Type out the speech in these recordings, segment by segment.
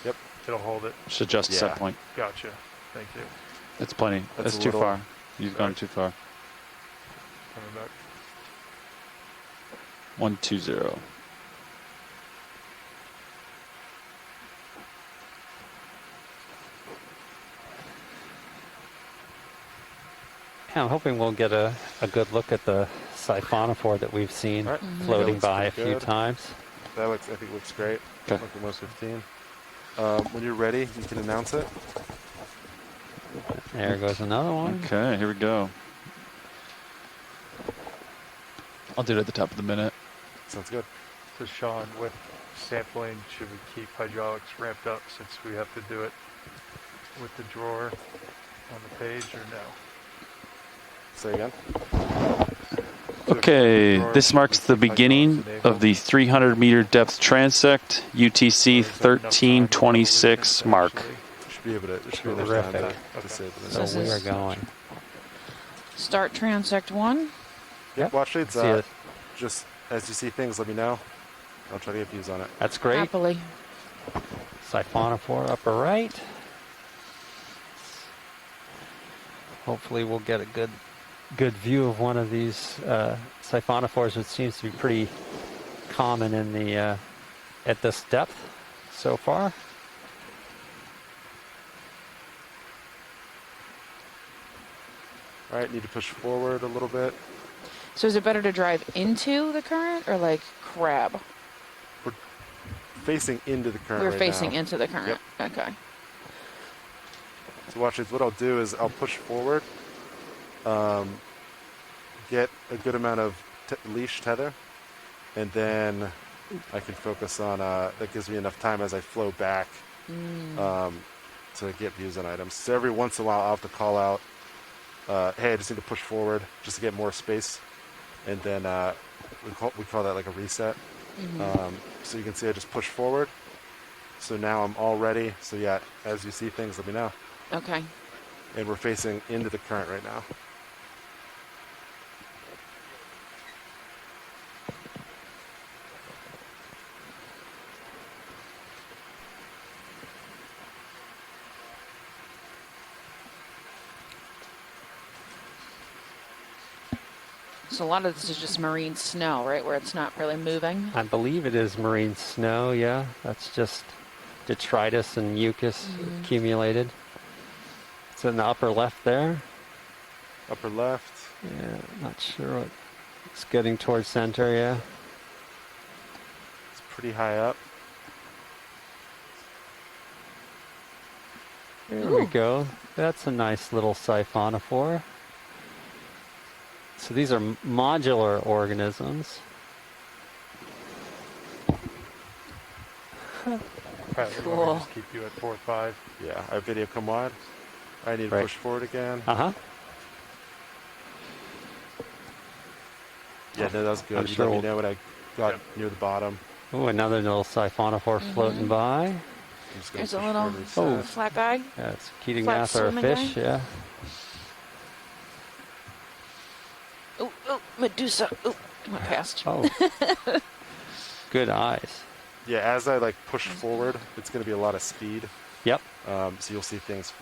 Yep. It'll hold it. Just adjust the set point. Gotcha. Thank you. That's plenty. That's too far. You've gone too far. Coming back. 120. Yeah, I'm hoping we'll get a good look at the siphonophore that we've seen floating by a few times. That looks, I think, looks great. Okay. Okeanos 15. When you're ready, you can announce it. There goes another one. Okay, here we go. I'll do it at the top of the minute. Sounds good. So Sean, with sampling, should we keep hydraulics ramped up since we have to do it with the drawer on the page or no? Say again. Okay, this marks the beginning of the 300-meter depth transect, UTC 1326 mark. Should be able to. There should be enough time to save it. So we are going. Start transect 1. Yep. Watch leads. Just as you see things, let me know. I'll try to get views on it. That's great. Happily. Siphonophore upper right. Hopefully we'll get a good view of one of these siphonophores, which seems to be pretty common in the at this depth so far. All right, need to push forward a little bit. So is it better to drive into the current or like crab? We're facing into the current. We're right facing now. into the current. Yep. Okay. So watch this. What I'll do is I'll push forward, get a good amount of leash tether, and then I can focus on, that gives me enough time as I flow back to get views on items. So every once in a while I'll have to call out, hey, I just need to push forward just to get more space. And then we call that like a reset. So you can see I just push forward. So now I'm all ready. So yeah, as you see things, let me know. Okay. And we're facing into the current right now. So a lot of this is just marine snow, right? Where it's not really moving. I believe it is marine snow, yeah. That's just detritus and mucus accumulated. It's in the upper left there. Upper left. Yeah, not sure what it's getting towards center, yeah. It's pretty high up. There we go. That's a nice little siphonophore. So these are modular organisms. Cool. Just keep you at 4.5. Yeah, our video come wide. I need to push forward again. Uh-huh. Yeah, no, that was good. I'm You sure let me know when I got near the bottom. Oh, another little siphonophore floating by. I'm just gonna There's a push little forward and reset. flat guy. Yeah, it's Keating Flat Math or a swimming fish, guy? yeah. Oh, Medusa. Oh, went past. Oh. Good eyes. Yeah, as I like push forward, it's going to be a lot of speed. Yep. So you'll see things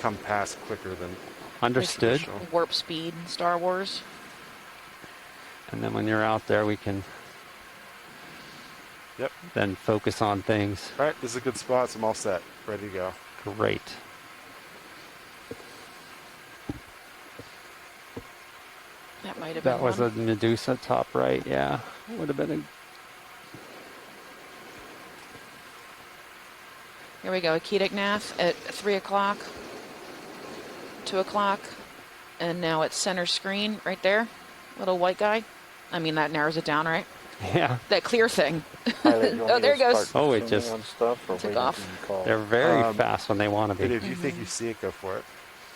come past quicker than Understood. traditional. Warp speed, Star Wars. And then when you're out there, we can then focus on things. All right, this is a good spot, so I'm all set. Ready to go. Great. That might have That been was one. a Medusa top right, yeah. Would have been a... Here we go. Keating Math at 3 o'clock, 2 o'clock, and now it's center screen right there. Little white guy. I mean, that narrows it down, right? Yeah. That clear thing. Oh, there it goes. Oh, it just took off. They're very fast when they want to be. If you think you see it, go for it.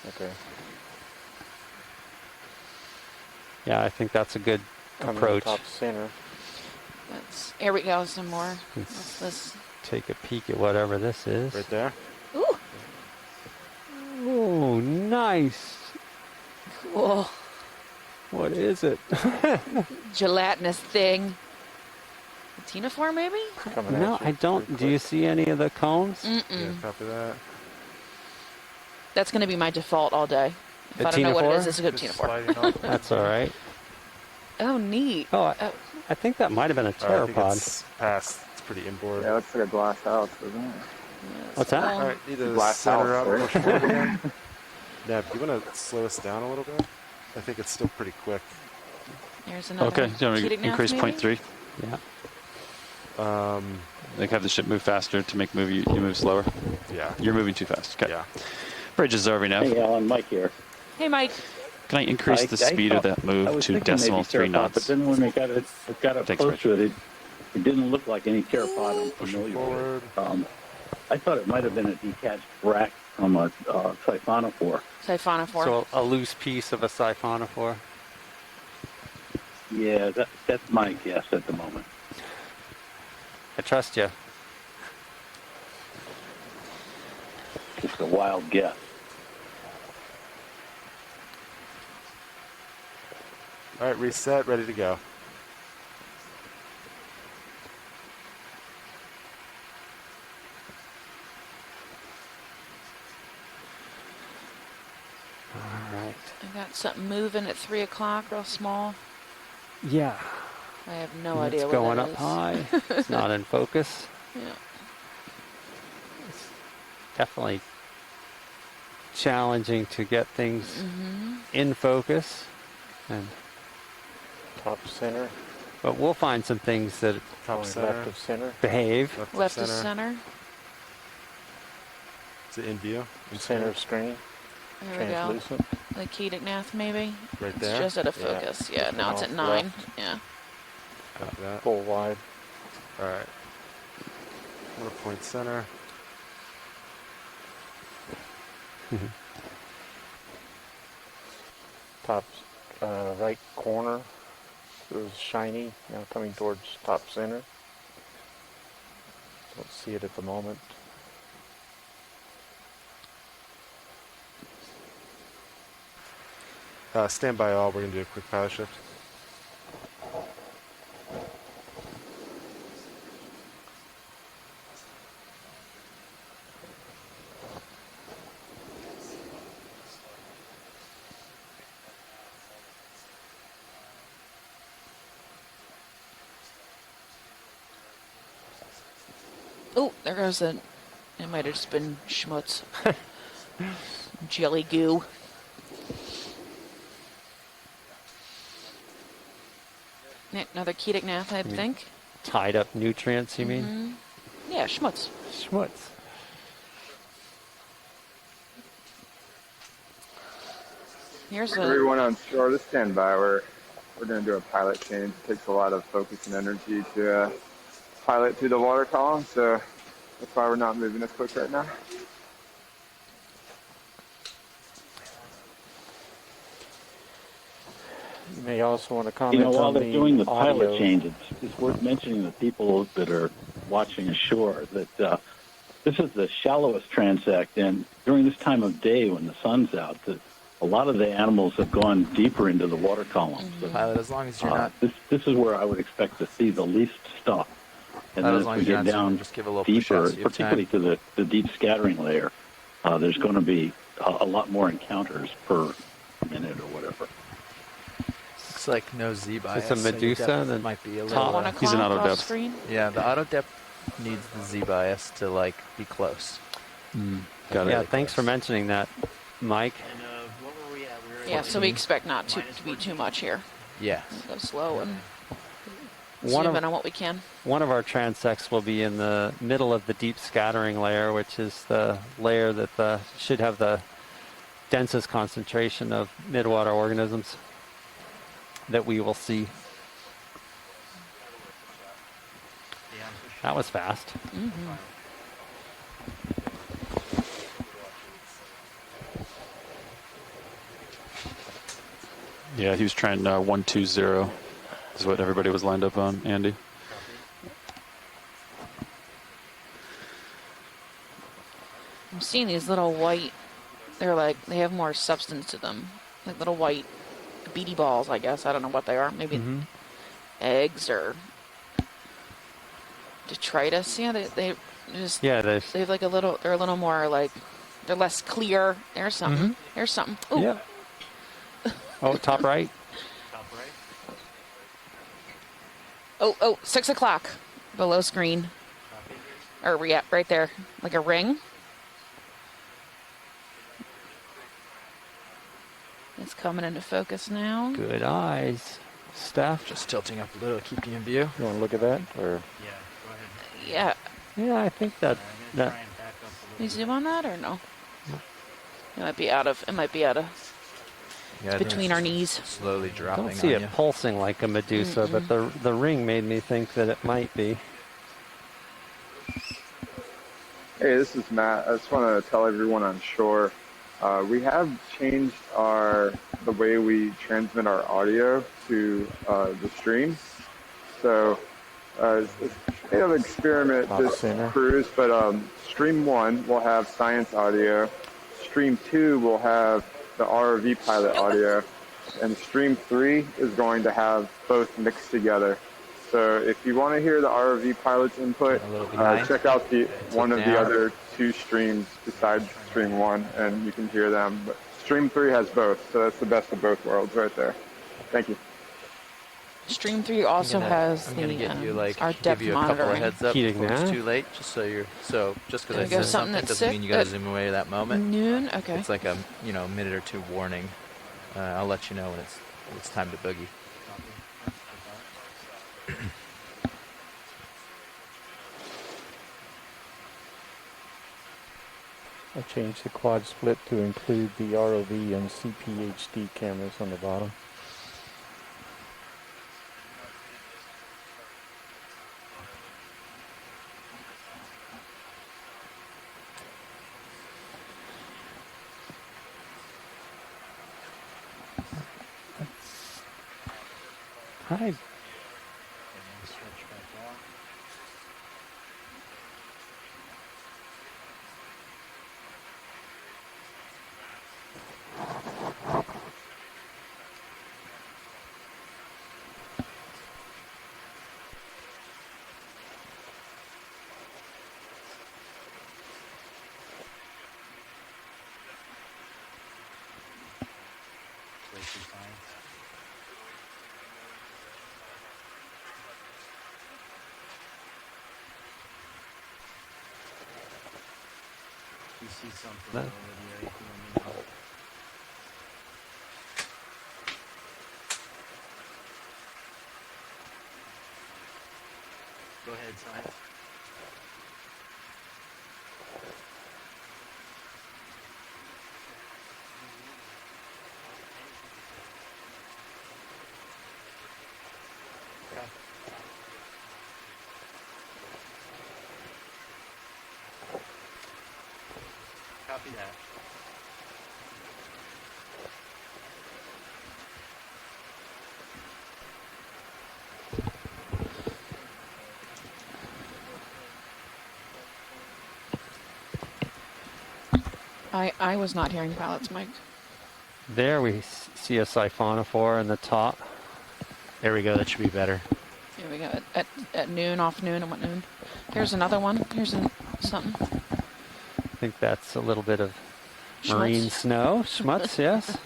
Okay. Yeah, I think that's a good approach. Top center. Here we go. Some more. What's this? Take a peek at whatever this is. Right there. Ooh. Oh, nice. Cool. What is it? Gelatinous thing. Ctenophore, maybe? Coming at No, you I don't. pretty Do you quick. see any of the cones? Yeah, copy that. That's going to be my default all day. If The I don't know what it ctenophore? is, it's a good Just ctenophore. sliding off. That's all right. Oh, neat. Oh, I think that might have been a I think pteropod. it's past. It's pretty inboard. Yeah, looks like a glass house, doesn't it? Yes, What's that? well, All right, need to Glass center house, up, right? push forward again. Neb, you want to slow us down a little bit? I think it's still pretty quick. There's another Okay, do you want me Keating to increase maybe? 0.3? Yeah. Like have the ship move faster to make you move slower. Yeah. You're moving too fast. Okay. Yeah. Bridge is over now. Hey, Alan, Mike here. Hey, Mike. Can I increase the speed of that I move was to thinking decimal maybe 3 pteropod, knots? But then when it got Thanks, close Rich. to it, it didn't look like any pteropod I'm Pushing familiar forward. with. I thought it might have been a detached rack from a siphonophore. Siphonophore. So a loose piece of a siphonophore. Yeah, that's my guess at the moment. I trust you. Just a wild guess. All right, reset, ready to go. All right. I got something moving at 3 o'clock, real small. Yeah. I have no And idea it's what going it up is. high. It's not in focus. Yeah. Definitely challenging to get things in focus. And Top center. but we'll find some things that Top Going center. left of center. behave. Left of center. Is it in view? Center of screen. There we go. Translucent. The Keating maybe. Right It's there? just out of Yeah. focus. Yeah, now it's at Off 9. left. Yeah. Copy that. Full wide. All right. I'm going to point center. Top right corner. It was shiny. Now coming towards top center. Don't see it at the moment. Stand by all. We're going to do a quick pilot shift. Oh, there goes the. It might have just been schmutz. Jelly goo. Another Keating I think. Tied up nutrients, you mean? Yeah, schmutz. Schmutz. Here's a. Everyone on shore to stand by. We're going to do a pilot change. It takes a lot of focus and energy to pilot through the water column, so that's why we're not moving as quick right now. You may also want to You comment know, while on they're doing the audio. pilot change, it's worth mentioning to people that are watching ashore that this is the shallowest transect, and during this time of day when the sun's out, a lot of the animals have gone deeper into the water column. So, Pilot, as long as you're not, this is where I would expect to see the least stuff. And Pilot, then as as long we as you're get not down just give a little deeper, push-out so you have particularly to the deep scattering layer, there's going to be a lot more encounters per minute or whatever. looks like no Z bias. a so your Medusa depth and then might be a Top little. 1 o'clock He's an auto off depth. screen. Yeah, the auto depth needs the Z bias to like be close. Got Yeah, it. thanks for mentioning that, Mike. What were we at? We Yeah, so we expect not to be too much here. Yeah. Go slow and One zoom of- in on what we can. One of our transects will be in the middle of the deep scattering layer, which is the layer that should have the densest concentration of midwater organisms that we will see. That was fast. Yeah, he was trying 120 is what everybody was lined up on, Andy. I'm seeing these little white. They're like they have more substance to them, like little white beady balls. I guess I don't know what they are. Maybe eggs or detritus. Yeah, they just Yeah, they have like they're a little more like they're less clear. There's something. There's something. Ooh. yeah. Oh, top right. Oh, 6 o'clock. Below screen. Or yeah, right there. Like a ring. It's coming into focus now. Good eyes. Steph. Just tilting up a little, keep you in view. You want to look at that, or Yeah. Yeah, I think that. Can you zoom on that or no? It might be out of. Yeah, I think between it's our knees. Slowly dropping Don't see on it you. pulsing like a Medusa, but the ring made me think that it might be. Hey, this is Matt. I just want to tell everyone on shore, we have changed the way we transmit our audio to the stream. So it's kind of an experiment this cruise, but stream 1 will have science audio, stream 2 will have the ROV pilot audio, and stream 3 is going to have both mixed together. So if you want to hear the ROV pilot's input, check out one of the other 2 streams besides stream 1, and you can hear them. But stream 3 has both, so that's the best of both worlds right there. Thank you. Stream 3 also has I'm gonna get you our give depth you a couple of monitoring. heads up Heating before it's now. too late, just just because I There we go, said something something at doesn't mean you gotta six- zoom away at that moment. Noon. Okay. It's like a minute or 2 warning. I'll let you know when it's time to boogie. I changed the quad split to include the ROV and CPHD cameras on the bottom. Hi. You see something No. over there, you let me know. Go ahead, science. Copy that. I was not hearing pilots, Mike. There we see a siphonophore in the top. There we go. That should be better. Here we go. At noon, off noon, and what noon? Here's another one. Here's something. I think that's a little bit of Schmutz. marine snow. Schmutz, yes.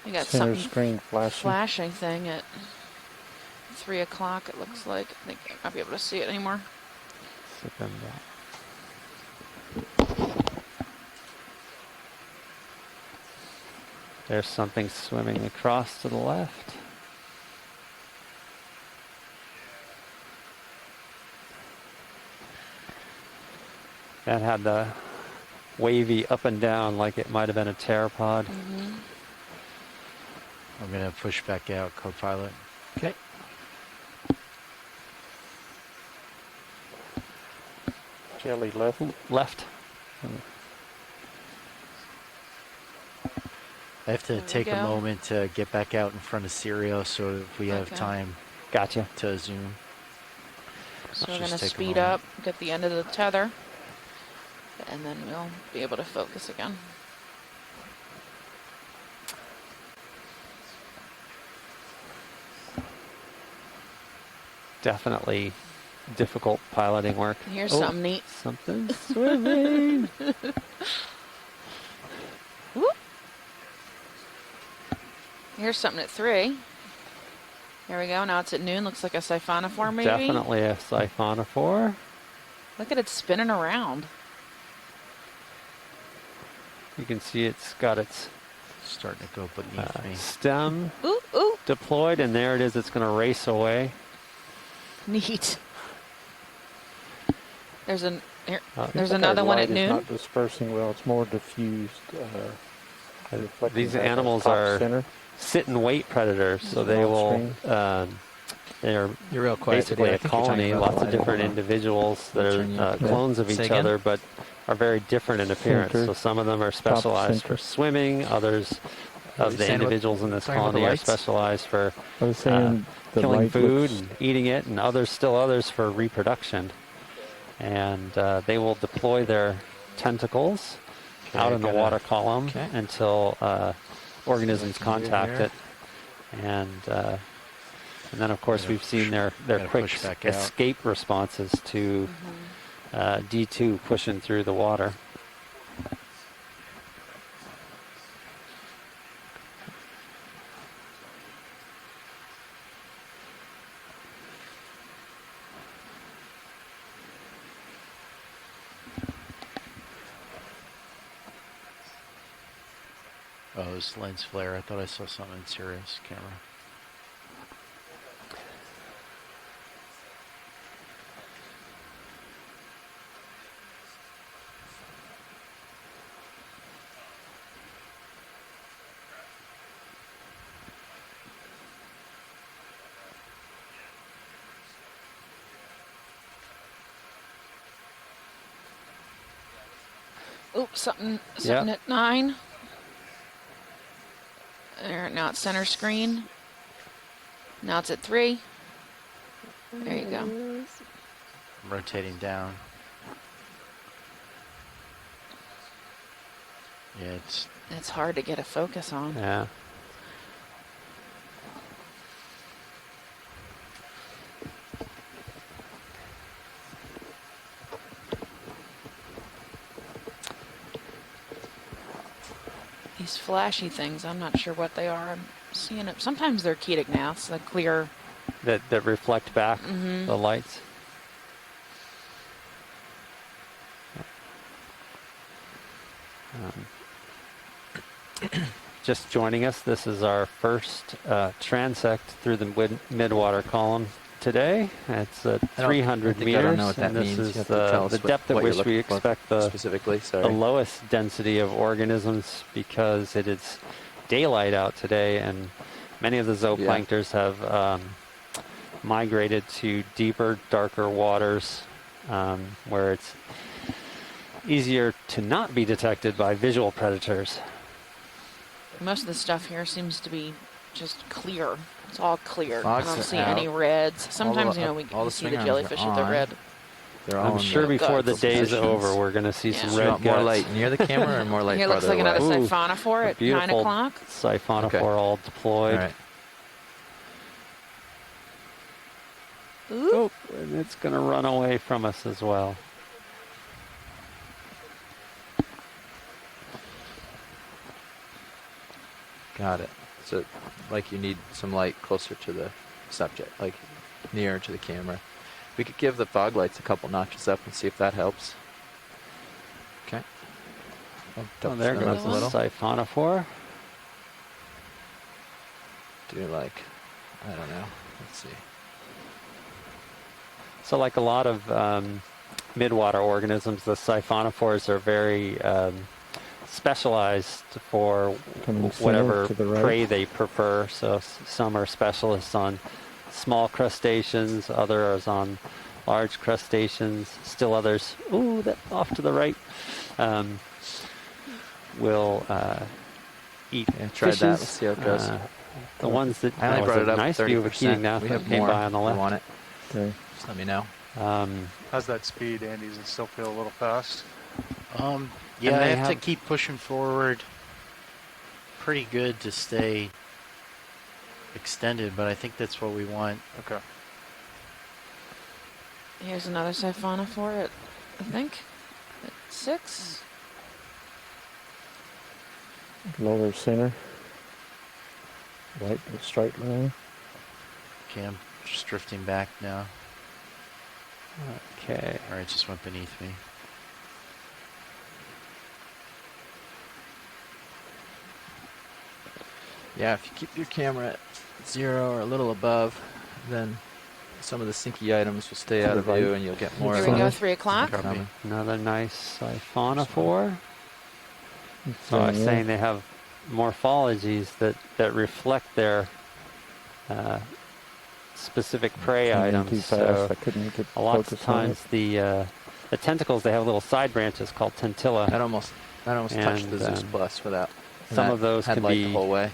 We got Center something screen flashing. flashing thing at 3 o'clock. It looks like. I think I might be able to see it anymore. Sit them down. There's something swimming across to the left. That had the wavy up and down like it might have been a pteropod. I'm gonna push back out, co-pilot. Okay. Jelly left. Left. I have to There we take a go. moment to get back out in front of Serial so if we have Okay. time Gotcha. to zoom. So we're Just going to take a speed moment. up, get the end of the tether, and then we'll be able to focus again. definitely difficult piloting work. Here's something neat. Something swimming. Whoop. Here's something at 3. There we go. Now it's at noon. Looks like a siphonophore, maybe? Definitely a siphonophore. Look at it spinning around. You can see it's got its Starting to go beneath me. stem Ooh, ooh. deployed, and there it is. It's going to race away. Neat. There's an here, Oh, there's That another one light at is noon. not dispersing well. It's more diffused. Reflecting These back at animals top are center. sit and wait predators, so they will. They're You're real quiet. basically today. I a think you're talking colony, about lots the of light. different Hold on. individuals that Turn you are up there. clones of Say each again? other, but are very different in appearance. Center. So some of them are specialized center. for swimming. Others What of was the he saying about- individuals in this talking about the colony are lights? specialized for I was saying the killing light food looks, and eating it, and others for reproduction. And they will deploy their tentacles out in the gotta- water column okay. until organisms What I can do contact here. it. And then, of course, Gotta we've seen their gotta quick push back out. escape responses to D2 pushing through the water. Oh, this lens flare. I thought I saw something in Sirius camera. Oops, something at 9. There, now it's center screen. Now it's at 3. There you go. I'm rotating down. Yeah, It's hard to get a focus on. Yeah. These flashy things, I'm not sure what they are. I'm seeing it. Sometimes they're Echidognaths, the clear. That reflect back the lights. Just joining us, this is our first transect through the Midwater column today. It's at 300 meters. I don't know what that and this means. is You have to tell us the depth at what you're which we looking for expect the specifically. Sorry. the lowest density of organisms, because it is daylight out today, and many of the zooplankters have migrated to deeper, darker waters where it's easier to not be detected by visual predators. Most of the stuff here seems to be just clear. It's all clear. Fogs I don't are see out. any reds. Sometimes, All we the can see swing the arms jellyfish are with the on. red. They're all I'm in sure the before the day is positions. over, we're going to see Yeah. some You red want more guts. light near the camera or more light Here looks farther like another away? Ooh, siphonophore at 9 Beautiful o'clock. siphonophore Okay. all deployed. All right. Ooh. Oh, and it's going to run away from us as well. Got it. So, like, you need some light closer to the subject, like nearer to the camera. We could give the fog lights a couple notches up and see if that helps. Okay. Oh, there them goes up the a little. siphonophore. Do like, I don't know. Let's see. So like a lot of midwater organisms, the siphonophores are very specialized for Coming center whatever to the right. prey they prefer. So some are specialists on small crustaceans, others on large crustaceans, still others, ooh, that off to the right, will eat Yeah, try fishes. that. Let's see how it goes. The ones that I only was brought a it up nice 30%. view of a Keating now We that have came more by on the if you left. want it. Okay. Just let me know. How's that speed, Andy? Does it still feel a little fast? yeah, And I they have to have- keep pushing forward pretty good to stay extended, but I think that's what we want. Okay. Here's another siphonophore at, I think, at 6. Lower center. Right, the straight line. Okay, I'm just drifting back now. Okay. All right, it just went beneath me. Yeah, if you keep your camera at 0 or a little above, then some of the sinky items will stay out of view and you'll get more Here of we them go, 3 o'clock. coming. Another nice siphonophore. So I was saying they have morphologies that reflect their specific prey items. Too fast. So I couldn't make it a lot of focus on it. times the tentacles, they have little side branches called tentilla. That almost touched the Zeus Plus without. Some of those had can light be the whole way.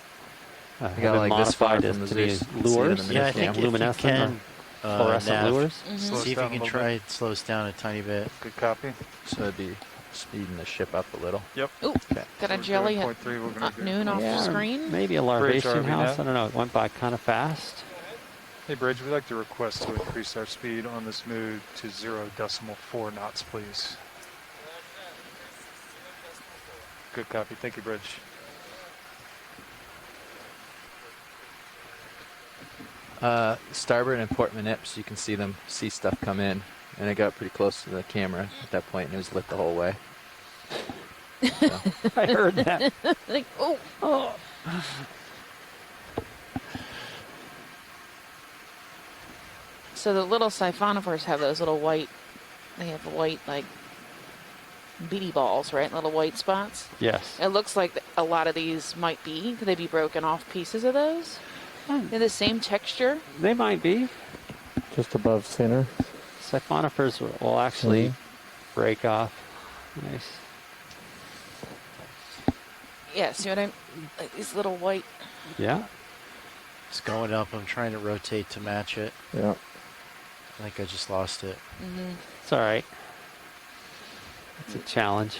have got been like this far modified from as the to be Zeus. You can see it in lures. the Yeah, I think if you luminescent can, or fluorescent Nav, lures. see if down you a can little try it slow us down a tiny bit. Good copy. So it'd be speeding the ship up a little. Yep. Ooh, Okay. got a So jelly at 0.3 we're gonna do. noon off the Yeah, screen. maybe a Bridge larvation RV house. nav. I don't know. It went by kind of fast. Hey, Bridge, we'd like to request to increase our speed on this move to 0.4 knots, please. Good copy. Thank you, Bridge. Starboard and port manips, you can see stuff come in, and it got pretty close to the camera at that point, and it was lit the whole way. So. I heard that. Like, oh. So the little siphonophores have those little white, they have white, like, beady balls, right? Little white spots. Yes. It looks like a lot of these might be. Could they be broken off pieces of those? They're the same texture. They might be. Just above center. Siphonophores will actually break off. Nice. Yeah, see what I'm, like these little white. Yeah. It's going up. I'm trying to rotate to match it. Yeah. I think I just lost it. It's all right. It's a challenge.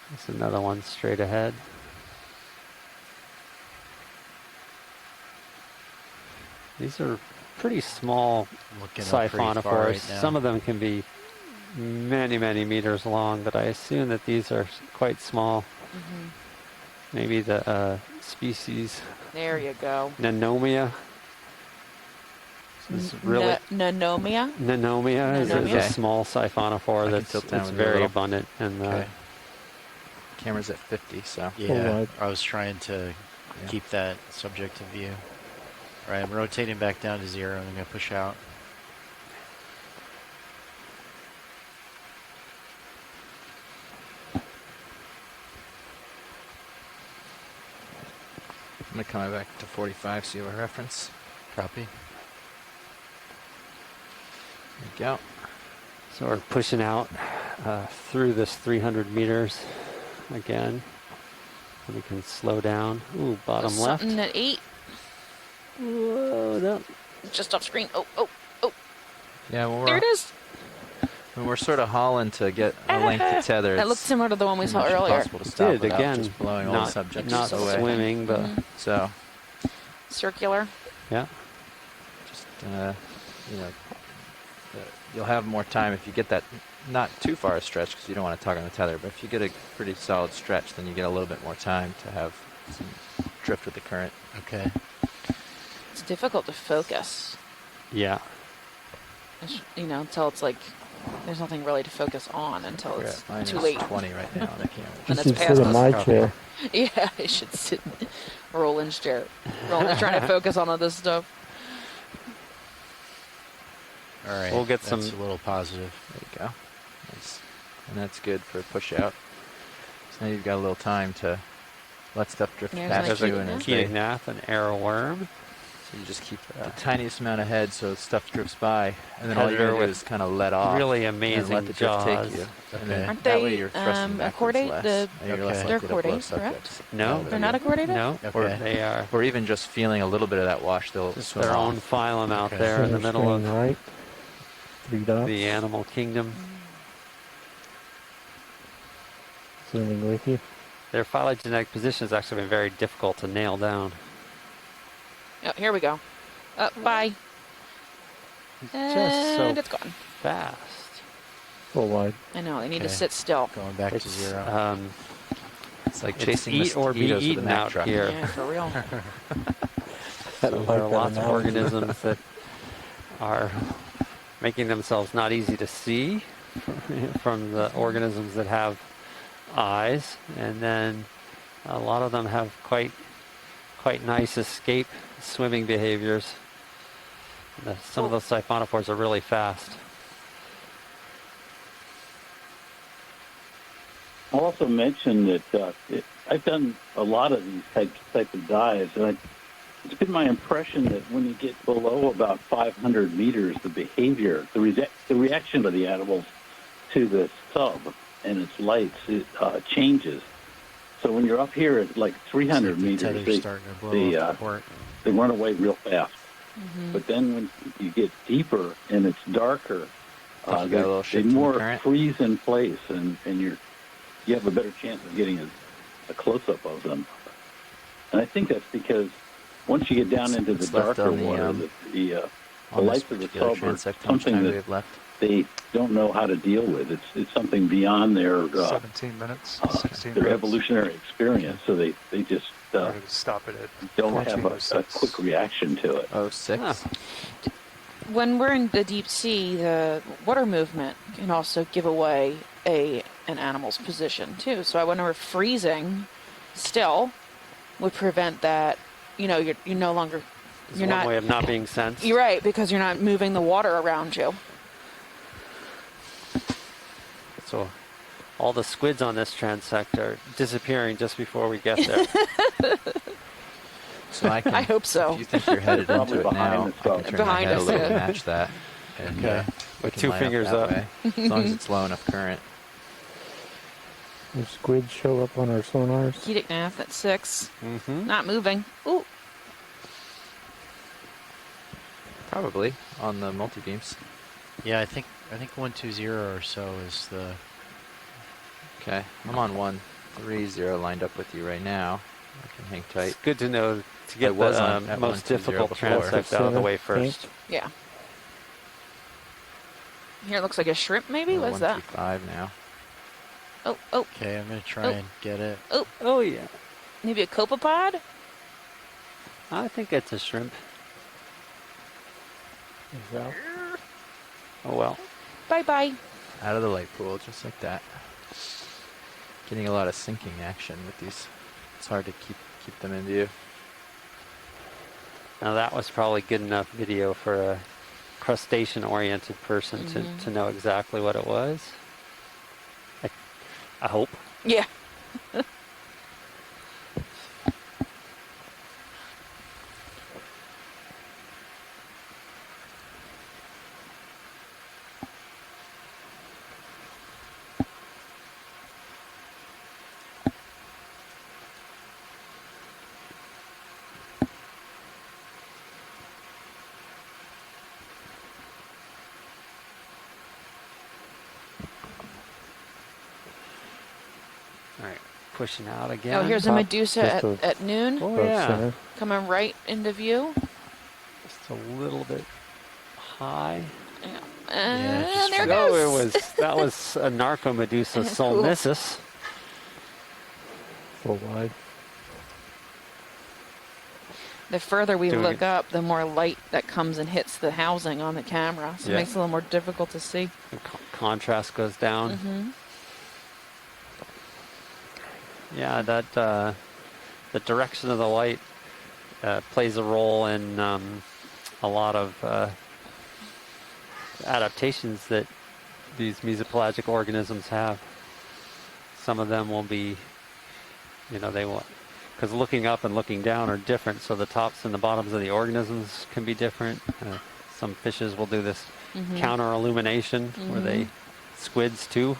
There's another one straight ahead. These are pretty small Looking up pretty far siphonophores. right now. Some of them can be many, many meters long, but I assume that these are quite small. Maybe the species There you go. Nanomia. This is really Nanomia. Nanomia is Nanomia? a small siphonophore I can that's tilt down it's with you a very little. abundant and Okay. Camera's at 50, so. Yeah, right. I was trying to keep that subject of view. All right, I'm rotating back down to 0, and I'm going to push out. I'm going to come back to 45 so you have a reference. Copy. There you go. so we're pushing out through this 300 meters again. And we can slow down. Ooh, bottom left. Something at 8. Whoa, no. Just off screen. Oh. Yeah, well, There it is. when we're sort of hauling to get a length to tether, That it's looks similar to the one we pretty saw much earlier. impossible to stop Did without again, just blowing all the not subjects not away. swimming, but So, Circular. yeah. just, you'll have more time if you get that not too far a stretch because you don't want to tug on the tether, but if you get a pretty solid stretch, then you get a little bit more time to have some drift with the current. Okay. It's difficult to focus. Yeah. Until it's like there's nothing really to focus on until We're it's at minus too late. 20 right now on the camera. And You it's should past sit in us. my chair. Yeah, I should sit in Roland's chair. Roland's trying to focus on all this stuff. All right. We'll get that's some- a little positive. There you go. And that's good for push out. So now you've got a little time to let stuff drift There's past my you, Keating and Nath. as they, Keating Nath, an arrow worm. so you just keep the tiniest amount ahead so stuff drifts by, and then all you Predator gotta do with is kind of let off. really and amazing let the drift jaws. take you. Okay. And then Aren't that they, way you're thrusting backwards accordate? less, and you're less Okay. They're likely to blow accordate, subjects. No, They're not accordate? No, Okay. they are Or even just feeling a little bit of that wash, they'll just swim their off. own phylum out Okay. there in the Center middle screen of right. 3 dots. the animal kingdom. Zooming with you. Their phylogenetic position has actually been very difficult to nail down. Oh, here we go. Bye. Just so And it's gone. fast. Full wide. I know, they need to Okay. sit still. Going back to It's, zero. It's like it's chasing eat or be mosquitoes with a eaten Mack out truck. here. Yeah, for real. I So like there are that lots of analogy. organisms that are making themselves not easy to see from the organisms that have eyes, and then a lot of them have quite nice escape swimming behaviors. Some of those siphonophores are really fast. I'll also mention that I've done a lot of these type of dives, and it's been my impression that when you get below about 500 meters, the behavior, the reaction of the animals to the sub and its lights changes. So when you're up here at like 300 The meters, tether's starting to blow off the port. they run away real fast. But then when you get deeper and it's darker, You got a little they shift in the more current. freeze in place, and you have a better chance of getting a close-up of them. And I think that's because once you get down into the It's left darker on the, water, the on this lights of the particular sub are transect, how much something time do we that have left? they don't know how to deal with. It's something beyond their 17 minutes, 16 their minutes. evolutionary experience. So they just We're gonna stop it at don't have a 14:06. quick reaction to it. Oh, 6? Huh. When we're in the deep sea, the water movement can also give away an animal's position too. So I wonder if freezing still would prevent that. You know, you're no longer It's you're one not. way of not being sensed. You're right, because you're not moving the water around you. So all the squids on this transect are disappearing just before we get there. So I can. I hope so. If you think you're headed Probably into it behind now, the I sub. can turn Behind my head us, a little yeah. to match that. And, Okay. we With can two line fingers that up. way, as long as it's low enough current. The squids show up on our sonars. Ketic Nath at 6, Mm-hmm. not moving. Ooh, Probably on the multi-beams. Yeah, I think 120 or so is the. Okay, I'm on 130 lined up with you right now. I can hang tight. It's good to know to I get was the on at most 120 difficult before. transect out of the way Center, first. yeah. Here it looks like a shrimp, maybe. We're What's that? 125 now. Oh, Okay, I'm gonna try Oh. and get it. Oh yeah, maybe a copepod. I think it's a shrimp. Is out. Oh well. Bye bye. Out of the light pool, just like that. Getting a lot of sinking action with these. It's hard to keep them in view. Now that was probably good enough video for a crustacean-oriented person to know exactly what it was. I hope. Yeah. All right, pushing out again. Oh, here's a Top, Medusa just at noon, Oh Above yeah, center. coming right into view. just a little bit high. And just there it Oh, goes. that was a Narcomedusa Cool. solmissus. Full wide. The further we Doing look it. up, the more light that comes and hits the housing on the camera. So Yeah. it makes it a little more difficult to see. And contrast goes down. Mm-hmm. Yeah, that the direction of the light plays a role in a lot of adaptations that these mesopelagic organisms have. Some of them will be, they will, because looking up and looking down are different, so the tops and the bottoms of the organisms can be different. Some fishes will do this counter illumination where they, squids too.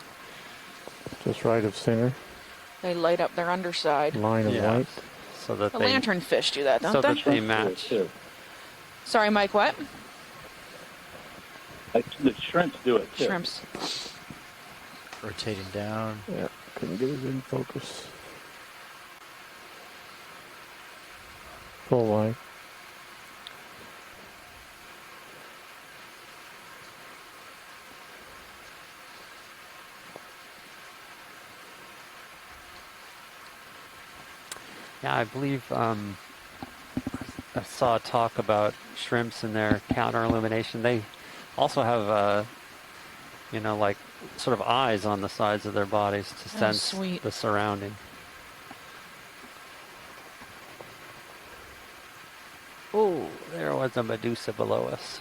Just right of center. They light up their underside. Line of Yeah. light. So that The they, lanternfish do that, don't so they? that they match. Too. Sorry, Mike, what? The shrimps do it too. Shrimps. Rotating down. Yeah, couldn't get it in focus. Full wide. Yeah, I believe I saw a talk about shrimps and their counter illumination. They also have, like sort of eyes on the sides of their bodies to sense sweet. the surrounding. Oh, there was a Medusa below us.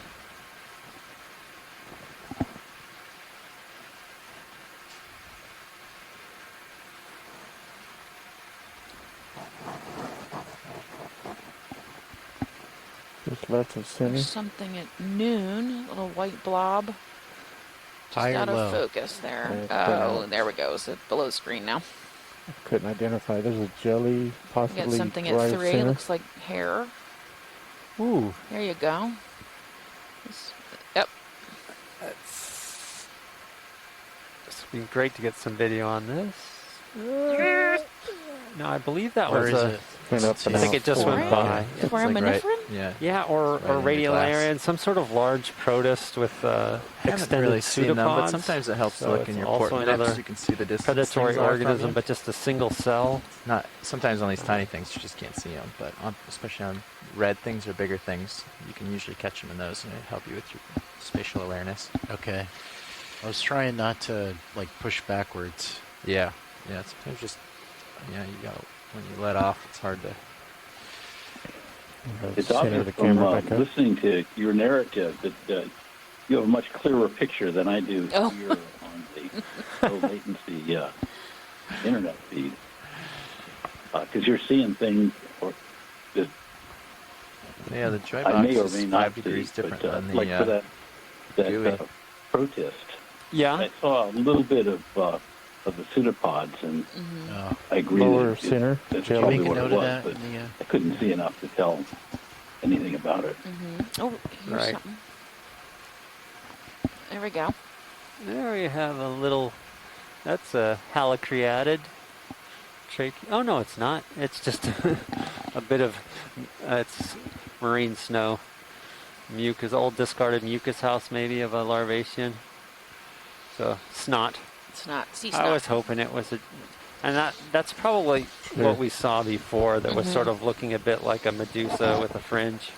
Just left of center. There's something at noon, a little white blob. Just High or out low? of focus there. Yeah, Oh, there we go. So below screen now. Couldn't identify. There's a jelly, We possibly got something right at of 3. center. Looks like hair. Ooh, There you go. Yep. it's been great to get some video on this. No, I believe that Where was is a. it? Went up and I think out it just forward. went by. For It's like right- Foraminifera? Yeah. Yeah, or Right in the radial glass. area and some sort of large protist with I haven't extended really seen them, but pseudopods. sometimes it helps So to look it's in your also port another minutes. You can see the distance predatory things are from organism, you. but just a single cell. Not sometimes on these tiny things you just can't see them, but especially on red things or bigger things, you can usually catch them in those, and it help you with your spatial awareness. Okay. I was trying not to like push backwards. Yeah, sometimes just you got when you let off, it's hard to. Right It's center obvious of the from camera back up. listening to your narrative that you have a much clearer picture than I do Oh. here on the low latency internet feed. Because you're seeing things that Yeah, the dry I box may or is may not 5 degrees see, different but, than the like for that GUI. protist, Yeah. I saw a little bit of the pseudopods, and Oh, I agree Lower that center, that's jelly. probably make a what it note of was, that but in the, I couldn't see enough to tell anything about it. Oh, here's Right. something. There we go. There we have a little. That's a halicreatid trach. Oh no, it's not. It's just a bit of. It's marine snow. Mucus, old discarded mucus house, maybe of a larvacean. So snot. It's not sea I snot. was hoping it was and that's probably what we saw before. That was sort of looking a bit like a Medusa with a fringe.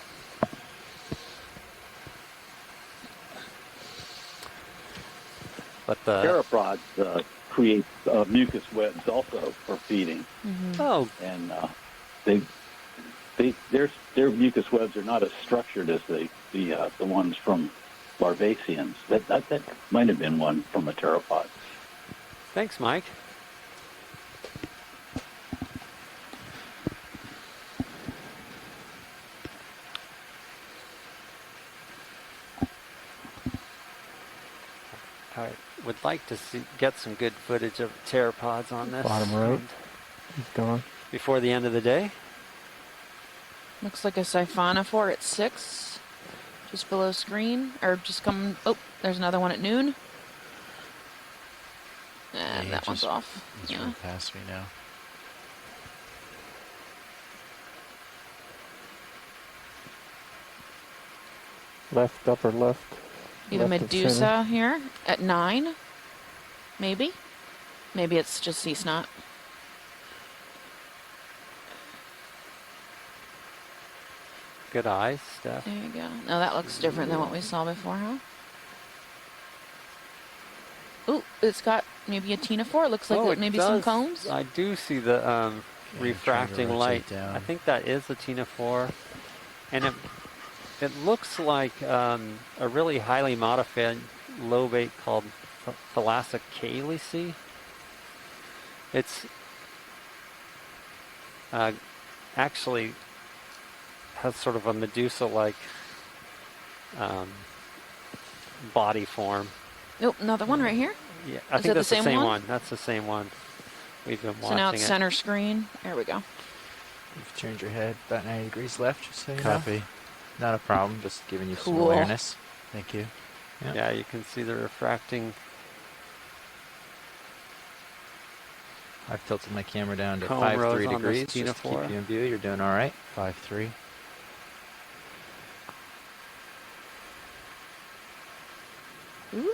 But the Pteropods create mucus webs also for feeding, oh and their mucus webs are not as structured as the ones from larvaceans. That might have been one from a pteropod. thanks, Mike. I would like to get some good footage of pteropods on this. Bottom right. He's gone. Before the end of the day. Looks like a siphonophore at 6. Just below screen. Or just come. Oh, there's another one at noon. And he that one's just- off. He's Yeah. right past me now. Left, upper left. You have a left of center. Medusa here at 9. Maybe. Maybe it's just sea snot. Good eyes, Steph. There you go. No, that looks different than what we saw before, huh? Ooh, it's got maybe a ctenophore. It looks like it maybe some does. cones. I do see the trying to refracting rotate light. down. I think that is a ctenophore. And it looks like a really highly modified lobate called Thalassocalece. It's actually has sort of a Medusa-like body form. Nope, another one right here. Yeah, I Is think that the that's the same same one? one. That's the same one. We've been watching So now it's it. center screen. There we go. You've turned your head about 90 degrees left, just so you know. Copy. Not a problem, just giving you some Cool. awareness. Thank you. Yeah, you can see the refracting. I've tilted my camera down to Cone 5.3 rows on degrees this just to keep ctenophore. you in view. You're doing all right. 5-3. Ooh.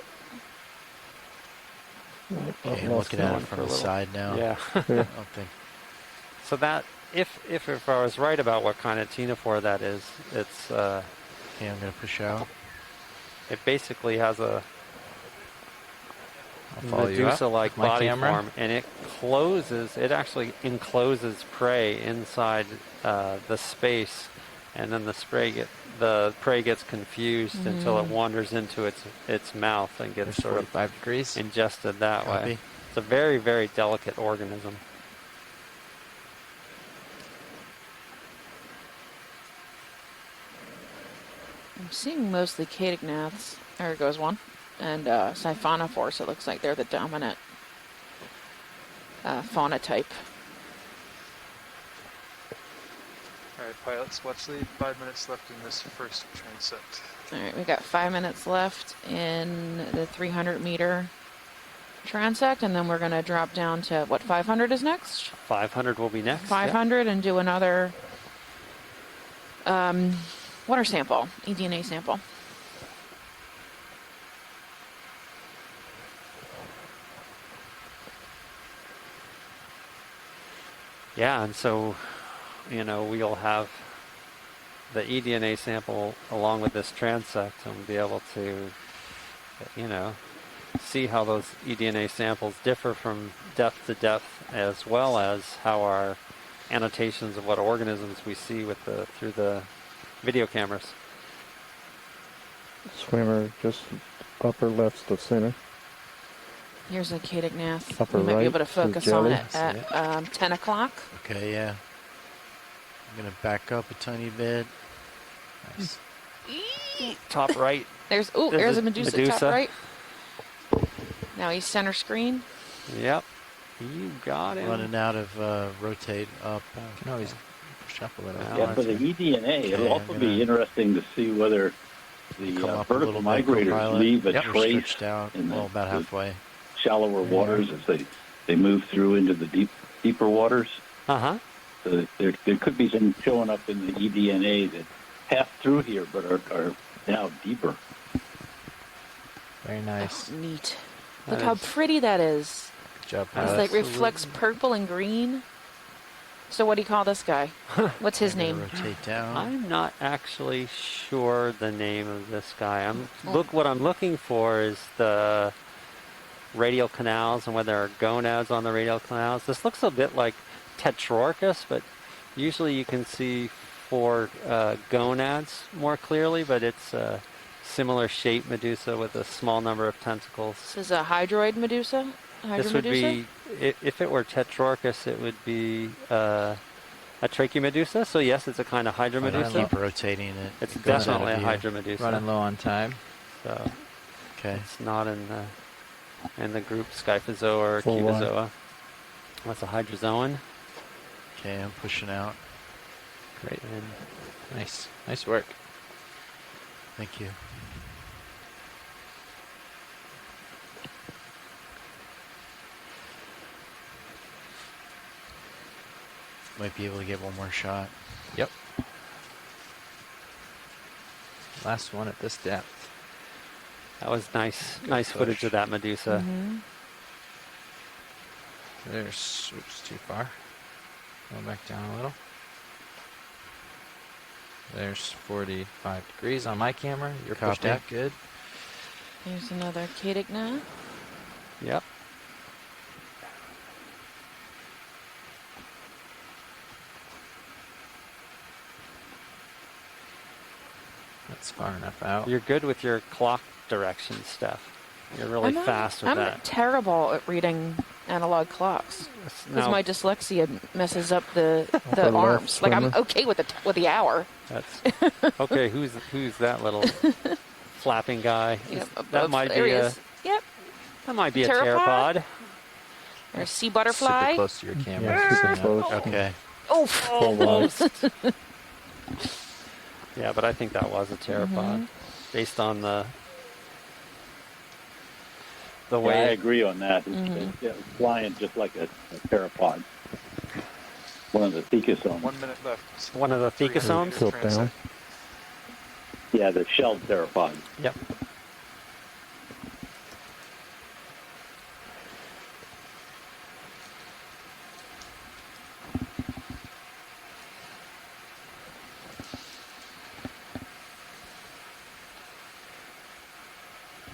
Okay, I'm lost looking at one it for from a the little. side now. Yeah. I don't think. So that if I was right about what kind of ctenophore that is, it's Okay, I'm gonna push out. it basically has a I'll follow you up Medusa-like with my body camera. form, and it actually encloses prey inside the space, and then the prey gets confused until it wanders into its mouth and gets There's sort of 45 degrees. ingested that way. Copy. It's a very, very delicate organism. I'm seeing mostly cadignaths. There goes one. And siphonophores, it looks like they're the dominant fauna type. All right, pilots, watch lead. 5 minutes left in this first transect. All right, we got 5 minutes left in the 300-meter transect, and then we're going to drop down to, what, 500 is next? 500 will be next. 500 and do another water sample, eDNA sample. Yeah, and so, we'll have the eDNA sample along with this transect, and we'll be able to, see how those eDNA samples differ from depth to depth, as well as how our annotations of what organisms we see through the video cameras. Swimmer just upper left's the center. Here's a cadignath. Upper You might be right able to is the focus on jelly. it at 10 o'clock. Okay, yeah. I'm gonna back up a tiny bit. Nice. Top right. There's a Medusa, top right. Now he's center screen. Yep. You got him. Running out of rotate up. You can always push up a little. Yeah, for the eDNA, it'll Okay, also I'm be gonna interesting to see whether the come up a vertical little bit, migrators co-pilot. leave a We're trace stretched out, in well, about the halfway. shallower waters as they move through into the deeper waters. Uh-huh. So there could be some showing up in the eDNA that passed through here but are now deeper. Very nice. Oh, neat. That Look how is- pretty that is. Good job, It's pilot. like reflects purple and green. So what do you call this guy? What's his I'm gonna name? Rotate down. I'm not actually sure the name of this guy. What I'm looking for is the radial canals and whether there are gonads on the radial canals. This looks a bit like Tetrorchus, but usually you can see 4 gonads more clearly, but it's a similar shape Medusa with a small number of tentacles. This is a hydroid Medusa. This would be, if it were Tetrorchus, it would be a Tracheomedusa. So yes, it's a kind of I'm gonna Hydromedusa. keep rotating it. It's It goes out definitely a of view. Hydromedusa. Running low on time. So Okay. it's not in the group Scyphozoa or Full line. Cubozoa. That's a hydrozoan. Okay, I'm pushing out. Great. Nice. Nice work. Thank you. Might be able to get one more shot. Yep. Last one at this depth. That was nice footage of that Medusa. There's, oops, too far. Go back down a little. There's 45 degrees on my camera. You're pushed Copy. out good. Here's another cadignath. Yep. That's far enough out. You're good with your clock direction stuff. You're really fast with I'm that. terrible at reading analog clocks because Now, my dyslexia messes up the Upper arms. left Like I'm swimmer. okay with the hour. that's okay. Who's that little flapping guy? Yep, That above might be areas. Yep. that might be a Pteropod? pteropod. There's sea Super butterfly. close to your camera. Yeah, super close. Okay. Oh, almost. Yeah, but I think that was a pteropod based on the Yeah, I way. agree on that. It's flying just like a pteropod. One of the thecasomes. 1 minute left. One of the 300 thecasomes? meter Tilt transect. down. Yeah, the shelled pteropod. Yep.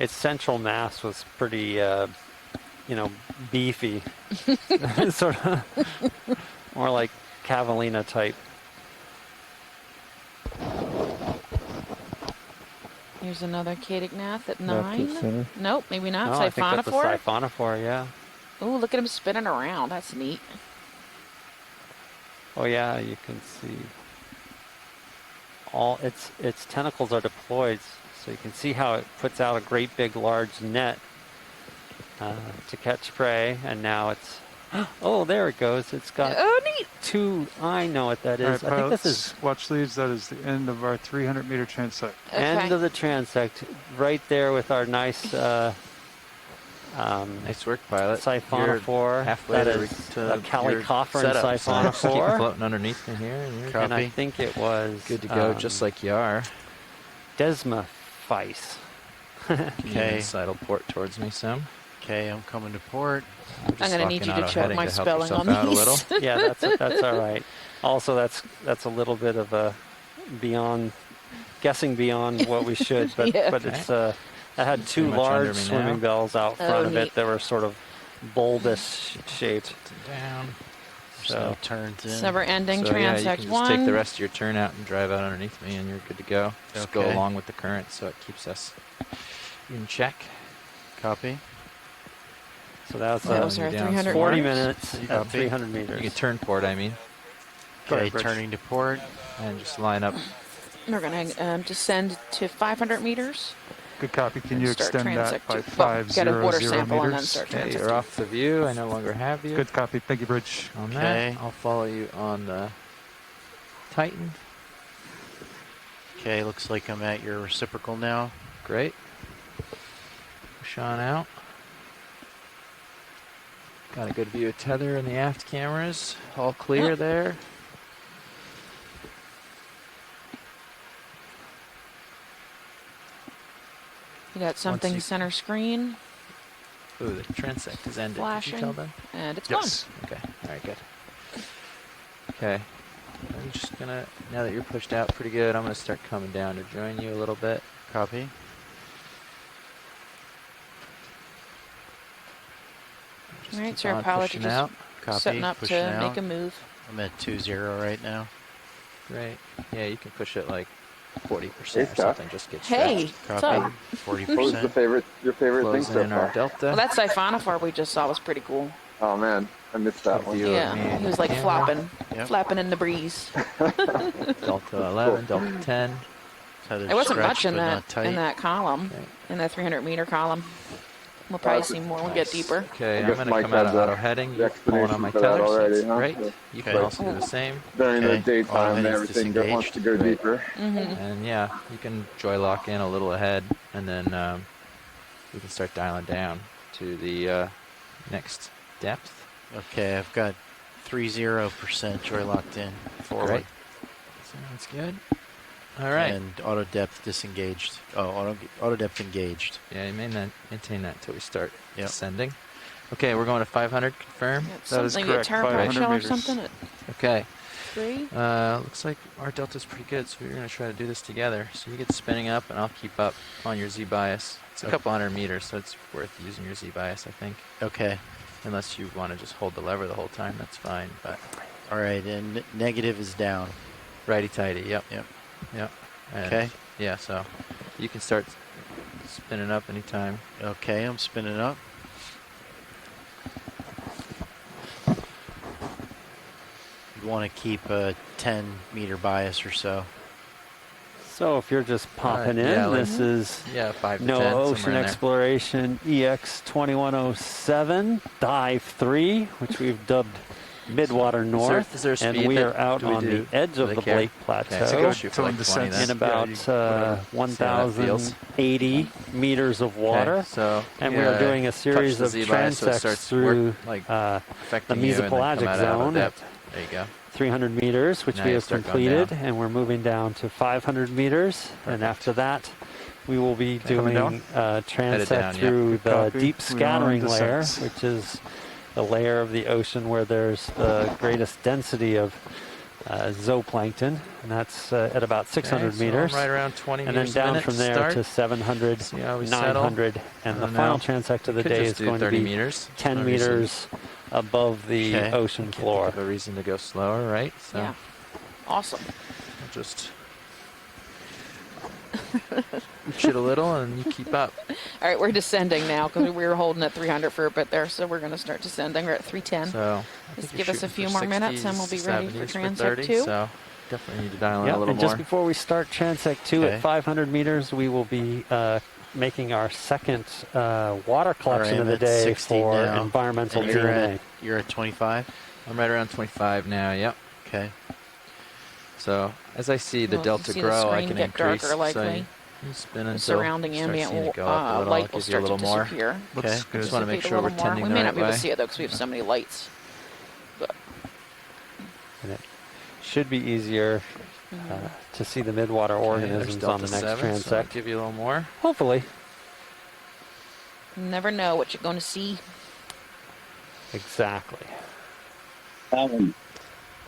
its central mass was pretty, beefy, sort of more like Cavallina type. Here's another Cadignath at Left of 9. center. Nope, maybe not. Oh, I think that's a Siphonophore. siphonophore, yeah. Oh, look at him spinning around. That's neat. Oh yeah, you can see all its tentacles are deployed, so you can see how it puts out a great big large net to catch prey, and now it's oh, there it goes. It's got Oh, neat. two. I know what that is. All right, I think this pilots, is watch these. That is the end of our 300-meter transect. Okay. end of the transect, right there with our nice Nice work, pilot. siphonophore. You're halfway That to, is to a Calicofferan setup, so just keep siphonophore. floating underneath me here, and you're And I Copy. think it was good to go, just like you are. Desmophyce. Okay. Sidle port towards me, Sam. Okay, I'm coming to port. I'm going to need you to check heading my to help spelling yourself on out a little. these. Yeah, that's all right. Also, that's a little bit of a guessing beyond what we should, but Yeah. but it's it had two Pretty much under large me swimming now. bells out Oh, front of neat. it that were sort of bulbous shaped. Down. There's So no turns in. It's never ending. So yeah, you Transect can just 1. take the rest of your turn out and drive out underneath me, and you're good to go. Just go Okay. along with the current, so it keeps us in check. Copy. So that was That was our you're down 300 some 40 meters. minutes at Copy. 300 meters. You can turn port, I mean, Go Okay, ahead, Rich. turning to port. and just line up. We're going to descend to 500 meters. Good copy. Can you Start extend that transect by to- well, get a 500 water sample and then meters? start Okay, transecting. you're off the view. I no longer have you. Good copy. Thank you, Bridge. On Okay. that, I'll follow you on the Titan. Okay, looks like I'm at your reciprocal now. Great. Push on out. Got a good view of tether in the aft cameras. All clear Oh. there. You got something you- center screen, Ooh, the transect is ended. Did flashing, you tell them? and it's Yes. Okay. All right. Good. Okay. I'm just gonna. Now that you're pushed out pretty good, I'm gonna start coming down to join you a little bit. Copy. Just All right, keep so your on pilot pushing just out. Copy. setting up Pushing to out. make a move. I'm at 2-0 right now. Great. Yeah, you can push it like 40% Hey, or Scott. something. Just get Hey, stretched. what's Copy. up? 40%. What was your favorite thing Closing so in our far? delta. Well, that siphonophore we just saw was pretty cool. Oh man, I missed that one. View of Yeah, me and he was the like camera. flopping, Yep. flapping in the breeze. Delta 11, Delta 10. Tether's There wasn't stretched, much in but that not tight. in that column, Okay. in that 300-meter column. We'll probably see more when we get deeper. Okay, I I'm guess going to Mike come out had of the- auto heading. the You're pulling on my explanation for that tether, so already, that's huh? great. So You Okay. can also do the same. during the Okay. daytime, Auto-heading's everything wants to go disengaged. deeper. And yeah, you can joy lock in a little ahead, and then we can start dialing down to the next depth. Okay, I've got 30% joy locked in. Forward. Great. Sounds good. All right. And auto depth disengaged. Oh, auto depth engaged. Yeah, you maintain that until we start Yep. ascending. Okay, we're going to 500. Confirm. It's That is something, a correct, terraform 500 shell or meters. something at Okay. 3. Looks like our delta's pretty good, so we're going to try to do this together. So you get spinning up, and I'll keep up on your Z-bias. It's a couple hundred meters, so it's worth using your Z-bias, I think. Okay. Unless you want to just hold the lever the whole time, that's fine. But All right, and negative is down. righty-tighty, yep. Yep. Yep. And Okay. yeah, so you can start spinning up anytime. Okay, I'm spinning up. You want to keep a 10-meter bias or so. So if you're just popping in, yeah, like- this is Yeah, 5 to No 10, Ocean somewhere in there. Exploration EX2107 Dive 3, which we've dubbed Midwater North, is there a and speed we that- are out do we on do? the edge Do of they the care? Blake Okay, Plateau so go shoot for Tell like them to 20 send then. in about Yeah, whatever. 1,080 meters of water. Okay, so And we are doing a series touch of the Z-bias so it transects starts through like the affecting you and then come mesopelagic out of zone at depth. There you go. 300 meters, which Now we you have start going completed, down. and we're moving down to 500 meters. And after that, we will be Coming doing down? transect down, yeah. through Good the copy. deep We are scattering on layer, descent. which is the layer of the ocean where there's the greatest density of zooplankton, and that's at about 600 Okay, so I'm meters. right around 20 And then meters a down minute from to there start. to 700, See how we settle. 900, and I the don't final know. transect of We the could day just is do going to 30 be meters. 10 No reason. meters above the Okay. ocean Can't floor. think of a reason to go slower, right? So Yeah. Awesome. I'll just push it a little and you keep up. All right, we're descending now because we were holding at 300 for a bit there, so we're going to start descending. We're at 310. So I Just think give you're us a shooting few for more minutes 60s, and we'll be ready for 70s transect 30, 2. So definitely need to dial in Yep, a little and more. just before we start transect 2 Okay. at 500 meters, we will be making our second water collection I'm of the at day 60 for now. environmental And DNA. you're at 25? I'm right around 25 now. Yep. Okay. So as I see the Well, delta you see grow, the I screen can get increase. darker, likely. So you spin The until surrounding you start ambient seeing it go up a little. light I'll will give you a start to little more. disappear. Okay. Looks good. Just want to make Dissipate a sure we're little more. tending We the may right not be able way. to see it though because we have so many lights. But And it should be easier to see the midwater Okay, organisms there's on the delta next 7, so I'll transect. give you a little more. Hopefully. you never know what you're going to see. Exactly. Alan,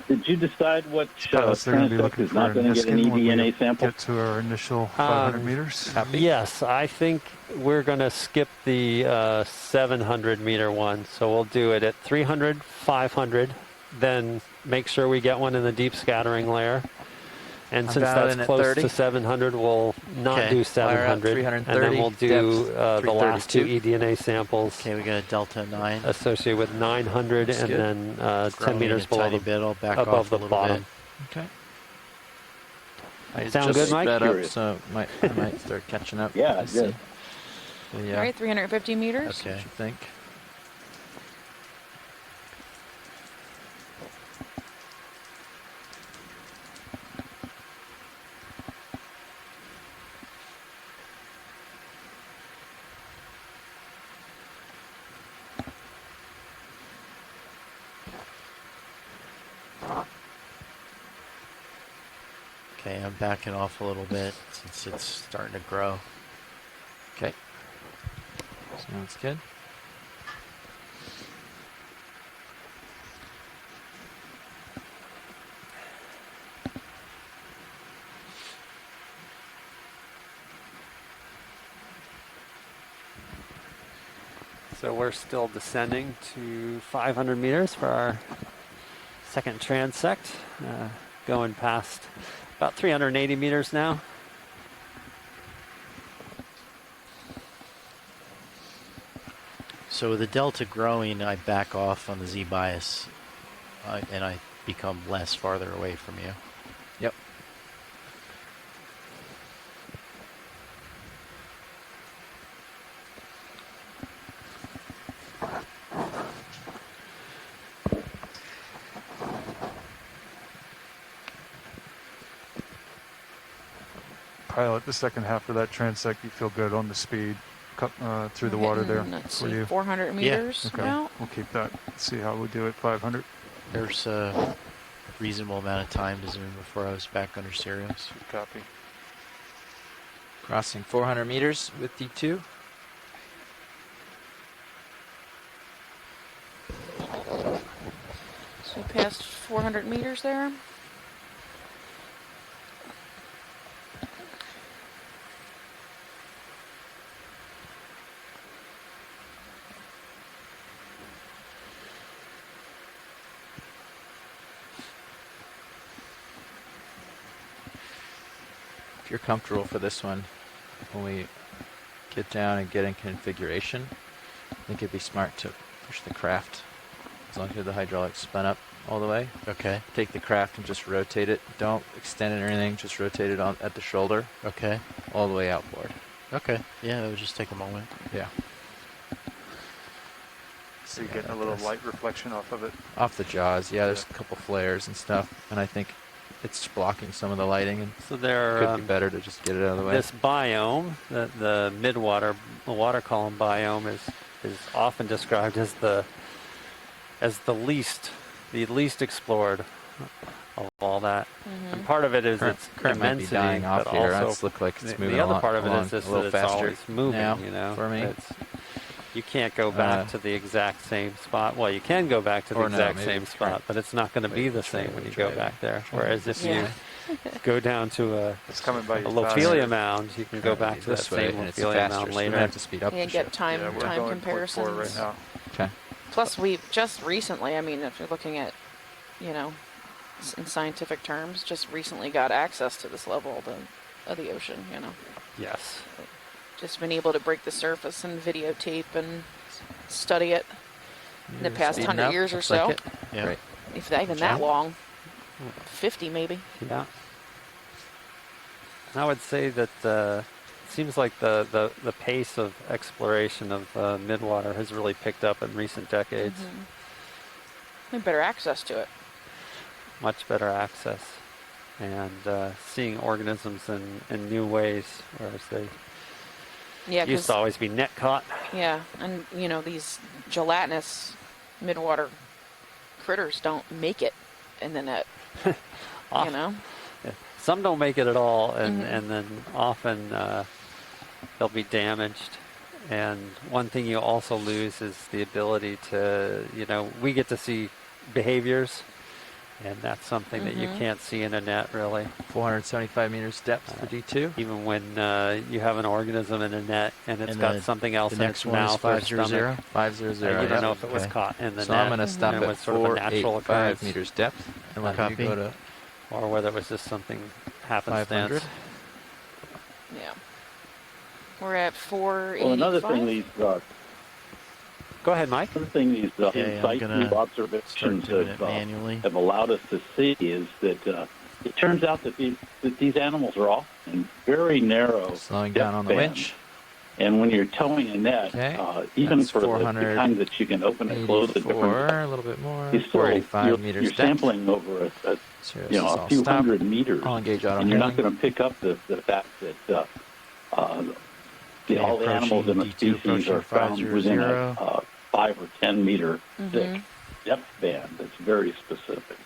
did you decide what Pilots, they're going to be transect looking is for not a going to get an Niskin when we eDNA sample? get to our initial 500 Um, meters. Yes, I think we're going to skip the 700 meter one. So we'll do it at 300, 500, then make sure we get one in the deep scattering layer. And I'm since dialed that's in at close 30. to 700, we'll not Okay. do Fire up 700. And then 330, we'll do depth the last two 332. eDNA samples Okay, we got a delta 9. associated with 900 Looks and good. then 10 Growing meters a below tiny the, bit. I'll back above off a the little bottom. bit. Okay. Sound just good, Mike? sped up, Curious. so I might start catching up. Yeah, Let's good. see. Yeah. All right, 350 meters. That's what Okay. you think. Okay, I'm backing off a little bit since it's starting to grow. Okay. Sounds good. So we're still descending to 500 meters for our second transect, going past about 380 meters now. So with the delta growing, I back off on the Z bias, and I become less farther away from you. Yep. Pilot, the second half of that transect, you feel good on the speed through the water there Let's for see, you? 400 meters Okay, now. we'll keep that. See how we do at 500. There's a reasonable amount of time to zoom before I was back under serials. Copy. Crossing 400 meters with D2. So past 400 meters there. If you're comfortable for this one, when we get down and get in configuration, I think it'd be smart to push the craft as long as the hydraulics spun up all the way. Okay. Take the craft and just rotate it. Don't extend it or anything. Just rotate it on at the shoulder Okay. all the way outboard. Okay. Yeah, it would just take a moment. Yeah. So you're getting a little light reflection off of it. Off the jaws. Yeah, there's a couple flares and stuff, and I think it's blocking some of the lighting, and So there could be better to just get it out of the way. this biome, the midwater water column biome, is often described as the least explored of all that. And part of it is its Current might be immensity, dying off but here. also It's look like it's moving the other along, part of it along is just a little that it's faster always moving. now You know, for me. you can't go back to the exact same spot. Well, you can go back to the Or no, exact maybe same spot, but it's not going to be Wait, the try same it, when you try go it. back there. Try it. Whereas if Yeah. you go down to It's coming by a you Lophelia faster. mound, you can go back to that this way, same and it's Lophelia faster. mound So we later. have to speed up And the get ship. time Yeah, we're time going 0.4 comparisons. right now. Okay. Plus, we just recently, I mean, if you're looking at, you know, in scientific terms, just recently got access to this level of the ocean, you know. Yes. Just been able to break the surface and videotape and study it in the past Speeding 100 up, years or looks so. like it. Yeah. Great. If that, even Good that job. long. 50 maybe. Yeah. And I would say that it seems like the pace of exploration of Midwater has really picked up in recent decades. We have better access to it. Much better access. And seeing organisms in new ways, whereas they Yeah, used to always be net caught. yeah, and you know, these gelatinous midwater critters don't make it in the net. You know? Yeah. Some don't make it at all, and then often they'll be damaged. And one thing you also lose is the ability to, you know, we get to see behaviors, and that's something that you can't see in a net, really. 475 meters depth for D2. Even when you have an organism in a net and it's And got the- something else the in next its one is mouth or 500. stomach, 500. you don't know Yep. if it was Okay. caught in the So net. I'm going to stop and it at was sort of a natural 485 occurrence, meters depth and let Copy. you go to or whether it was just something happenstance. 500. Yeah. We're at 485. Well, another thing these Go ahead, Mike. Another thing these Okay, I'm insightful gonna start observations doing it manually. have allowed us to see is that it turns out that these animals are all in very narrow Slowing down depth on the bands. winch. And when you're towing a net, Okay, even that's for the kind that you can open and close at different 484, a little bit more. you still, 485 meters you're depth. sampling over So you know, this is a all few stop. hundred meters, I'll engage auto and you're not handling. going to pick up the fact that Okay, all the animals in the approaching D2, species are found within 500. a 5 or 10 meter thick depth band that's very specific.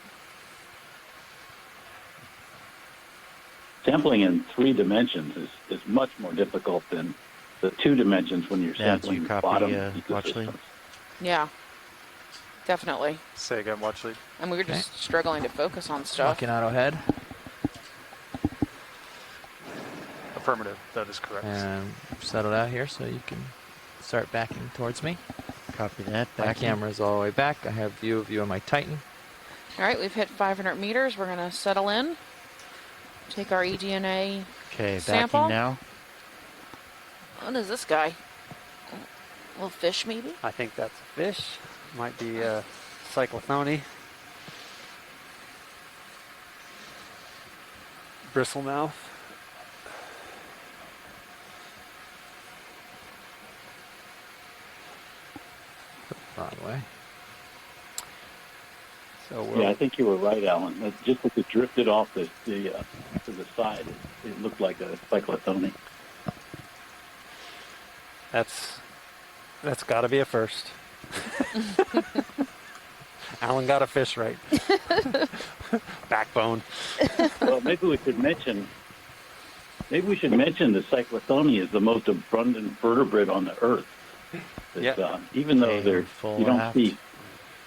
Sampling in 3 dimensions is much more difficult than the 2 dimensions when you're Yeah, do sampling you copy, bottom watch lead? ecosystems. Yeah. Definitely. Say again, watch lead. And we were just struggling to focus on stuff. Locking auto head. Affirmative. That is correct. And settled out here so you can start backing towards me. Copy that. My Back in. camera's all the way back. I have view of you on my Titan. All right, we've hit 500 meters. We're going to settle in. Take our eDNA Okay, sample. backing now. What is this guy? A little fish, maybe? I think that's a fish. Might be a cyclothony. Bristlemouth. Wrong way. So we'll, Yeah, I think you were right, Alan. Just as it drifted off to the side, it looked like a cyclotony. that's got to be a first. Alan got a fish right. Backbone. Well, maybe we should mention the cyclothony is the most abundant vertebrate on the Earth. That, Yeah. Even though Okay, they're full you don't aft. see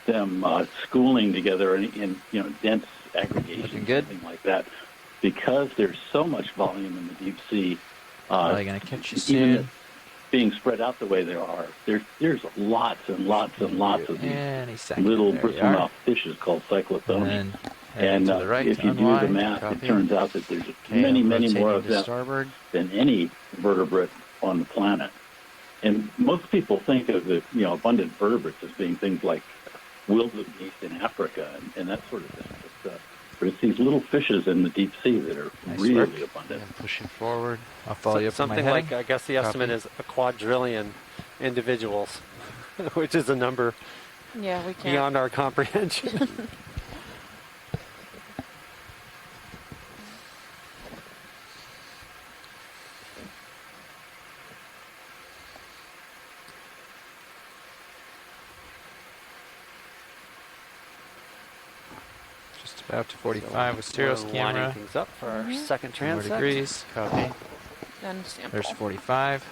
them schooling together in dense aggregations, Looking good. something like that, because there's so much volume in the deep sea. Probably gonna catch you Even soon. being spread out the way they are, there's lots and lots and lots of these Any second. little There you are. bristlemouth fishes called cyclothony. And then heading And to the right if to you do the unwind. math, Copy. it turns out that there's Okay, many, I'm many more rotating of to them starboard. than any vertebrate on the planet. And most people think of the abundant vertebrates as being things like wildebeest in Africa and that sort of thing. But it's these little fishes in the deep sea that are Nice really work. abundant. And pushing forward. I'll follow you up on my Something heading. like, I guess the estimate Copy. is a quadrillion individuals, which is a number Yeah, we can't. beyond our comprehension. Just about to 45 with Stereo's We're camera. lining things up for our second 4 transect. degrees. Copy. Then sample. There's 45.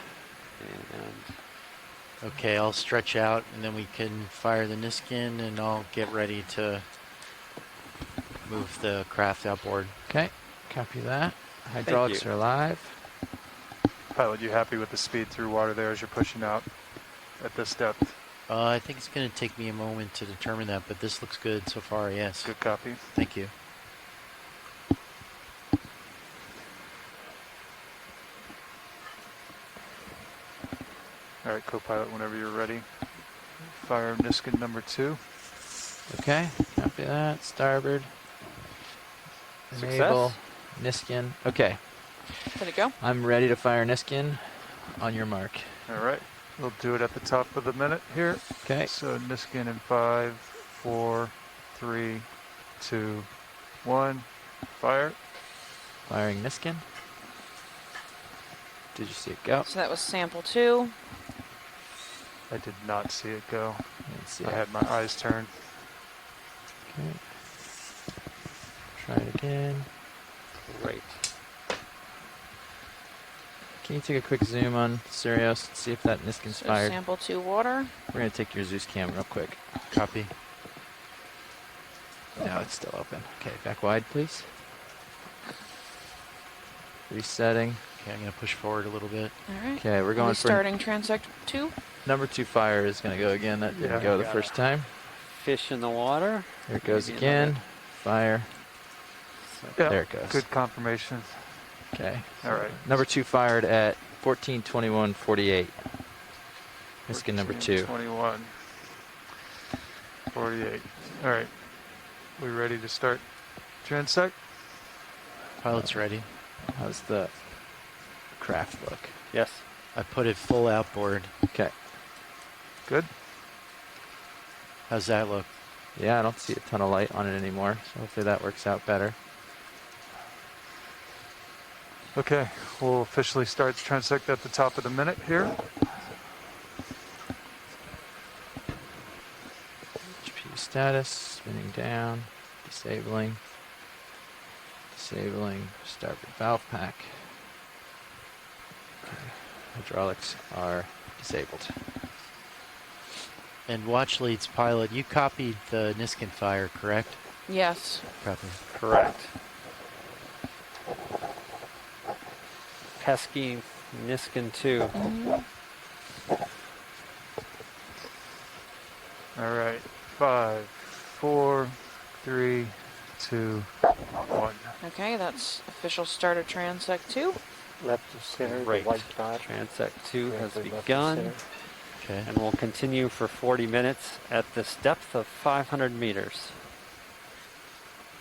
And Okay, I'll stretch out and then we can fire the Niskin and I'll get ready to move the craft outboard. Okay, copy that. Hydraulics you. are alive. Pilot, you happy with the speed through water there as you're pushing out at this depth? I think it's going to take me a moment to determine that, but this looks good so far, yes. Good copy. Thank you. All right, co-pilot, whenever you're ready. Fire Niskin number 2. Okay, copy that. Starboard. Success. Enable. Niskin. Okay, Did it go? I'm ready to fire Niskin. On your mark. All right, we'll do it at the top of the minute here. Okay. So Niskin in 5, 4, 3, 2, 1. Fire. Firing Niskin. Did you see it go? So that was sample 2. I did not see it go. Didn't see I it. had my eyes turned. Okay. Try it again. Great. Can you take a quick zoom on Sirius and see if that Niskin's So fired? sample 2 water. We're going to take your Zeus cam real quick. Copy. No, it's still open. Okay, back wide, please. Resetting. Okay, I'm going to push forward a little bit. All right. Okay, we're going for Restarting transect 2. number 2 fire is going to go again. That didn't Yeah. go the first time. Fish in the water. Here it goes Maybe again. another- Fire. Yeah, There it goes. good confirmation. Okay. All right. Number 2 fired at 14:21:48. Niskin number 2. 21. 48. All right. We ready to start transect? Pilot's ready. How's the craft look? Yes. I put it full outboard. Okay. Good. How's that look? Yeah, I don't see a ton of light on it anymore, so hopefully that works out better. Okay, we'll officially start transect at the top of the minute here. GPU status, spinning down, disabling, disabling, starboard valve pack. Okay. Hydraulics are disabled. And watch leads pilot, you copied the Niskin fire, correct? Yes. Copy. Correct. Pesky Niskin 2. All right. 5, 4, 3, 2, 1. Okay, that's official start of transect 2. Left of center, Great. the white dot. Transect 2 has Directly left of begun. center. Okay. And will continue for 40 minutes at this depth of 500 meters.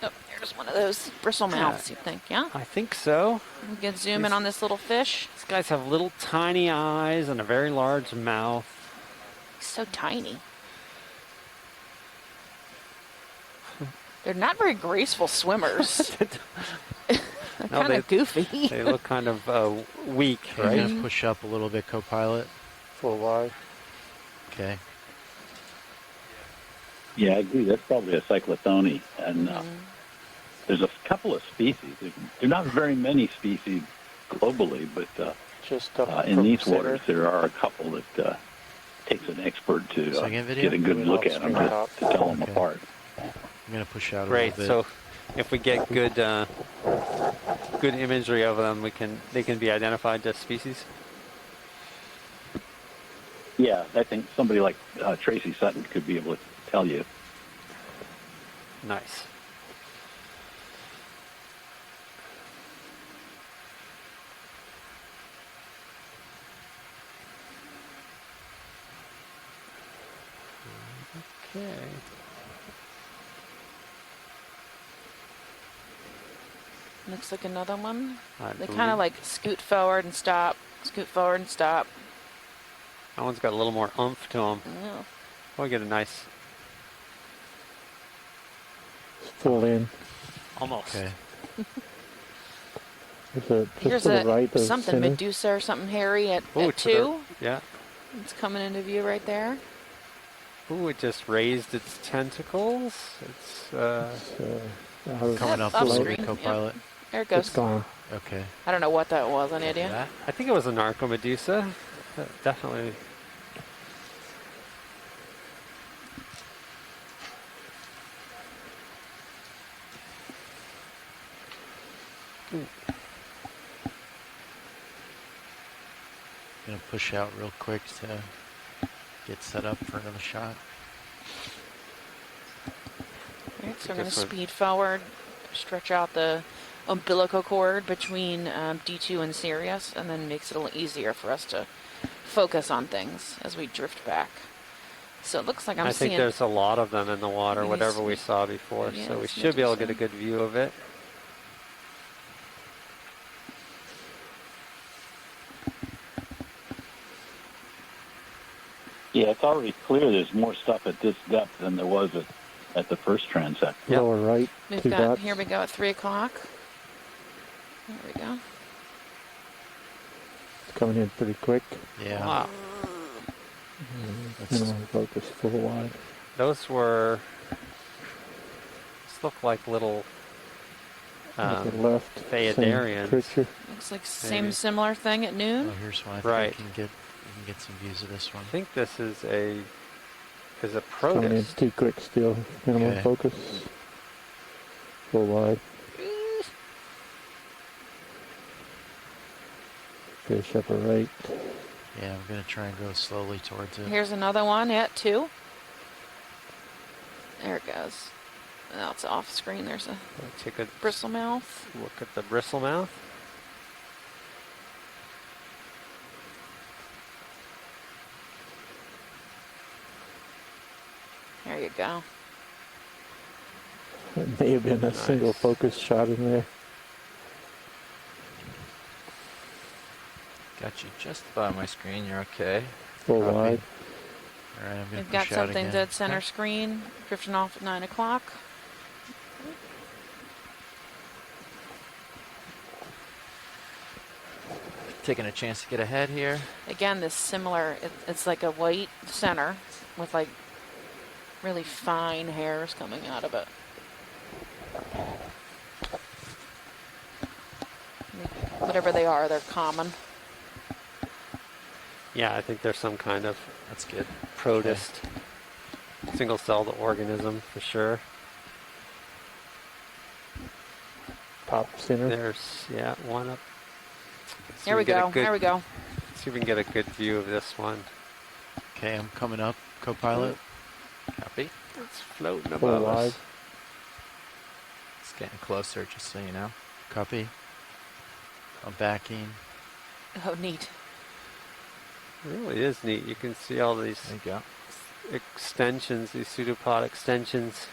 Oh, there's one of those bristle mouths, you think, yeah? I think so. We can zoom in on this little fish. These guys have little tiny eyes and a very large mouth. He's so tiny. They're not very graceful swimmers. They're No, kind of goofy. They look kind of weak, Okay, I'm right? going to push up a little bit, co-pilot. Full wide. Okay. Yeah, I agree. That's probably a cyclothony. And there's a couple of species. There are not very many species globally, but Just up in from these center. waters, there are a couple that takes an expert to Second video? get a good Moving look at them upstream to tell them Okay. apart. I'm going to push out a Great. little So bit. if we get good good imagery of them, they can be identified as species. Yeah, I think somebody like Tracy Sutton could be able to tell you. Nice. Okay. Looks like another one. I They believe- kind of like scoot forward and stop, scoot forward and stop. That one's got a little more oomph to them. Yeah. We'll get a nice, Full in. almost. Okay. There's a, just Here's to the right a of something center. Medusa or something hairy at Ooh, to the- 2. Yeah. It's coming into view right there. Ooh, it just raised its tentacles. It's Out of Coming up Off a little screen, bit, yep. co-pilot. There it It's goes. gone. Okay. I don't know what that was, any idea? That? I think it was a Narcomedusa. Definitely. Gonna push out real quick to get set up for another shot. Alright, so we're going to speed forward, stretch out the umbilical cord between D2 and Sirius, and then makes it a little easier for us to focus on things as we drift back. So it looks like I think there's a lot of them in the water, whatever we saw before, Yeah, so we it's should be able to get a interesting. good view of it. Yeah, it's already clear there's more stuff at this depth than there was at the first transect. Yep. Lower right, We've 2 got, dots. here we go at 3 o'clock. There we go. It's coming in pretty quick. Yeah. Wow. Minimum focus full wide. Those were, these look like little To the left, same Phaedarians. picture. Looks like same Maybe. similar thing at Oh, noon. here's one. I think Right. we can get some views of this one. I think this is a Coming in protist. too quick still. Minimum Okay. focus. Full wide. Fish upper right. Yeah, I'm gonna try and go slowly towards it. Here's another one at 2. There it goes. Now it's off screen. There's a Take a bristlemouth. look at the bristlemouth. There you go. It may have been a single focus shot in there. Got you just above my screen. You're okay. Full Copy. wide. All right, I'm gonna We've got push out something again. dead center screen, drifting off at 9 o'clock. Taking a chance to get ahead here. Again, this similar, it's like a white center with like really fine hairs coming out of it. Whatever they are, they're common. Yeah, I think there's some kind of That's good. protist, single-celled organism for sure. Top center. There's, yeah, one up. See Here we if get a go. good- There we go. See if we can get a good view of this one. Okay, I'm coming up, co-pilot. Copy. It's floating Full above wide. us. It's getting closer, just so you know. Copy. I'm backing. Oh, neat. It really is neat. You can see all these There you go. extensions, these pseudopod extensions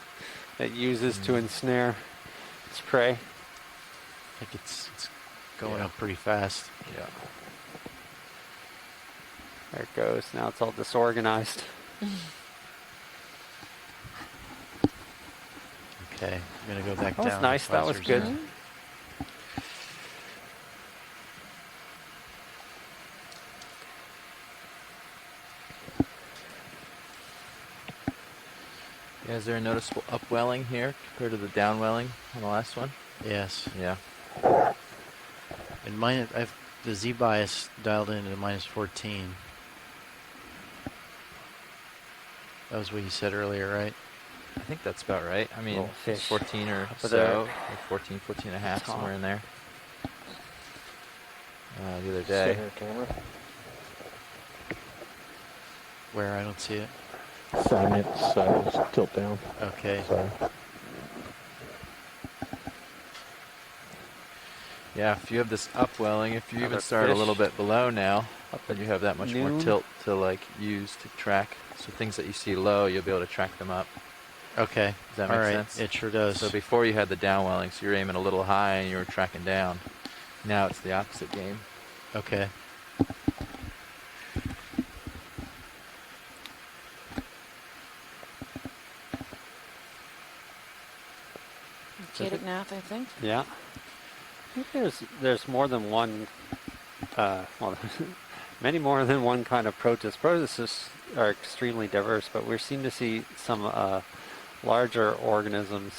that it uses to ensnare its prey. I think it's going Yeah. up pretty fast. Yeah. There it goes. Now it's all disorganized. Okay, I'm gonna go back That down. was nice. That was Pfizer's good. in. Yeah, is there a noticeable upwelling here compared to the downwelling on the last one? Yes. Yeah. And mine, I've the Z bias dialed into -14. That was what you said earlier, right? I think that's about right. I mean, Little fish 14 or up so, there. like 14, 14 and a half, Top. somewhere in there. The other day. Center camera. Where I don't see it. Side just tilt down. Okay. Sorry. Yeah, if you have this upwelling, if you Another even start a little fish. bit below now, Up then at you have that much noon. more tilt to like use to track. So things that you see low, you'll be able to track them up. Okay. Does that All make right. sense? It sure does. So before you had the downwelling, so you're aiming a little high and you were tracking down. Now it's the opposite game. Okay. Cadignath, I think. Yeah. I think there's more than one, well, many more than one kind of protist. Protists are extremely diverse, but we seem to see some larger organisms,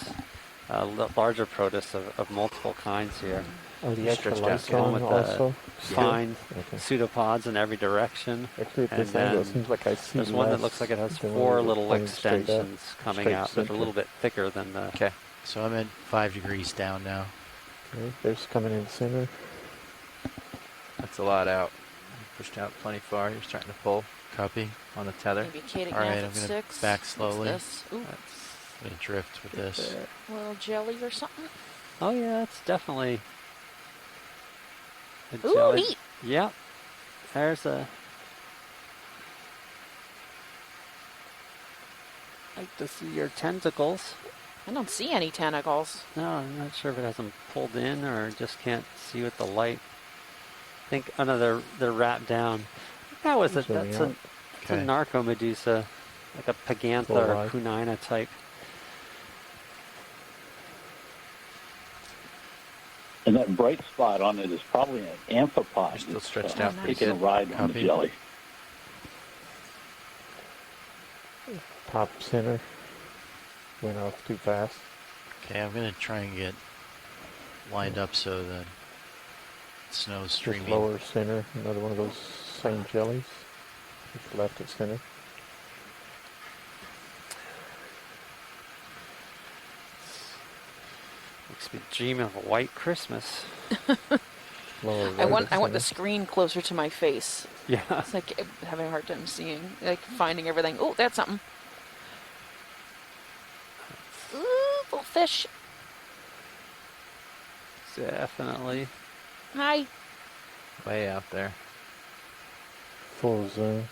larger protists of multiple kinds here. Oh, the extra Stretched out lights Going on with also. fine Okay. pseudopods in every direction. Actually, at And this angle, it then seems like I see There's one that less looks like it has than 4 when we were little playing straight up. extensions coming straight out that are a center. little bit thicker than the. Okay. So I'm at 5 degrees down now. Okay, there's coming in center. That's a lot out. Pushed out plenty far. You're starting to pull Copy. on the tether. Maybe Katie All right, at I'm gonna 6. back What's slowly. this? Ooh, I'm gonna drift with this. a little jelly or something. Oh yeah, it's definitely a Ooh, jelly. neat. Yep. There's a. Like to see your tentacles. I don't see any tentacles. No, I'm not sure if it has them pulled in or just can't see with the light. I think, oh no, they're wrapped down. That was a, Zooming that's out. a Okay. narcomedusa, like a pagantha Full or light. cunina type. And that bright spot on it is probably an amphipod. You're still It's, stretched Oh, out nice. pretty taking a good. ride on the Copy. jelly. Top center. Went off too fast. Okay, I'm gonna try and get lined up so the snow's Just streaming. lower center. Another one of those same jellies. Just left at center. Makes me dream of a white Christmas. Lower I right want at the center. screen closer to my face. Yeah. It's like having a hard time seeing, like finding everything. Oh, that's something. Ooh, little fish. Definitely. Hi. Way out there. Full zoom.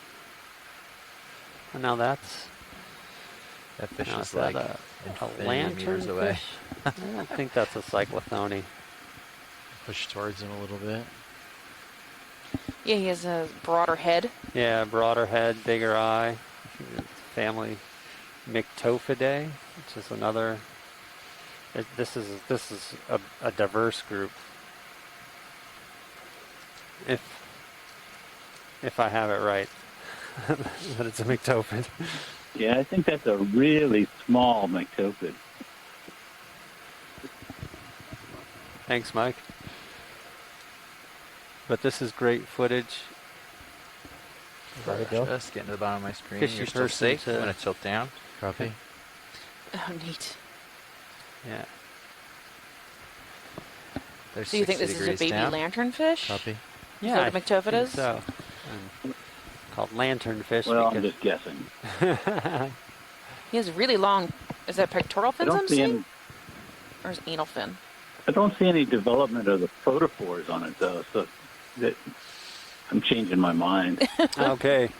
And now that's. That fish Now is is that like a infinity meters lantern away. fish? I don't think that's a cyclothony. Push towards him a little bit. Yeah, he has a broader head. Yeah, broader head, bigger eye. I think it's family Myctophidae, which is another. This is a diverse group. If I have it right, that it's a Myctophid. Yeah, I think that's a really small myctophid. Thanks, Mike. But this is great footage. There we go. Just getting to the bottom of my screen. Fishy You're still person safe. to- I'm going to tilt down. Copy. Oh, neat. Yeah. There's So you think 60 this is a degrees baby down. lanternfish? Copy. Yeah, that I what a Myctophid think is? so. And called lanternfish Well, I'm because just guessing. He has really long. Is that pectoral I fins don't I'm see seeing? any. Or is anal fin? I don't see any development of the protophores on it though, so that I'm changing my mind. okay.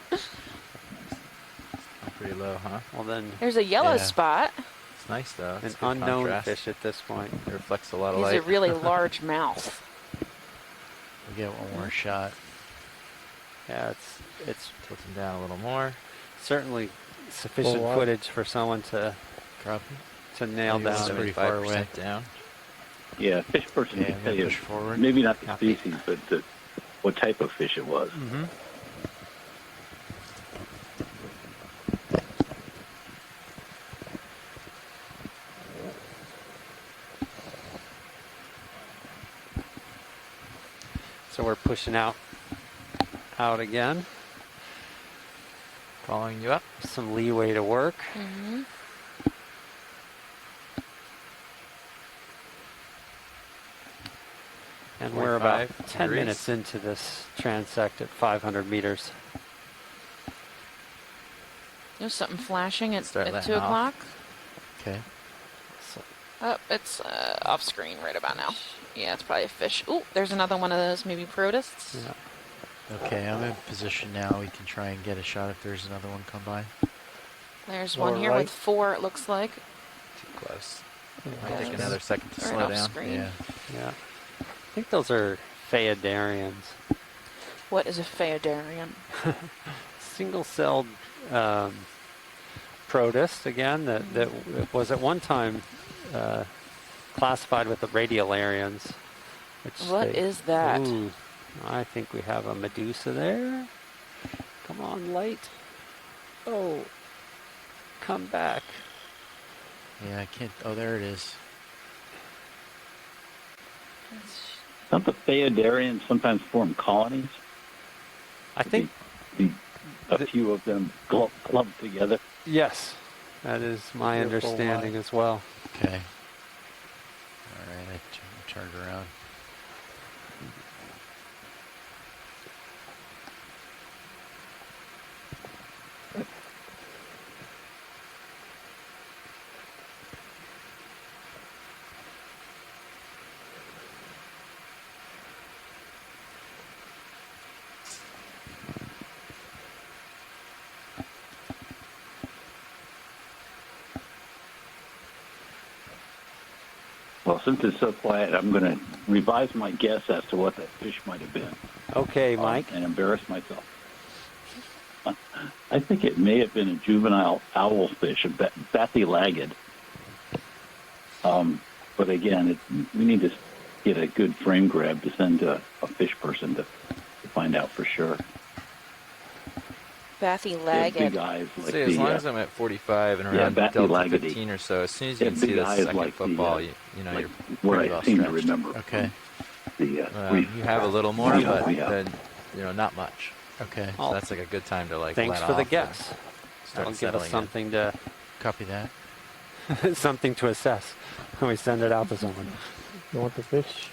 Pretty low, huh? Well then, There's a yellow Yeah. spot. It's nice though. an It's good unknown contrast. fish at this point. It reflects a lot of He has light. a really large mouth. We'll get one more shot. Yeah, it's Tilting down a little more. certainly sufficient Full out. footage for someone to Copy. nail Yeah, down. pretty far away. 75% down. Yeah, fish person Okay, can I'm tell gonna you push forward. maybe not the Copy. species, but what type of fish it was. Mm-hmm. So we're pushing out again. Following you up. Some leeway to work. Hmm. And we're about 45 10 degrees. minutes into this transect at 500 meters. There's something flashing at Start 2 letting off. o'clock. Okay. So, Oh, it's off screen right about now. Yeah, it's probably a fish. Ooh, there's another one of those, maybe protists. yeah. Okay, I'm in position now. We can try and get a shot if there's another one come by. There's Lower one here right. with 4, it looks like. Too close. Might Guys. take another second to Right slow off down. screen. Yeah. Yeah. I think those are phaedarians. What is a phaedarian? Single-celled protist, again, that was at one time classified with the radiolarians. What is that? Ooh, I think we have a medusa there. Come on, light. Oh, come back. Yeah, I can't. Oh, there it is. Don't the phaedarians sometimes form colonies? I think, A few of them clumped together. yes, that is my Careful, understanding as well. Okay. All right, I'm turned around. Well, since it's so quiet, I'm going to revise my guess as to what that fish might have been. Okay, Mike. And embarrass myself. I think it may have been a juvenile owlfish, a bathylaggid. But again, we need to get a good frame grab to send to a fish person to find out for sure. Bathylaggid. Big eyes like See, as long as I'm at 45 and around Delta 15 or so, as soon as you can see the second like football, you know, like you're what pretty I well seem to stretched. remember. Okay. The You have a little more, but then, you know, not much. Okay. So that's like a good time to like Thanks let for the off guess. and That'll start give us settling in. something to Copy that. something to assess when we send it out to someone. You want the fish?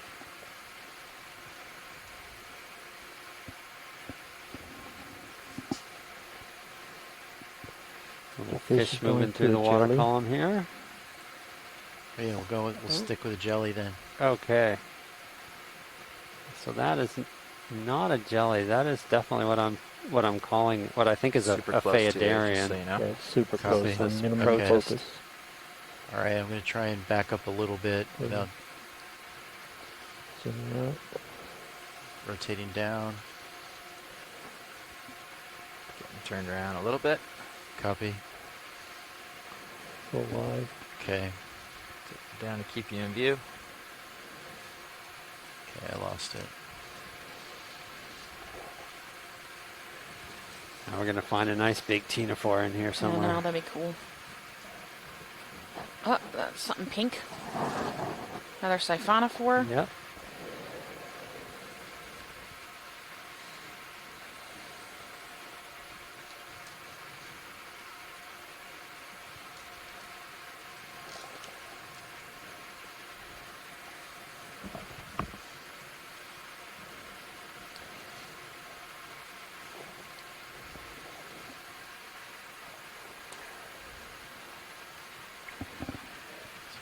Little fish fish is going moving to through the a water jelly. column here. Yeah, we'll stick with the jelly then. Okay. So that is not a jelly. That is definitely what I'm calling, what I think is a Super close to you, just Phaedarian. so you know. Yeah, it's super Copy. close. That's Minimum okay. focus. All right, I'm going to try and back up a little bit without Zooming out. rotating down. Getting turned around a little bit. Copy. Go wide. Okay. Take it down to keep you in view. Okay, I lost it. Now we're going to find a nice big ctenophore in here I don't somewhere. know, that'd be cool. Oh, that's something pink. Another siphonophore. Yep.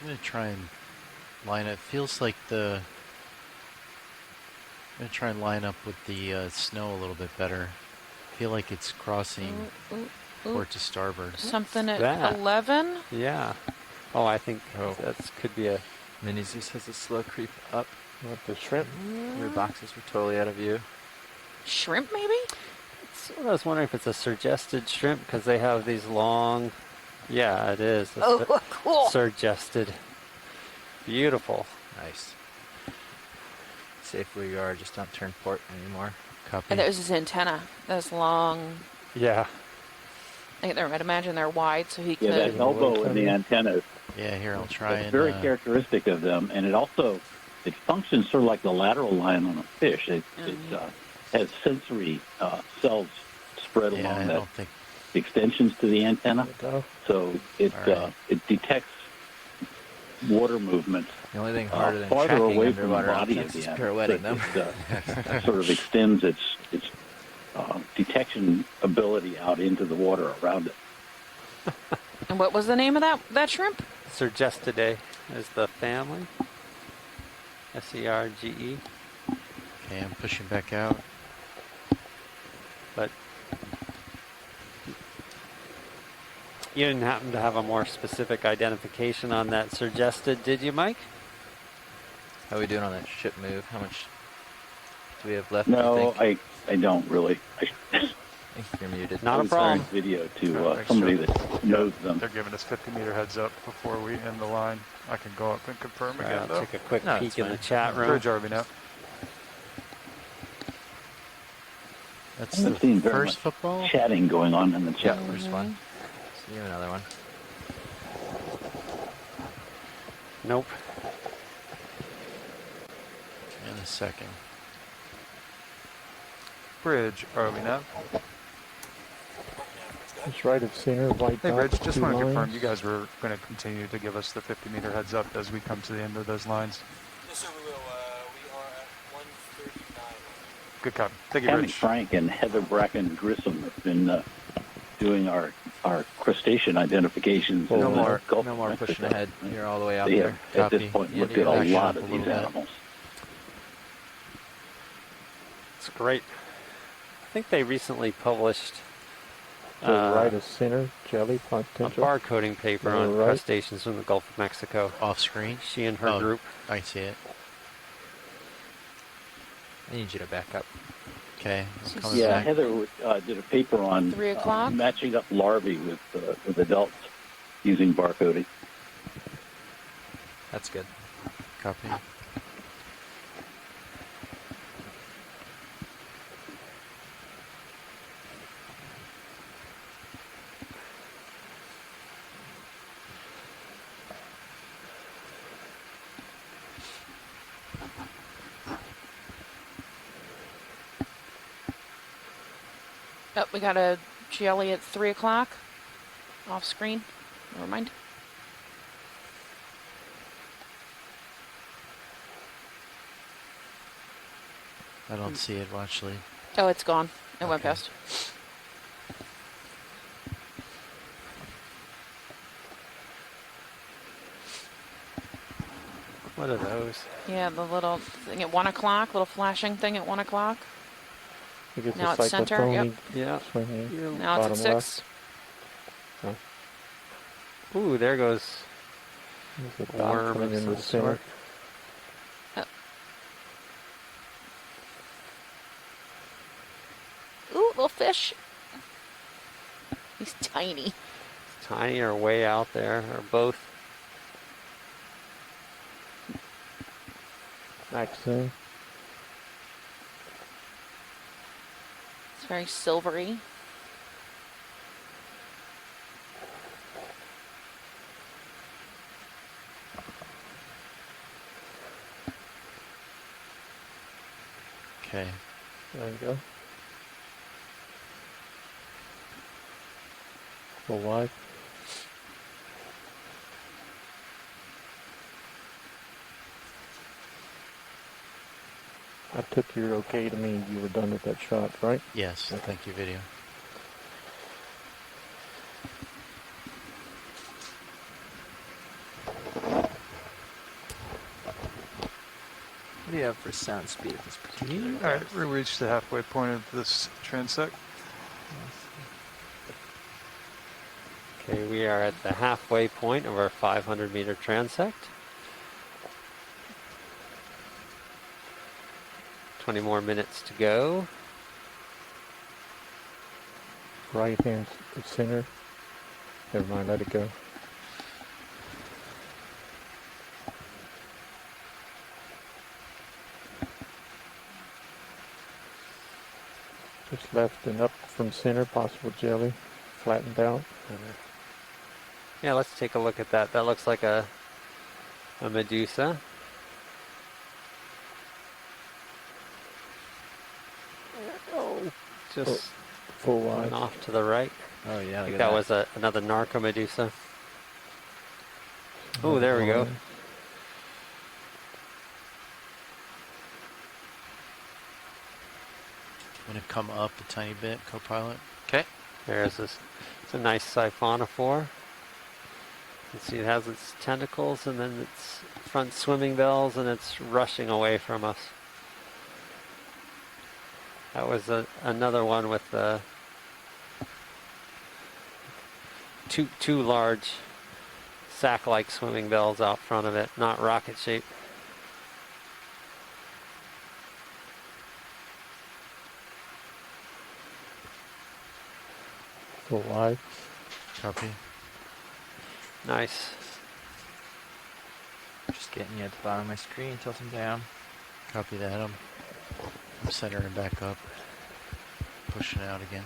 I'm going to try and line up. Feels like I'm going to try and line up with the snow a little bit better. Feel like it's crossing port to starboard. Something at That. 11. Yeah. Oh, I think that could be a... Mini Zeus has a slow creep up. You want the shrimp? Your boxes were totally out of view. Shrimp, maybe? So I was wondering if it's a surgested shrimp because they have these long... Yeah, it is. Oh, cool. Surgested. Beautiful. Nice. Safe where you are, just don't turn port anymore. Copy. And that was his antenna. Those long. Yeah. I'd imagine they're wide, so he Yeah, that could. elbow in the antenna Yeah, here, I'll try is and... very characteristic of them, and it functions sort of like the lateral line on a fish. It has sensory cells spread yeah, along I that don't think... extensions to the antenna, so it All right. it detects water movements The only thing harder than farther tracking away from the underwater body of objects the is animal. pirouetting them. It sort of extends its detection ability out into the water around it. And what was the name of that shrimp? Surgestidae is the family. S-E-R-G-E. Okay, I'm pushing back out. But you didn't happen to have a more specific identification on that surgested, did you, Mike? How are we doing on that ship move? How much do we have left? No, you think? I don't really. I think you're muted. Not a problem. Video to Make somebody sure that knows them. They're giving us 50-meter heads up before we end the line. I can go up and confirm All right, again, I'll though. take a quick No, peek it's in the fine. chat room. Bridge RV now. That's I haven't the seen very first much football? chatting going on in the Yeah, chat room. first one. See you another one. Nope. In a second. Bridge RV now. It's right of center, white Hey, dot, Rich, just two want to confirm lines. you guys were going to continue to give us the 50-meter heads up as we come to the end of those lines. Yes, sir, we will. We are at 139. Good copy. Thank you, Tammy Rich. Frank and Heather Bracken Grissom have been doing our crustacean identifications. No in the more, Gulf no of more Mexico. pushing ahead. You're all the way out They there. have, at this Copy. point, Andy, looked at you're a backing lot up of little these bit. animals. It's great. I think they recently published To the right of center, jelly a potential. barcoding paper Lower on right. crustaceans from the Gulf of Mexico. Off screen. She and her Oh, group. I see it. I need you to back up. Okay, I'm coming Yeah, back. Heather did a paper on 3 o'clock? matching up larvae with adults using barcoding. That's good. Copy. Oh, we got a jelly at 3 o'clock. Off screen. Never mind. I don't see it actually. Oh, it's gone. It went Okay. past. What are those? Yeah, the little thing at 1 o'clock, little flashing thing at 1 o'clock. You get Now the it's center, yep. cyclophony Yeah. swinging. Now it's at Bottom 6. left. Ooh, there goes There's a a dot worm coming of in some the center. sort. Ooh, little fish. He's tiny. Tiny or way out there, or both. Maxim. It's very silvery. Okay. There you go. Full wide. I took your okay to mean you were done with that shot, right? Yes. Okay. Thank you, video. What do you have for sound speed at this particular All right, we reached the halfway point of this transect. Okay, we are at the halfway point of our 500-meter transect. 20 more minutes to go. Right hand center. Never mind, let it go. Just left and up from center, possible jelly, flattened out. Yeah, let's take a look at that. That looks like a medusa. Oh, just Full went wide. off to the right. Oh yeah, I look think at that was another narcomedusa. Oh, there we go. I'm gonna come up a tiny bit, Copilot. Okay. There's this. It's a nice siphonophore. You can see it has its tentacles and then its front swimming bells, and it's rushing away from us. That was another one with two large sack-like swimming bells out front of it, not rocket shaped. Full wide. Copy. Nice. Just getting you at the bottom of my screen, tilting down. Copy that. I'm centering back up. Pushing out again.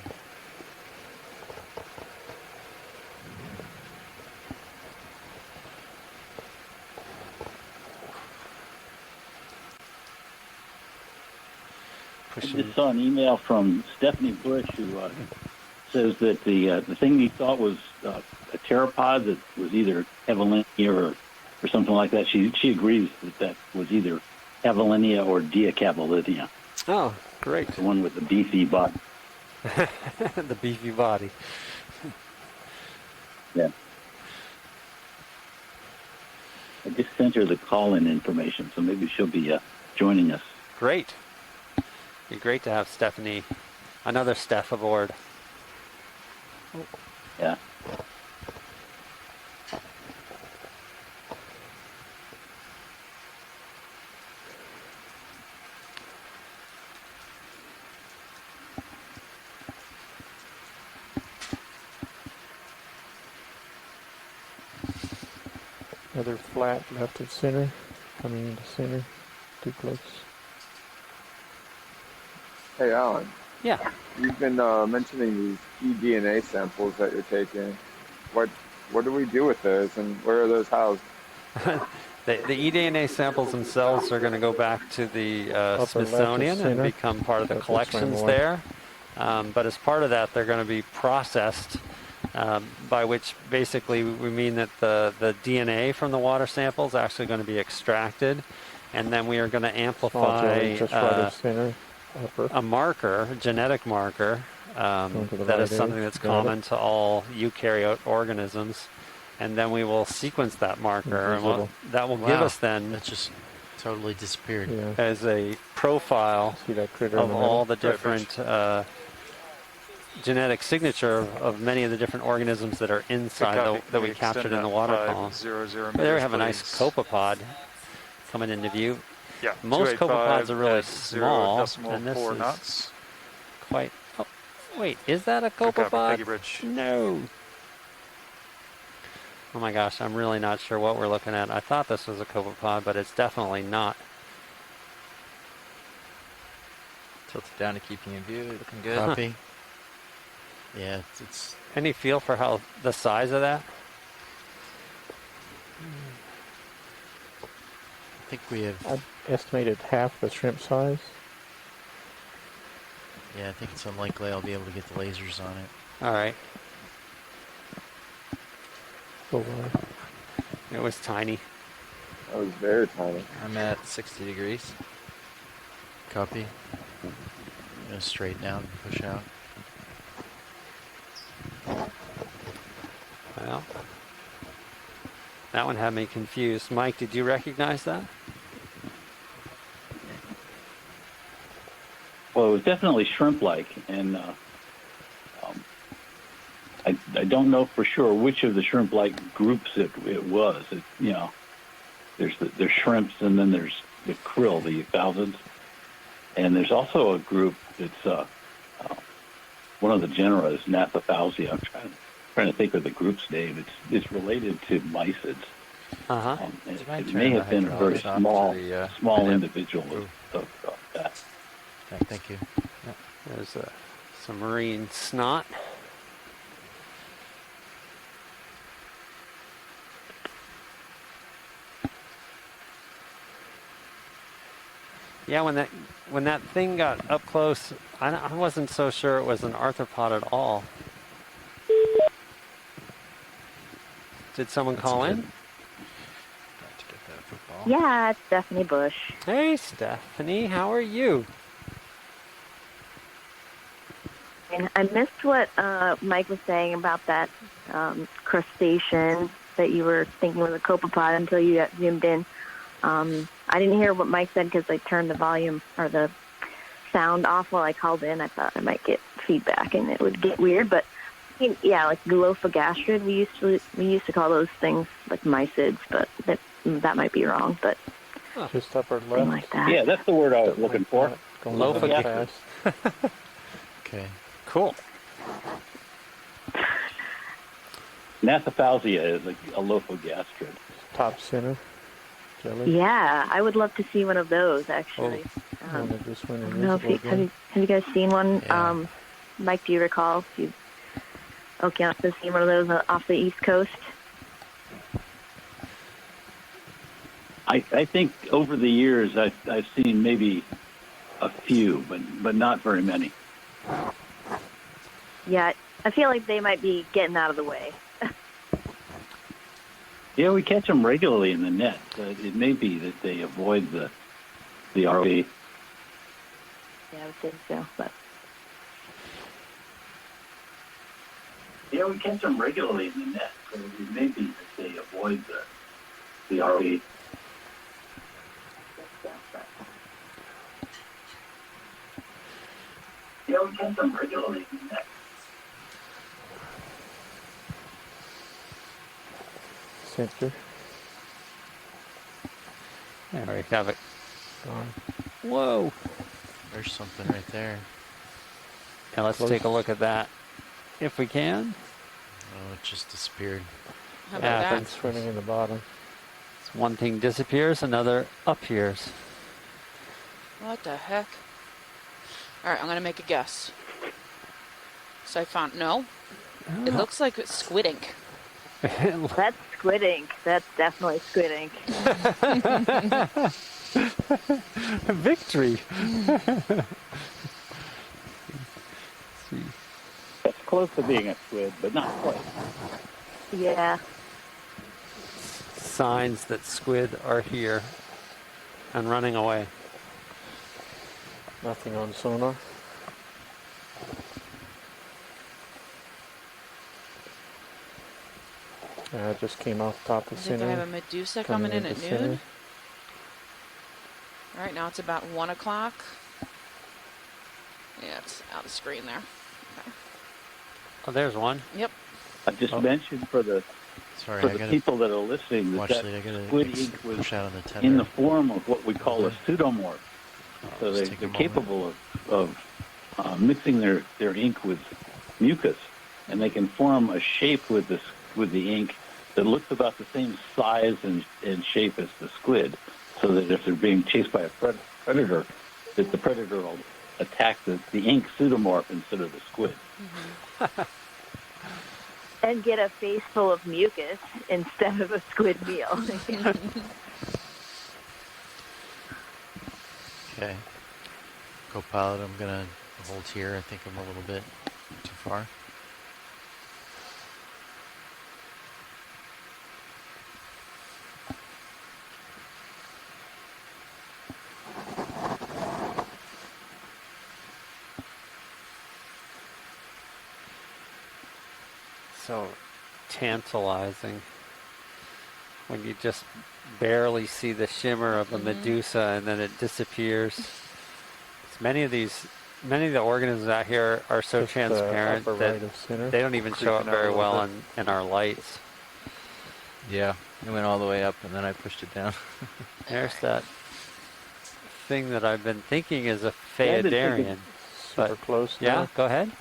I just saw an email from Stephanie Bush who says that the thing he thought was a pteropod that was either Evelina or or something like that. She agrees that was either Cavalinia or Diacavalinia, Oh, great. the one with the beefy butt. The beefy body. Yeah. I just sent her the call-in information, so maybe she'll be joining us. Great. It'd be great to have Stephanie, another Steph aboard. Yeah. Another flat left of center, coming into center, too close. Hey, Alan. Yeah. You've been mentioning these eDNA samples that you're taking. What do we do with those, and where are those housed? The eDNA samples themselves are going to go back to the Smithsonian and become part of the collections there. But as part of that, they're going to be processed, by which basically we mean that the DNA from the water sample is actually going to be extracted, and then we are going to amplify a marker, a genetic marker, that is something that's common to all eukaryote organisms, and then we will sequence that marker, and that will give us then that just totally disappeared as a profile of all the different genetic signature of many of the different organisms that are inside that we captured in the water column. There we have a nice copepod coming into view. Yeah, most copepods are really small, and this is knots. quite. Oh, wait, is that a copepod? No. Oh my gosh, I'm really not sure what we're looking at. I thought this was a copepod, but it's definitely not. Tilt it down to keep you in view. Looking good. Copy. Yeah, it's. Any feel for how the size of that? I think we have. I estimated half the shrimp size. Yeah, I think it's unlikely I'll be able to get the lasers on it. All right. Oh, it was tiny. That was very tiny. I'm at 60 degrees. Copy. I'm going to straighten out and push out. Well, that one had me confused. Mike, did you recognize that? Well, it was definitely shrimp-like, and I don't know for sure which of the shrimp-like groups it was. There's shrimps, and then there's the krill, the thousands, and there's also a group that's one of the genera is Nathophausia. I'm trying to think of the group's name. It's related to mysids. It may have been a very small individual of that. Thank you. Yep. There's some marine snot. Yeah, when that thing got up close, I wasn't so sure it was an arthropod at all. Did someone call in? Yeah, it's Stephanie Bush. Hey, Stephanie, how are you? And I missed what Mike was saying about that crustacean that you were thinking was a copepod until you got zoomed in. I didn't hear what Mike said because I turned the volume or the sound off while I called in. I thought I might get feedback and it would get weird, but yeah, like Glophogastrid, we used to call those things like mysids, but that might be wrong. But just upper left, like that. Yeah, that's the word I was looking for. Glophogastrid. Okay, cool. Nathophausia is a Glophogastrid. Top center. Jelly. Yeah, I would love to see one of those actually. I don't know if have you guys seen one? Yeah. Mike, do you recall if you Okeanos has seen one of those off the East Coast? I think over the years I've seen maybe a few, but not very many. Yeah, I feel like they might be getting out of the way. Yeah, we catch them regularly in the net. It may be that they avoid the ROV. Yeah, I would think so, but. Yeah, we catch them regularly in the net. So it may be that they avoid the ROV. Yeah, we catch them regularly in the net. Center. There we have it. Gone. Whoa. There's something right there. Yeah, let's take a look at that if we can. Oh, it just disappeared. How about that? It's swimming in the bottom. So one thing disappears, another appears. What the heck? All right, I'm gonna make a guess. No. It looks like it's squid ink. That's squid ink. That's definitely squid ink. Victory. That's close to being a squid, but not quite. Yeah. Signs that squid are here and running away. Nothing on sonar. It just came off top of I think center. I have a Medusa coming in at into noon. center. All right, now it's about 1 o'clock. Yeah, it's out of screen there. Okay. Oh, there's one. Yep. I just mentioned for the Sorry, for I the gotta people that are listening watch that the, I gotta squid ink was push out on the tether. in the form of what we call a pseudomorph. So Just they're take a moment. capable of mixing their ink with mucus, and they can form a shape with the ink that looks about the same size and shape as the squid, so that if they're being chased by a predator, that the predator will attack the ink pseudomorph instead of the squid. Mm-hmm. And get a face full of mucus instead of a squid meal. Yeah. Okay. Co-pilot, I'm gonna hold here. I think I'm a little bit too far. So tantalizing when you just barely see the shimmer of a Medusa and then it disappears. Many of the organisms out here are so Just, transparent upper that right of center. they don't even show up Creeping out a very little well bit. in our lights. Yeah, it went all the way up and then I pushed it down. There's that thing that I've been thinking is a Yeah, I've been thinking Phaedarian. Super close. Yeah, now, go ahead.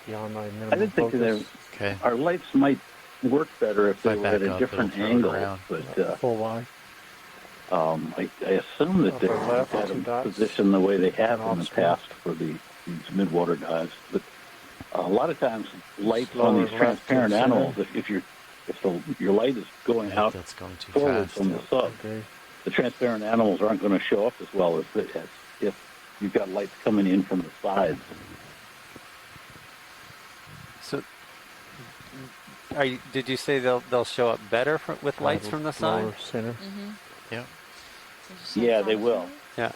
Beyond my I minimum did think focus. Okay. our lights might work better if they If I were at back a up, different it'll throw it angle, around. but Full wide. I assume that they Upper left, had 2 them dots. positioned the way they have And in the off screen. past for these midwater guys. But a lot of times, lights Lower on these left transparent to center. animals, if your light is going I out think that's going too forward fast. from the sub, Okay. the transparent animals aren't going to show up as well as if you've got lights coming in from the sides. So, did you say they'll show up better with lights from the side? Lower center. Yep. Yeah, they will. Yeah.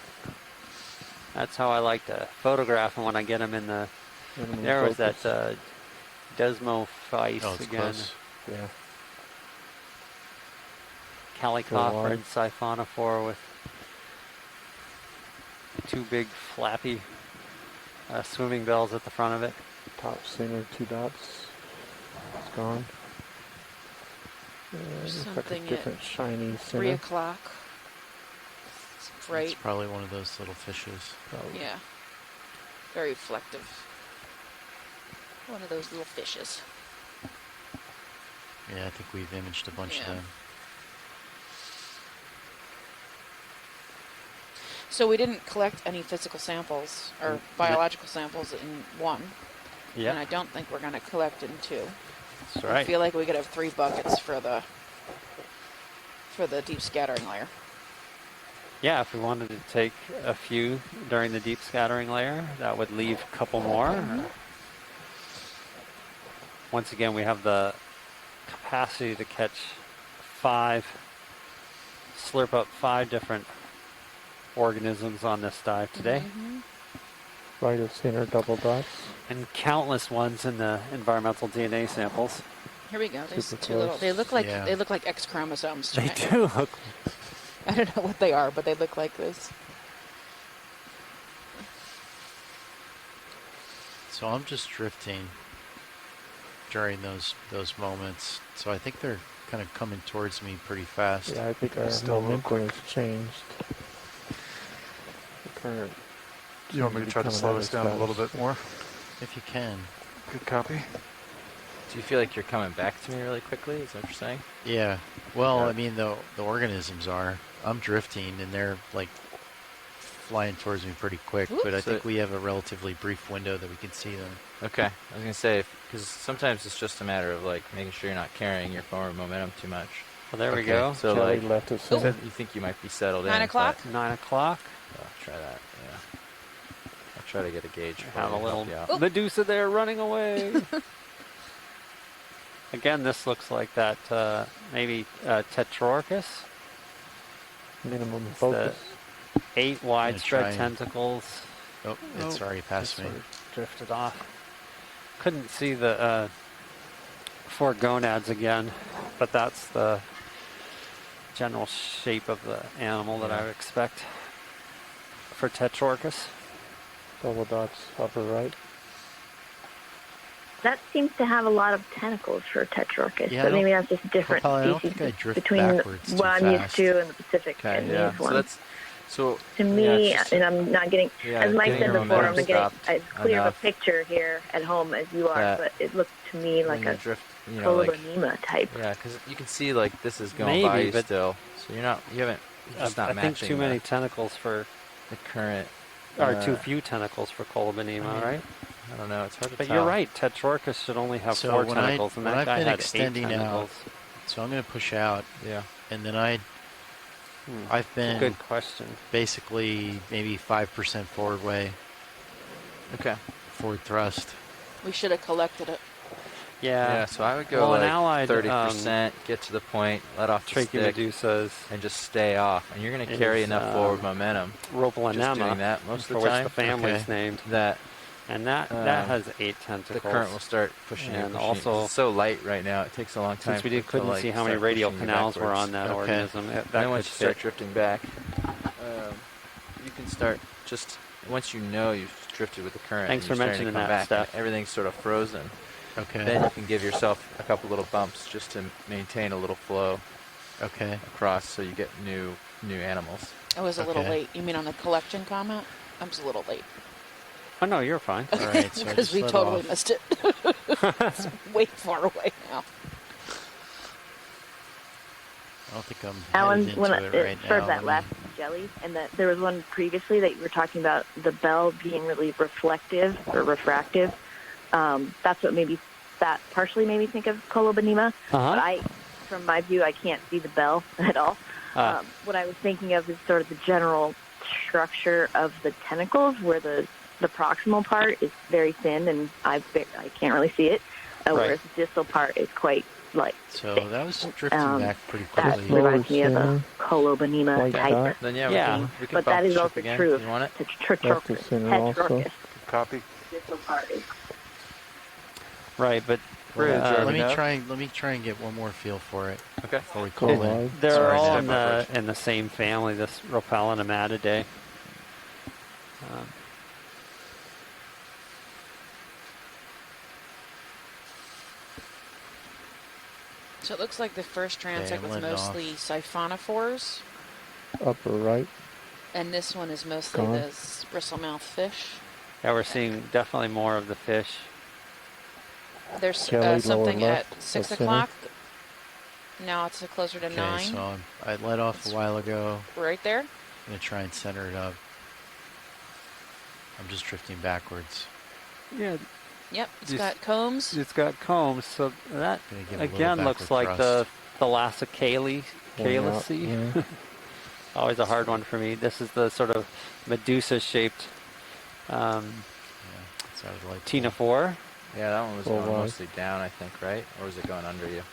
That's how I like to photograph them when I get them in the. Minimum There was focus. that Desmophyce Oh, it's again. close. Yeah. Calicopter and siphonophore with 2 big flappy swimming bells at the front of it. Top center, 2 dots. It's gone. Looks like a Something at different shiny 3 center. o'clock. It's It's bright. probably one of those little fishes. Probably. Yeah. Very reflective. One of those little fishes. Yeah, I think we've imaged a bunch of Yeah. them. So we didn't collect any physical samples or biological samples in 1. Yeah, And I don't think we're going to collect in 2. that's I right. feel like we could have 3 buckets for the deep scattering layer. Yeah, if we wanted to take a few during the deep scattering layer, that would leave a couple more. Once again, we have the capacity to catch slurp up 5 different organisms on this dive today. Right of center double dots. And countless ones in the environmental DNA samples. Here we go. There's Super two little. close. They look like Yeah. they look like X chromosomes. To They me. do look. I don't know what they are, but they look like this. So I'm just drifting during those moments. So I think they're kind of coming towards me pretty fast. Yeah, I think our Still a little momentum has changed. The current. Do you want me to try to slow us down a little bit more? If you can. Good copy. Do you feel like you're coming back to me really quickly? Is that what you're saying? Yeah. Well, Yeah. I mean, the organisms are. I'm drifting, and they're like flying towards me pretty quick. But I So- think we have a relatively brief window that we can see them. Okay. I was gonna say because sometimes it's just a matter of like making sure you're not carrying your forward momentum too much. Well, there we Okay, go. So Kelly like, left of so center. you think you might be settled 9 in? o'clock? 9 o'clock. But, try that. Yeah. I'll try to get a gauge. For Have you a to little help you out. Medusa there running away. Again, this looks like that maybe Tetrorchus. Minimum It's focus. the 8 widespread try and- tentacles. Oh, it's already past me. Sort of drifted off. Couldn't see the 4 gonads again, but that's the general shape of the animal that I would expect for Tetrorchus. Double dots upper right. That seems to have a lot of tentacles for Tetrorchus, Yeah, but maybe that's just different Paul, I don't species think I drift between backwards too what I'm used fast. to in the Pacific Okay. and Yeah. these So ones. that's so. To me, it's just- and I'm not getting, Yeah, as Mike getting said your before, I'm momentum not getting stopped as clear of enough a picture here at home as you are, that but it looked to me like when you a drift, you know, like Colobonema type. yeah, because you can see like this is going by Maybe, you but still, so you're just not I think matching too many tentacles for, the current. or too few tentacles for Colobonema, right? I don't know. It's hard to But tell. you're right. Tetrorchus should only have So 4 when tentacles, and when that I've guy been had 8 extending out, tentacles. so I'm going to push out, Yeah. and then I've That's a been good question. basically maybe 5% forward way, Okay. forward thrust. We should have collected it. Yeah. So I would go Well, an like allied, 30%. Get to the point. Let off the stick. Trachymedusas, And just stay off, and you're going to It carry is, enough forward momentum. Just doing Ropolanema, that most for of the which time. the family's Okay. named, That and that has 8 tentacles. the current will start pushing you. And Pushing you. also- It's so light right now. It takes a long time. Since we for it to, couldn't like, see how many start radial pushing you canals were backwards. on that Okay. organism, that Then could once you start fit. drifting back, you can start just once you know you've drifted with the current. Thanks and you're for starting to mentioning come that, back, and Steph. everything's sort of frozen. Okay. Then you can give yourself a couple little bumps just to maintain a little flow Okay. across, so you get new animals. I was a little Okay. late. You mean on the collection comment? I was a little late. Oh no, you're fine. All right. So I Because just we let totally off. missed it. It's way far away now. I don't think I'm Alan, headed when into it right for now. that last jelly, and that there was one previously that you were talking about the bell being really reflective or refractive. That's what that partially made me think of Colobonema. But from my view, I can't see the bell at all. What I was thinking of is sort of the general structure of the tentacles, where the proximal part is very thin, and I can't really see it, whereas the distal part is quite thick. So that was drifting back pretty That quickly. reminds me of a Colobonema Like type. that. Then we can But bump that the is ship also again true if you want it. Left of center also. Tetrorchus. Copy. Distal part is Right, but Let me try and get one more feel for it. Okay. Before we Go call in. wide. they're Sorry, all Steph. in the same family, this Ropalinamatidae. So it looks like the first transect I'm was letting off. mostly siphonophores, Upper right. and this one is mostly Gone. the bristlemouth fish. Yeah, we're seeing definitely more of the fish. There's Kelly, lower something left, at 6 center. o'clock. Now it's closer to Okay, 9. so I let off a while ago. Right there. I'm gonna try and center it up. I'm just drifting backwards. Yeah, Yep, it's Just- got combs. it's got combs, so that Gonna give a little again looks backward like thrust. the Thalassocale, calyce. Yeah. Always a hard one for me. This is the sort of Medusa-shaped Yeah, it's out of light. Ctenophore. Yeah, that one was Full going wide. mostly down, I think, right? Or was it going under you?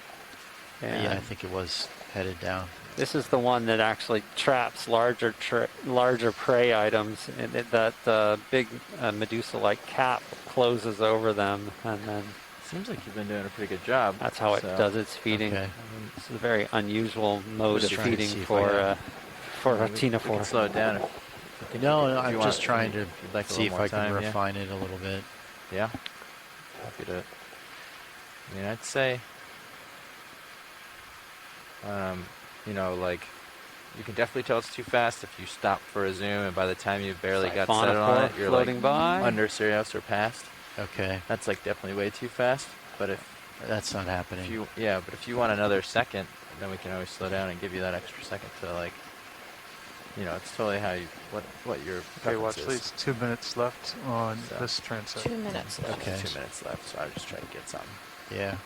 Yeah, I And think it was headed down. this is the one that actually traps larger prey items, and that big Medusa-like cap closes over them, and then Seems like you've been doing a pretty good job. that's how it so- does its feeding. Okay. I mean, it's a very unusual mode Just of trying to feeding see if for I a We can ctenophore. slow it down. No, if I'm you just want- trying to if you'd like a see little if more I can time, yeah. refine it a little bit. Yeah. Happy to. I mean, I'd say, you know, like, you can definitely tell it's too fast if you stop for a zoom, and by the time you barely got settled on it, you're like floating by. under Sirius or past. Okay, That's like definitely way too fast. But that's not happening. if you want another second, then we can always slow down and give you that extra second to, like, you know, it's totally how you what your Okay, watch preference is. these. 2 minutes left on So- this transect. 2 minutes left. Okay. 2 minutes left, so I was just trying to get something. Yeah.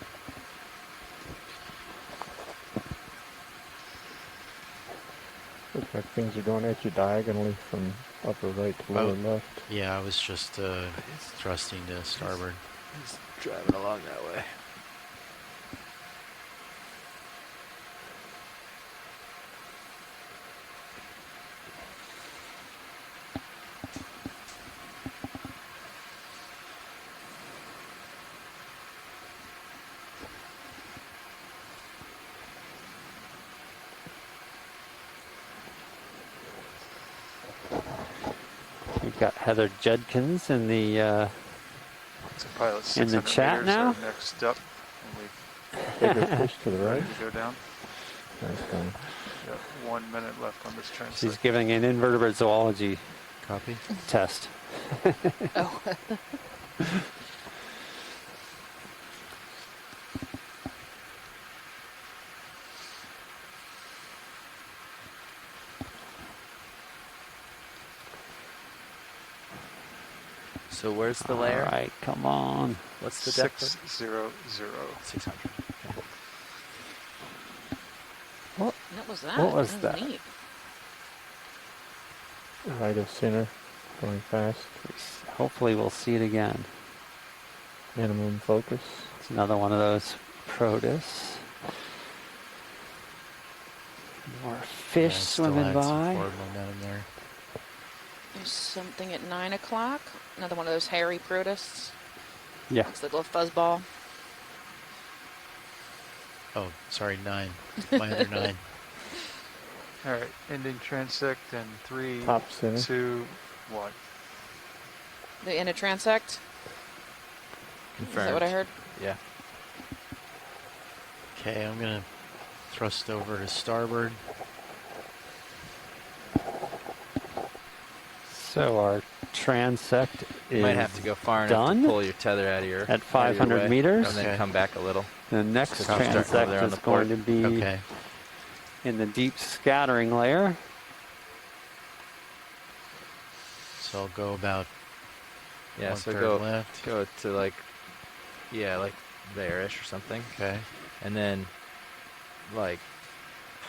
Looks like things are going at you diagonally from upper right to lower left. Yeah, I was just thrusting to starboard. He's driving along that way. We've got Heather Judkins in the So pilot in the 600 chat meters, now. our next step. Bigger fish to the Ready right. to go down. Nice done. Got 1 minute left on this transect. She's giving an invertebrate zoology Copy. test. Oh. So where's the layer? All right, come on. What's the depth? 600. 600. What was that? What was that? Neat. Right of center, going fast. Hopefully we'll see it again. Minimum focus. It's another one of those Protus. More fish Yeah, still swimming had some by. forward momentum there. There's something at 9 o'clock. Another one of those hairy protists. Yeah. It's the little fuzzball. Oh, sorry, 9. My other 9. All right, ending transect in 3, Top center. 2, 1. The in a transect. Is that what I heard? Yeah. Okay, I'm gonna thrust over to starboard. So our transect You is might have to go far enough done to pull your tether out of your at 500 way, meters. and then Okay. come back a little. The next So start over transect there on is the going port. to be Okay. in the deep scattering layer. So I'll go about Yeah, 1/3 so left. go to like there-ish or something, Okay. and then like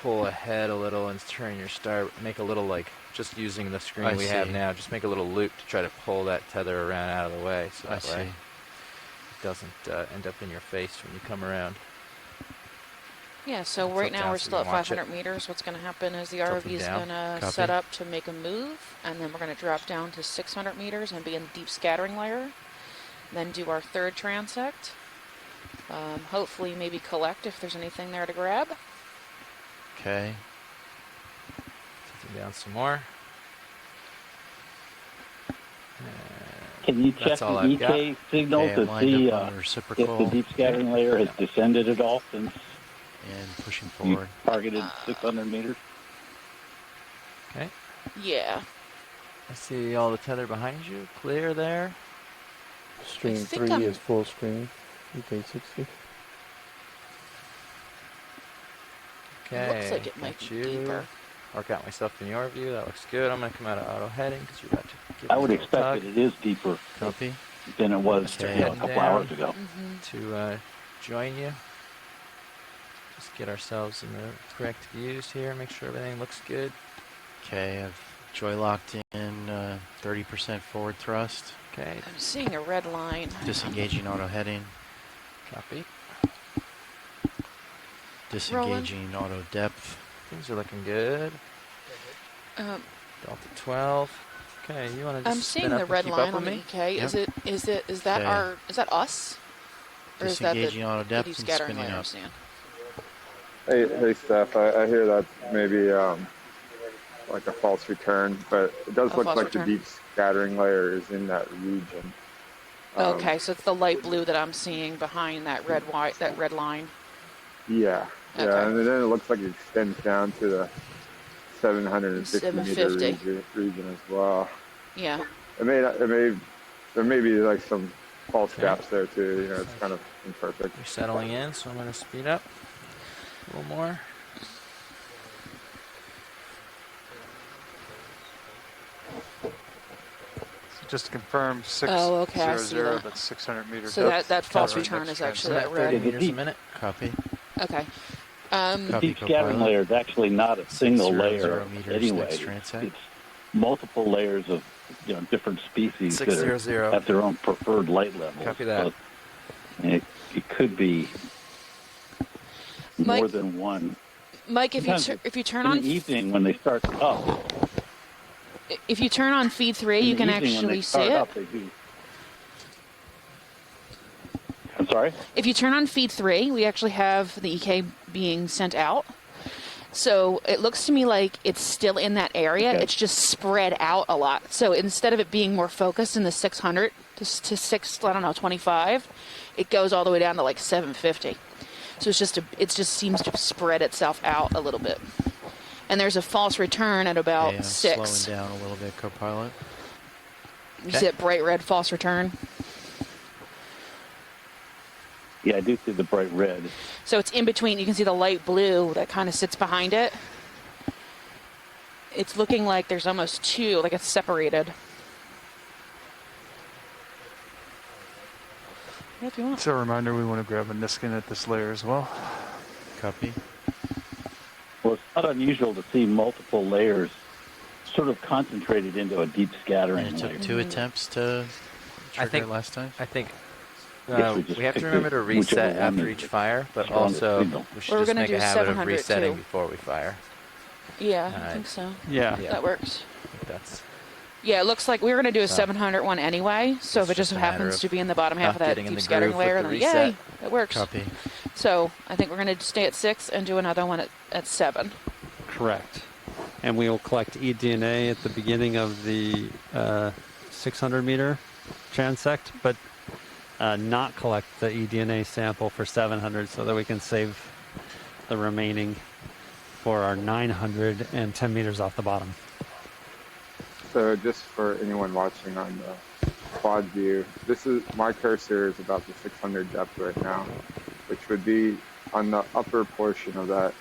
pull ahead a little and turn your star. Make a little, like, just using the screen I we have see. now. Just make a little loop to try to pull that tether around out of the way, so I that way see. it doesn't end up in your face when you come around. Yeah, so It's right up now down we're so you still at can watch it. 500 meters. What's going to happen is the It's up ROV and is down. going to Copy. set up to make a move, and then we're going to drop down to 600 meters and be in the deep scattering layer. Then do our third transect. Hopefully maybe collect if there's anything there to grab. Okay. Down some more. Can you check That's all the I've got. EK signal Okay, I'm to lined see up on the if reciprocal the deep scattering layer has descended at all since and pushing you forward. targeted 600 meters? Okay. Yeah. I see all the tether behind you. Clear there. Stream think 3 I'm- is full screen. EK60. Okay. Looks like it might got be you. deeper. Work out myself in your view. That looks good. I'm going to come out of auto heading because you're about to give I me would a little expect tug that it is deeper Copy. than it was Okay. a couple Down. hours ago. to join you. Just get ourselves in the correct views here. Make sure everything looks good. Okay, I've joy locked in 30% forward thrust. Okay. I'm seeing a red line. Disengaging auto heading. Copy. Disengaging auto depth. Things are looking good. Um, Delta 12. Okay, you want to just I'm spin seeing up the and red keep line up on with the me? EK. Yep. Is that Okay. is that us? Or is that Disengaging auto the depth deep and scattering spinning layer I'm up. seeing? Hey, Steph. I hear that's maybe like a false return, but it does A look false like return? the deep scattering layer is in that region. Okay, so it's the light blue that I'm seeing behind that red line. Yeah, Okay. and then it looks like it extends down to the 750 meter 750. region as well. Yeah. There may be like some false Okay. gaps there too. You know, it's kind of imperfect. You're settling in, so I'm going to speed up a little more. Just to confirm, Oh, okay, I see 600, that. that's 600 meter So depth. that false Right return next is actually transect. that I'm at 30 red. meters a minute. Copy. Okay. The Copy, deep scattering co-pilot. layer is actually not a single 600 layer meters anyway. next transect. It's multiple layers of different species that 600. have their own preferred light levels. Copy that. So it could be more Mike- than one. Mike, if Sometimes you turn in on the evening when they start up, if you turn on feed 3, you in the can evening when actually they see start it. up, they do. I'm sorry? If you turn on feed 3, we actually have the EK being sent out. So it looks to me like it's still in that area. Okay. It's just spread out a lot. So instead of it being more focused in the 600 to 25, it goes all the way down to like 750. So it just seems to spread itself out a little bit. And there's a false return at about Okay, I'm 6. slowing down a little bit, co-pilot. You see that bright red false return? Yeah, I do see the bright red. So it's in between. You can see the light blue that kind of sits behind it. It's looking like there's almost two, like it's separated. Yeah, if you want. So a reminder, we want to grab a Niskin at this layer as well. Copy. Well, it's not unusual to see multiple layers sort of concentrated into a deep scattering And it layer. took 2 attempts to trigger think- it last time. I think Guess we just we have to pick remember to the- whichever reset one after is each fire, but strongest also signal. we should Well, we're just gonna make do a habit of 700 resetting too. before we fire. Yeah, I Alright. think so. Yeah. That works. I think that's Yeah, it looks like we were going to do a So, 700 one anyway. So if it's it just just a matter happens of to be in the bottom half not of that getting in deep the scattering groove with layer, the then reset. yay, it works. Copy. So I think we're going to stay at 6 and do another one at 7. Correct. And we will collect eDNA at the beginning of the 600 meter transect, but not collect the eDNA sample for 700 so that we can save the remaining for our 900 and 10 meters off the bottom. So just for anyone watching on the quad view, my cursor is about the 600 depth right now, which would be on the upper portion of that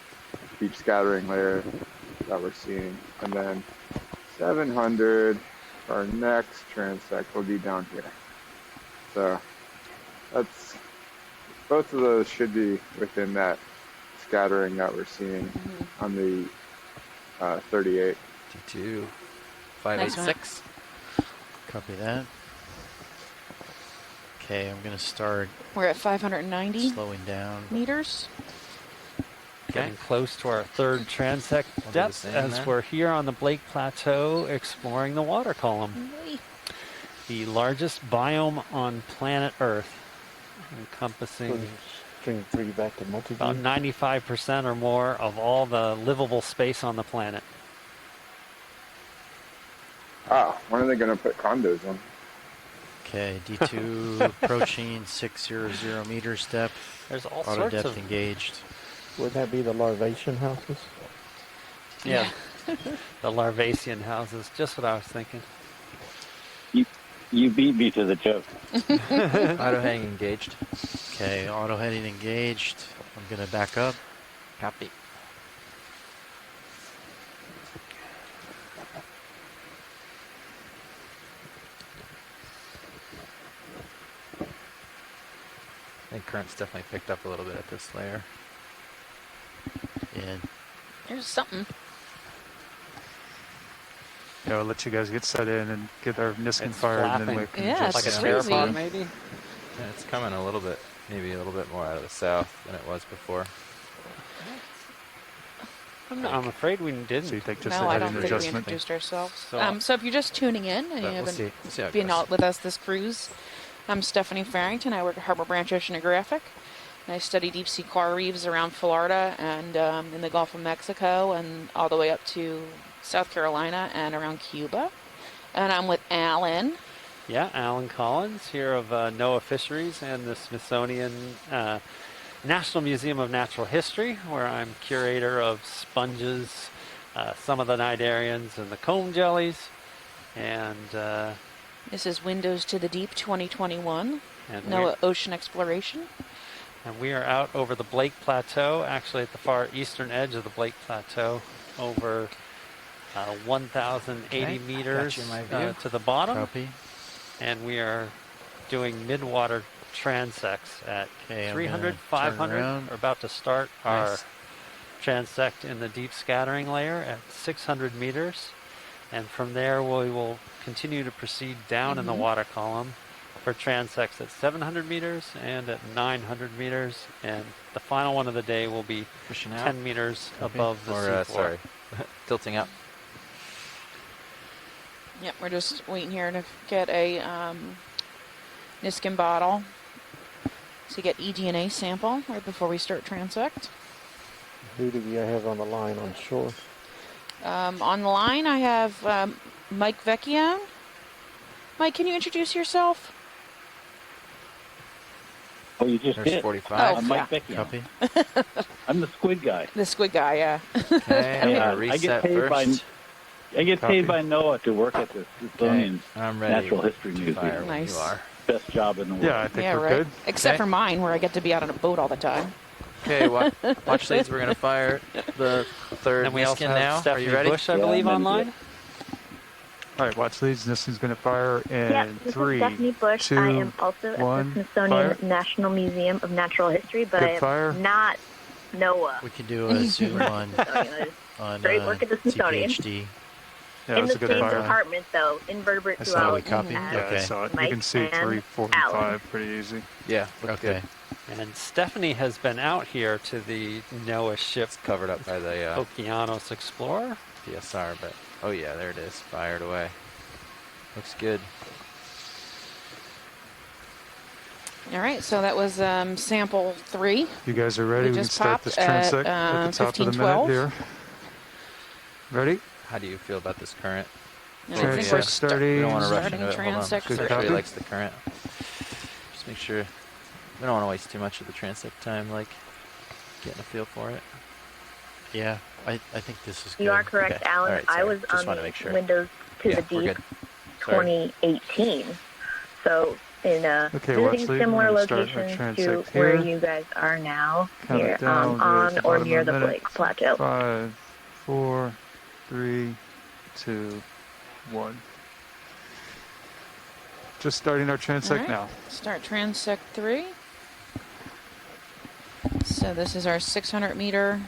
deep scattering layer that we're seeing. And then 700, our next transect will be down here. So both of those should be within that scattering that we're seeing on the 38. T2, Nice 586. Copy that. Okay, I'm going to start We're at 590 slowing down. meters. Okay. Getting close to our third transect We'll do the depth same as then. we're here on the Blake Plateau exploring the water column, the largest biome on planet Earth, encompassing String 3 back to about multi-view. 95% or more of all the livable space on the planet. When are they going to put condos in? Okay, D2 approaching 600 meters depth. There's all Auto sorts depth of engaged. Would that be the larvation houses? yeah, the Larvasian houses. Just what I was thinking. You beat me to the joke. Auto heading engaged. Okay, auto heading engaged. I'm going to back up. Copy. I think current's definitely picked up a little bit at this layer. And There's something. Yeah, I'll let you guys get set in and get our Niskin It's fired, and then we flapping. can Yeah, just Like a it's pteropod, crazy. maybe? Yeah, it's coming a little bit, maybe a little bit more out of the south than it was before. I'm afraid we didn't. So you think just No, a I heading don't think we adjustment? introduced ourselves. So- So if you're just tuning in and you But we'll haven't see. We'll see how it been goes. out with us this cruise, I'm Stephanie Farrington. I work at Harbor Branch Oceanographic. And I study deep sea coral reefs around Florida and in the Gulf of Mexico and all the way up to South Carolina and around Cuba. And I'm with Alan. Yeah, Alan Collins here of NOAA Fisheries and the Smithsonian National Museum of Natural History, where I'm curator of sponges, some of the cnidarians and the comb jellies, and This is Windows to the Deep 2021. and NOAA Ocean Exploration. we are out over the Blake Plateau, actually at the far eastern edge of the Blake Plateau, over 1,080 Okay, meters got you in my view. to the bottom. Copy. And we are doing midwater transects at Okay, I'm 300, gonna turn 500. around. We're about to start Nice. our transect in the deep scattering layer at 600 meters. And from there, we will continue to proceed down in the water column for transects at 700 meters and at 900 meters. And the final one of the day will be Pushing out. 10 meters Copy. above the Or, seafloor. sorry, tilting up. Yep, we're just waiting here to get a Niskin bottle to get eDNA sample right before we start transect. Who do we have on the line on shore? On the line, I have Mike Vecchio. Mike, can you introduce yourself? Oh, you just There's did. 45. Oh, I'm Mike Becky. Copy. I'm the squid guy. The squid guy, yeah. Okay, I'm Yeah, gonna I reset get paid first. I get paid by NOAA to work at the Smithsonian I'm ready. Natural History to Museum. fire when Nice. you are. Best job in the world. Yeah, I think Yeah, we're right. good. Except Okay. for mine, where I get to be out on a boat all the time. Okay, watch leads. We're gonna fire the third And we also Niskin have now. Are Stephanie you ready? Bush, I Yeah, believe, I'm online. All right, watch leads. This is going to fire in Yeah, this 3, is Stephanie Bush. 2, I am also at 1, the Smithsonian fire. National Museum of Natural History, but Good I am fire. not NOAA. We could do a Zoom on on Great work at the Smithsonian. CPHD. Yeah, in that's the a good same fire. department, though, invertebrate I saw we zoology. copy? as Yeah, I Okay. saw it. You Mike can see and 3, 4, and Alan. 5 pretty easy. Yeah. Look Okay. And Stephanie has been out here to the NOAA ship It's covered up by the Okeanos Explorer. PSR, but oh yeah, there it is. Fired away. Looks good. All right, so that was sample 3. You guys are ready? We We can just start popped this at, transect at the top of the minute 1512. here. Ready? How do you feel about this current? And I think Transect we're starting. We don't want to rush starting into it. Hold on. transect Good Sure copy. he likes the current. Just make sure we don't want to waste too much of the transect time, like getting a feel for it. Yeah, I think this is good. You are correct, Okay. Alan. All right, I sorry. was Just on wanted the to make sure. Windows to Yeah, the we're Deep good. Sorry. 2018. So in Okay, watch visiting lead. similar We're gonna start our locations to transect where here. you guys are now, Count it here down to on the or bottom near of the the minute. Blake Plateau. 5, 4, 3, 2, 1. Just starting our transect All right. now. Start transect 3. So this is our 600 meter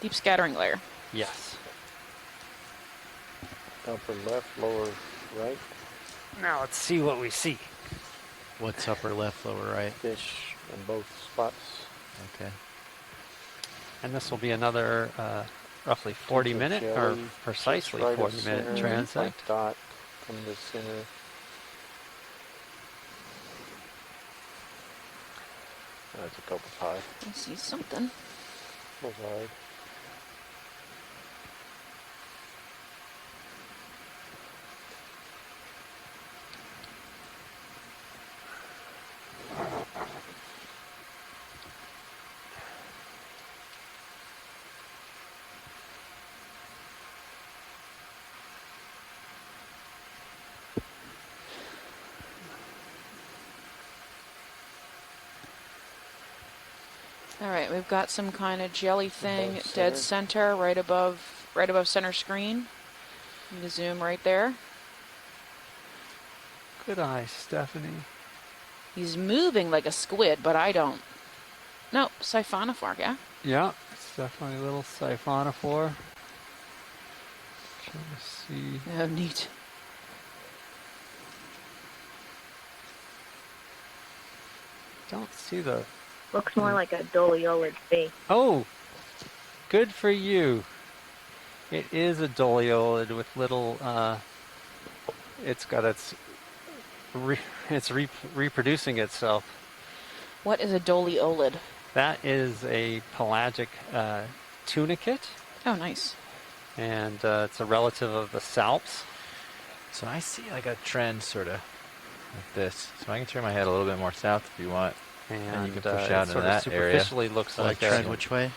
deep scattering layer. Yes. Upper left, lower right, Now let's see what we see. What's upper left, lower right? fish in both spots. Okay. And this will be another roughly 40 minute or Jelly, precisely just right of 40 minute center, transect. like dot, come to center. That's a couple pie. I see something. Goes wide. All right, we've got some kind of jelly thing Above dead center. center, right above center screen. You can zoom right there. Good eye, Stephanie. He's moving like a squid, but I don't. No, siphonophore, yeah? Yeah, it's definitely a little siphonophore. Trying to see. Oh, neat. Don't see the Looks more like a doliolid to me. Oh, good for you. It is a doliolid with little. It's got it's reproducing itself. What is a doliolid? That is a pelagic tunicate, Oh, nice. and it's a relative of the salps. So I see like a trend sort of like this. So I can turn my head a little bit more south if you want. And you can push out it into sort that of area. superficially looks like trend a which way?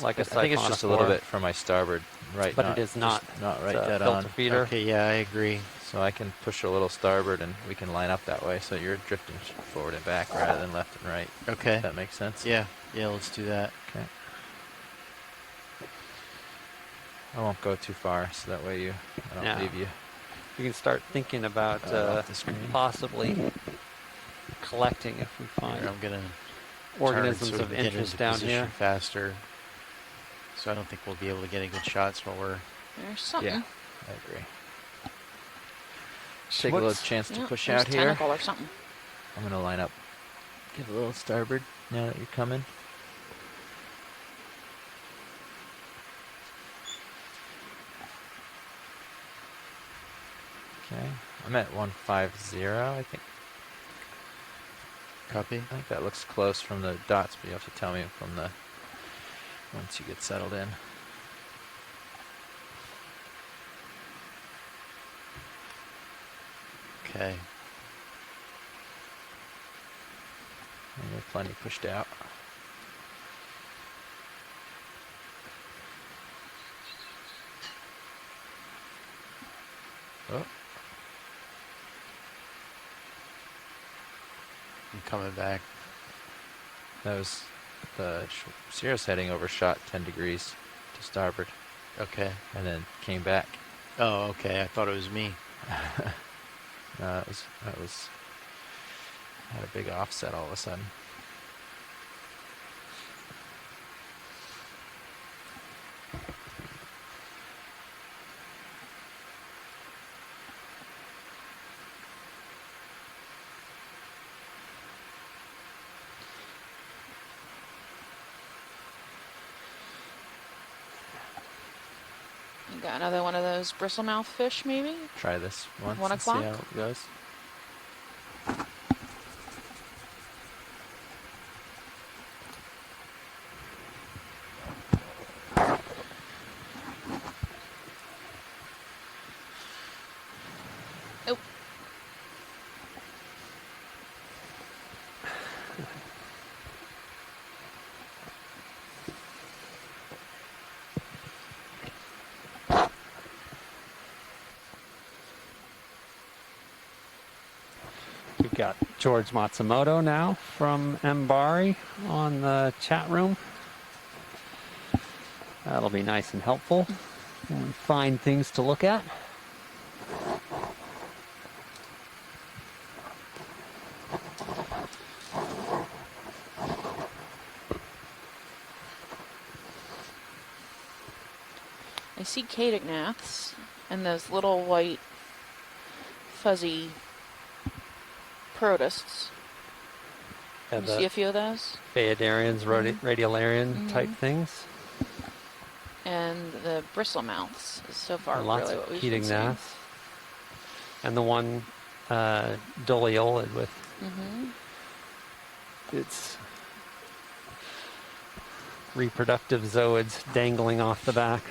like a I think it's just a little siphonophore. bit from my starboard right. But it is not. Not right It's a dead filter on. feeder. Okay, yeah, I agree. So I can push a little starboard and we can line up that way. So you're drifting forward and back rather than left and right. Okay. If that makes sense. Yeah, let's do that. Okay. I won't go too far, so that way I don't leave you. You can start thinking about off the screen. possibly collecting if we find Here, I'm gonna organisms sort of get interest into down position here. faster. So I don't think we'll be able to get any good shots while we're. There's something. Yeah, I agree. Take a little chance to push there's out here. Tentacle or something. I'm gonna line up. Give a little starboard now that you're coming. Okay, I'm at 150, I think. Copy. I think that looks close from the dots, but you have to tell me from the once you get settled in. Okay. And you're plenty pushed out. Oh. I'm coming back. That was the Sierra's heading overshot 10 degrees to starboard. Okay. And then came back. Oh, okay. I thought it was me. No, that was had a big offset all of a sudden. You got another one of those bristlemouth fish, maybe? Try this once 1 and see o'clock? how it goes. Oh. We've got George Matsumoto now from Mbari on the chat room. That'll be nice and helpful when we find things to look at. I see cadignaths and those little white fuzzy protists. And You see a few of those? Phaedarians, radiolarian type things. And the bristlemouths is so far And lots really of what we've been seeing. cadignaths. And the one doliolid with its reproductive zooids dangling off the back.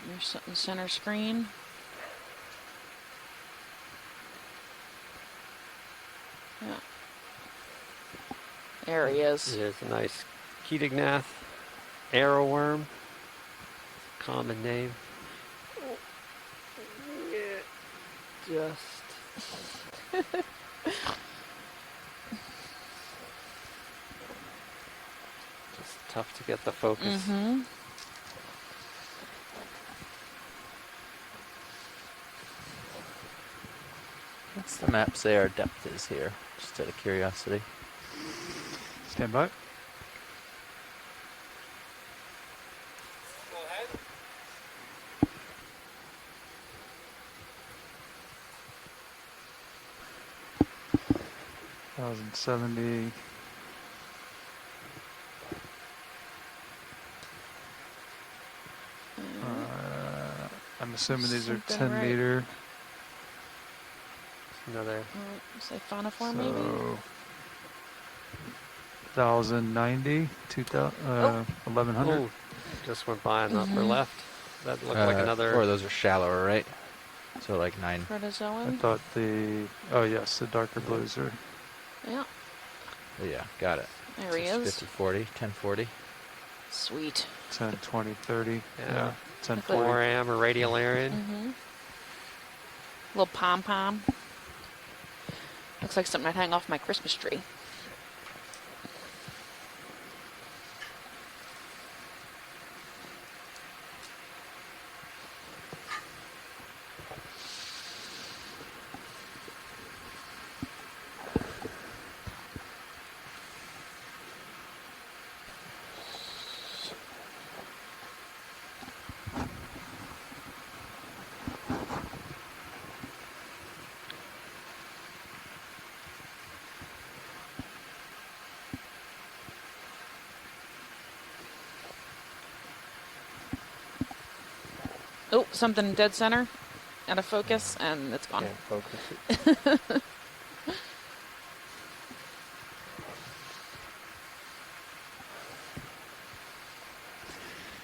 There's something center screen. Yeah. There he is. It is a nice cadignath, arrowworm, common name. Just tough to get the focus. What's the map say our depth is here? Just out of curiosity. Stand by. Go ahead. 1,070. I'm assuming these are Something 10 right. meter. Another. Siphonophore maybe? So 1,090, 1,100. Oh, just went by on the upper Mhm. left. That looked like another. Or those are shallower, right? So like 9. I Protozoan? thought oh yes, the darker blues are. Yeah. Oh, yeah, got it. There he So is. it's 50-40, 10-40. Sweet. 10, 20, 30. Yeah. 10, Look like 40. 4am or radial area. Mm-hmm. Little pom-pom. Looks like something I'd hang off my Christmas tree. Oh, something dead center. Out of focus, and it's gone. Can't focus it.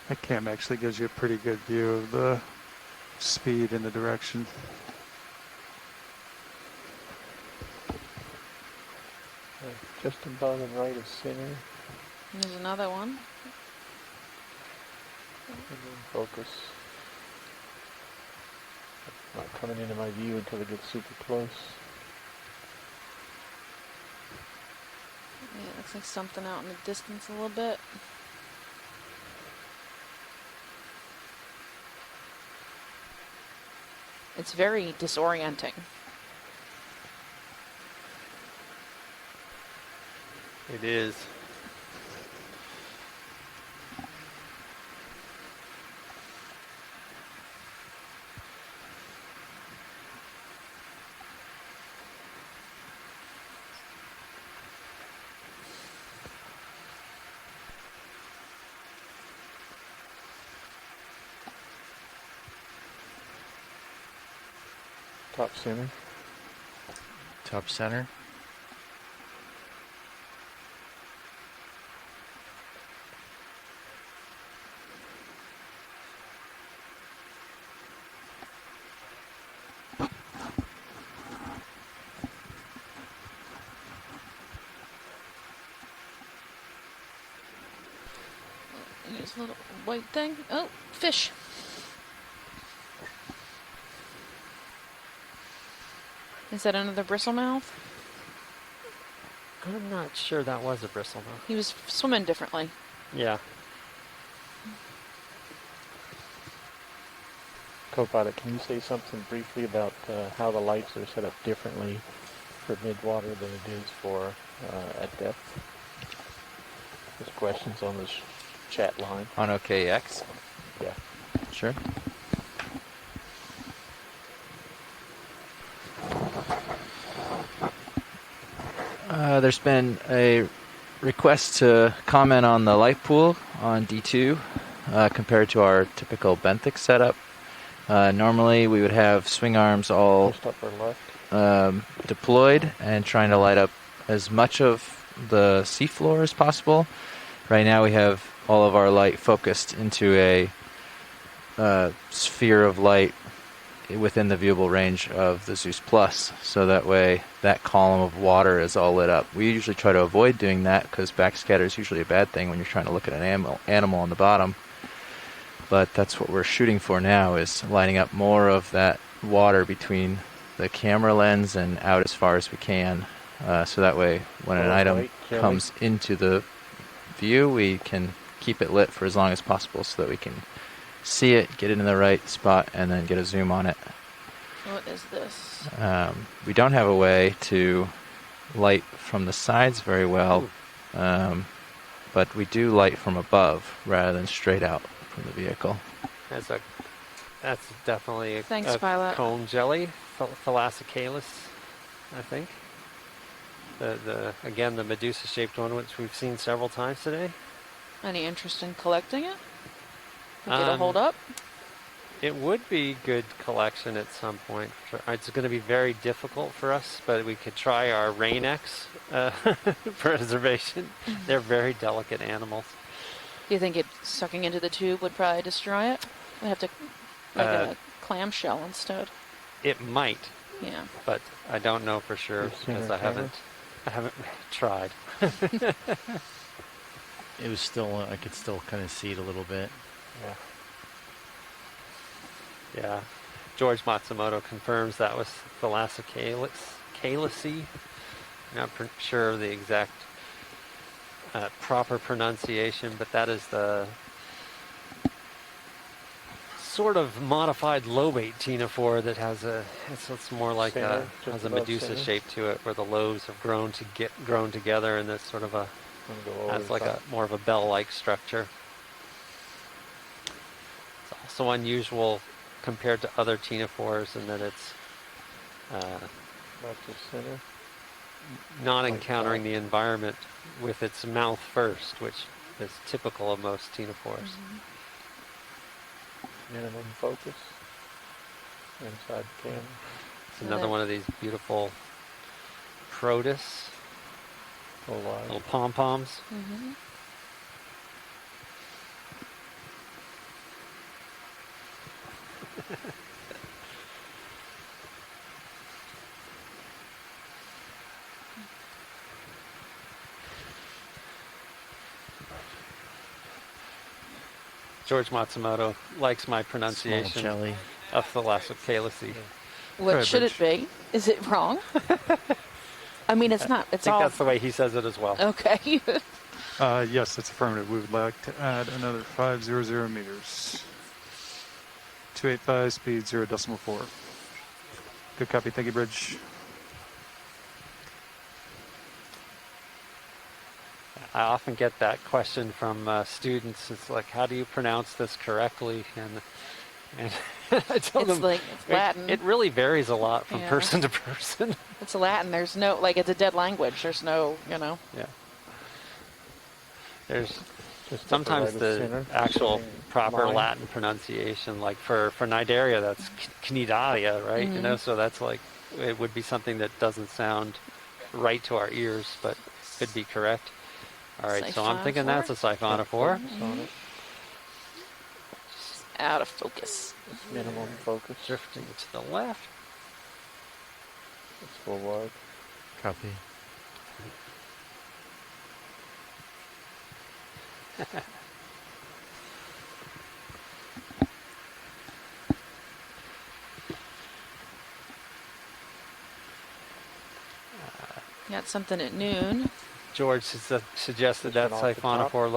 That cam actually gives you a pretty good view of the speed and the direction. Just above and right of center. There's another one. And then focus. Not coming into my view until it gets super close. Yeah, it looks like something out in the distance a little bit. It's very disorienting. It is. Top center. Top center. There's a little white thing. Oh, fish. Is that another bristlemouth? I'm not sure that was a bristlemouth. He was swimming differently. Yeah. Co-pilot, can you say something briefly about how the lights are set up differently for midwater than it is for at depth? There's questions on this chat line. On OKX? Yeah. Sure. There's been a request to comment on the light pool on D2 compared to our typical Benthic setup. Normally we would have swing arms all Just upper left. deployed and trying to light up as much of the seafloor as possible. Right now we have all of our light focused into a sphere of light within the viewable range of the Zeus Plus, so that way that column of water is all lit up. We usually try to avoid doing that because backscatter is usually a bad thing when you're trying to look at an animal on the bottom. But that's what we're shooting for now, is lighting up more of that water between the camera lens and out as far as we can, so that way when an item comes into the view, we can keep it lit for as long as possible so that we can see it, get it in the right spot, and then get a zoom on it. What is this? We don't have a way to light from the sides very well, but we do light from above rather than straight out from the vehicle. That's definitely Thanks, a Violet. cone jelly, Thalassocalus, I think. Again, the Medusa-shaped one, which we've seen several times today. Any interest in collecting it? Think it'll hold up? It would be good collection at some point. It's going to be very difficult for us, but we could try our Rain-X preservation. They're very delicate animals. Do you think it sucking into the tube would probably destroy it? We'd have to make a clamshell instead. It might. Yeah. But I don't know for sure because I haven't tried. It was still, I could still kind of see it a little bit. Yeah. George Matsumoto confirms that was Thalassocalus. Not sure of the exact proper pronunciation, but that is the sort of modified lobate ctenophore that has it's more like has a Medusa shape to it, where the lobes have grown together, and that's sort of has like a more of a bell-like structure. It's also unusual compared to other ctenophores in that it's not encountering the environment with its mouth first, which is typical of most ctenophores. Minimum focus inside the camera. It's another one of these beautiful protus, little pom-poms. Mm-hmm. George Matsumoto likes my pronunciation of Thalassocalus. What should it be? Is it wrong? I mean, it's not. It's I think all. that's the way he says it as well. Okay. Yes, it's affirmative. We would like to add another 500 meters. 285, speed 0.4. Good copy. Thank you, Bridge. I often get that question from students. It's like, how do you pronounce this correctly? And I tell them, it's Latin. It really varies a lot from person to person. It's Latin. There's no, it's a dead language. There's no, Yeah. There's sometimes the actual proper Latin pronunciation, like for Cnidaria, that's Cnidaria, right? Mm-hmm. So that's like, it would be something that doesn't sound right to our ears, but could be correct. All right, so I'm thinking that's a siphonophore. Mm-hmm. Out of focus. Minimum focus. Drifting to the left. It's full wide. Copy. Got something at noon. George suggested that siphonophore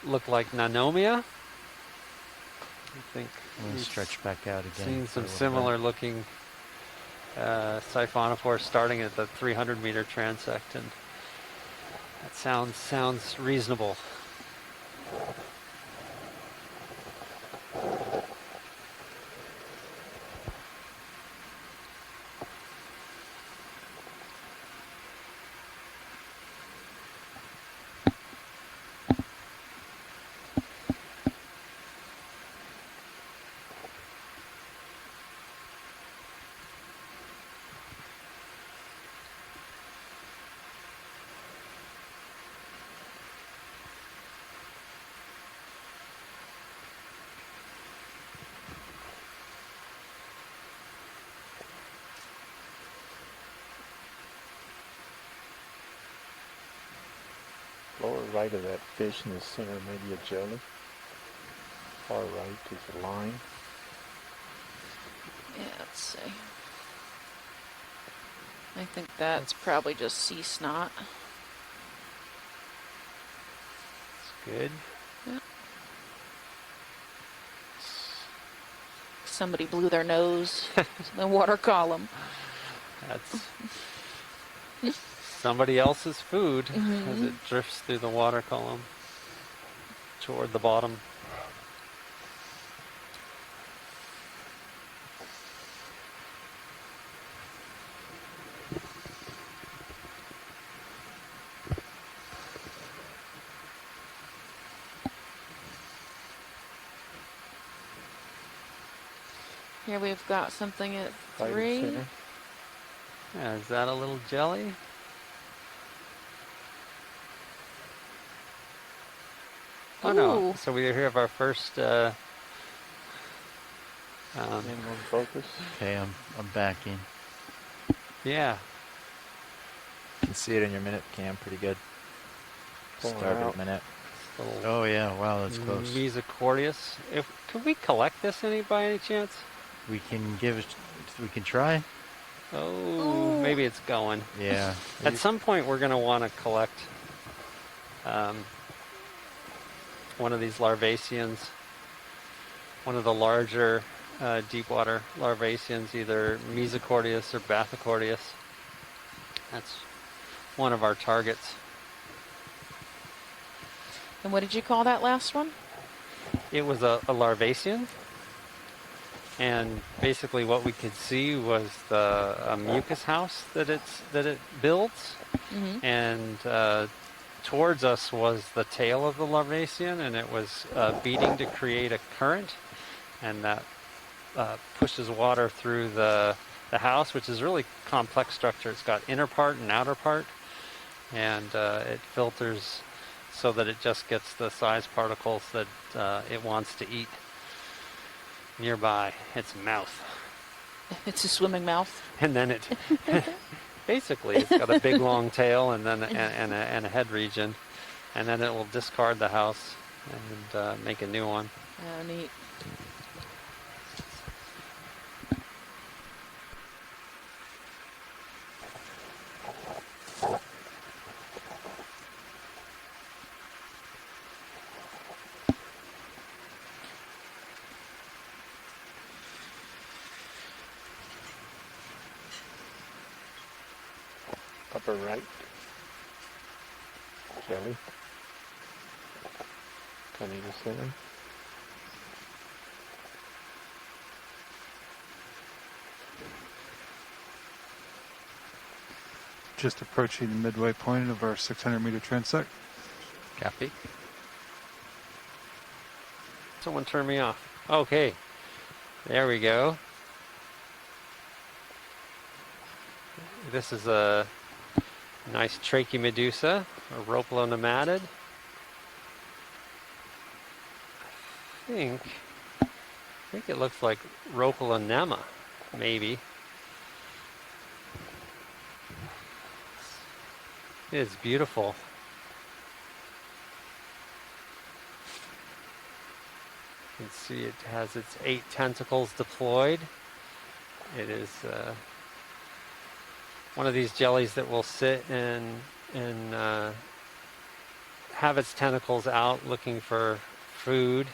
looked like Nanomia. I think we'll stretch back out again. Seen some similar looking siphonophores starting at the 300 meter transect, and that sounds reasonable. Lower right of that fish in the center may be a jelly. Far right is a line. Yeah, let's see. I think that's probably just sea snot. It's good. Yeah. somebody blew their nose in the water column. That's somebody else's food as Mhm. it drifts through the water column toward the bottom. Here we've got something at Right in 3. center. Yeah, is that a little jelly? Oh no! Ooh. So we have our first. In one focus. Okay, I'm backing. Yeah, You can see it in your minute cam pretty good. Pulling Started out. a minute. little Oh yeah, wow, that's close. Mesocordius. Could we collect this by any chance? We can give it. We can try. Oh, maybe it's going. Yeah. At some point, we're going to want to collect one of these larvaceans, one of the larger deep water larvaceans, either Mesocordius or Bathycordius. That's one of our targets. And what did you call that last one? It was a larvacean, and basically what we could see was a mucus house that it builds, and towards us was the tail of the larvacean, and it was beating to create a current, and that pushes water through the house, which is a really complex structure. It's got inner part and outer part, and it filters so that it just gets the size particles that it wants to eat nearby its mouth. It's a swimming mouth. And then it basically it's got a big long tail and then and a head region, and then it will discard the house and make a new one. Oh, neat. Upper right. Jelly. Coming to center. Just approaching the midway point of our 600-meter transect. Copy. Someone turn me off. Okay, there we go. This is a nice Trachymedusa, a Rhopalonematid. I think it looks like Rhopalonema, maybe. It is beautiful. You can see it has its 8 tentacles deployed. It is one of these jellies that will sit and have its tentacles out looking for food,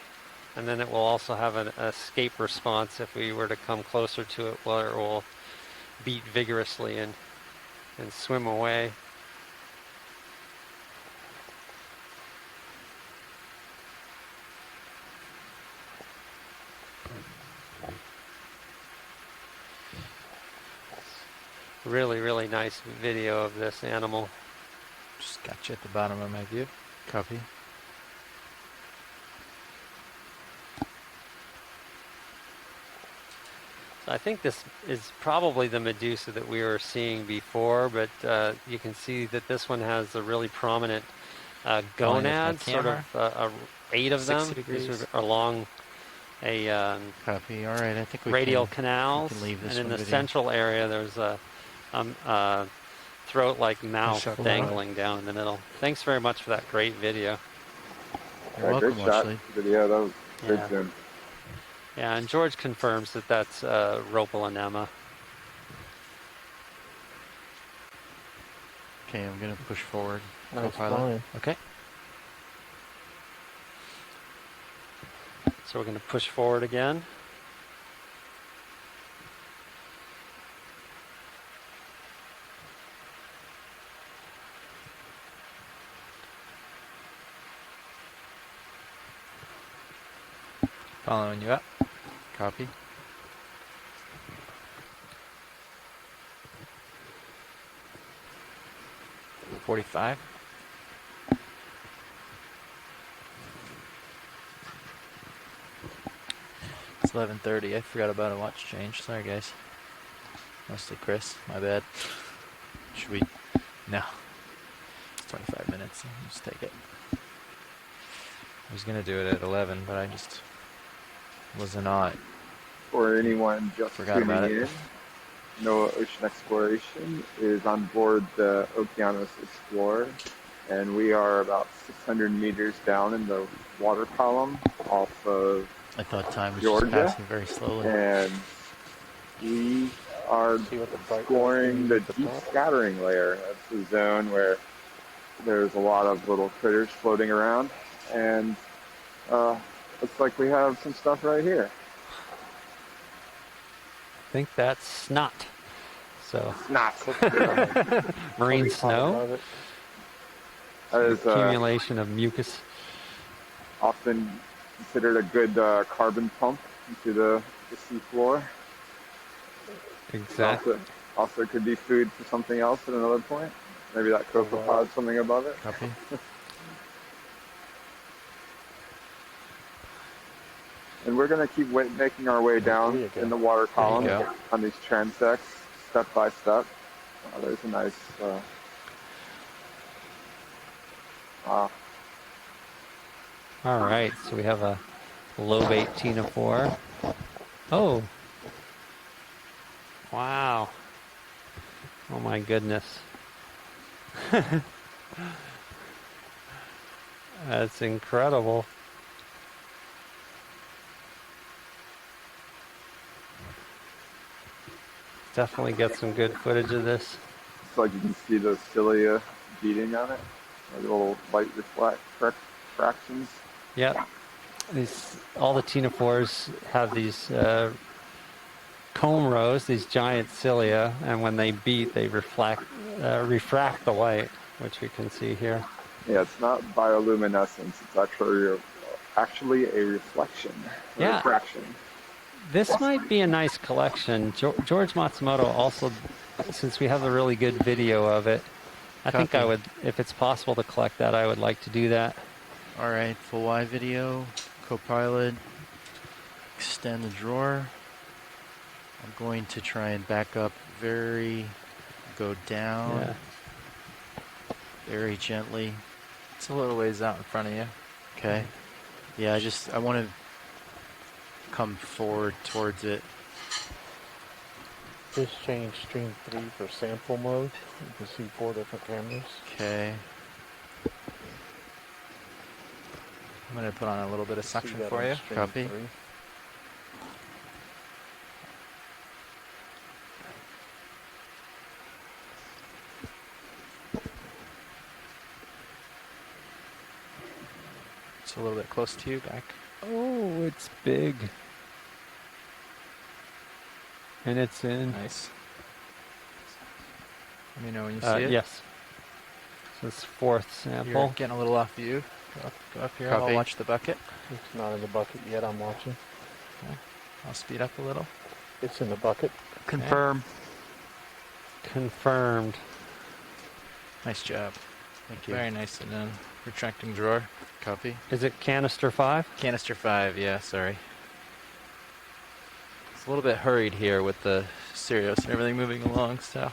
and then it will also have an escape response if we were to come closer to it, where it will beat vigorously and swim away. Really, really nice video of this animal. Just got you at the bottom of my view. Copy. I think this is probably the Medusa that we were seeing before, but you can see that this one has a really prominent gonads, sort of 8 of them. These are along a Copy. All right, I think we radial can, canals, we can leave this and in one the video. central area there's a throat-like mouth shot dangling down in the middle. Thanks very much for that great video. You're welcome, great shot. Ashley. Video, that was great Yeah. zoom. Yeah, and George confirms that that's Rhopalonema. Okay, I'm gonna push forward. Nice Co-pilot. flying. Okay. So we're going to push forward again. Following you up. Copy. .45. It's 11:30. I forgot about a watch change. Sorry, guys. Mostly Chris. My bad. Should we? No. It's 25 minutes. I'll just take it. I was gonna do it at 11, but I just wasn't on it. For anyone just Forgot about tuning it. in, NOAA Ocean Exploration is on board the Okeanos Explorer, and we are about 600 meters down in the water column off of I thought time was Georgia, just passing very slowly. and we are See what the bright exploring the lights do at the deep top? scattering layer. That's the zone where there's a lot of little critters floating around, and looks like we have some stuff right here. I think that's snot. So Not marine snow, that is accumulation of mucus. often considered a good carbon pump into the seafloor. Exactly. Also could be food for something else at another point. Maybe that copepod, something above it. Copy. And we're going to keep making our way down in the water column on these transects, step by step. There's a nice... All right, so we have a lobate ctenophore. Oh. Wow. Oh my goodness. That's incredible. Definitely get some good footage of this. It's like you can see the cilia beating on it, like little light refractions. Yep. All the ctenophores have these comb rows, these giant cilia, and when they beat, they refract the light, which you can see here. Yeah, it's not bioluminescence. It's actually a reflection. Yeah. Refraction. This might be a nice collection. George Matsumoto also, since we have a really good video of it, I think I would, if it's possible to collect that, I would like to do that. All right, full wide video, Copilot, extend the drawer. I'm going to try and back up go down very gently. It's a little ways out in front of you. Okay. Yeah, I want to come forward towards it. Just change stream 3 for sample mode. You can see 4 different cameras. Okay. I'm going to put on a little bit of suction that for on you. stream Copy. 3. It's a little bit close to you, back. Oh, it's big. And it's in. Nice. Let me know when you see it. Yes. So it's fourth sample. You're getting a little off view. Go up here. Copy. I'll watch the bucket. It's not in the bucket yet. I'm watching. Okay. I'll speed up a little. It's in the bucket. Confirm. Confirmed. Nice job. Thank you. Very nicely done. Retracting drawer. Copy. Is it canister 5? Canister 5, yeah, sorry. It's a little bit hurried here with the Sirius and everything moving along, so.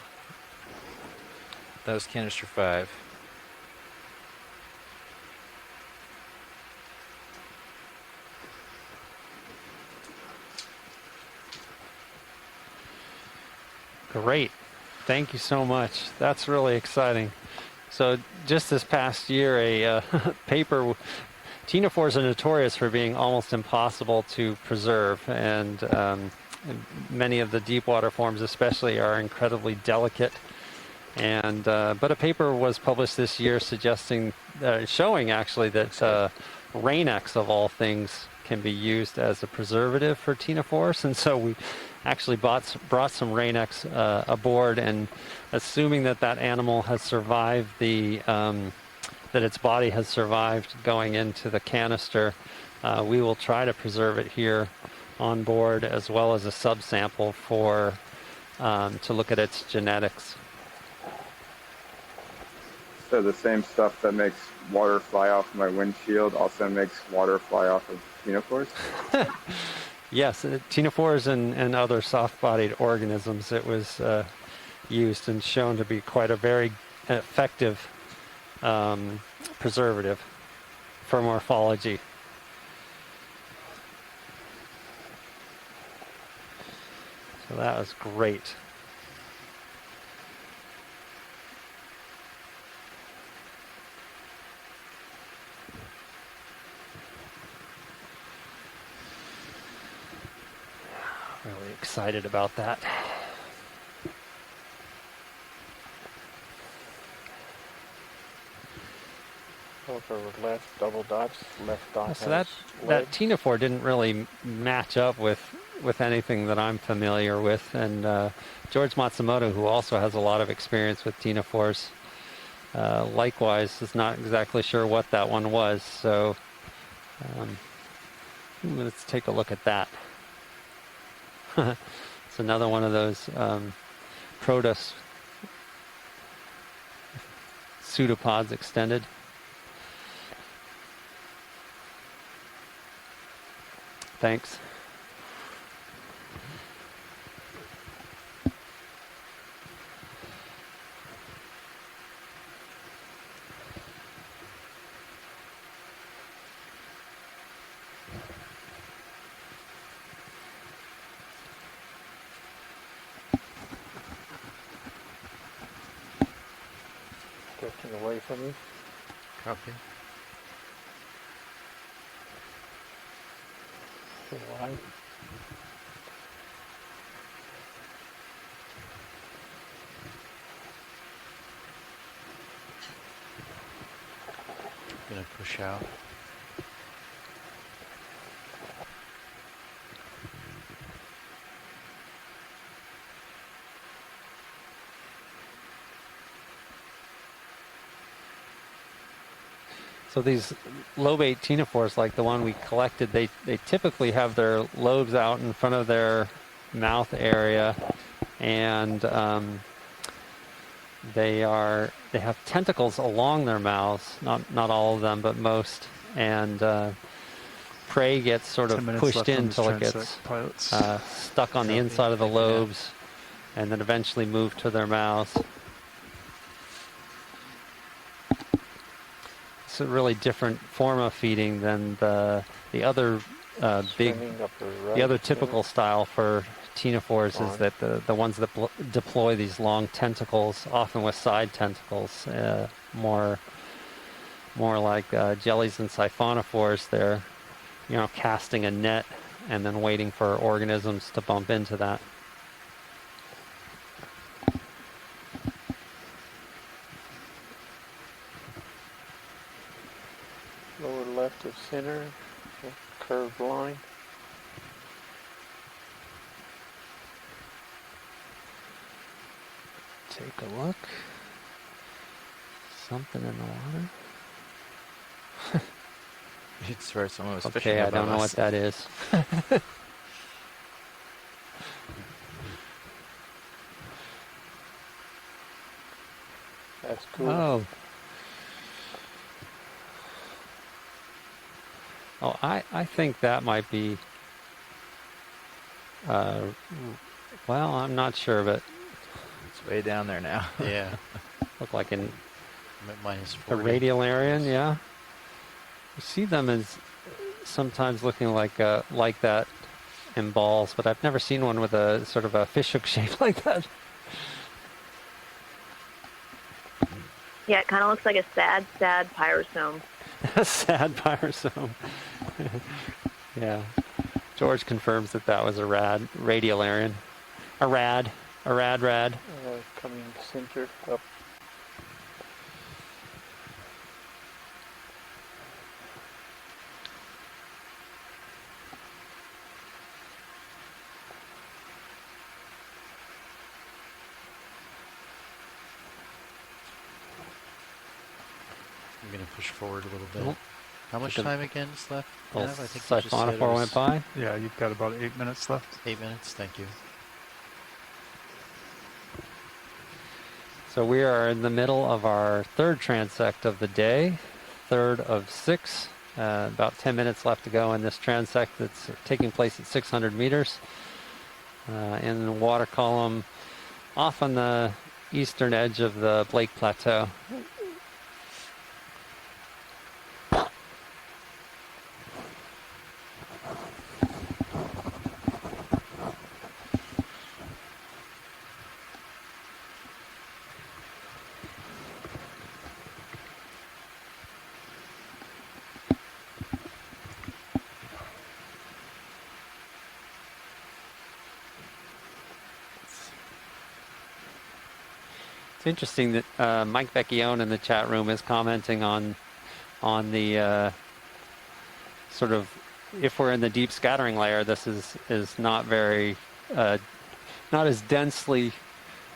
That was canister 5. Great. Thank you so much. That's really exciting. So just this past year, a paper, ctenophores are notorious for being almost impossible to preserve, and many of the deep water forms especially are incredibly delicate. And but a paper was published this year suggesting, showing actually that Rain-X of all things can be used as a preservative for ctenophores, and so we actually brought some Rain-X aboard, and assuming that animal has survived that its body has survived going into the canister, we will try to preserve it here on board, as well as a subsample for to look at its genetics. So the same stuff that makes water fly off my windshield also makes water fly off of ctenophores? Yes, ctenophores and other soft-bodied organisms. It was used and shown to be quite a very effective preservative for morphology. So that was great. Really excited about that. Well, for left double dots, left dot So has that legs. ctenophore didn't really match up with anything that I'm familiar with, and George Matsumoto, who also has a lot of experience with ctenophores, likewise is not exactly sure what that one was. So let's take a look at that. It's another one of those protus pseudopods extended. Thanks. Drifting away from you. Copy. To the right. Gonna push out. So these lobate ctenophores, like the one we collected, they typically have their lobes out in front of their mouth area, and they have tentacles along their mouths. Not all of them, but most. And prey gets sort of 10 minutes pushed left in on this until it transect, gets pilots. stuck on the Copy. inside of the Thank you, Matt. lobes, and then eventually moved to their mouths. It's a really different form of feeding than the other big, Swimming up the the other right typical style for ctenophores is On. that the ones that deploy these long tentacles, often with side tentacles, more like jellies and siphonophores. They're casting a net and then waiting for organisms to bump into that. lower left of center, a curved line. Take a look. Something in the water. You'd swear someone was fishing Okay, I above don't know what us. that is. That's cool. Oh, I think that might be, well, I'm not sure, but It's way down there now. Yeah. look like I'm at minus a 40. radiolarian, yeah. You see them as sometimes looking like that in balls, but I've never seen one with a sort of a fishhook shape like that. Yeah, it kind of looks like a sad pyrosome. A sad pyrosome. Yeah. George confirms that was a radiolarian. A rad. Coming center up. I'm gonna push forward a little bit. Nope. How much time again is left? Little Nav? I think you just said it siphonophore was went by. Yeah, you've got about 8 minutes left. 8 minutes. Thank you. So we are in the middle of our third transect of the day, third of 6. About 10 minutes left to go in this transect that's taking place at 600 meters in the water column off on the eastern edge of the Blake Plateau. It's interesting that Mike Vecchione in the chat room is commenting on the sort of, if we're in the deep scattering layer, this is not very not as densely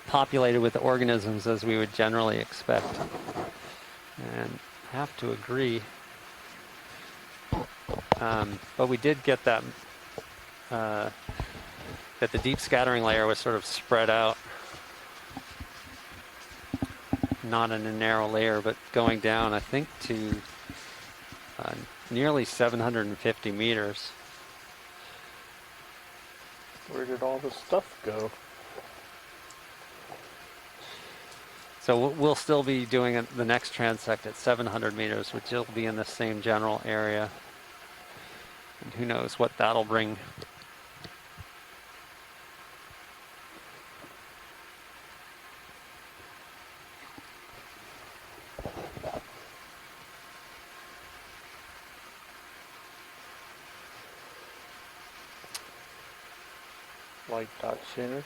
populated with organisms as we would generally expect. And I have to agree. But we did get that that the deep scattering layer was sort of spread out. Not in a narrow layer, but going down, I think, to nearly 750 meters. Where did all the stuff go? So we'll still be doing the next transect at 700 meters, which will be in the same general area. And who knows what that'll bring. Light dot center.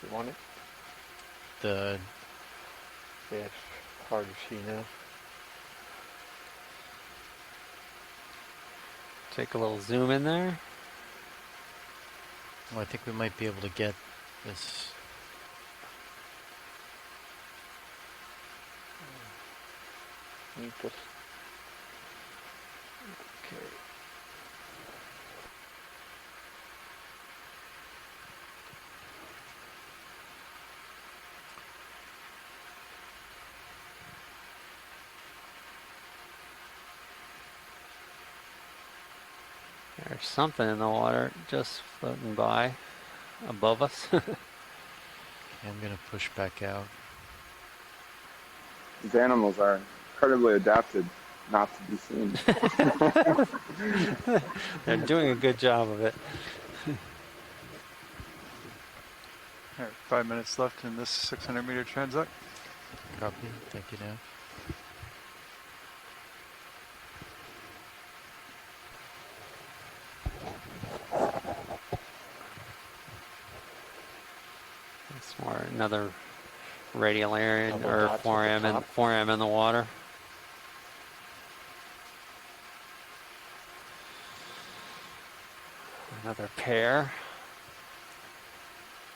You want it? The Yeah, it's hard to see now. Take a little zoom in there. well, I think we might be able to get this. You just okay. There's something in the water just floating by above us. Okay, I'm gonna push back out. These animals are incredibly adapted not to be seen. They're doing a good job of it. All right, 5 minutes left in this 600-meter transect. Copy. Thank you, Nav. It's more another radial area Double or dots at the 4M top. in the water. Another pair.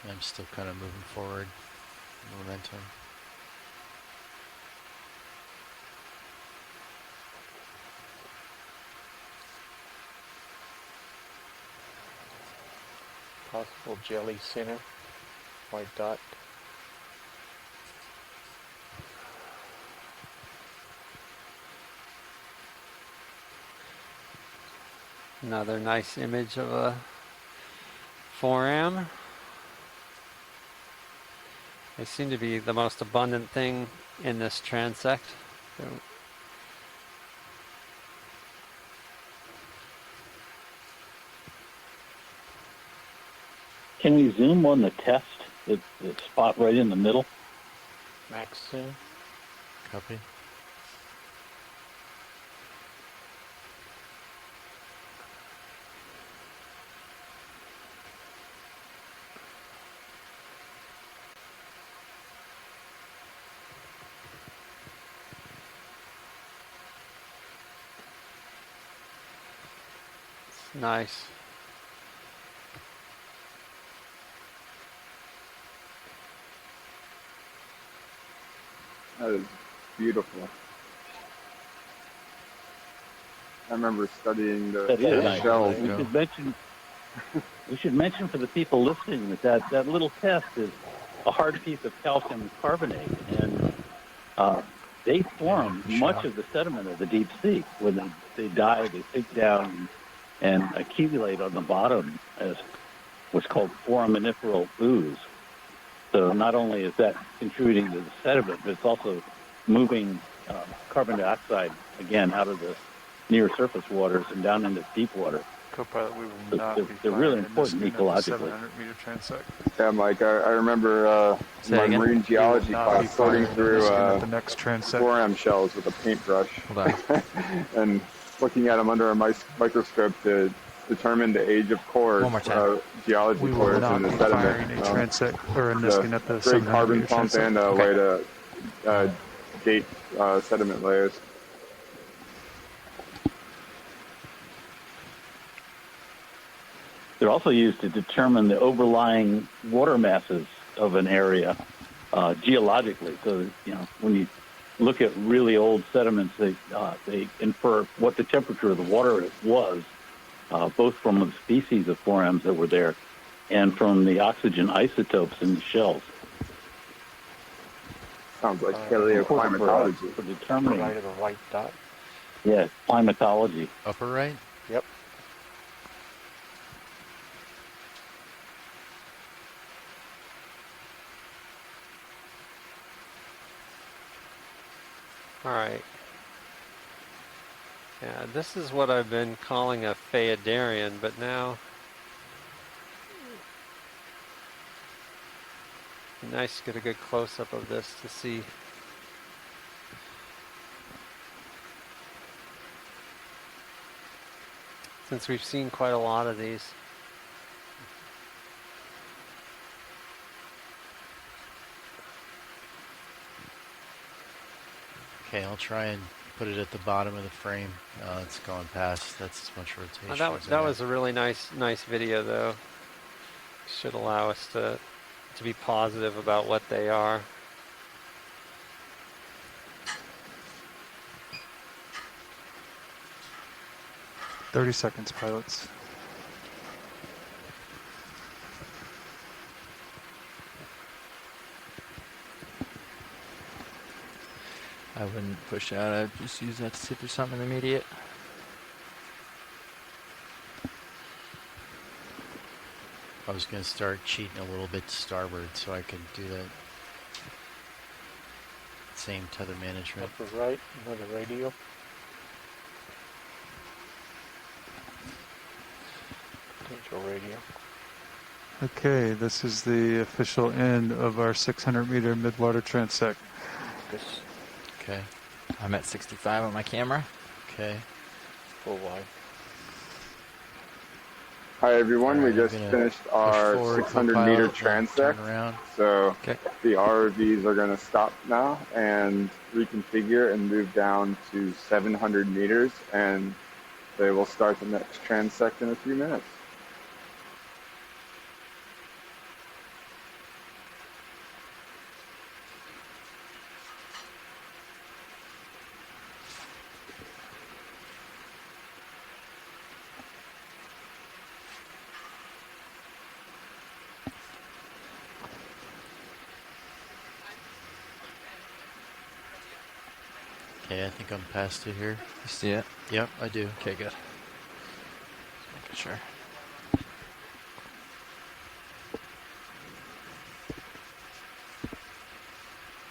I'm still kind of moving forward. Momentum. Possible jelly center. White dot. Another nice image of a 4M. They seem to be the most abundant thing in this transect. Can we zoom on the test, the spot right in the middle? Max zoom. Copy. It's nice. That is beautiful. I remember studying the That is nice. shells. We should mention for the people listening that little test is a hard piece of calcium carbonate, and they form much of the sediment of the deep sea. When they die, they sink down and accumulate on the bottom as what's called foraminiferal ooze. So not only is that contributing to the sediment, but it's also moving carbon dioxide, again, out of the near surface waters and down into deep water. Co-pilot, we will not be They're really important ecologically. 700-meter transect. Yeah, Mike, I remember my marine geology class sorting through the next transect 4M shells with a paintbrush Hold on. and looking at them under a microscope to determine the age of cores, One more time. geology We will cores not in the be sediment. firing a transect or a Niskin at the great 700 carbon meter pump transect. and a way to date sediment layers. They're also used to determine the overlying water masses of an area geologically. So, when you look at really old sediments, they infer what the temperature of the water was, both from the species of forams that were there and from the oxygen isotopes in the shells. Sounds like paleoclimatology. For determining, Right of a white dot. yeah, climatology. Upper right? Yep. All right. Yeah, this is what I've been calling a Phaedarian, but now nice to get a good close-up of this to see. Since we've seen quite a lot of these. Okay, I'll try and put it at the bottom of the frame. It's going past. That's as much rotation. That was a really nice video, though. Should allow us to be positive about what they are. "30 seconds, pilots." I wouldn't push out. I'd just use that to see if there's something immediate. I was going to start cheating a little bit to starboard so I could do that same tether management. Upper right, another radio. Potential radio. Okay, this is the official end of our 600-meter midwater transect. This Okay. I'm at 65 on my camera. Okay. full wide. Hi everyone, we Alright, just I'm gonna finished push our forward, 600-meter co-pilot, transect. turn around. So Okay. the ROVs are going to stop now and reconfigure and move down to 700 meters, and they will start the next transect in a few minutes. Okay, I think I'm past it here. You see it? Yep, I do. Okay, good. Making sure.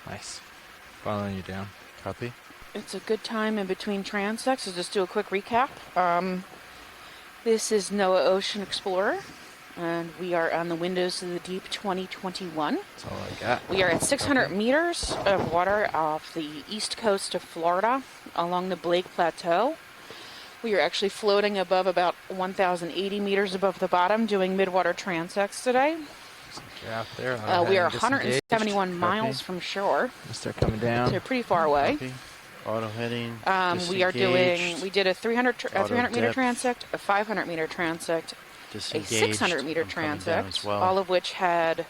Nice. Following you down. Copy. It's a good time in between transects, so just do a quick recap. This is NOAA Ocean Explorer, and we are on the Windows of the Deep 2021. That's all I got. We are at 600 meters of water off the east coast of Florida along the Blake Plateau. We are actually floating above about 1,080 meters above the bottom doing midwater transects today. Get out there. We are 171 miles from shore, Start coming so down. we're pretty far away. Copy. Auto heading. We did a 300 meter depth. transect, a 500 meter transect, a Disengaged. 600 meter I'm coming down transect, as well. all of which had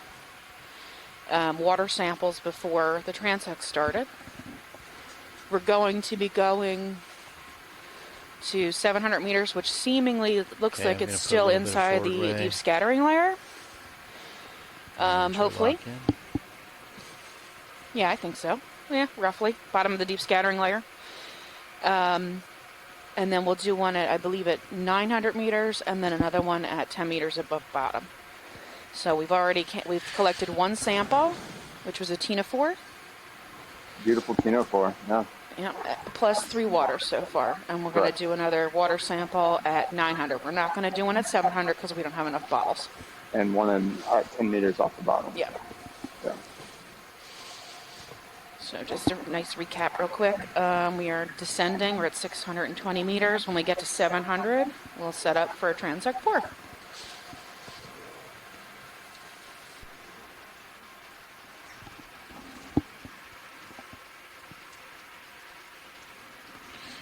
water samples before the transect started. We're going to be going to 700 meters, which seemingly looks Okay, like I'm it's gonna put a still little bit of inside forward the way. deep scattering layer. And try Hopefully. lock in. Yeah, I think so. Yeah, roughly. Bottom of the deep scattering layer. And then we'll do one at, I believe, at 900 meters, and then another one at 10 meters above bottom. So we've collected one sample, which was a ctenophore. Beautiful ctenophore. Yeah. Yeah, plus 3 waters so far. And we're going to do another water sample at 900. We're not going to do one at 700 because we don't have enough bottles. And one at 10 meters off the bottom. Yeah. Yeah. So just a nice recap real quick. We are descending. We're at 620 meters. When we get to 700, we'll set up for transect 4.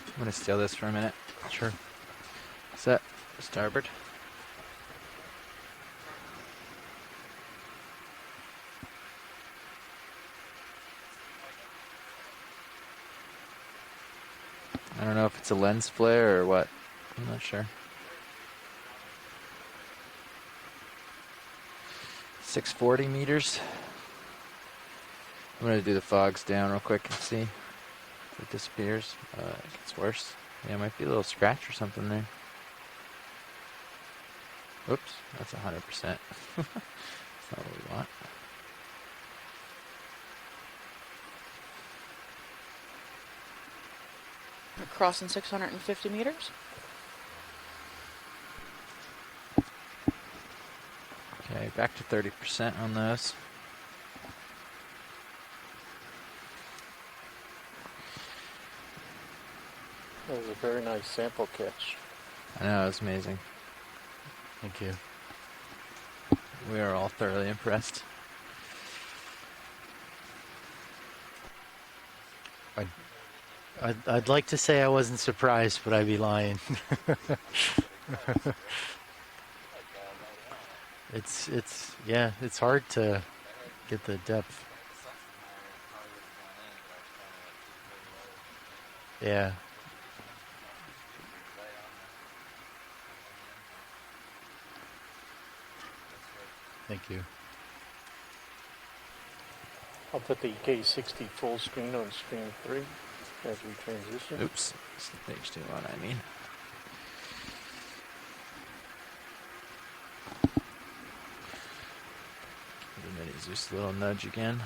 I'm going to steal this for a minute. Sure. Set. Starboard. I don't know if it's a lens flare or what. I'm not sure. 640 meters. I'm going to do the fogs down real quick and see if it disappears. It gets worse. Yeah, it might be a little scratch or something there. Oops, that's 100%. That's not what we want. We're crossing 650 meters. Okay, back to 30% on those. That was a very nice sample catch. I know, it was amazing. Thank you. We are all thoroughly impressed. I'd like to say I wasn't surprised, but I'd be lying. It's hard to get the depth. Yeah. Thank you. I'll put the K60 full screen on screen 3 as we transition. Oops, it's the page 2 on, I mean. Give the mini Zeus a little nudge again.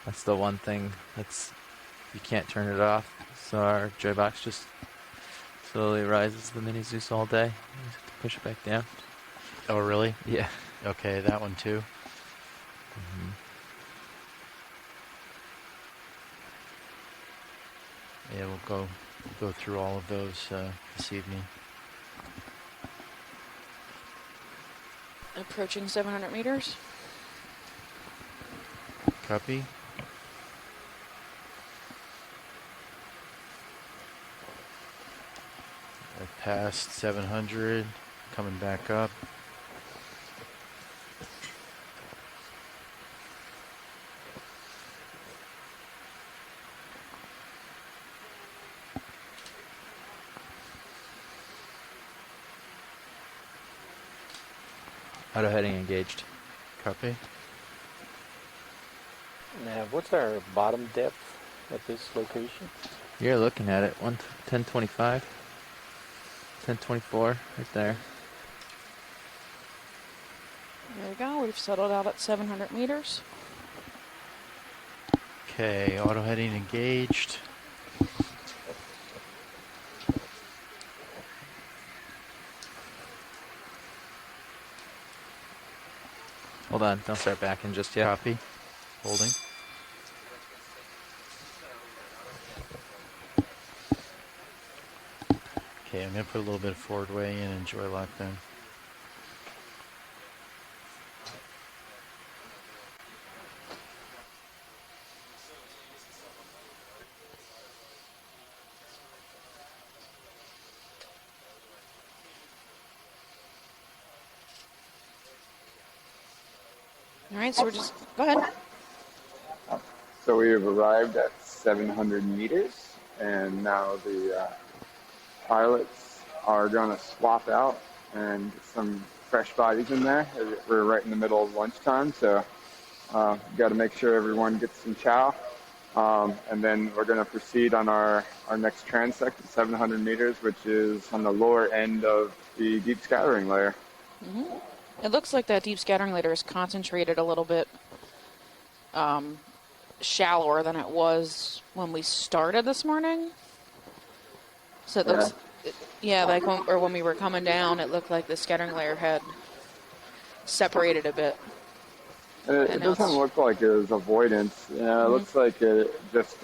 That's the one thing that's, you can't turn it off. So our joy box just slowly rises the mini Zeus all day. You just have to push it back down. Oh, really? Yeah. Okay, that one too. Mm-hmm. Yeah, we'll go through all of those this evening. Approaching 700 meters. Copy. I passed 700, coming back up. Auto heading engaged. Copy. Now, what's our bottom depth at this location? You're looking at it, 1025, 1024, right there. There we go. We've settled out at 700 meters. Okay, auto heading engaged. Hold on, don't start backing just yet. Copy. Holding. Okay, I'm going to put a little bit of forward way in and joy lock then. All right, so we're just, go ahead. So we have arrived at 700 meters, and now the pilots are going to swap out and get some fresh bodies in there. We're right in the middle of lunchtime, so got to make sure everyone gets some chow. And then we're going to proceed on our next transect at 700 meters, which is on the lower end of the deep scattering layer. It looks like that deep scattering layer is concentrated a little bit shallower than it was when we started this morning. So it looks, like when we were coming down, it looked like the scattering layer had separated a bit. It doesn't look like it was avoidance. Yeah, it looks like it just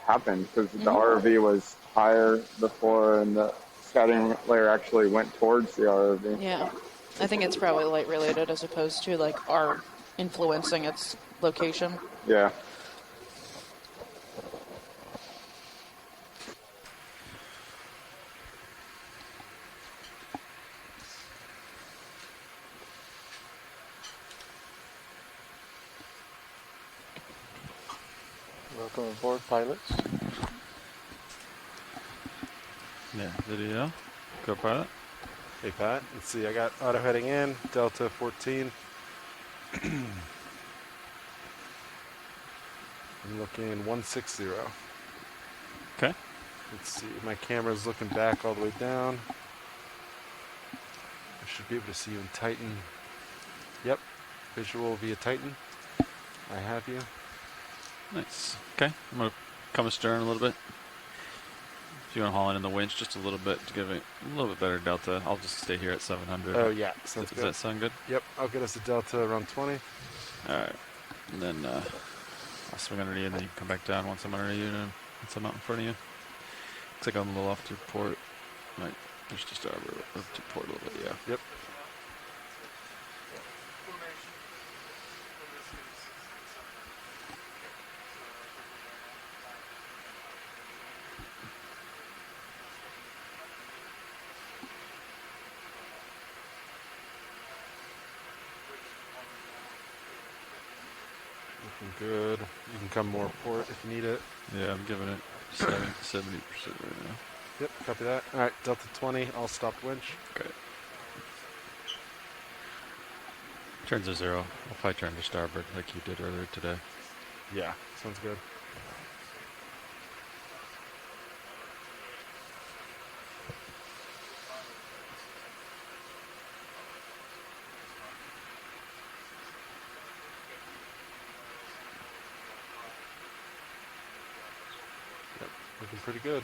happened because the ROV was higher before and the scattering layer actually went towards the ROV. Yeah. I think it's probably light related as opposed to like our influencing its location. Yeah. Welcome aboard, pilots. Yeah, video. Go pilot. Hey Pat, let's see, I got auto heading in, Delta 14. I'm looking 160. Okay. Let's see, my camera's looking back all the way down. I should be able to see you in Titan. Yep, visual via Titan. I have you. Nice. Okay, I'm going to come astern a little bit. If you want to haul in the winch just a little bit to give it a little bit better delta, I'll just stay here at 700. Oh yeah, sounds good. Does that sound good? Yep, I'll get us a delta around 20. Alright. And then I'll swing under you and then you can come back down once I'm under you and once I'm out in front of you. Looks like I'm a little off to port. Right, there's just starboard or to port a little bit, yeah. Yep. Good. You can come more port if you need it. Yeah, I'm giving it 70% right now. Yep, copy that. All right, Delta 20, I'll stop winch. Okay. Turn to 0. I'll probably turn to starboard like you did earlier today. Yeah, sounds good. Yep, looking pretty good.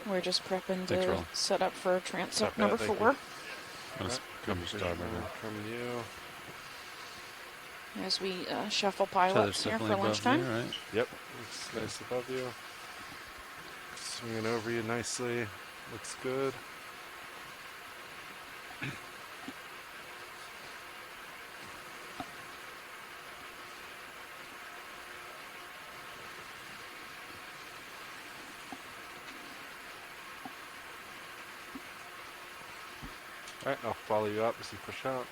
We're just prepping Thanks, to Roland. set up for transect Copy number that, thank 4 Let's come to starboard. From you. as we shuffle So there's pilots here definitely for above lunchtime. you, right? Yep, looks nice above you. Swinging over you nicely. Looks good. All right, I'll follow you up as you push out.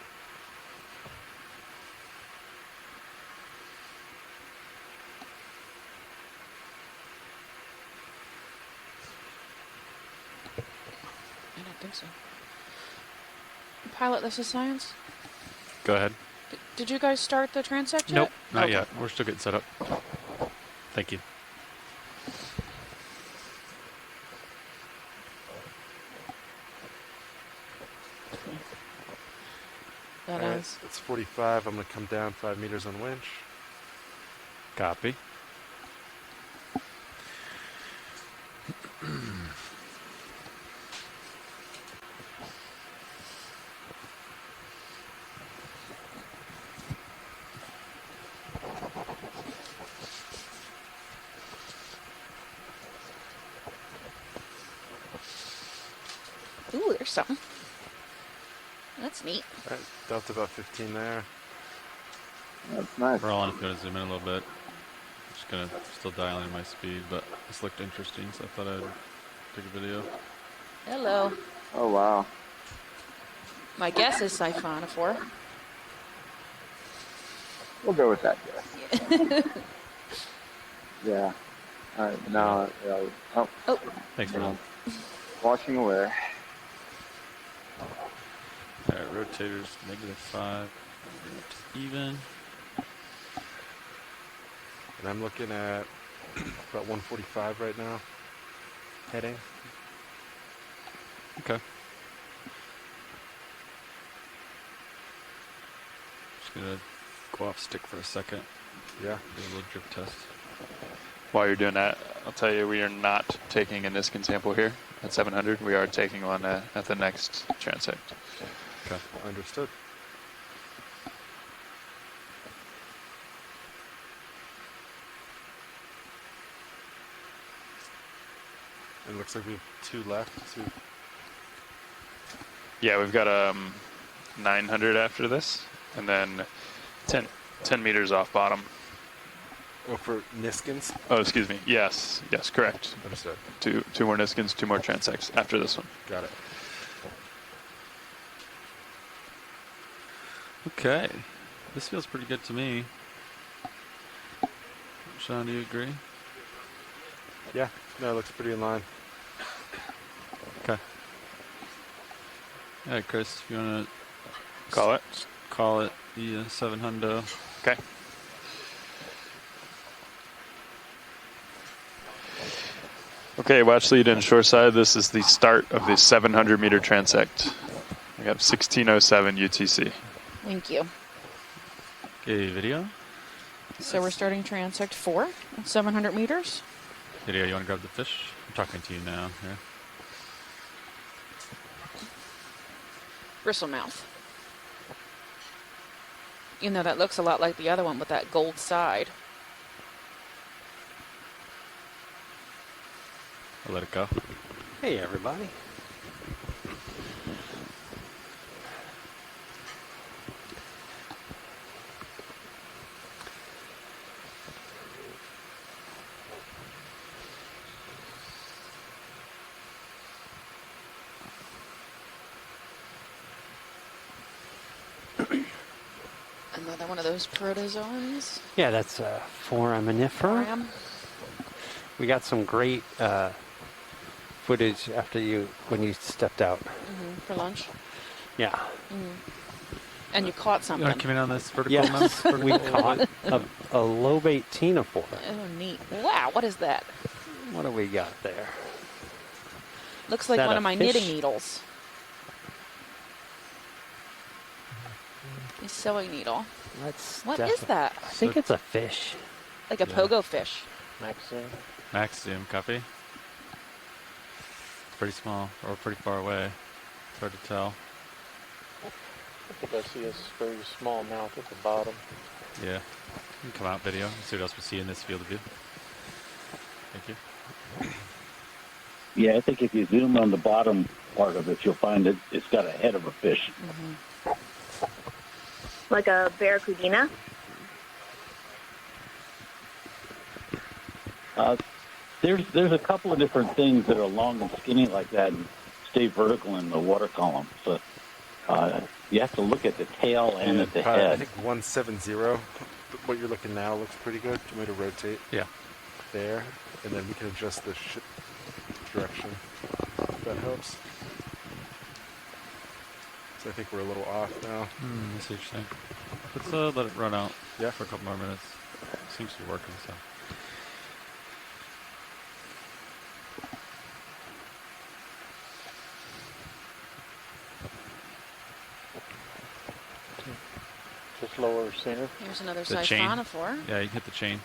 I don't think so. Pilot, this is science. Go ahead. Did you guys start the transect yet? Nope, not Okay. yet. We're still getting set up. Thank you. That All right, is. it's 45. I'm going to come down 5 meters on winch. Copy. Ooh, there's something. That's neat. All right, Delta about 15 there. That's nice. Roland, if you want to zoom in a little bit. Just gonna still dial in my speed, but this looked interesting, so I thought I'd take a video. Hello. Oh, wow. My guess is siphonophore. We'll go with that guess. Yeah. All right, now, oh, Oh, Thanks, hang on. Roland. Washing away. Alright, rotators -5. Even. And I'm looking at about 145 right now. Heading. Okay. Just gonna go off stick for a second. Yeah. Do a little drip test. While you're doing that, I'll tell you we are not taking a Niskin sample here at 700. We are taking one at the next transect. Okay. Understood. It looks like we have 2 left. 2. Yeah, we've got 900 after this, and then 10 meters off bottom. Oh, for Niskins? Oh, excuse me. Yes, correct. Understood. Two more Niskins, 2 more transects after this one. Got it. Okay. This feels pretty good to me. Sean, do you agree? Yeah. No, it looks pretty in line. Okay. All right, Chris, if you want to call it the 700. Okay. Okay, watch lead and shoreside. This is the start of the 700 meter transect. We have 1607 UTC. thank you. Okay, video. So we're starting transect 4 at 700 meters. Video, you want to grab the fish? I'm talking to you now. Here. Bristlemouth. You know, that looks a lot like the other one with that gold side. I'll let it go. Hey, everybody. Another one of those protozoans. Yeah, that's foraminifera. Ram. We got some great footage after when you stepped out. For lunch. Yeah. And you caught You something. want to come in on this vertical Yes, mouse? we caught a lobate ctenophore. Oh, neat. Wow, what is that? What do we got there? Looks like that one a of my fish? knitting needles. A sewing needle. What is that? I think it's a fish. Like a pogo fish. Maxim. Max zoom, copy. It's pretty small, or pretty far away. It's hard to tell. I think I see a very small mouth at the bottom. Yeah. You can come out video and see what else we see in this field of view. Thank you. Yeah, I think if you zoom on the bottom part of it, you'll find that it's got a head of a fish. Like a barracuda. There's a couple of different things that are long and skinny like that and stay vertical in the water column. So you have to look at the tail and at the I head. think 170. What you're looking now looks pretty good. Do you want me to rotate? Yeah. There, and then we can adjust the direction. If that helps. So I think we're a little off now. I see what you're saying. Let's let it run out for a couple more minutes. Seems to be working, so. Just lower center. Here's another The chain. siphonophore. Yeah, you can hit the chain.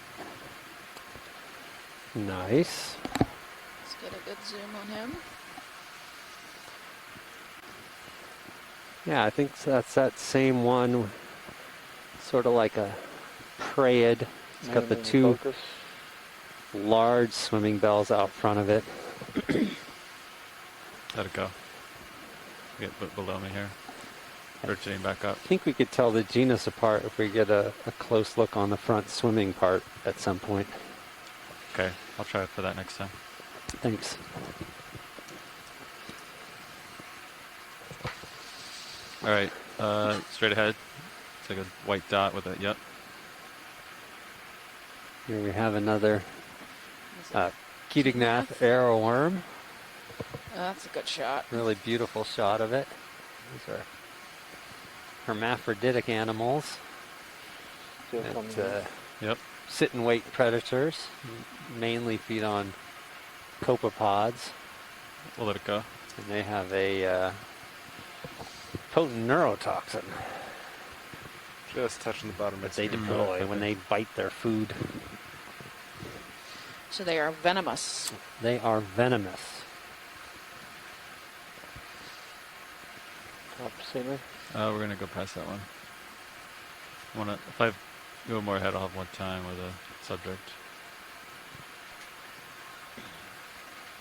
Nice. Let's get a good zoom on him. Yeah, I think that's that same one. Sort of like a prayed. It's got the Man in two focus. large swimming bells out front of it. Let it go. Get below me here. rotating back up. I think we could tell the genus apart if we get a close look on the front swimming part at some point. Okay, I'll try for that next time. Thanks. All right, straight ahead. It's like a white dot with a, yep. Here we have another Ketignath arrowworm. Oh, that's a good shot. Really beautiful shot of it. These are hermaphroditic animals. Still coming that, in. Yep. sit and wait predators. Mainly feed on copepods. We'll let it go. And they have a potent neurotoxin Just touching the bottom of my that they screen. deploy when they bite their food. So they are venomous. They are venomous. Top center. We're gonna go past that one. If I go more ahead, I'll have more time with a subject.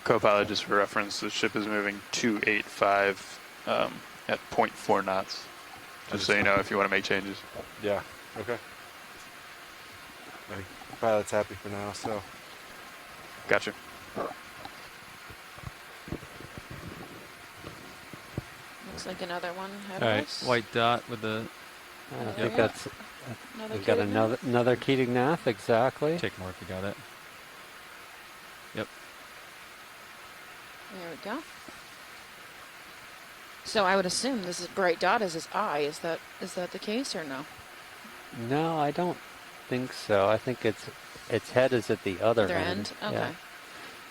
Co-pilot, just for reference, the ship is moving 285 at 0.4 knots. Just so you know if you want to make changes. Yeah. Okay. My pilot's happy for now, so. Gotcha. Looks like another one ahead All of right, us. white dot with the. I think yeah. that's. Another We've got Ketignath. another Ketignath, exactly. Take more if you got it. Yep. There we go. So I would assume this is bright dot is his eye. Is that the case or no? No, I don't think so. I think its head is at the other end. Okay. Yeah.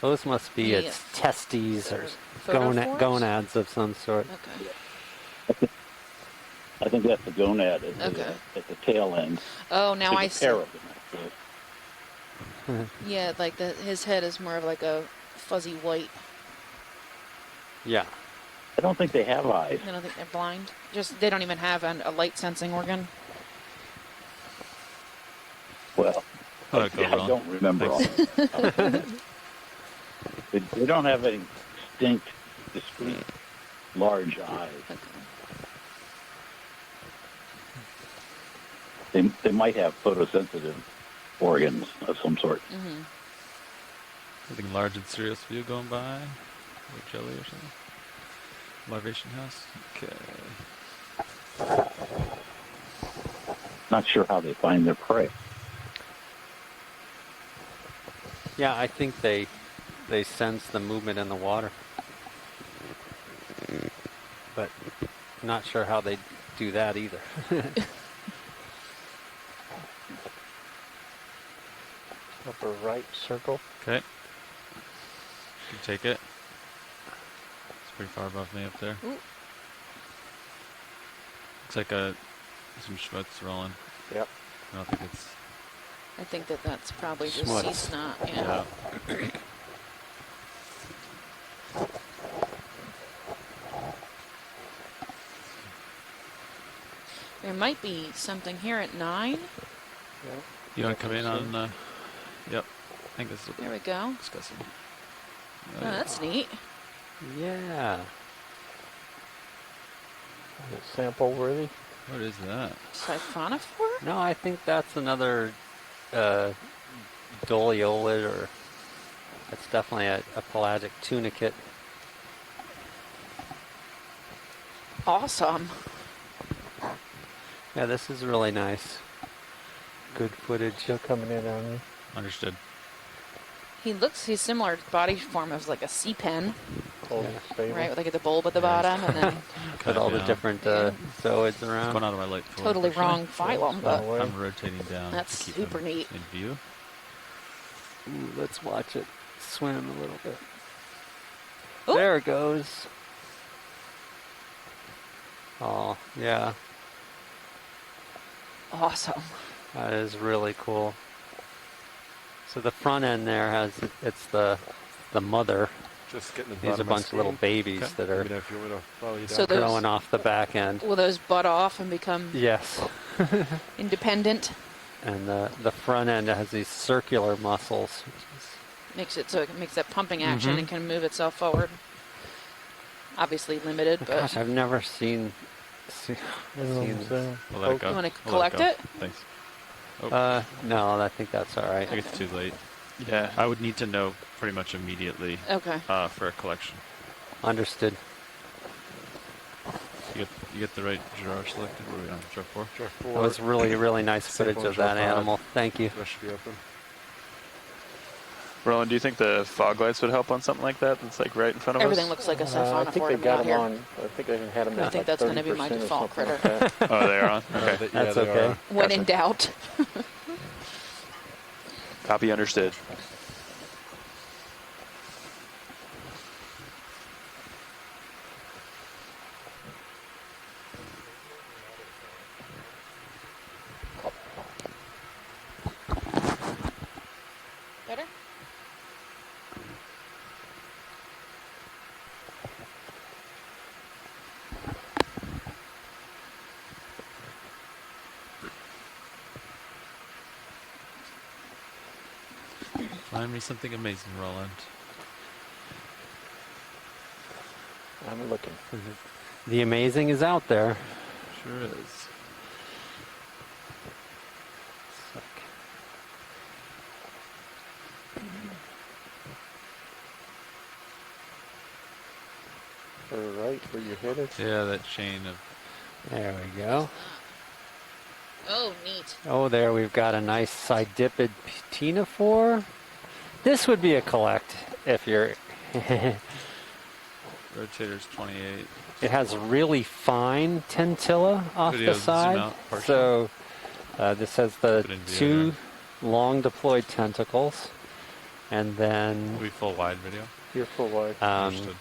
Those must be The its testes or photophores? gonads of some sort. Okay. I think that's the gonad Okay. at the tail end. Oh, now I There's a see. pair of them, actually. Yeah, like his head is more of like a fuzzy white. Yeah. I don't think they have eyes. I don't think they're blind. Just they don't even have a light sensing organ. Well, How'd it go I wrong? don't remember all. They don't have any distinct, discrete, large eyes. Okay. They might have photosensitive organs of some sort. Mm-hmm. Something large and serious view going by? Like jelly or something? Larvation house? Okay. Not sure how they find their prey. Yeah, I think they sense the movement in the water. But not sure how they do that either. Upper right circle. Okay. You can take it. It's pretty far above me up there. Ooh. Looks like some schmutz rolling. Yep. I don't think it's. I think that's probably just Schmutz. sea snot. Yeah. There might be something here at 9. Yep. You want to come in on? Yep. I think this is what There we're we go. discussing. Oh, that's neat. Yeah. Is it sample worthy? What is that? Siphonophore? No, I think that's another doliolid, or it's definitely a pelagic tunicate. Awesome. Yeah, this is really nice. Good footage. Still coming in on you. Understood. He's similar to body form of like a sea pen, Hold it stable. right? With like the bulb at the bottom, and then Put all the down. different Yeah. zooids It's around. going out of my light. forward, totally unfortunately. wrong phylum, but Away. I'm rotating down. That's to keep super him neat. in view. Ooh, let's watch it swim a little bit. Ooh. There it goes. Oh, yeah. awesome. That is really cool. So the front end there it's the mother. Just getting the These are a bottom of my bunch of little screen. babies Okay. that Let are me know if you want me to follow you down. So those- growing off the back end. Will those butt off and become Yes. independent? And the front end has these circular muscles. Makes it so it makes that pumping action Mhm. and can move itself forward. Obviously limited, but Gosh, I've never seen Seems- So, We'll let it go. You want to We'll let collect go. it? Thanks. Oh, no, I think that's all I right. think it's too late. Yeah. I would need to know pretty much immediately Okay. for a collection. Understood. You get the right drawer selected. What are we on? Drawer 4? Drawer 4. That was really, really nice footage Sample of drawer that 5. animal. Thank you. That should be open. Roland, do you think the fog lights would help on something like that that's like right in front of Everything us? looks like a I think siphonophore they to me got out them here. on. I think they had them I at think like that's gonna be 30% my or default something like critter. that. Oh, they are on? Okay. That's they okay. are. When in Gotcha. doubt. Copy understood. Better? Find me something amazing, Roland. I'm looking. The amazing is out there. Sure is. Or right where you're headed. Yeah, that chain of. There we go. Oh, neat. Oh, there we've got a nice sidipid ctenophore. This would be a collect if you're. Rotator's 28. It has really fine tentilla off Video, the zoom side. out partially. So this has the Put in view two long deployed tentacles. And then Will be full wide video. You're full wide. Understood.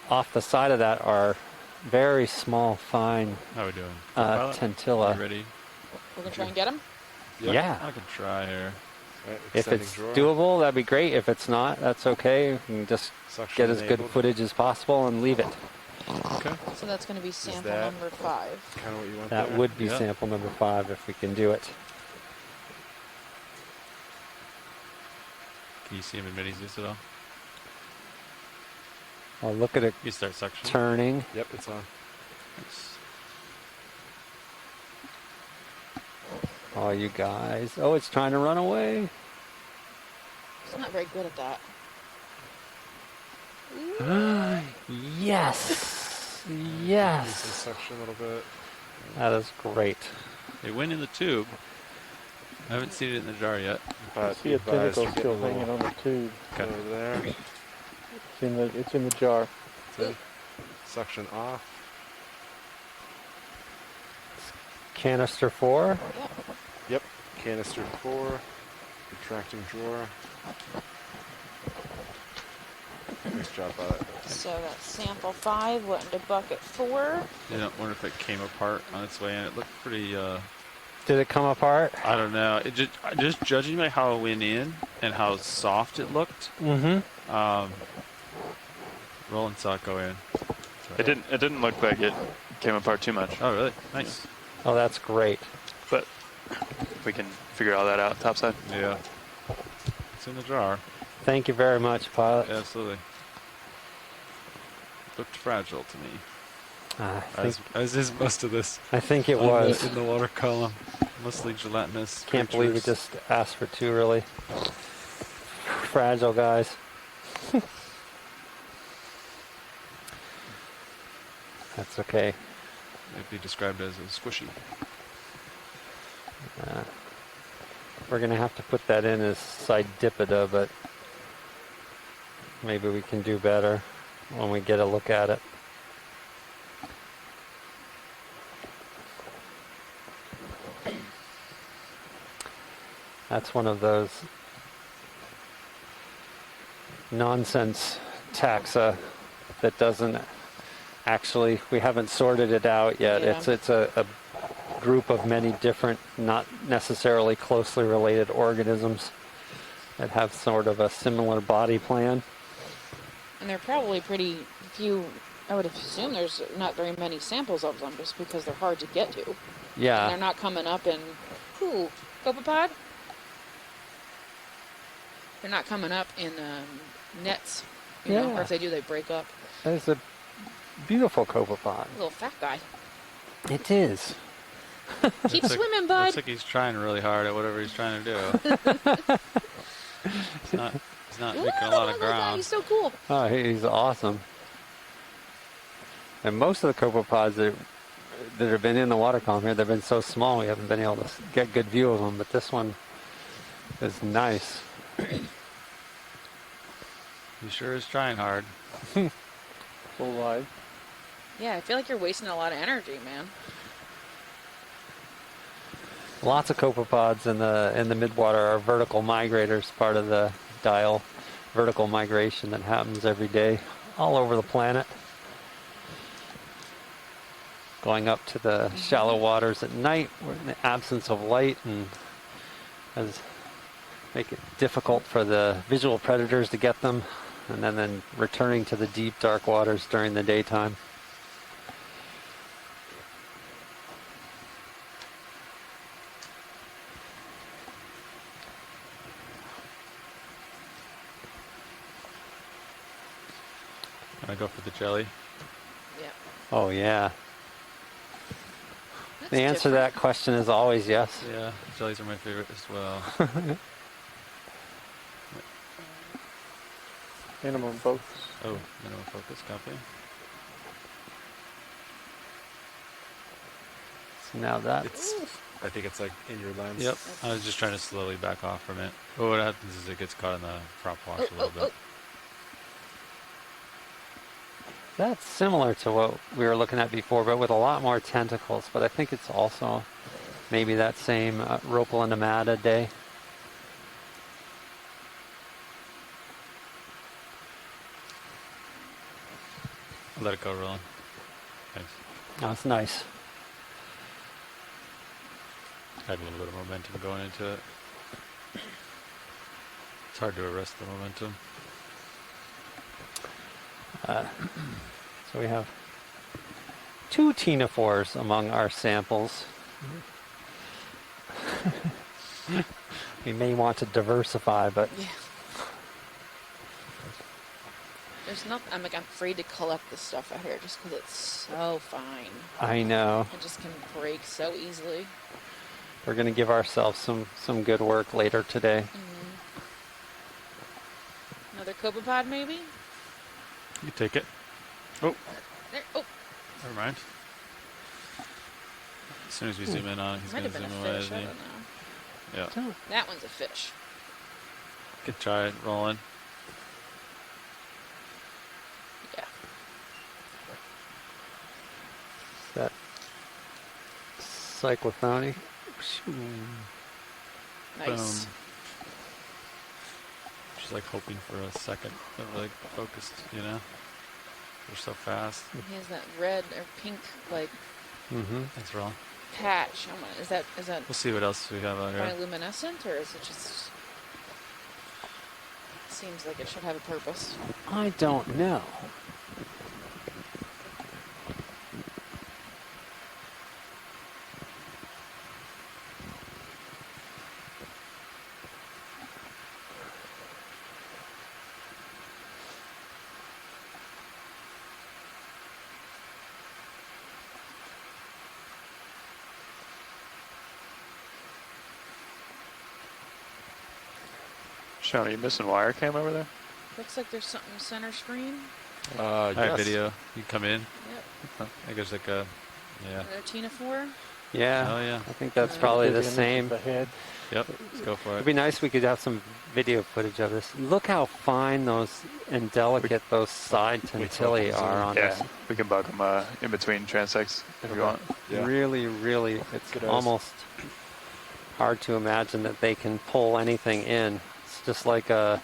off the side of that are very small, fine How are we doing? Pilot? tentilla. You ready? We're going to try and get him? Yeah. I can try here. Right, If extending it's drawer. doable, that'd be great. If it's not, that's okay. We can just Suction get as good enabled. footage as possible and leave it. Okay. So that's going to be sample that- number 5. Kind of what you want That there. would be Yeah. sample number 5 if we can do it. Can you see him in mini zeus at all? Oh, look at it You start suction. turning. Yep, it's on. Nice. Oh, you guys. Oh, it's trying to run away. It's not very good at that. Yes. Use some Yes. suction a little bit. That is great. They went in the tube. I haven't seen it in the jar yet. I But see a advised tentacle you're still getting a hanging little on the tube. over there. It's in the jar. That's it. Suction off. Canister 4. Yep. Canister 4. Retracting drawer. Nice job, bud. So that's sample 5 went into bucket 4. I don't wonder if it came apart on its way in. It looked pretty. Did it come apart? I don't know. It just judging by how it went in and how soft it looked. Mm-hmm. Roland saw it go in. It didn't look like it came apart too much, Oh, really? Nice. Oh, that's great. but we can figure all that out topside. Yeah. It's in the jar. Thank you very much, pilot. Absolutely. Looked fragile to me. I As is most of this. think it on the- was. in the water column. Mostly gelatinous. Can't believe we creatures. just asked for 2, really. Fragile, guys. That's okay. It'd be described as a squishy. We're going to have to put that in as Sidipida, but maybe we can do better when we get a look at it. That's one of those nonsense taxa that doesn't actually, we haven't sorted it out yet. Yeah. It's a group of many different, not necessarily closely related organisms that have sort of a similar body plan. And they're probably pretty few. I would assume there's not very many samples of them just because they're hard to get to. And Yeah, they're not coming up in. Ooh, copepod? They're not coming up in nets. You know, Yeah. or if they do, they break up. there's a beautiful copepod. Little fat guy. It is. Keep Looks swimming, Looks bud. like he's trying really hard at whatever he's trying to do. He's not Ooh, making a look lot at of that guy. ground. He's so cool. Oh, he's awesome. And most of the copepods that have been in the water column here, they've been so small we haven't been able to get a good view of them. But this one is nice. He sure is trying hard. Full live. Yeah, I feel like you're wasting a lot of energy, man. Lots of copepods in the midwater are vertical migrators, part of the dial vertical migration that happens every day all over the planet. Going up to the shallow waters at night, we're in the absence of light, and make it difficult for the visual predators to get them, and then returning to the deep dark waters during the daytime. Gonna go for the jelly. Yeah. Oh yeah. That's The answer to different. that question is always yes. Yeah, jellies are my favorite as well. Minimum focus. Oh, minimum focus, copy. So now that's I think it's like in your lens. Yep. I was just trying to slowly back off from it. But what happens is it gets caught in the prop wash a little bit. that's similar to what we were looking at before, but with a lot more tentacles. But I think it's also maybe that same Rhopal and Nemata day. Let it go, Roland. Thanks. That's nice. Had a little bit of momentum going into it. It's hard to arrest the momentum. So we have 2 ctenophores among our samples. We may want to diversify, but Yeah. There's not. I'm afraid to collect this stuff out here just because it's so fine. I know It just can break so easily. we're going to give ourselves some good work later today. Another copepod, maybe? You can take it. Oh, There. Oh, never mind. As soon as we zoom in on it, he's might going have to been zoom a away, fish. isn't I he? don't know. Yeah. That one's a fish. Good try it, Roland. Yeah. That cyclophony. Nice. Boom. Just like hoping for a second, but like focused, you know? They're so fast. He has that red or pink like Thanks, Roland. patch. Is that We'll see what else we have out here. bioluminescent or is it just? Seems like it should have a purpose. I don't know. Sean, are you missing wire cam over there? Looks like there's something center screen. All right, video. You come in. Yep. I think there's like a, yeah. Another ctenophore. Yeah. Oh, yeah. I think that's probably the Big image same. of the head. Yep, let's go for It'd it. be nice if we could have some video footage of this. Look how fine those and delicate those side tentillae are on Yeah, this. we can bug them in between transects if you want. Yeah. Really, really, it's Good eyes. almost hard to imagine that they can pull anything in. It's just like almost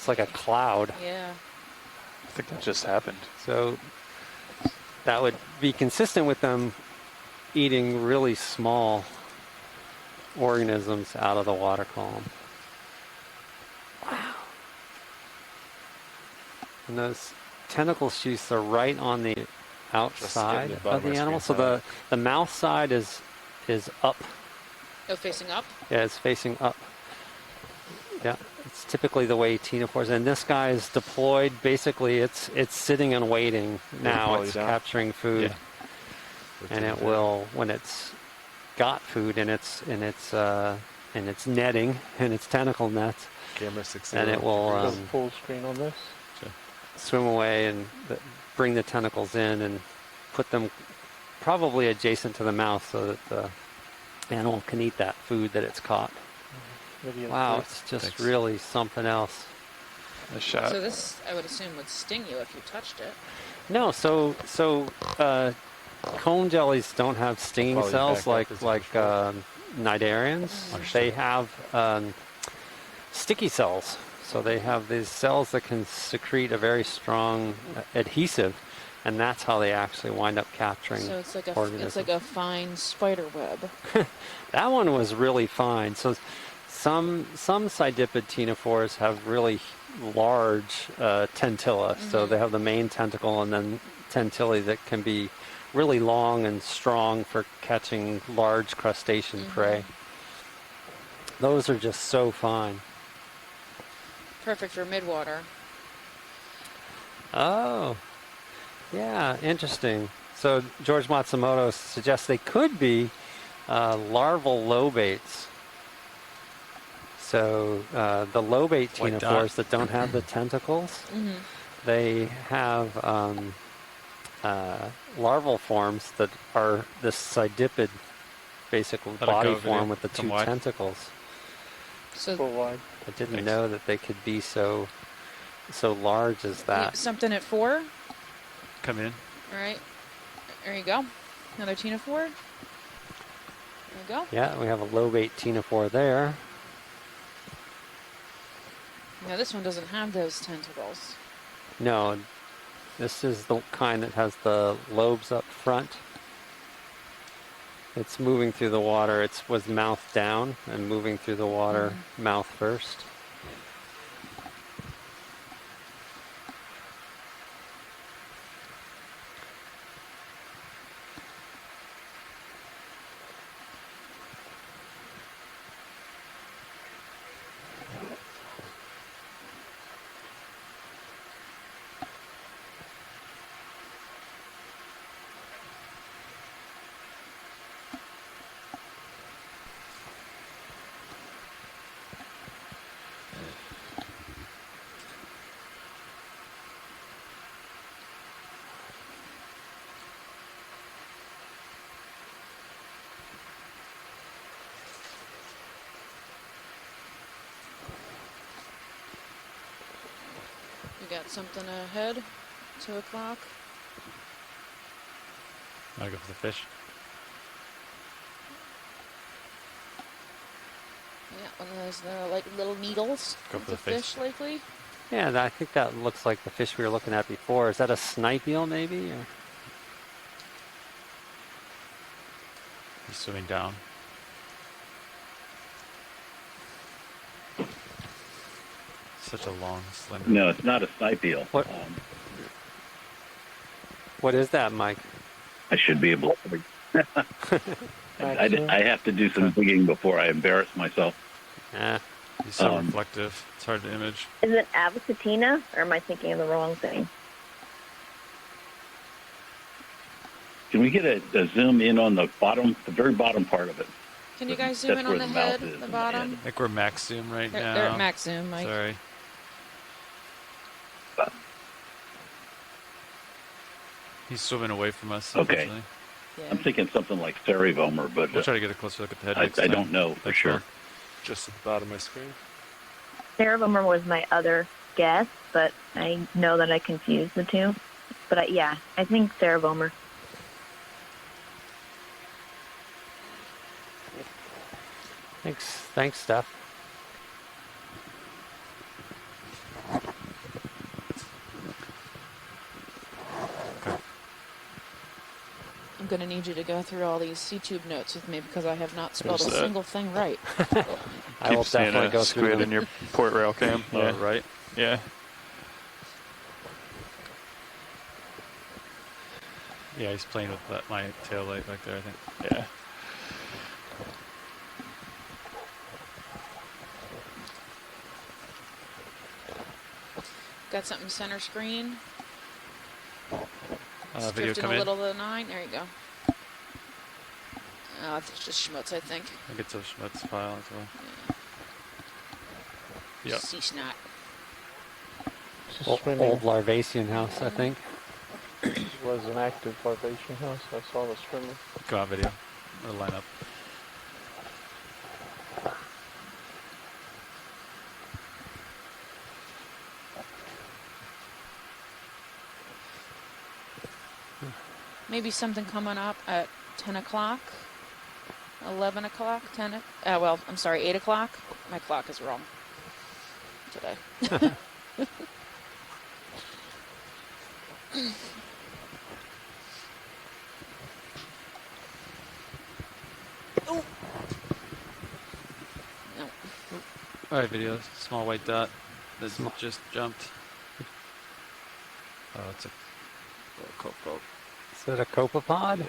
like a cloud. Yeah. I think that just happened. So that would be consistent with them eating really small organisms out of the water column. Wow. And those tentacle sheaths are right on the outside the bottom of the of the animal. So screen the mouth side is up. Oh, facing up. Yeah, it's facing up. Yeah, it's typically the way ctenophores. And this guy is deployed. Basically, it's sitting and waiting now. pull you It's down. capturing food. Yeah. and it will, when it's got food in its netting, in its tentacle nets, Camera 60. and it will Go full screen on this. swim away and bring the tentacles in and put them probably adjacent to the mouth so that the animal can eat that food that it's caught. Video Wow, three. it's just Thanks. really something else. Nice shot. So this, I would assume, would sting you if you touched it. No, so comb jellies don't have stinging Follow you cells back like up as you push cnidarians. They have sticky cells. So they have these cells that can secrete a very strong adhesive, and that's how they actually wind up capturing So it's like organisms. a fine spider web. That one was really fine. So some sidipid ctenophores have really large tentilla. So they have the main tentacle and then tentillae that can be really long and strong for catching large crustacean prey. Those are just so fine. Perfect for midwater. Oh, yeah, interesting. So George Matsumoto suggests they could be larval lobates. So the lobate White ctenophores dot. that don't have the tentacles, they have larval forms that are this sidipid, basic Let it body go, form video. with the Come two wide. tentacles. So Full wide. I didn't Thanks. know that they could be so large as that. something at 4. Come in. All right. There you go. Another ctenophore. There you go. Yeah, we have a lobate ctenophore there. Now this one doesn't have those tentacles. No, this is the kind that has the lobes up front. It's moving through the water. It was mouth down and moving through the water, mouth first. We got something ahead. 2 o'clock. Wanna go for the fish? Yeah, one of those like little needles. Go for It's the a face. fish, likely. Yeah, I think that looks like the fish we were looking at before. Is that a snipe eel, maybe? Or? He's swimming down. Such a long, slender. No, it's not a snipe eel. What? What is that, Mike? I should be able to. I have to do some digging before I embarrass myself. Yeah. He's so reflective. It's hard to image. Is it Avocatina, or am I thinking of the wrong thing? Can we get a zoom in on the bottom, the very bottom part of it? Can you guys zoom That's in on where the the mouth head, is the and the bottom? I think we're max zoom right now. They're at max zoom, Mike. Sorry. He's swimming away from us. Okay. Unfortunately. Yeah. I'm thinking something like Cerevomer, but We'll try to get a closer look at the head I next time. don't know for Thanks, sure. Mark. Just at the bottom of my screen. Cerevomer was my other guess, but I know that I confused the two. But I think Cerevomer. Thanks, Steph. I'm going to need you to go through all these C-tube notes with me because I have not spelled There's a that. single thing right. I will Keep seeing definitely a go through squid them. in your port rail cam. Oh, Yeah. right. Yeah. Yeah, he's playing with my tail light back there, I think. Yeah. Got something center screen. Video Drifting come a in. little to the 9. There you go. Oh, it's just schmutz, I think. I think it's a Schmutz file as well. Yeah. Yep. Sea snot. Old Larvasian house, I think. Was an active larvation house. I saw the swimmer. Go on video. It'll line up. Maybe something coming up at 10 o'clock, 11 o'clock, 10. Well, I'm sorry, 8 o'clock. My clock is wrong today. Oh. No. All right, video. Small white dot that just jumped. Oh, it's a copepod. Is it a copepod? Yeah.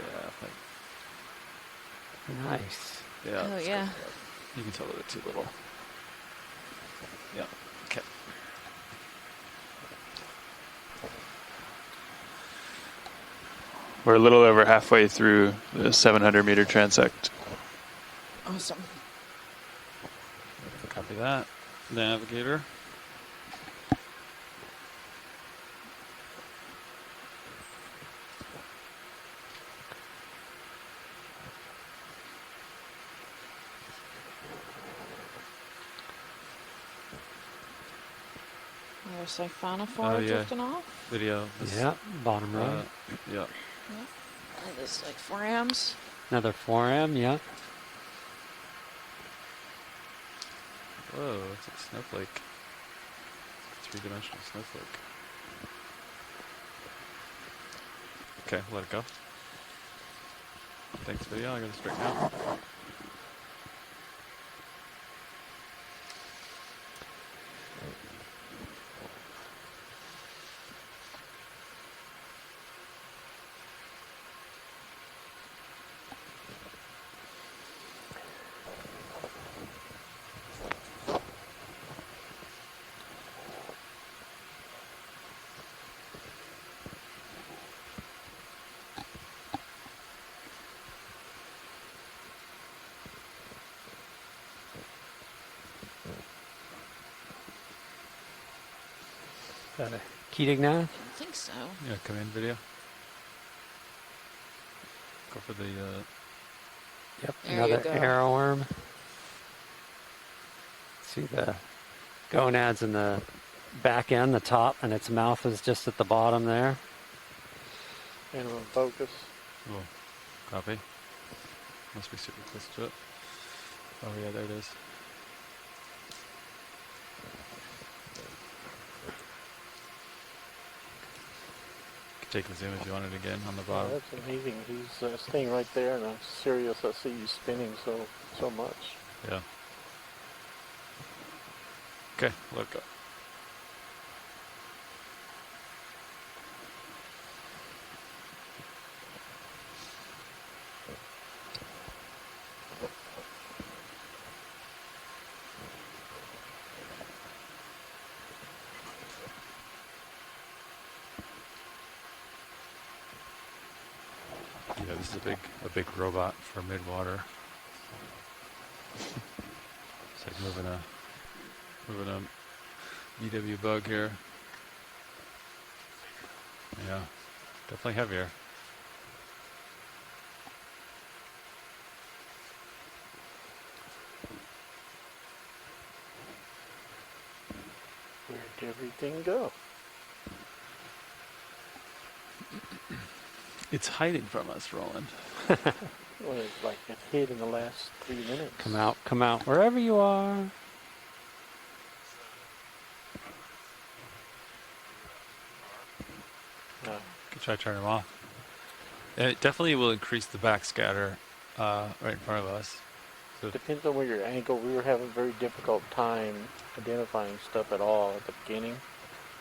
Nice. Yeah. Oh, yeah. You can tell that it's too little. Yeah. Okay. We're a little over halfway through the 700-meter transect. Awesome. Copy that. Navigator. There's siphonophore drifting off. Video. Yeah, bottom right. Yeah. Yeah. And there's like 4Ms. Another 4M, yeah. Whoa, it's a snowflake. Three-dimensional snowflake. Okay, let it go. Thanks, video. I gotta straighten out. Is that a Keatingnath? I think so. Yeah, come in, video. Go for the. Yep, There another you go. arrowworm. See the gonads in the back end, the top, and its mouth is just at the bottom there. Animal focus. Oh, copy. Must be super close to it. Oh yeah, there it is. Take the zoom if you want it again on the Oh, bottom. that's amazing. He's staying right there, and I'm serious. I see you spinning so much. Yeah. Okay, let it go. Yeah, this is a big robot for Midwater. It's like moving a VW bug here. Yeah, definitely heavier. Where'd everything go? It's hiding from us, Roland. Well, it's like it hid in the last 3 minutes. Come out, wherever you are. No. Could try turning them off. And it definitely will increase the backscatter right in front of us. So Depends on where your angle. We were having a very difficult time identifying stuff at all at the beginning.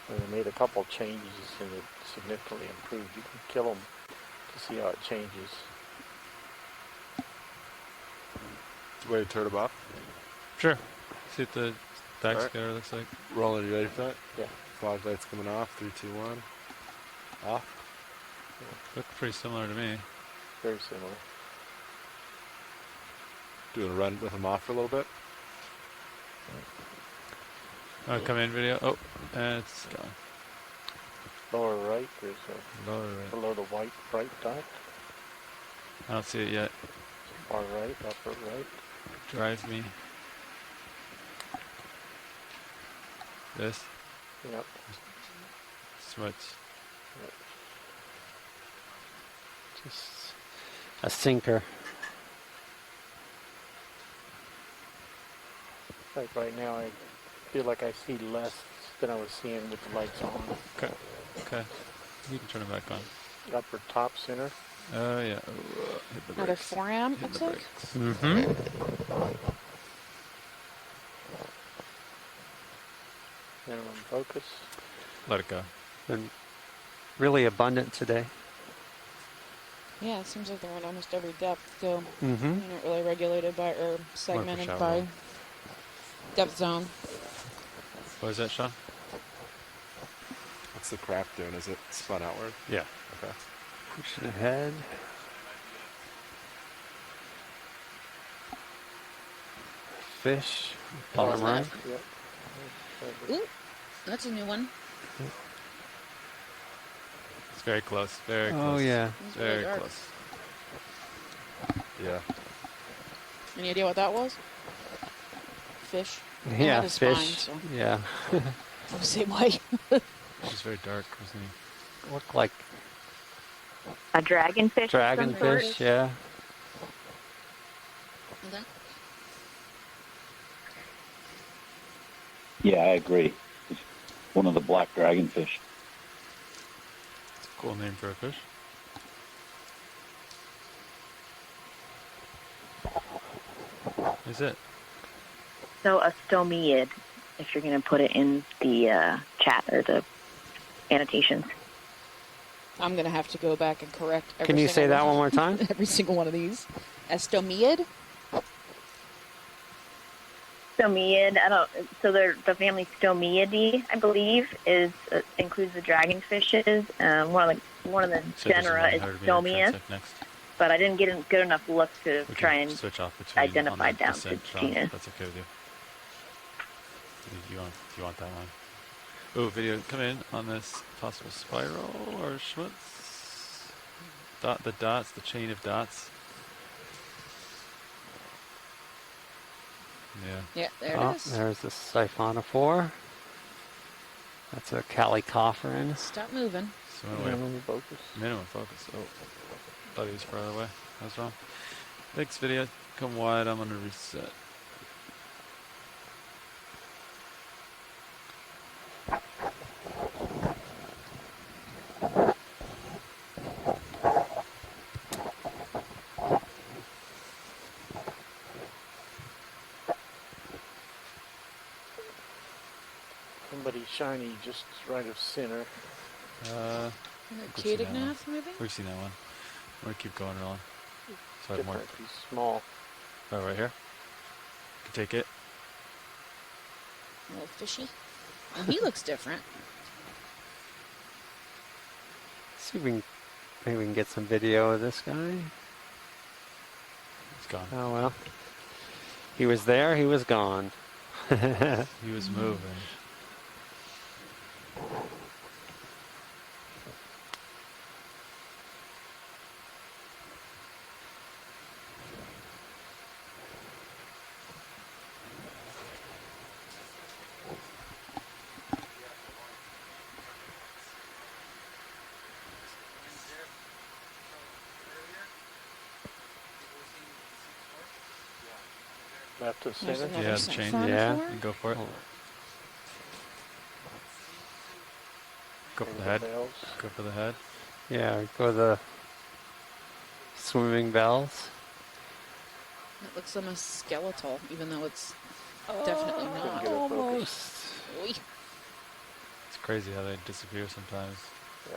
And we made a couple changes and it significantly improved. You can kill them to see how it changes. Way to turn them off. sure. See what the Alright. backscatter looks like. Roland, you ready for that? Yeah. Fog lights coming off. 3, 2, 1. Off. Look pretty similar to me. Very similar. doing a run with them off for a little bit. Come in video. Oh, and it's gone. Lower right, there's Lower right. below the white bright dot. I don't see it yet. Far right, upper right. Drive me. This. Yep. Switch. Yep. Just a sinker. Like right now, I feel like I see less than I was seeing with the lights on. Okay. Okay. You can turn it back on. Upper top center. Oh yeah. Oh, hit the Another brakes. 4 amp, Hit looks the like. brakes. Mm-hmm. Minimum focus. Let it go. Been really abundant today. Yeah, it seems like they're at almost every depth too. Mm-hmm. They're not really regulated by or segmented shower by wall. depth zone. What is that, Sean? What's the craft doing? Is it spun outward? Yeah. Okay. Pushing ahead. Fish. Bottom What was right. that? Yep. Ooh, that's a new one. It's very close. Very close. Oh yeah. It's really Very dark. close. Yeah. Any idea what that was? Fish. It Yeah. had a spine, Fish. so Yeah. same way. He's very dark, isn't he? Look like A dragonfish. of some sort? dragonfish. Yeah. Okay. Yeah, I agree. It's one of the black dragonfish. It's a cool name for a fish. Is it? So a stomiid, if you're going to put it in the chat or the annotations. I'm gonna have to go back and correct. Every Can you say single that one more time? Every single one of these. Estomiid. Stomiid, I don't. So they're the family Stomiidae, I believe, is includes the dragonfishes. One of the So there's a genera is 900 meter Stomius, transect next. but I didn't get a good enough look to We try can and switch off between identify on the down to descent, Sean, genus. if that's okay with you. You want that one? Ooh, video, come in on this possible spiral or schmutz. The dots, the chain of dots. Yeah. Yeah, there Oh, it is. there's the siphonophore. That's a calicopheran. Stop moving. So anyway, Minimum focus. minimum focus. Oh, thought he was farther away. I was wrong. Thanks, video. Come wide. I'm gonna reset. Somebody shiny just right of center. We've seen that one. Cadignath, maybe? We've seen that one. I'm gonna keep going along. So I have more. Different. He's small. Oh, right here. Can take it. A little fishy. Oh, he looks different. See if we can, maybe we can get some video of this guy. It's gone. Oh well. He was there, he was gone. He was moving. Left of There's center. another Yeah, the chain. siphonophore. Yeah. You go for it. Oh, Go for And the head. bells. Go for the head. yeah, go the swimming bells. It looks almost skeletal, even though it's definitely not. Get a focus. Almost. Oy. It's crazy how they disappear sometimes. Yeah.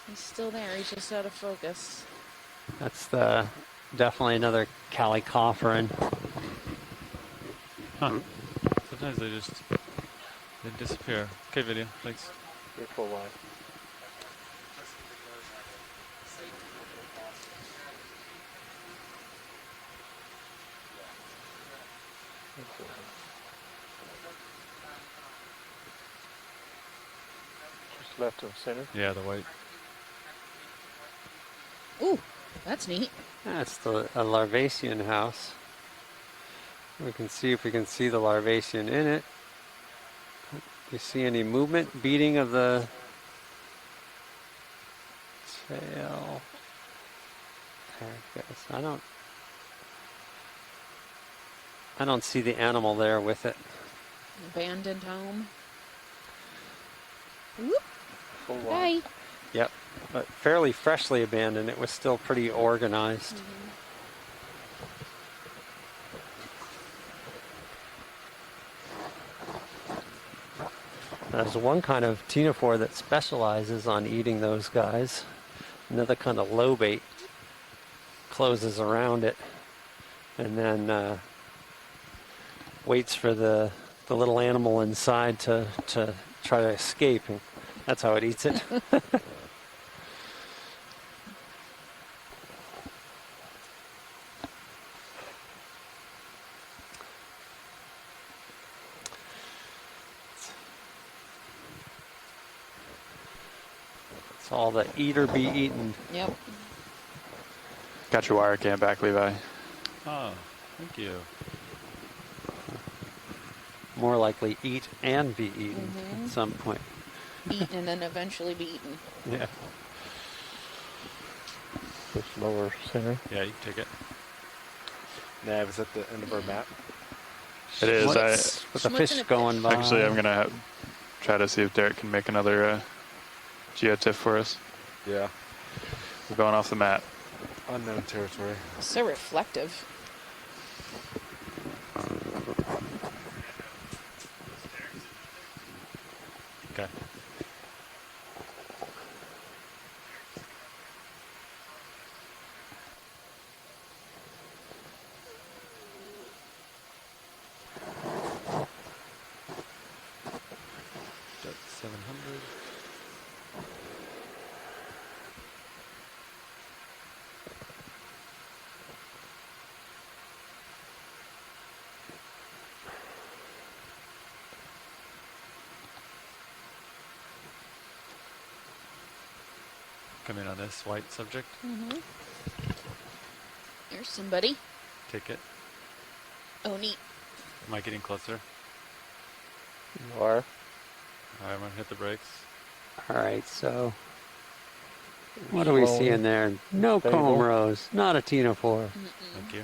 He's still there. He's just out of focus. That's the definitely another calicopheran. Huh. Sometimes they disappear. Okay, video. Thanks. Careful wide. left of center. Yeah, the white. Ooh, that's neat. That's a Larvacean house. We can see if we can see the Larvacean in it. You see any movement, beating of the tail? There it goes. I don't see the animal there with it. Abandoned home. Whoop. Full Bye. Yep, but fairly freshly abandoned. It was still pretty organized. There's one kind of ctenophore that specializes on eating those guys. Another kind of lobate closes around it and then waits for the little animal inside to try to escape. And that's how it eats it. It's all the eat or be eaten. Yep. Got your wire cam back, Levi. Oh, thank you. More likely eat and be eaten at some point. Eat and then eventually be eaten. Yeah. Just lower center. Yeah, you can take it. Nav is at the end of our map. It is. With the fish going by. Actually, I'm gonna try to see if Derek can make another geotiff for us. Yeah. We're going off the map. Unknown territory. So reflective. Okay. That's 700. Come in on this white subject. There's somebody. Take it. Oh, neat. Am I getting closer? You are. Alright, I'm gonna hit the brakes. Alright, so what do we see in there? No Stable. comb rose, not a ctenophore. Thank you.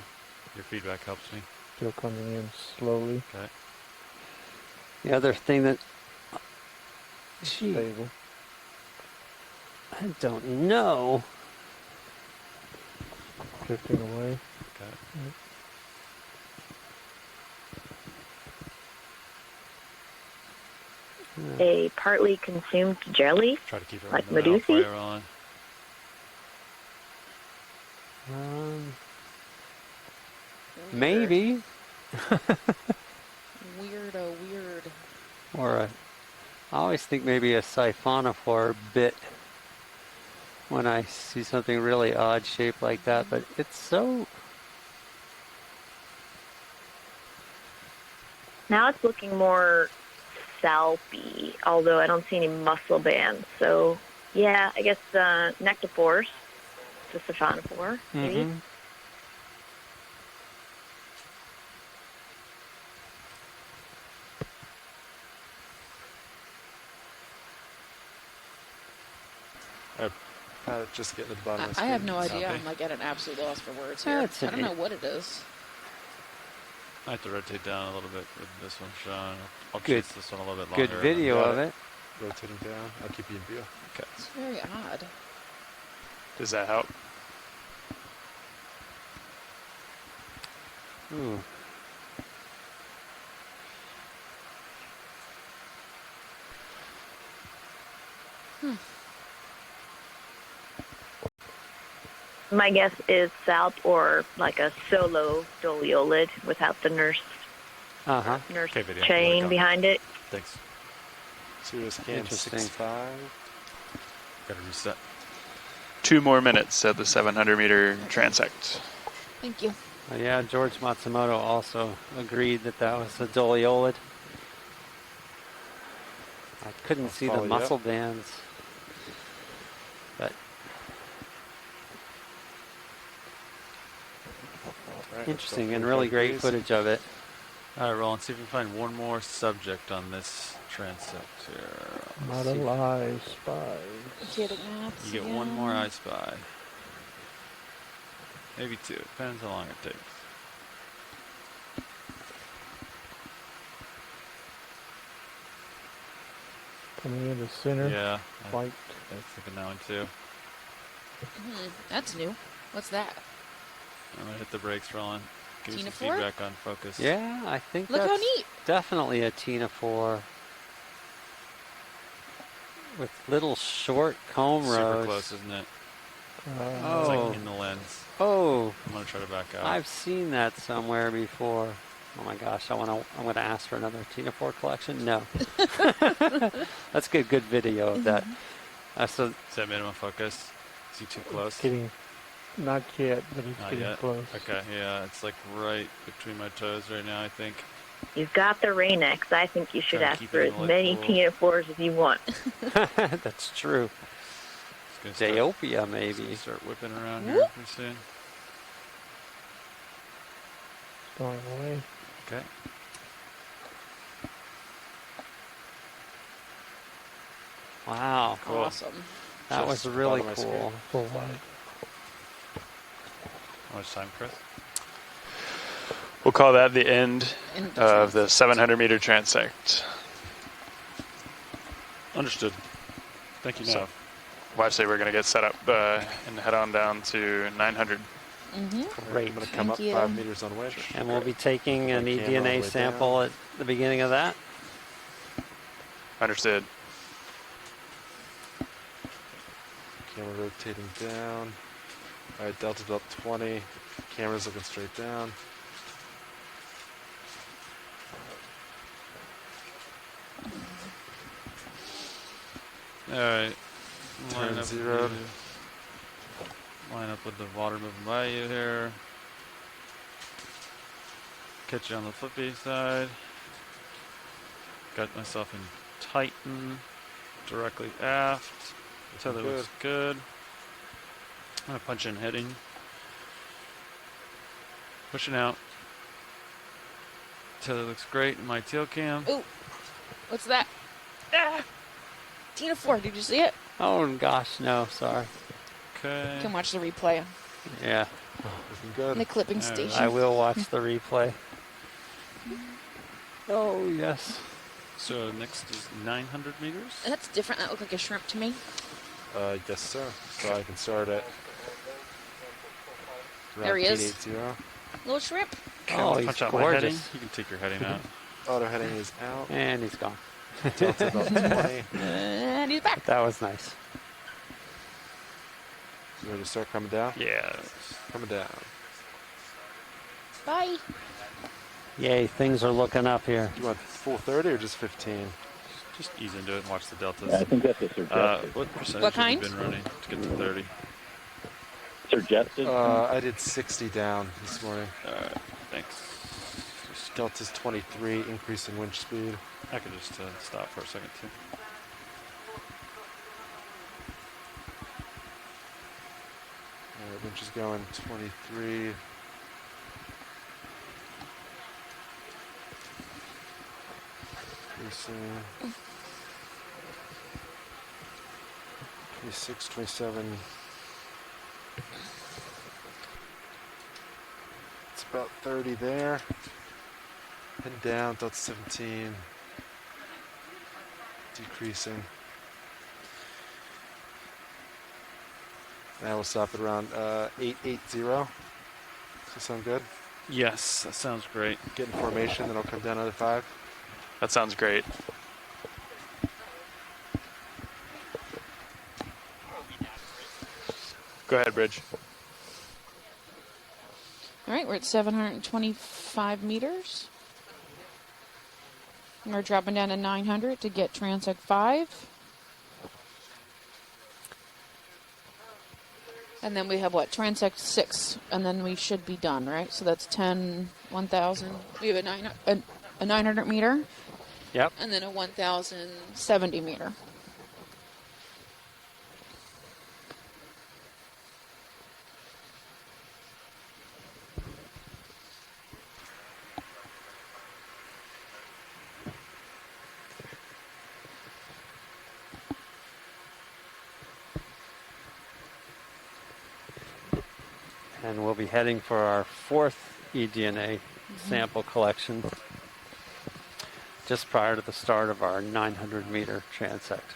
Your feedback helps me. Still coming in slowly. Okay. The other thing that, gee, Stable. I don't know. Drifting away. Okay. A partly consumed jelly, Try to keep it like on the metal Medusi. fire on. Maybe. Weird. Or I always think maybe a siphonophore bit when I see something really odd shaped like that, but it's so... Now it's looking more salpy, although I don't see any muscle bands. So, yeah, I guess nectophores, the siphonophore, maybe. Mhm. Just getting to the bottom of the I screen. have no idea. Okay. I'm like at an absolute loss for words here. That's I don't know what it is. I have to rotate down a little bit with this one, Sean. I'll Good- chase this one a little bit longer. Good video got of it. it. Rotating down. I'll keep you in view. Okay. It's very odd. Does that help? Ooh. My guess is salp or like a solo doliolid without the nurse Uh-huh. Okay, video. chain Work on. behind it. Thanks. Serious scan Interesting. 6.5. Gotta reset. 2 more minutes at the 700-meter transect. Thank you. Yeah, George Matsumoto also agreed that that was a doliolid. I couldn't see the follow you muscle up. bands. But Alright, interesting about and really 45 great degrees. footage of it. All right, Roland, see if you can find one more subject on this transect here. Not a lie, spies. Kidding maths You get one more again. I spy. Maybe two. Depends how long it takes. Coming in the center. Yeah. White. I was thinking that one too. That's new. What's that? I'm gonna hit the brakes, Roland. Give me Tina some 4? feedback on focus. Yeah, I think Look that's how neat. definitely a Tina 4 with little short comb Super rows. close, isn't it? It's Oh, like in the lens. oh, I'm gonna try to back out. I've seen that somewhere before. Oh my gosh, I'm gonna ask for another Tina 4 collection. No, let's get a good video of that. So Is that minimum focus? Is he too close? Getting, not yet, but it's Not getting yet. close. Okay, yeah, it's like right between my toes right now, I think. You've got the Rain-X. I think you should Trying to ask keep for it in as the light many pool. Tina 4s as you want. that's true. It's gonna Diopia, It's maybe. gonna start whipping around Whoop. here pretty soon. Going away. Okay. Wow, Cool. Awesome. that was Just really bottom of my cool. Full white. How much time, Chris? We'll call that the end And of the 700 meter transect. Understood. Thank you, So, Nav. watch, say we're going to get set up and head on down to 900. Great. I'm going to come up Thank you. 5 meters on winch. And we'll be taking an My camera all the eDNA way sample down. at the beginning of that. Understood. Camera rotating down. All right, delta's up 20. Camera's looking straight down. All right. Turn Line zeroed. Line up with the water moving by you here. Catch you on the flippy side. Got myself in Titan. Directly aft. Tether Looking looks good. I'm gonna punch in heading. Pushing out. Tether looks great in my tail cam. Ooh, what's that? Ah! Tina 4, did you see it? Oh gosh, no, sorry. Okay. You can watch the replay Yeah, Looking in good. the clipping All right. station. I will watch the replay. Oh yes. So next is 900 meters. That's different. That looked like a shrimp to me. Yes, sir. So I can start at around There he is. 880. Little shrimp. Okay, Oh, let's he's punch out my heading. gorgeous. You can take your heading out. Auto heading is out. And he's gone. Delta about 20. And he's back. That was nice. You ready to start coming down? Yeah. Coming down. Bye. Yay, things are looking up here. Do you want full 30 or just 15? Just ease into it and watch the deltas. I think that's a suggested. What percentage What have you kind? been running to get to 30? Suggested. I did 60 down this morning. Alright, thanks. Delta's 23, increasing winch speed. I could just stop for a second too. Alright, winch is going 23. Increasing. 26, 27. It's about 30 there. Head down, Delta 17. Decreasing. Now we'll stop at around 880. Does that sound good? Yes, that sounds great. Get in formation, then I'll come down another 5. That sounds great. Go ahead, Bridge. All right, we're at 725 meters. And we're dropping down to 900 to get transect 5. And then we have what? Transect 6. And then we should be done, right? So that's 10, 1,000. We have a 900 meter. Yep. And then a 1,070 meter. And we'll be heading for our 4th eDNA sample collection just prior to the start of our 900 meter transect.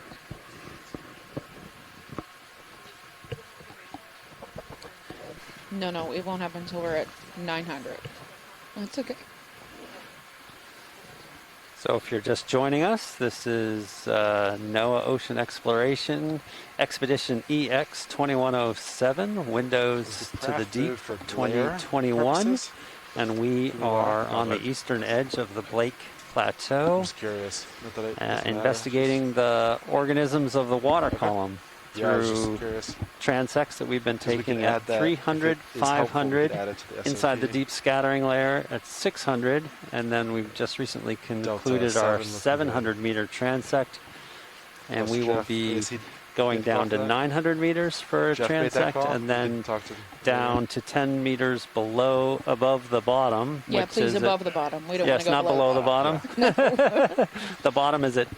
No, it won't happen until we're at 900. That's okay. So if you're just joining us, this is NOAA Ocean Exploration Expedition EX2107, Windows to the Deep for glare 2021. purposes? And we are on the eastern edge of the Blake Plateau, I'm just curious. Not that it doesn't matter. investigating the organisms of the water column Yeah, I was just through curious. transects that we've been 'Cause we can taking add at that. 300, If it is helpful, we 500, could add it to the inside the SOP. deep scattering layer at 600, and then we've just recently concluded our 700 meter transect, and Plus we will Jeff, be is he going involved down with to that? 900 meters for a Jeff made that transect, call? and We then didn't talk to him. down to 10 meters above the bottom. Yeah, which please is above the bottom. We don't yes, want to go not below the bottom. bottom. The bottom is at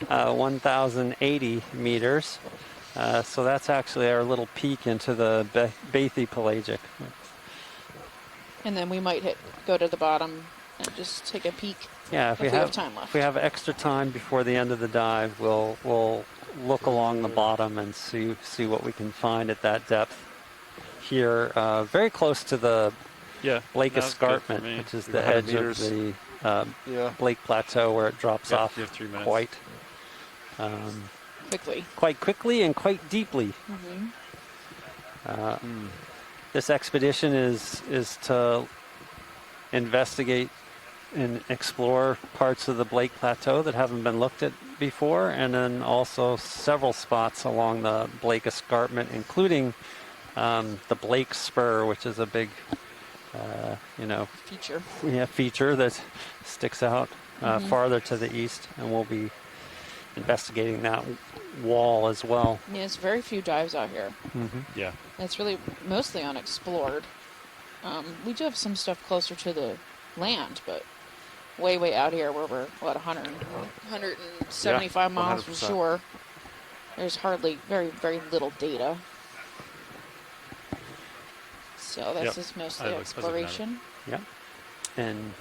1,080 meters. So that's actually our little peek into the Benthic pelagic. And then we might go to the bottom and just take a peek. Yeah, if we have time left. If we have extra time before the end of the dive, we'll look along the bottom and see what we can find at that depth. Here, very close to the Blake Escarpment, which is the edge of the Blake Plateau where it drops off you have 3 minutes. Quite quickly and quite deeply. This expedition is to investigate and explore parts of the Blake Plateau that haven't been looked at before, and then also several spots along the Blake Escarpment, including the Blake Spur, which is a big, feature that sticks out farther to the east, and we'll be investigating that wall as well. Yeah, there's very few dives out here. Yeah. It's really mostly unexplored. We do have some stuff closer to the land, but way out here where we're, 175 miles from 100%. shore, there's hardly very little data. So this is mostly exploration. Yep. And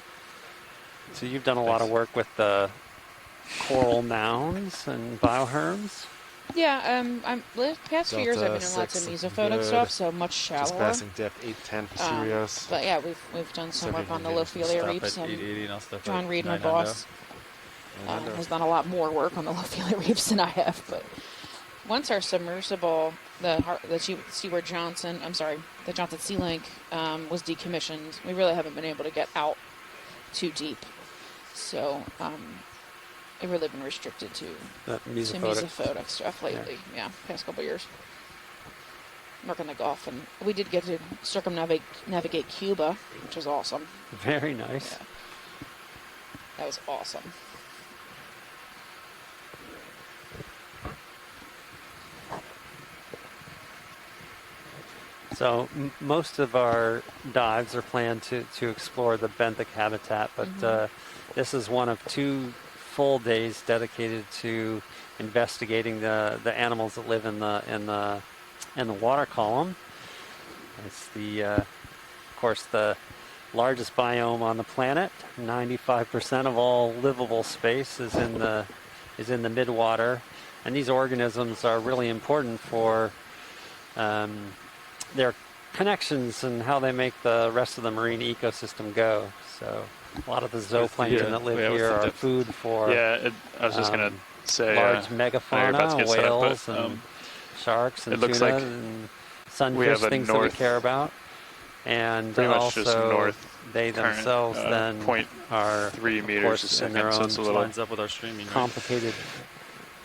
so you've done a lot of work with the coral mounds and bioherms. Yeah, the past few years I've been doing lots of 6 mesophotic good. stuff, so much shallower. Just passing depth 810 for Sirius. But yeah, we've done some work on the Lophelia reefs, and John Reed, my boss, has done a lot more work on the Lophelia reefs than I have. But once our submersible, the Seaward Johnson, the Johnson Sea Link was decommissioned, we really haven't been able to get out too deep. So I've really been restricted to mesophotic stuff lately. Yeah, past couple years. Working the Gulf, and we did get to circumnavigate Cuba, which was awesome. Very nice. Yeah. That was awesome. So most of our dives are planned to explore the Benthic habitat, but this is one of 2 full days dedicated to investigating the animals that live in the water column. It's of course the largest biome on the planet. 95% of all livable space is in the midwater, and these organisms are really important for their connections and how they make the rest of the marine ecosystem go. So a lot of the zooplankton that live here are food for I was just going to say large I know you're megafauna, about to get set up, whales, but, and sharks, and it looks tuna, like and we have sunfish, a things that we north- care about. And pretty much just also north they current, themselves then 0.3 of meters course, a second, in their so own it's a little lines up with our streaming. Right? complicated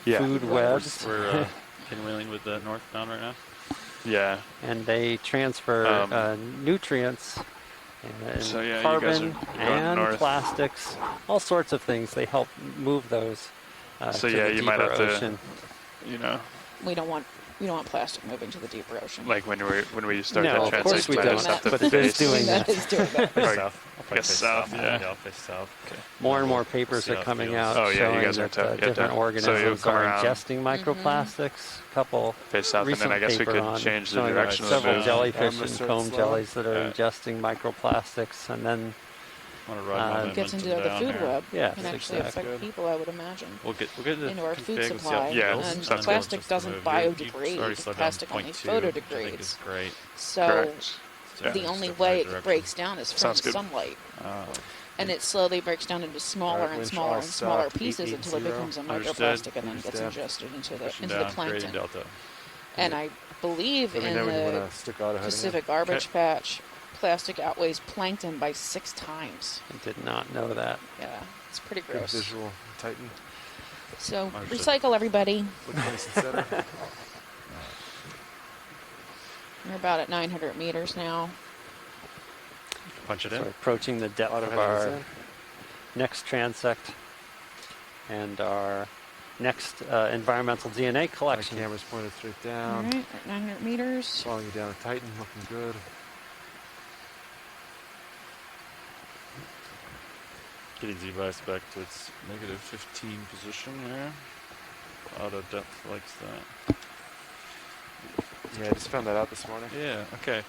Yeah. food webs. We're pinwheeling with the northbound right now. Yeah. And they transfer nutrients And So, yeah, you guys carbon are going and north. plastics, all sorts of things. They help move those So to yeah, the you might deeper have to, ocean. you know, We don't want plastic moving to the deeper ocean. like when we start No, that of course transect, we you don't, just have to but it is face doing that that. is doing that. Or, South. I'll I probably guess face south, yeah. I'll face south. Okay. More and And more we'll papers see are how it coming feels. out Oh, yeah, you showing guys are that tough. Yeah, different so you'll organisms come are around. ingesting microplastics. A couple Face south, and recent then I guess we paper could on change the showing direction of the several move. jellyfish Armor and start comb slow. jellies that are Yeah. ingesting microplastics, and then I want to ride my It Gets momentum into the down food here. web. Yes, Can actually exactly. affect people, I would imagine. We'll get the Into our food config, we'll see how supply. it Yeah, feels, And and sounds then we'll plastic just doesn't move. You've already biodegrade. slowed down Plastic to only 0.2, which I think is photodegrades. great. So Correct. the Yeah. only Step in way the it direction. breaks down is from Sounds good. sunlight. Oh. And it slowly breaks down into smaller Alright, and winch smaller all and smaller stopped, pieces until it 880. becomes a Understood. microplastic and then gets Understand. ingested into Pushing the down, plankton. gradient delta. And I believe Let me in know when you the want to stick auto heading Pacific garbage patch, plastic outweighs plankton by 6 times. I did not know that. Yeah, it's pretty in. Good gross. visual, Titan. So Understood. recycle, everybody. Look nice and center. We're about at 900 meters now. Punch it So in. we're approaching the depth Auto of heading is our in. next transect and our next environmental DNA My collection. camera's pointed straight All down. right, at 900 meters. Following you down a Titan, looking good. Getting Z-Bias back to its negative 15 position there. Auto depth likes that. Yeah, I just found that out this morning. Yeah, okay.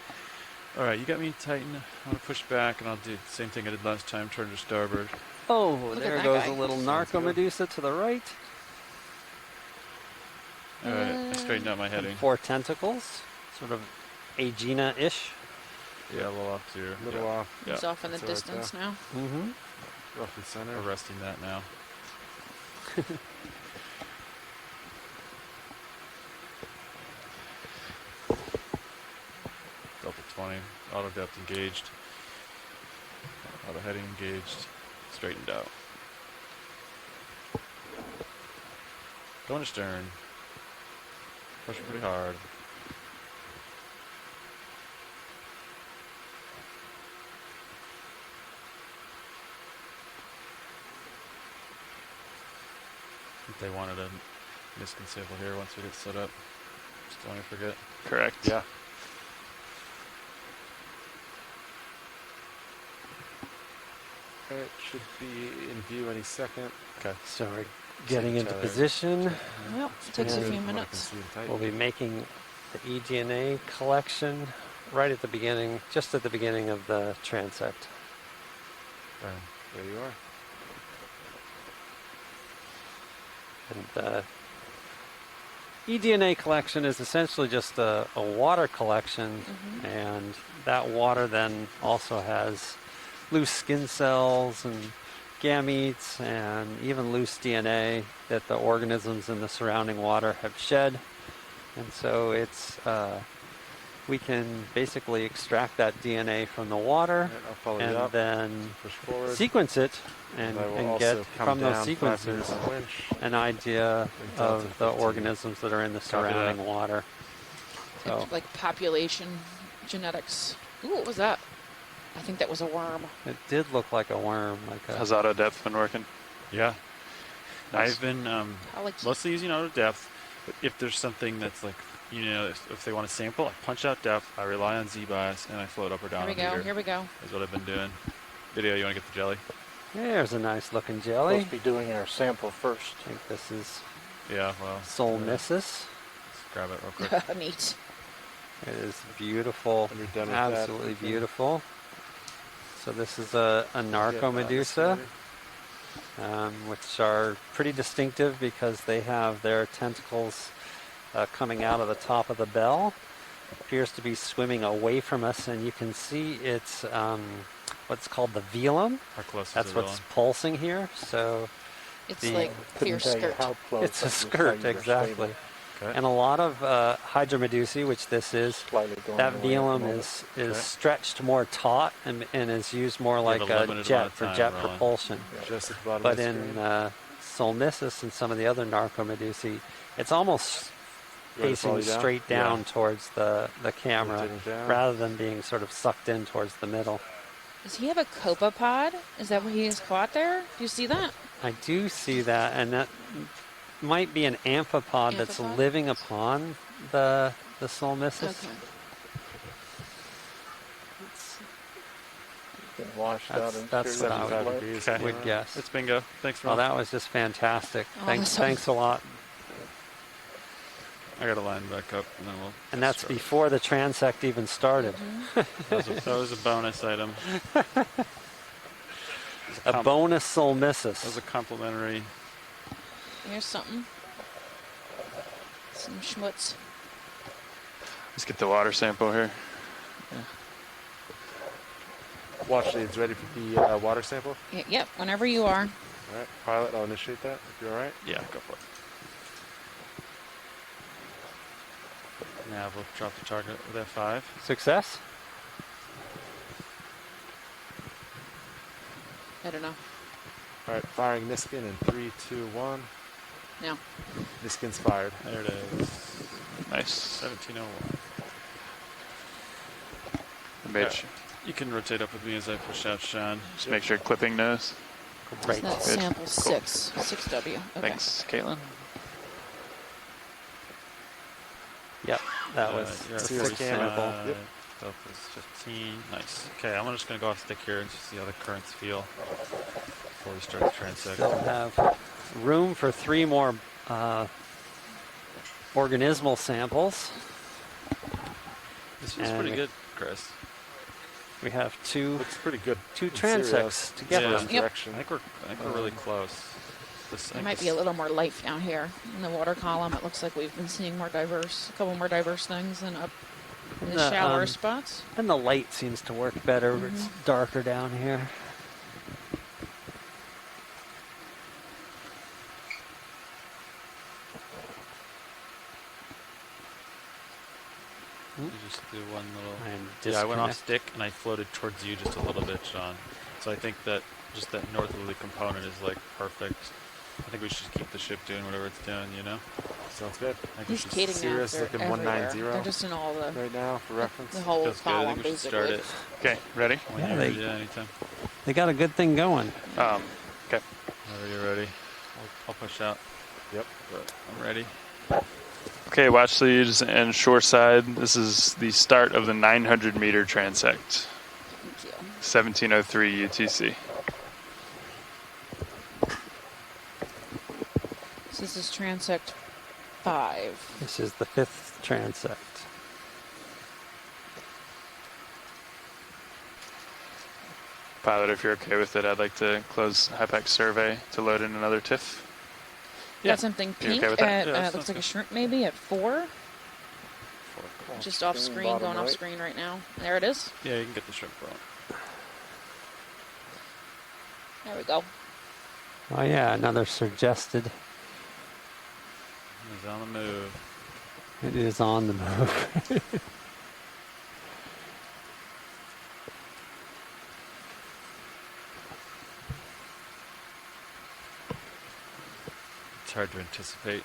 All right, you got me Titan. I'm going to push back, and I'll do the same thing I did last time, turn to starboard. Oh, Look at there that goes guy. a little Sounds narco good. Medusa to the right. All right, I straightened out my heading. 4 tentacles, sort of Aegina-ish. Yeah, a little off to A little off, Yeah. It's off in the That's all right, distance now. Mm-hmm. roughly center. Arresting that now. Delta 20, auto depth engaged. Auto heading engaged. Straightened out. Going to stern. Pushing pretty hard. I think they wanted a miscon sample here once we get set up. Just don't want to forget. Correct. Yeah. Alright, should be in view any second. Okay. So we're getting into Tyler. position. Well, takes a Good. few From what I can minutes. see in Titan. We'll be making the eDNA collection right at the beginning, just at the beginning of the transect. There you are. And eDNA collection is essentially just a water collection, and that water then also has loose skin cells and gametes and even loose DNA that the organisms in the surrounding water have shed. And so it's we can basically extract that DNA from the water Alright, I'll follow you and up. then Push forward. sequence it and, I will and also get come from those down 5 sequences meters on winch. an idea And delta of the 15. organisms that are in the Copy surrounding water. So It's like population genetics. Ooh, what was that? I think that was a worm. it did look like a worm, like a How's auto depth been working? Yeah. Nice. I've been Probably mostly using auto depth, but if there's something that's like, you know, if they want to sample, I punch out depth, I rely on Z-bias, and I float up or down. Here we a go. meter. Here we go. Is what I've been doing. Video, you want to get the jelly? there's a nice looking Supposed jelly. to be doing our sample first. I think this is Yeah, well, Solmissus. let's grab it real quick. Neat. It is beautiful, When you're done with that, absolutely we can beautiful. So this is a narco medusa, which are pretty distinctive because they have their tentacles coming out of the top of the bell. Appears to be swimming away from us, and you can see it's what's called the velum. How close is That's the what's villain? pulsing here. So It's The- like clear Couldn't tell you skirt. how close. it's a but just how skirt, you were exactly. stable. Okay. And a lot of hydromedusae, which this is, Slightly going that away at the velum moment. is Okay. stretched more taut and is used more have like a a limited amount jet of for time, jet Roland. propulsion. Just at the bottom But of the in screen. Solmissus and some of the other narcomedusae, it's almost You want me to follow facing you down? straight down towards the camera Rotating down. rather than being sort of sucked in towards the middle. Does he have a copepod? Is that what he has caught there? Do you see that? I do see that, and that might be an amphipod that's Amphipod? living upon the Solmissus. Okay. Been washed out and That's what I 75 would, degrees. Okay. would guess. It's bingo. Thanks, Well, Ron. that was just fantastic. Awesome. Thanks a lot. I got to line back up, and then we'll. And that's start. before the transect even started. That was a bonus item. A bonus That was Solmissus. a complimentary. Here's something. Some schmutz. Let's get the water sample here. Watch leads ready for the water sample. Yep, whenever you are. All right, pilot, I'll initiate that if you're all right. Yeah, go for it. Now we'll drop the target with F5. Success? I don't know. All right, firing Niskin in 3, 2, 1. No. Niskin's fired. There it is. Nice. 1701. Mitch, You can rotate up with me as I push out Sean. just make sure clipping knows. Great. So that's Good. sample Cool. 6W. Okay. Thanks, Caitlin. Yep, that was You're at See your 6 scanner. sample. Yep. Delta is 15. Nice. Okay, I'm just going to go off stick here and just see how the currents feel before we start the transect. Still have room for 3 more organismal samples. This feels And pretty good, Chris. we have two Looks pretty good. two in Sirius. transects together. Yeah. First Yep. direction. I think we're really close. There might be a little more life down here in the water column. It looks like we've been seeing a couple more diverse things than up in the The, shallower spots. And the light seems to work better. It's darker down here. You just do one little. And Yeah, I went off disconnect. stick and I floated towards you just a little bit, Sean. So I think that just that northerly component is like perfect. I think we should keep the ship doing whatever it's doing, you know? Sounds good. I think we These should Kating maps Sirius are looking everywhere. 190 They're just in all the right now for reference. the whole feels good. I column think we should start basically. it. Okay, ready? Whenever, they- anytime. They got a good thing going. Okay. Whenever you're ready. I'll push out. Yep. But I'm ready. Okay, watch leads and shoreside. This is the start of the 900 meter transect. Thank you. 1703 UTC. So this is transect 5. This is the 5th transect. Pilot, if you're okay with it, I'd like to close HIPAC survey to load in another TIFF. Got something You pink okay with that? at Yeah, that looks sounds like a good. shrimp maybe at 4. Just off Screen screen, bottom going off right. screen right now. There it is. Yeah, you can get the ship going. There we go. Oh yeah, another suggested. He's on the move. It is on the move. It's hard to anticipate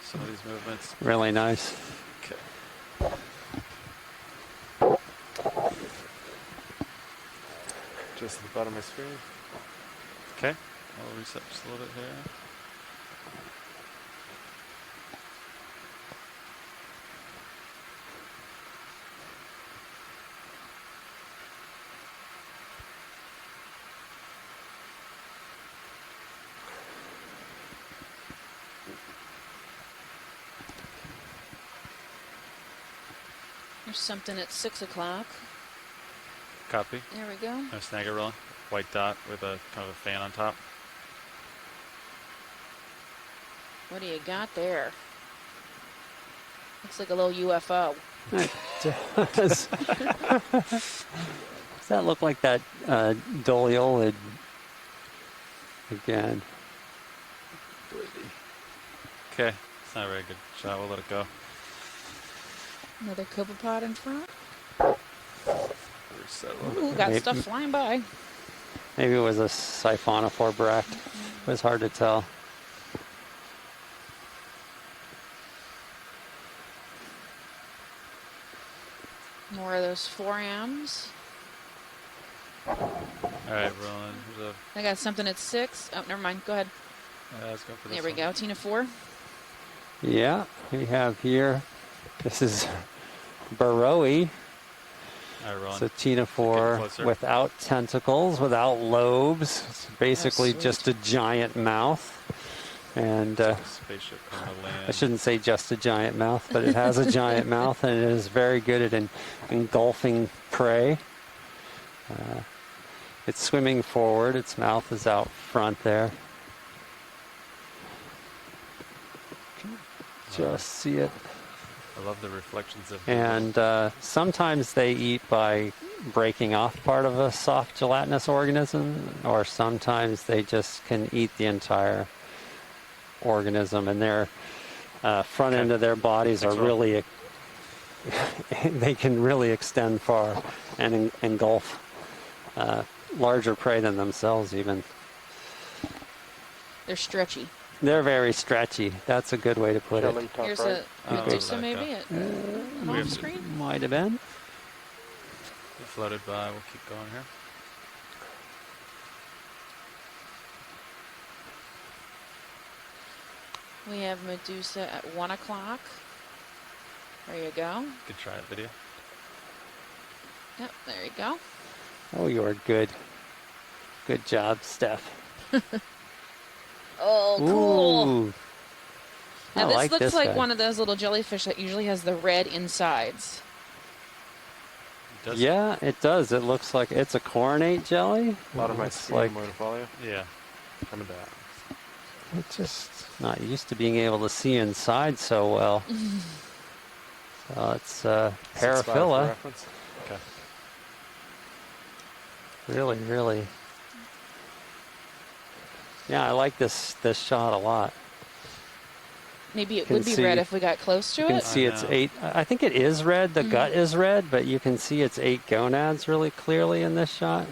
some of these movements. Really nice. Okay. Just at the bottom of my screen. Okay. I'll reset just a little bit here. There's something at 6 o'clock. Copy. There we go. No snagger rolling. White dot with a kind of a fan on top. What do you got there? Looks like a little UFO. It does. Does that look like that doliolid again? Okay. It's not a very good shot. We'll let it go. Another copepod in front. Reset a little Ooh, bit. got Maybe- stuff flying by. Maybe it was a siphonophore bract. It was hard to tell. More of those 4Ms. All right, rolling. Who's up? I got something at 6. Oh, never mind. Go ahead. Let's go for this There we one. go. Tina 4. Yeah, we have here. This is Burrowie. All right, rolling. So Tina Getting 4 closer. without tentacles, without lobes. It's basically sweet. just a giant mouth. And It's like a spaceship on the land. I shouldn't say just a giant mouth, but it has a giant mouth, and it is very good at engulfing prey. It's swimming forward. Its mouth is out front there. Just see it. I love the reflections of. And sometimes they eat by breaking off part of a soft gelatinous organism, or sometimes they just can eat the entire organism, and their front end of their bodies are really they can really extend far and engulf larger prey than themselves even. They're stretchy. They're very stretchy. That's a good way to put Jelly it. top Here's right. a Medusa maybe off screen. Might have been. It floated by. We'll keep going here. We have Medusa at 1 o'clock. There you go. Good try it, video. Yep, there you go. Oh, you're good. Good job, Steph. Oh, cool. Ooh. Now I this like looks this like guy. one of those little jellyfish that usually has the red insides. Yeah, it does. It looks like it's a coronate jelly. A lot of my It's screen like going to follow you. Yeah. Coming down. it's just not used to being able to see inside so well. So it's 6'5" for paraphila. reference. Okay. Really, really. Yeah, I like this shot a lot. Maybe it Can would be see- red if we got close to You can it. see it's know. 8. I think it is red. The gut Mm-hmm. is red, but you can see it's 8 gonads really clearly in this shot.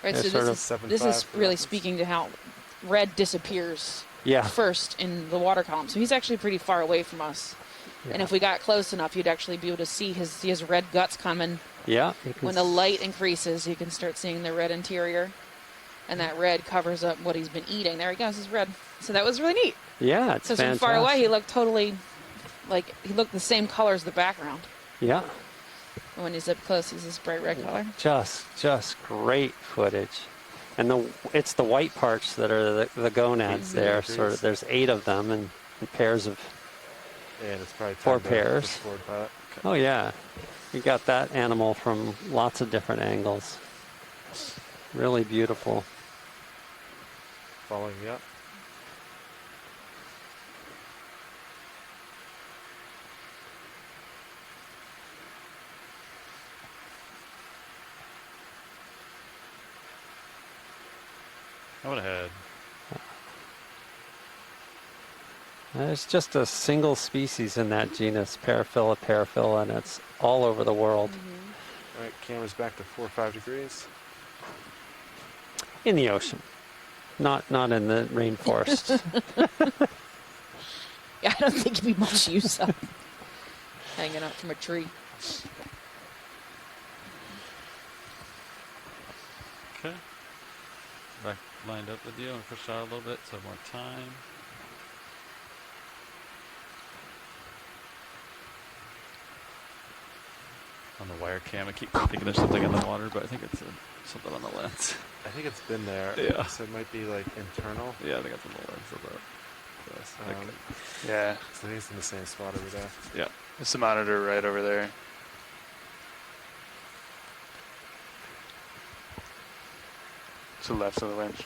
Right, They're so sort this of- is 7'5" for really reference. speaking to how red disappears Yeah. first in the water column. So he's actually pretty far away from us. And Yeah. if we got close enough, you'd actually be able to see his red guts coming. Yeah. You can When the light increases, you can start seeing the red interior. And that red covers up what he's been eating. There he goes, his red. So that was really neat. Yeah, it's So from fantastic. far away, he looked totally, like, he looked the same color as the background. Yeah. And when he's up close, he's this bright red color. Just great footage. And it's the white parts that are the gonads there. Sort of, there's 8 of them in pairs of. And it's probably 4 time to pairs. push forward pilot. Oh yeah, you got that animal from lots of different angles. Really beautiful. Following you up. I would have had. There's just a single species in that genus, paraphila, and it's all over the world. All right, camera's back to 4 or 5 degrees. In the ocean, not in the rainforest. Yeah, I don't think it'd be much use of hanging up from a tree. Okay. Back lined up with you and push out a little bit so more time. On the wire cam, I keep thinking there's something in the water, but I think it's something on the lens. I think it's been there. Yeah. So it might be like internal. Yeah, I think it's on the lens of that. Yes, okay. Yeah. So I think it's in the same spot over there. Yeah. It's the monitor right over there. To the left of the winch.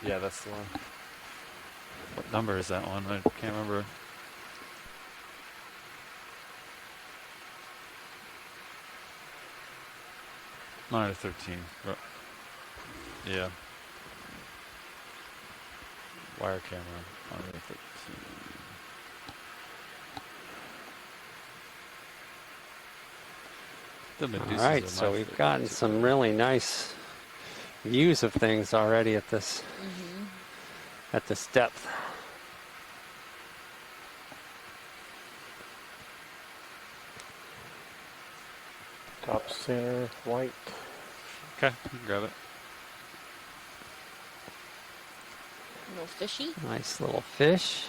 Yeah, that's the one. What number is that one? I can't remember. Monitor 13. Yeah. Wire camera. Monitor 13. The All Medusas right, are so my we've favorite. gotten some really nice views of things already at this depth. Top center, white. Okay, you can grab it. A little fishy. Nice little fish.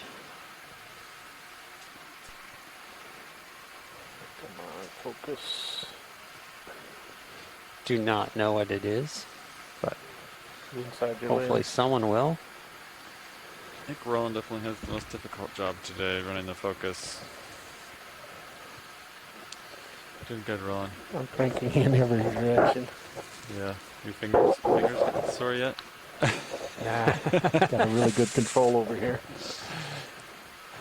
Come on, focus. Do not know what it is, but Inside your hopefully lens. someone will. I think Roland definitely has the most difficult job today, running the focus. Doing good, Roland. I'm cranking in every direction. Yeah. Your fingers getting sore yet? Nah, got a really good control over here.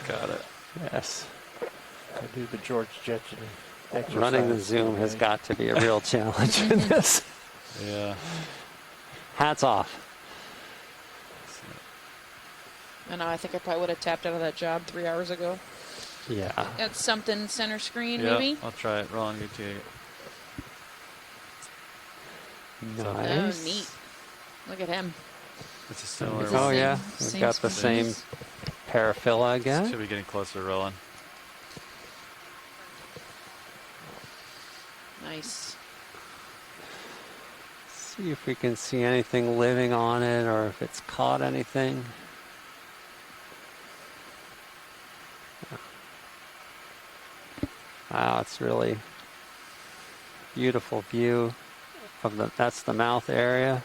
Got it. Yes. I do the George Jetson exercise. Running the Zoom has got to be a real challenge in this. Yeah. Hats off. I know, I think I probably would have tapped out of that job 3 hours ago. Yeah. That's something center screen, Yeah, maybe? I'll try it. Roland, you take it. Nice. Oh, neat. Look at him. It's a similar It's one. Oh same- yeah, we've same got the same species. paraphila again. Should be getting closer, Roland. Nice. See if we can see anything living on it or if it's caught anything. Wow, it's really beautiful view of that's the mouth area.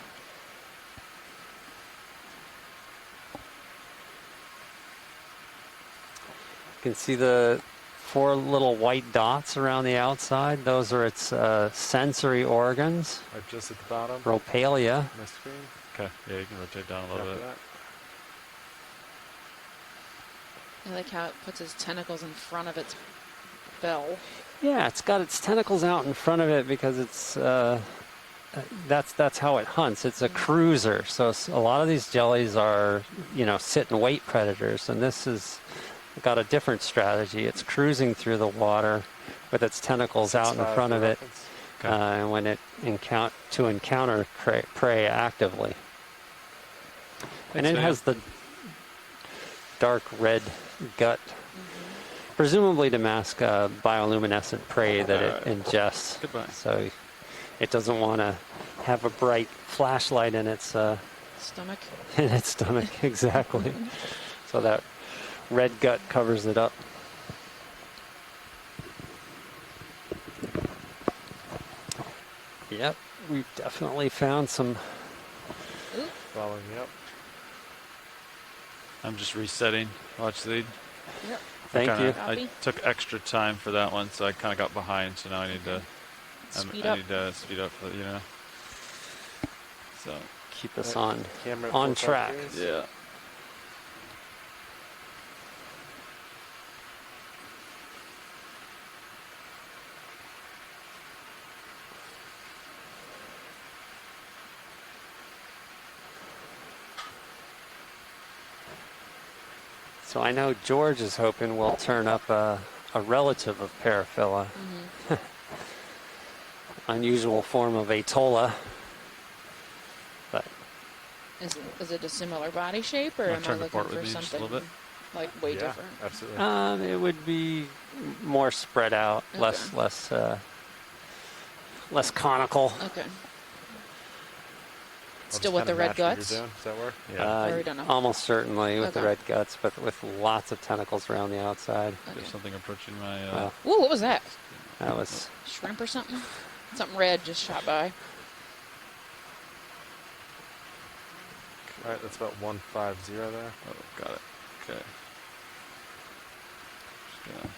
You can see the 4 little white dots around the outside. Those are its sensory organs. Right just at the bottom. Ropalia. My screen. Okay, yeah, you can rotate down a little After bit. that. I like how it puts its tentacles in front of its bell. Yeah, it's got its tentacles out in front of it because it's that's how it hunts. It's a cruiser. So a lot of these jellies are, sit and wait predators, and this has got a different strategy. It's cruising through the water with its tentacles out in front of it, and when it encounter prey actively. And it has the dark red gut, presumably to mask bioluminescent prey that it ingests. Goodbye. So it doesn't want to have a bright flashlight in its Stomach. Exactly. So that red gut covers it up. Yep, we've definitely found some. Following me up. I'm just resetting. Watch lead. Yep. Thank you. I Copy. took extra time for that one, so I kind of got behind. So now I need to Speed I up. need to speed up, So Keep us on Camera at on 4 track. degrees. yeah. So I know George is hoping we'll turn up a relative of paraphila. Unusual form of atolla. But Is it a similar body shape, or Wanna am I turn the looking port with for me just a something little bit? like way Yeah, different? absolutely. it would be more spread out, Okay. less conical. Okay. I'll Still just with the kinda red match what guts? you're doing. Does that work? Or we don't know. Almost certainly with the Okay. red guts, but with lots of tentacles around the outside. Okay. There's something approaching my. Wow. Ooh, what was that? That was Shrimp or something? Something red just shot by. All right, that's about 150 there. Oh, got it. Okay. Just gonna.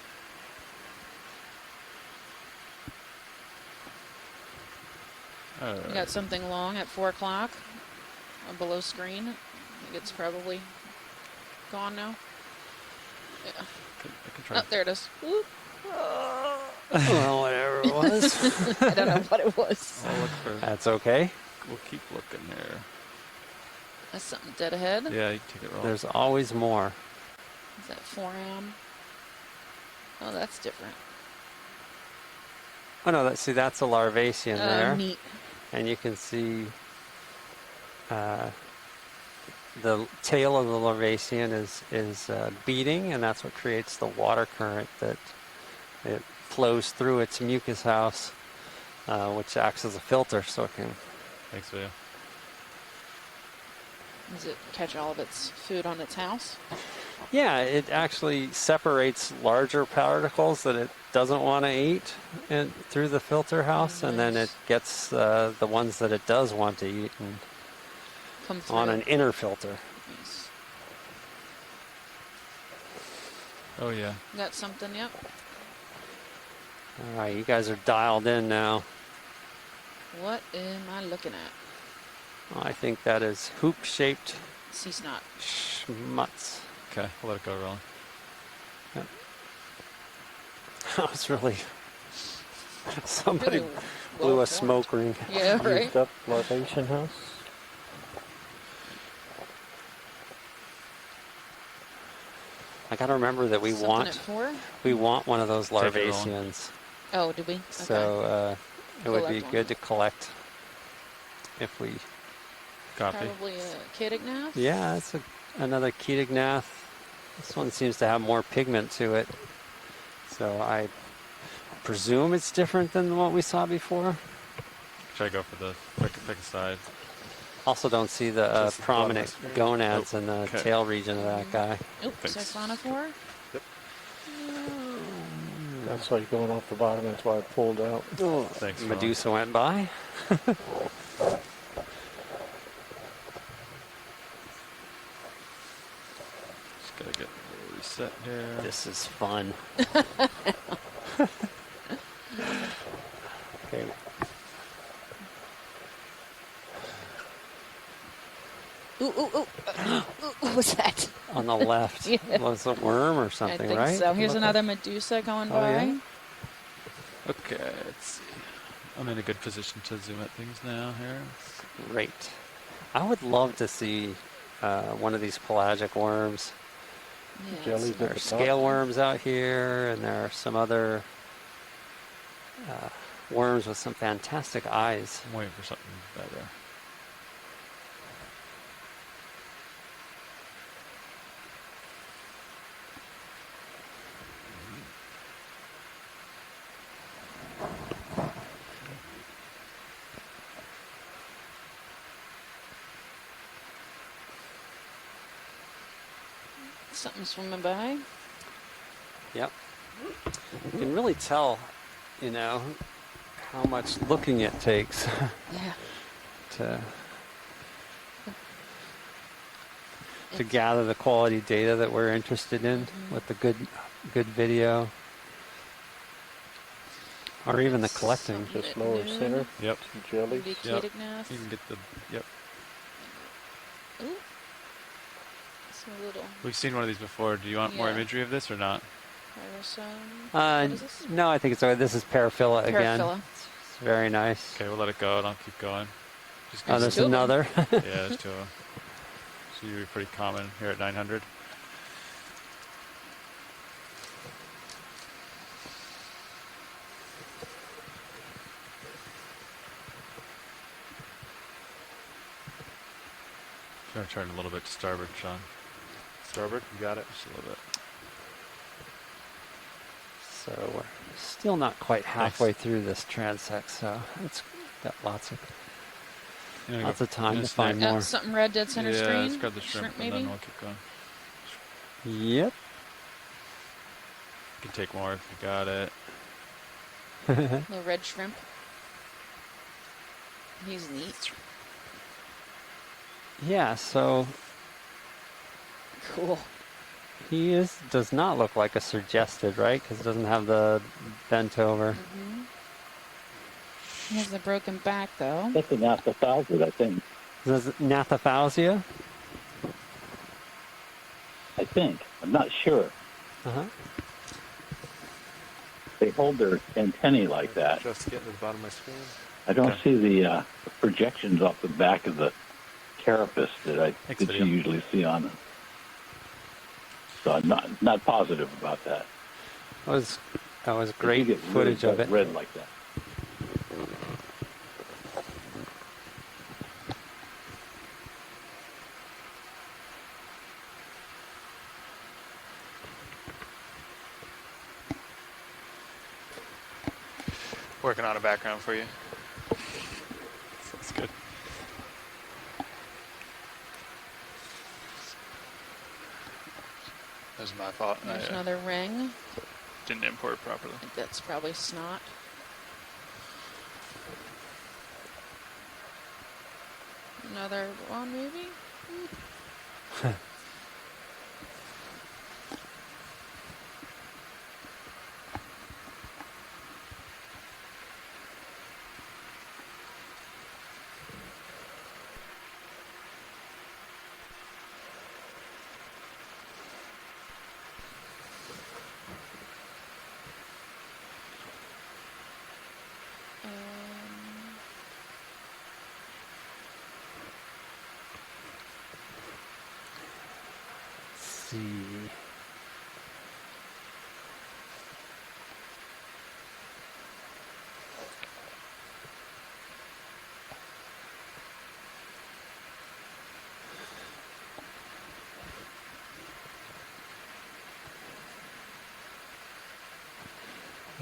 You got something long at 4 o'clock below screen. I think it's probably gone now. Yeah. I can try. Oh, there it is. Whoop. well, whatever it was. I don't know what it was. I'll look for. That's okay. We'll keep looking here. That's something dead ahead. Yeah, you can take it wrong. There's always more. Is that forearm? Oh, that's different. Oh no, that's a larvacean there. Neat. And you can see the tail of the larvacean is beating, and that's what creates the water current that it flows through its mucus house which acts as a filter, so it can. Thanks, video. Does it catch all of its food on its house? Yeah, it actually separates larger particles that it doesn't want to eat through the filter house, and then it gets the ones that it does want to eat and Come through. on an inner filter. Nice. Oh, yeah. Got something, yep. All right, you guys are dialed in now. What am I looking at? I think that is hoop-shaped Sea snot. schmutz. Okay, we'll let it go rolling. Yep. That was really... Somebody Really blew well a smoke ring. Yeah, right. Used up larvation house. I gotta remember that we Something want at 4? one of those Take it rolling. larvaceans. Oh, did we? Okay. So it would be Collect one. good to collect if we. Copy. Probably a Cadignath? Yeah, it's another Ketignath. This one seems to have more pigment to it, so I presume it's different than what we saw before. Should I go for the pick a side? Also, don't see the Just the bottom of prominent the screen. gonads Oh, in the okay. tail region of that guy. Oop, Thanks. Siphonophore? That's why you're going off the bottom. That's why I pulled out. Oh, Thanks, Medusa went by. Just gotta get a little reset here. This is fun. Okay. Ooh, ooh, ooh. What was that? On the left. Yeah. Was it a worm or I something, think right? so. Here's Look another like- Medusa going Oh, by. yeah? Okay, let's see. I'm in a good position to zoom at things now here. Great. I would love to see one of these pelagic worms. Yeah, Jellies it's- There are scale worms out here, and there are some other worms with some fantastic eyes. I'm waiting for something better. Something swimming by. Yep. You can really tell, how much looking it takes Yeah. to gather the quality data that we're interested in with the good video, or even the collecting. Just lower center. Yep. Some jellies. Maybe Yep. Cadignath. You can get the. Yep. Ooh. Some little We've seen one of these before. Do you want more Yeah. imagery of this or not? pyrosome. What is this? No, I think this is Paraphila again. Paraphila. It's very nice. Okay, we'll let it go and I'll keep going. Just Oh, there's two of 'em. another. yeah, there's two of them. So you're pretty common here at 900. Gonna turn a little bit to starboard, Sean. Starboard, you got it. Just a little bit. So we're still not quite halfway through this transect, so it's got lots of time to find Oh, more. something red dead center yeah, screen. let's grab the shrimp, and maybe. then we'll keep going. Yep. You can take more if you got it. Little red shrimp. He's neat. Yeah, so Cool. he does not look like a suggested, right? Because it doesn't have the bent over. Mm-hmm. He has the broken back though. That's an Athaphalzid, I think. Is it Nathaphalzia? I think. I'm not sure. Uh-huh. They hold their antennae like that. Just getting to the bottom of my screen. I don't Okay. see the projections off the back of the carapace that you video. usually see on them. So I'm not positive about that. That was You great get footage really of it. red like that. Working on a background for you. Sounds good. That's my fault. There's I another ring. didn't import it properly. I think that's probably snot. Another one, maybe? See.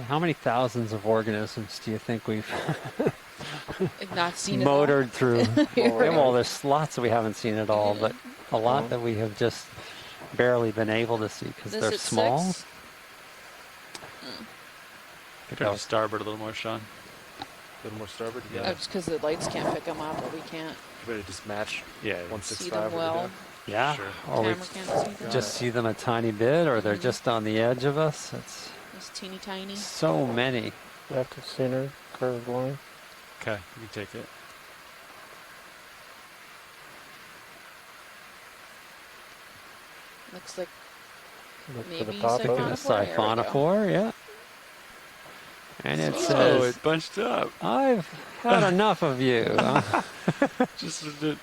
How many thousands of organisms do you think we've I've not seen it motored through? You're right. Well, there's lots that we haven't seen at all, but a lot that we have just barely been able to see because This they're at small. 6? Could turn your starboard a little more, Sean. A little more starboard? Oh, just because the lights can't pick them up, but we can't You better just match Yeah. see 165 them well. Yeah, Sure. or we Camera can't see them. just see them a tiny bit, or they're just on the edge of us. It's It's teeny tiny. so many. Left of center, curved line. Okay, you can take it. Looks like Look for maybe the top Look at a of it. siphonophore, yeah. And it Oh, says, it bunched up. I've had enough of you. Just it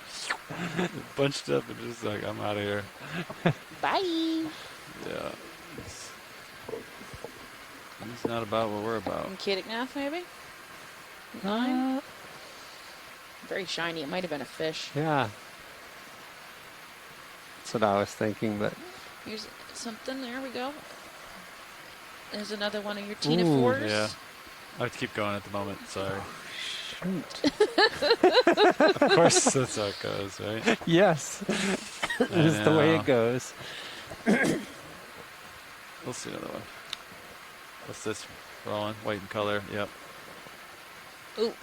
bunched up and just like, I'm out of here. bye. Yeah. It's not about what we're about. And Kediknath, maybe? 9? Very shiny. It might have been a fish. Yeah. That's what I was thinking, but Here's something. There we go. There's another one of your Tina Ooh, Fours. Yeah. I have to keep going at the moment, sorry. shoot. Of course, that's how it goes, right? Yes. It is the way it goes. We'll see another one. What's this? Rolling, white in color. Yep. Ooh.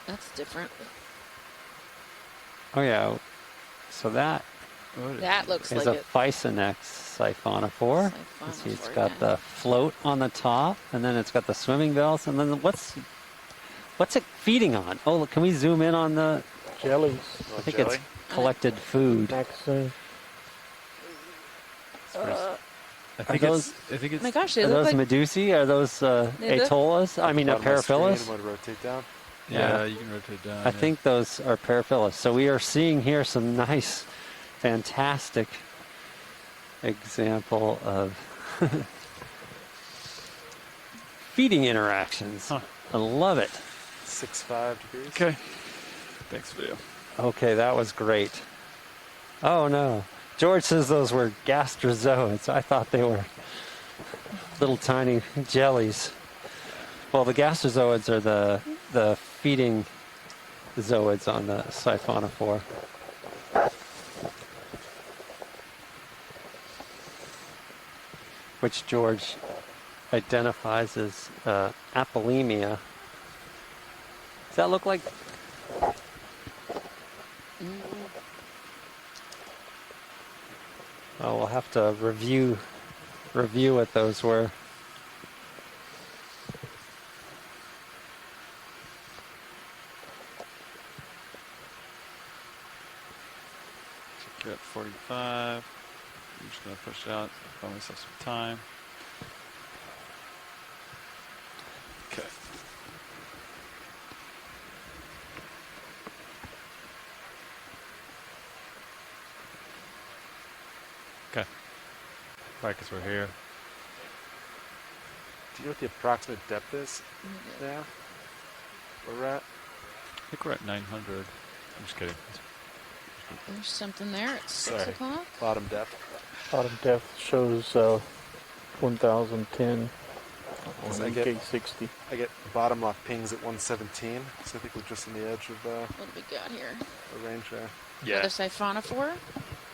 That's different. Oh, yeah. So that That looks is like a it. Phisonex siphonophore. You see, it's got the float on the top, and then it's got the swimming bells, and then what's it feeding on? Oh, look, can we zoom in on the Jellies. I think it's collected food. Maxine. I think those- it's. I think Oh it's. my gosh, they Are look those like Medusae? Are those They look- Atollas? I mean, Bottom of the screen, Paraphilus? I'm going to rotate down. Yeah, you can rotate down. I think those are Paraphilus. So we are seeing here some nice, fantastic example of feeding interactions. Huh. I love it. 6.5 degrees. Okay. Thanks, video. Okay, that was great. Oh no. George says those were gastrozoids. I thought they were little tiny jellies. Well, the gastrozoids are the feeding zooids on the siphonophore. Which George identifies as apolemia. Does that look like? Oh, we'll have to review what those were. You're at 45. I'm just gonna push it out. Buy myself some time. Okay. Okay. Right, because we're here. Do you know what the approximate depth is now? Where we're at? I think we're at 900. I'm just kidding. There's something there at 6 Sorry. o'clock. Bottom depth. Bottom depth shows 1,010 On So I get- EK60. I get bottom lock pings at 117, so I think we're just on the edge of What do we got here? the range there. Yeah, Another siphonophore?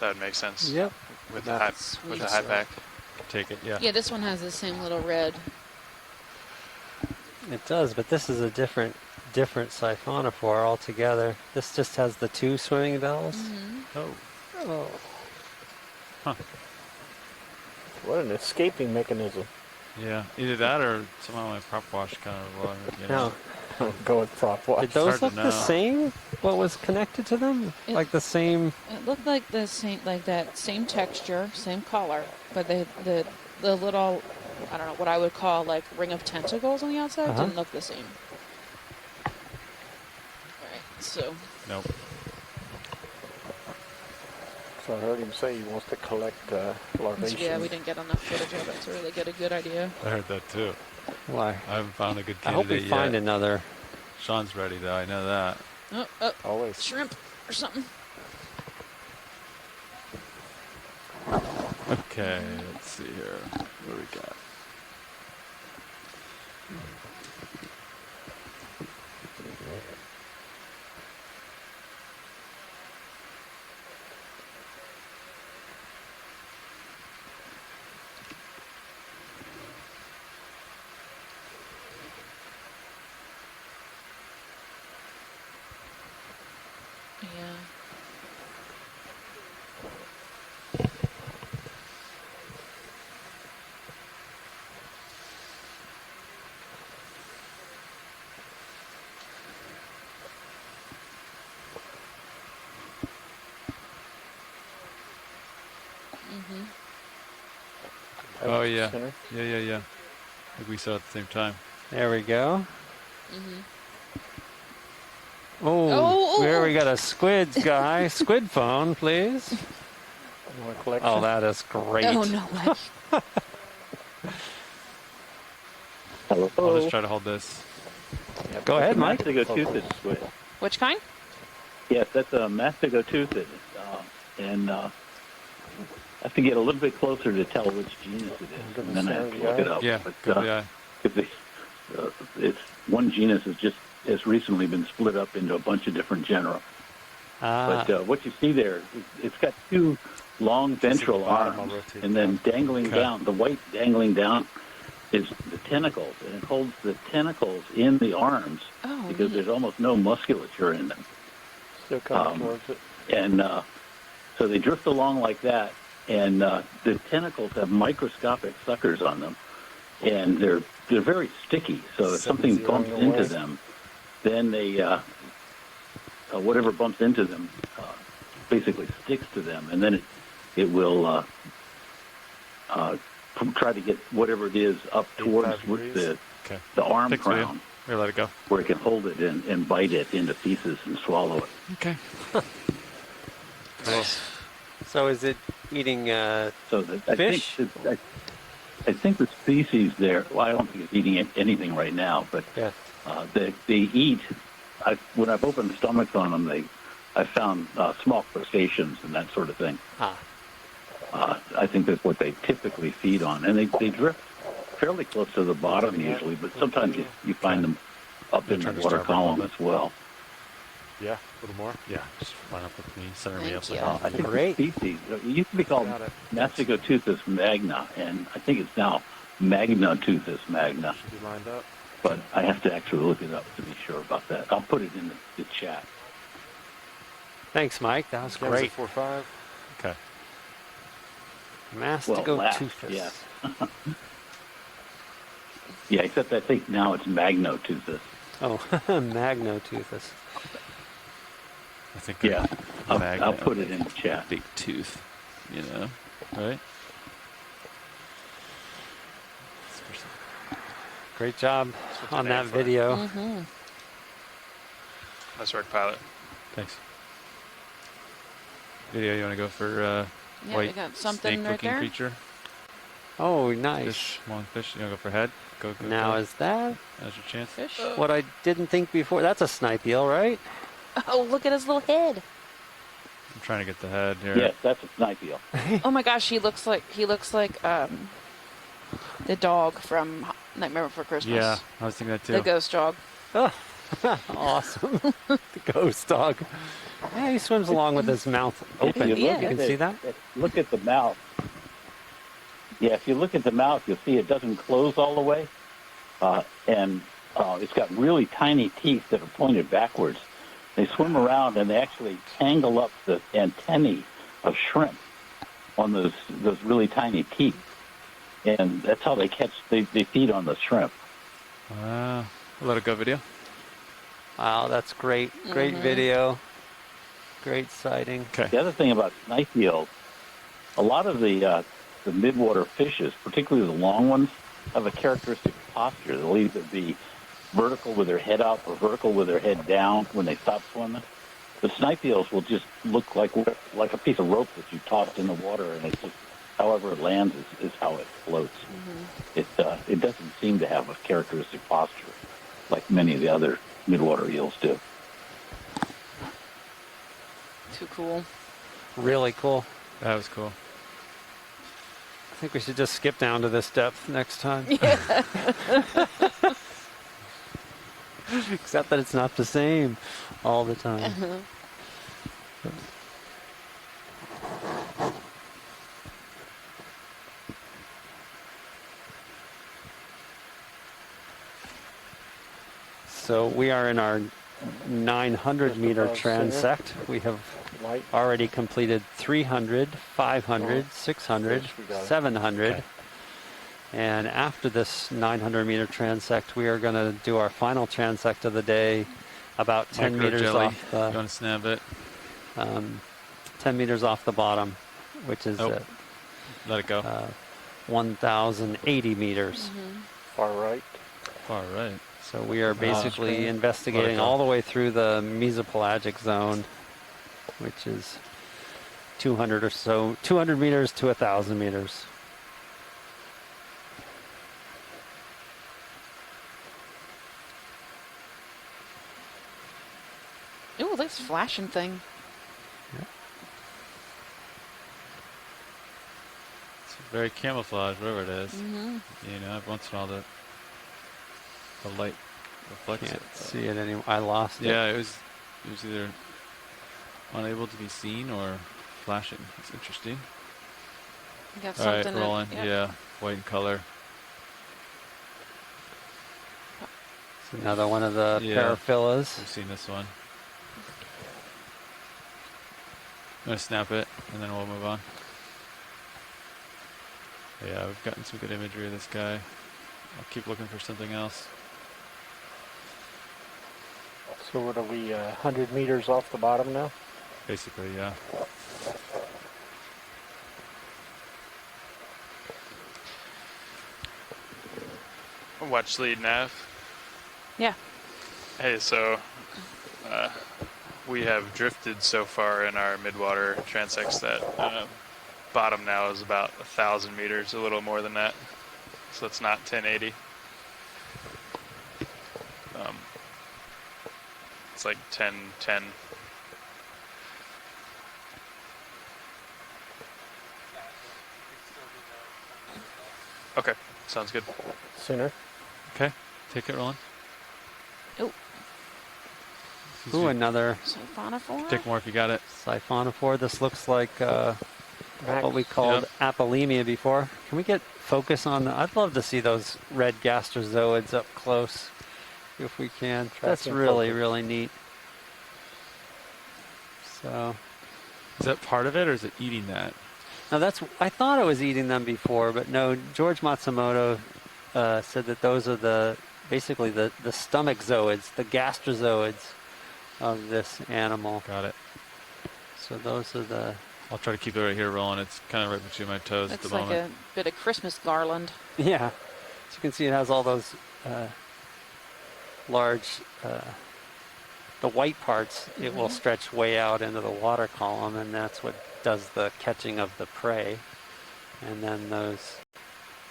that would make sense. Yep. With the high, Sweet. with the high pack. Take it, yeah. Yeah, this one has the same little red. It does, but this is a different siphonophore altogether. This just has the 2 swimming bells. Oh. Oh. What an escaping mechanism. Yeah, either that or somehow my prop wash kind of, you know. Now, Go with prop watch. did those hard to look the know. same? What was connected to them? It- Like the same? It looked like the same, like that same texture, same color, but the little, I don't know what I would call like ring of tentacles on the outside Uh-huh. didn't look the same. All right, so Nope. So I heard him say he wants to collect larvaceous. yeah, we didn't get enough footage of it to really get a good idea. I heard that too. Why? I haven't found a good I hope candidate we find yet. another. Sean's ready though, I know that. Oh, Always. shrimp or something. Okay, let's see here. What do we got? Yeah. Oh yeah. Center. Yeah. I think we saw it at the same time. There we go. Mm-hmm. Oh, there we got a squid guy. Squid phone, please. You want to collect Oh, some? that is great. Oh no way. Hello. I'll just try to hold this. Go ahead, Mike. Mastigotoothed squid. Which kind? Yes, that's a mastigotoothed. And I have to get a little bit closer to tell which genus it is, and then I have to look it up. Yeah, But, good eye. it's one genus has recently been split up into a bunch of different genera. But what you see there, it's got 2 long ventral bottom, I'll arms, rotate and then dangling Okay. down, the white dangling down is the tentacles, and it holds the tentacles in the arms Oh, because neat. there's almost no musculature in them. Still coming towards it. And so they drift along like that, and the tentacles have microscopic suckers on them, and they're very sticky. So if something 7-0 bumps away. into them, then they whatever bumps into them basically sticks to them, and then it will try to get whatever it is up towards 85 with degrees. Okay. the arm Thanks, William. crown, Here, let it go. where it can hold it and bite it into pieces and swallow it. Okay. So is it eating So Fish? I think the species there. Well, I don't think it's eating anything right now, but Yeah. they eat. When I've opened stomachs on them, I found small crustaceans and that sort of thing. I think that's what they typically feed on, and they drift fairly close to the bottom usually, but sometimes you find them up in the turn to water starboard a column little as well. Yeah, a little more. Yeah, just run up with me, center me Thank upside you. down. I think Great. the species it used to be called Got it. Mastigotoothes magna, and I think it's now Magnatoothes magna. Should be lined up. But I have to actually look it up to be sure about that. I'll put it in the chat. Thanks, Mike. That was That was a great. 4.5. Okay. Mastigotoothes. Yeah. Yeah, except I think now it's Magnatoothes. Oh, Magnatoothes. I think Yeah, I'll Magna, put it in the chat. big tooth, you know, right? Great job what on they're that made for. video. Mm-hmm. Nice work, pilot. Thanks. Video, you want to go for Yeah, we white got something right snake-looking there. creature? Oh, nice. Fish, long fish. You want to go for head? Go. Now go. is that Now's your chance. Fish. what I didn't think before? That's a snipe eel, right? Oh, look at his little head. I'm trying to get the head here. Yes, that's a snipe eel. Oh my gosh, he looks like the dog from Nightmare Before Christmas. Yeah, I was thinking that too. The ghost dog. Oh, awesome. The ghost dog. Yeah, he swims along with his mouth open. If You look at can it- see that? Look at the mouth. Yeah, if you look at the mouth, you'll see it doesn't close all the way, and it's got really tiny teeth that are pointed backwards. They swim around and they actually tangle up the antennae of shrimp on those really tiny teeth, and that's how they feed on the shrimp. Let it go video. Wow, that's great. Great video. Great sighting. Okay. The other thing about snipe eels, a lot of the midwater fishes, particularly the long ones, have a characteristic posture. They'll either be vertical with their head up or vertical with their head down when they stop swimming. The snipe eels will just look like a piece of rope that you tossed in the water, and it's just however it lands is how it floats. It doesn't seem to have a characteristic posture like many of the other midwater eels do. Too cool. Really cool. That was cool. I think we should just skip down to this depth next time. Yeah. Except that it's not the same all the time. So we are in our 900 meter above center. transect. We have Light. already completed 300, 500, 600, Yes, we got it. 700. Okay. And after this 900 meter transect, we are going to do our final transect of the day, about 10 Micro meters jelly. off You the want to snap it? 10 meters off the bottom, which is Oh. at Let it go. 1,080 meters. Far right. Far right. So we are basically screen. investigating go. all the way through the mesopelagic zone, which is 200 or so, 200 meters to 1,000 meters. Ooh, this flashing thing. It's very camouflage, whatever it is. Mm-hmm. You know, every once in a while the light reflects Can't it. see it anymore. I lost it. Yeah, it was either unable to be seen or flashing. It's interesting. You got All right, something. rolling. Yep. Yeah, white in color. It's another one of the Yeah. paraphilas. We've seen this one. I'm gonna snap it and then we'll move on. Yeah, we've gotten some good imagery of this guy. I'll keep looking for something else. So what are we, 100 meters off the bottom now? Basically, yeah. Watch lead nav. Yeah. Hey, so we have drifted so far in our midwater transects that bottom now is about 1,000 meters, a little more than that. So it's not 1080. It's like 1010. Okay, sounds good. Center. Okay, take it, rolling. Ooh, another Siphonophore? Take more if you got it. siphonophore. This looks like what we called Yep. apolemia before. Can we get focus on the, I'd love to see those red gastrozoids up close if we can. That's Tracking really, focus. really neat. So Is that part of it or is it eating that? now that's, I thought it was eating them before, but no, George Matsumoto said that those are basically the stomach zoids, the gastrozoids of this animal. Got it. So those are the, I'll try to keep it right here rolling. It's kind of right between my toes at It's the like moment. a bit of Christmas garland. yeah. As you can see, it has all those large, the white parts, it will stretch way out into the water column, and that's what does the catching of the prey. And then those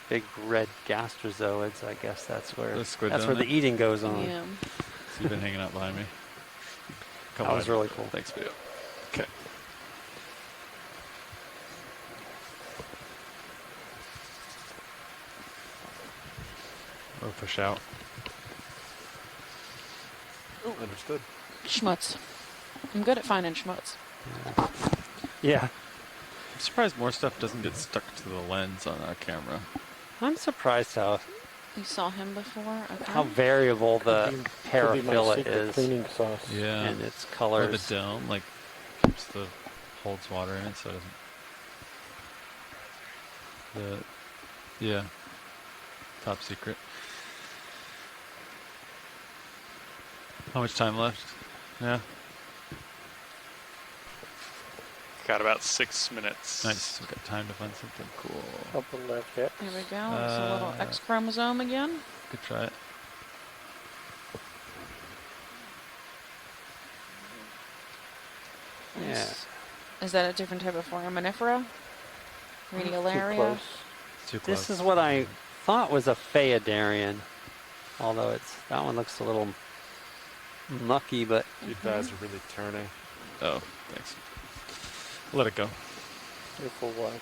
big red gastrozoids, I guess that's where Those squid that's down where the there? eating goes on. Yeah. So you've been hanging out behind me. That was really cool. Thanks, video. Okay. Or push out. Understood. Schmutz. I'm good at finding schmutz. Yeah. I'm surprised more stuff doesn't get stuck to the lens on our camera. I'm surprised how You saw him before? Okay. how variable the Could be my paraffin secret is cleaning sauce. Yeah. and its Or the colors. dome, like, holds water in it so it doesn't. Yeah. Top secret. How much time left? Yeah. Got about 6 minutes. Nice. We've got time to find something cool. Upper left X. Here we go. It's a little X chromosome again. Good try it. Yeah. Nice. Is that a different type of foraminifera? Too Radiolaria? close. It's too close. This is what I thought was a Phaedarian, although that one looks a little mucky, but You guys are really turning. Oh, thanks. Let it go. You're full wide.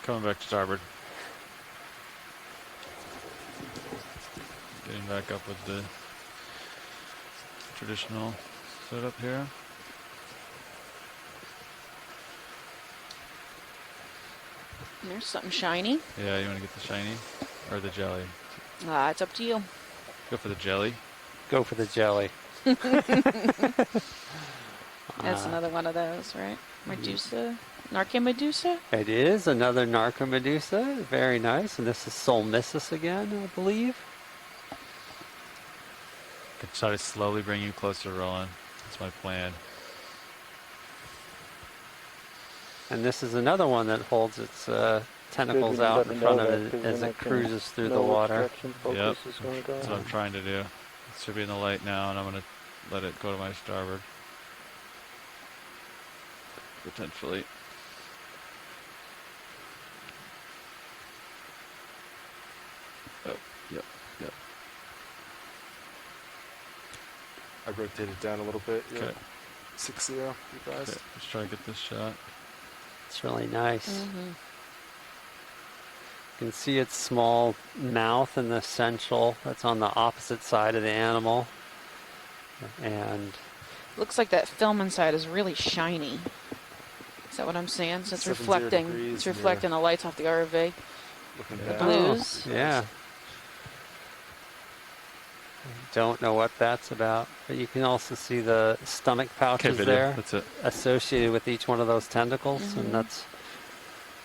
Coming back to starboard. Getting back up with the traditional setup here. And there's something shiny. Yeah, you want to get the shiny or the jelly? It's up to you. Go for the jelly. go for the jelly. That's another one of those, right? Medusa? Narcomedusa? It is another Narcomedusa. Very nice. And this is Solmissus again, I believe. Could try to slowly bring you closer, Roland. That's my plan. And this is another one that holds its tentacles Good, out let in me front know of that, it 'cause as then I it can cruises through the know which water. direction focus is gonna go. That's what I'm trying to do. It should be in the light now, and I'm going to let it go to my starboard. Potentially. Oh, yep, yep. I rotated down a little bit. Yeah. Okay. 6-0, you guys. Okay, let's try to get this shot. It's really nice. Mm-hmm. You can see its small mouth in the central. That's on the opposite side of the animal. And Looks like that film inside is really shiny. Is that what I'm saying? So it's 70 reflecting. degrees It's and reflecting the lights off the RV. Looking Yeah. back. Blues. Oh, yeah. Don't know what that's about, but you can also see the stomach pouches video. there That's it. associated with each one of those tentacles, Mhm. and that's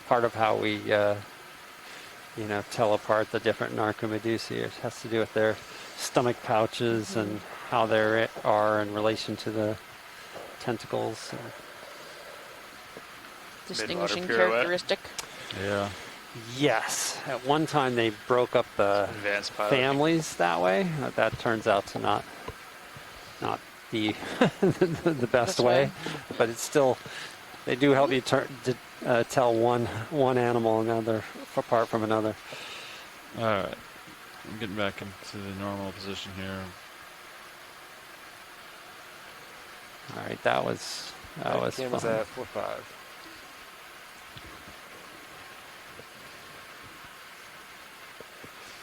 part of how we, tell apart the different Narcomedusae. It has to do with their stomach pouches and how they are in relation to the tentacles. Distinguishing pirouette. characteristic. Yeah. Yes, at one time they broke up the Advanced pilot. families that way. That turns out to not be the best Best way. but it's still, they do help you tell one animal another apart from another. All right. I'm getting back into the normal position here. All right, that was Cam was fun. at 4-5.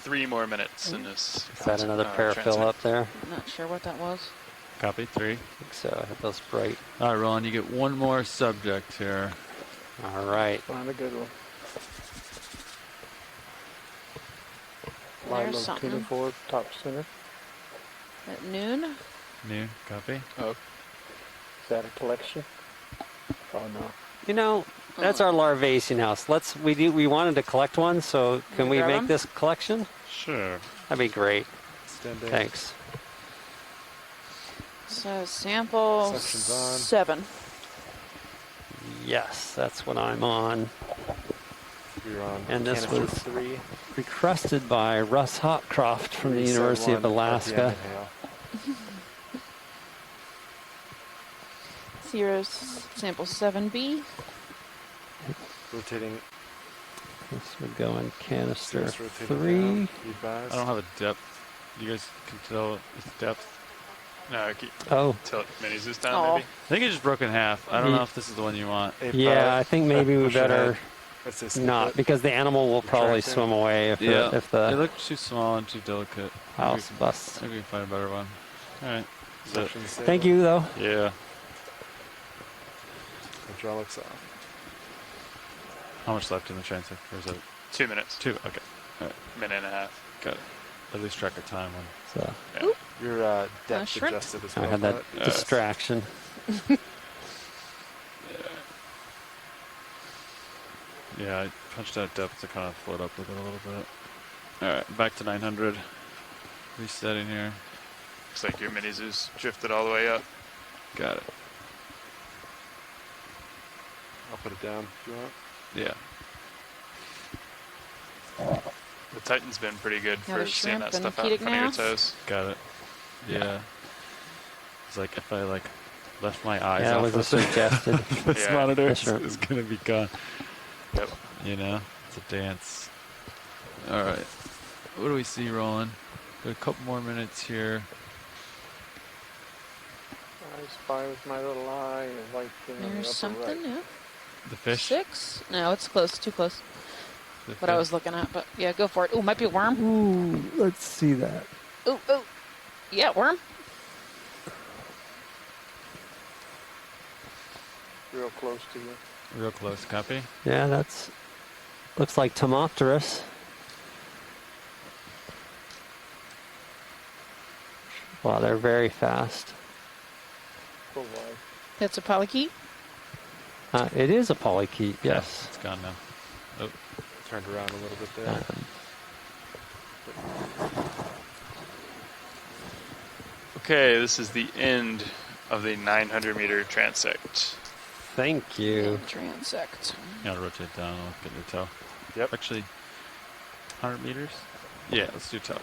Three more minutes in this. Is that another parafill transmit. up there? I'm not sure what that was. Copy, 3. I think so. I had those bright. All right, Roland, you get one more subject here. All right. Find a good one. There's Lilo something. 2-4, top center. At noon? New, copy. Oh, Is that a collection? Oh no. You know, that's our larvacean house. We wanted to collect one, so can we grab make 'em? this collection? Sure. That'd be great. Stand in. Thanks. So sample Section's on. 7. Yes, that's what I'm on. You're on. And this canister was 3. requested by Russ Hopcroft from the University of 371 Alaska. RPM inhale. Sample 7B. Rotating. This would go in canister Just rotating 3. down. You guys. I don't have a depth. You guys can tell its depth. no, I keep Oh, tilt minis this time, Oh. maybe. I think it just broke in half. I don't know if this is the one you want. Hey, yeah, pilot, I think maybe we push better ahead. I'd say skip not it. because the animal will probably Retracting. swim away if Yeah. if It the looked too small and too delicate. house busts. Maybe we can find a better one. All right. So, Section Thank you though. yeah. Hydraulics off. How much left in the transect? Or is it 2 minutes. 2? Okay. All right. Minute and a half. Got it. At least track of time when. So Yeah. Your depth shrimp. adjusted as I well. had that but- distraction. Yeah, I punched out depth to kind of float up with it a little bit. All right, back to 900. Resetting here. Looks like your mini zoo's drifted all the way up. Got it. I'll put it down if you want. Yeah. The Titan's been pretty good Another for seeing shrimp that and stuff out in front of your Ketic toes. Got it. Yeah. It's like if I like left my eyes Yeah, it off was of a suggested. this Yeah. monitor, Yeah, it's, sure. it's gonna be gone. Yep. You know, it's a dance. All right. What do we see rolling? Got a couple more minutes here. I spy with my little eye a light thing in the There's upper something. right. Yeah. The fish. 6? No, it's close. Too close. The What I fish. was looking at, but yeah, go for it. Ooh, might be a worm. Ooh, let's see that. Ooh, ooh. Yeah, worm. Real close to you. Real close. Copy. Yeah, that's looks like Tomopterus. Wow, they're very fast. Full wide. That's a polychaete. It is a polychaete, yes. It's gone now. Oh, Turned around a little bit there. Okay, this is the end of the 900 meter transect. Thank you. Transect. you gotta rotate down. I'll get your toe. Yep. Actually, 100 meters? Yeah, let's do toe.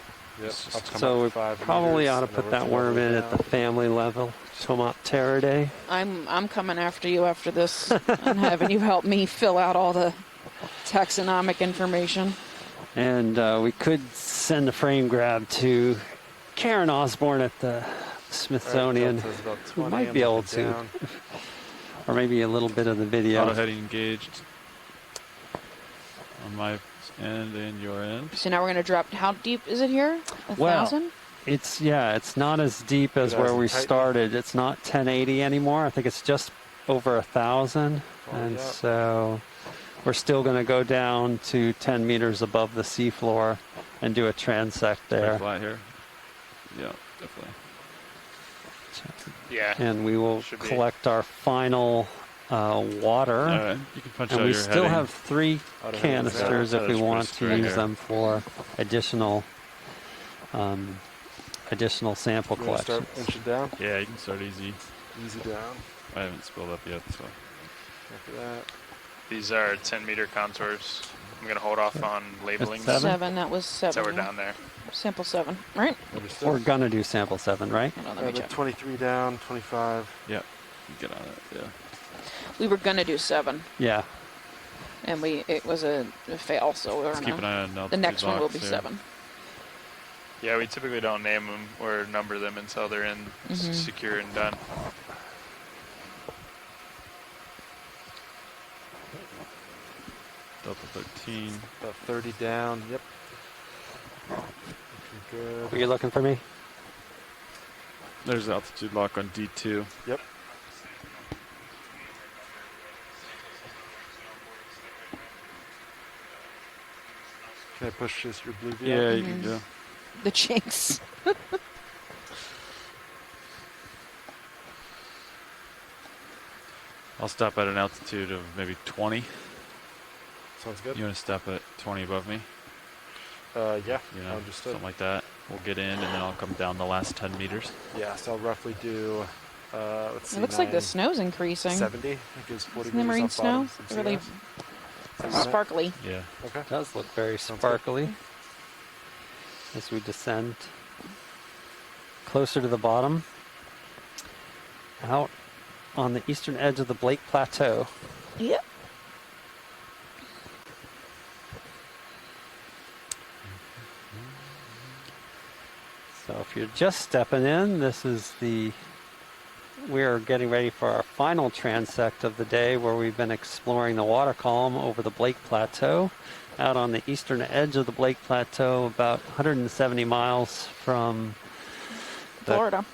Yep. It's I'll just- come So up we 5 probably meters ought to and put then that rotate all worm the way in at the down. family level. Tomopteridae. I'm coming after you after this and having you help me fill out all the taxonomic information. And we could send a frame grab to Karen Osborne at the Smithsonian. Delta's about We 20, might I'm be able looking to. down. Or maybe a little bit of the video. Auto heading engaged on my end and your end. So now we're going to drop. How deep is it here? Well, 1,000? It's not as deep as where we 2000 Titan. started. It's not 1080 anymore. I think it's just over 1,000. Oh, And yeah. so we're still going to go down to 10 meters above the seafloor and do a transect Pretty there. flat here. Yeah, definitely. Yeah. And we will Should be. collect our final water. All right, you can punch And out we your still heading. have 3 Auto heading canisters down. if we Just want put to straight use here. them for additional sample You want to collection. start inching down? Yeah, you can start easy. Easy down. I haven't spilled up yet, so. After that. These are 10 meter contours. I'm going to hold off on labeling That's them. 7. That was 7. So we're yeah. down there. Sample 7, right? Understood. We're going to do sample 7, right? Hold on, let me the check. 23 down, 25. Yeah, you get on it, yeah. We were going to do 7, Yeah. and it was a fail, so we're Let's keep an gonna, eye on altitude the next one will locks be here. 7. Yeah, we typically don't name them or number them until they're in Mhm. secure and done. Delta 13. About 30 down. Yep. Looking good. Were you looking for me? There's the altitude lock on D2. Yep. Can I push this your blue view? Yeah, you can do. The chinks. I'll stop at an altitude of maybe 20. Sounds good. You want to stop at 20 above me? Yeah. You know, Understood. something like that. We'll get in, and then I'll come down the last 10 meters. Yeah, so I'll roughly do, let's see. It looks like the 9, snow's increasing. 70. It gives 40 Isn't the meters marine off snow bottom, some sea really grass. sparkly? Yeah. Okay. It does look very Sounds sparkly as we descend closer to the bottom, out on the eastern edge of the Blake Plateau. Yep. So if you're just stepping in, this is the we're getting ready for our final transect of the day, where we've been exploring the water column over the Blake Plateau, out on the eastern edge of the Blake Plateau, about 170 miles from Florida,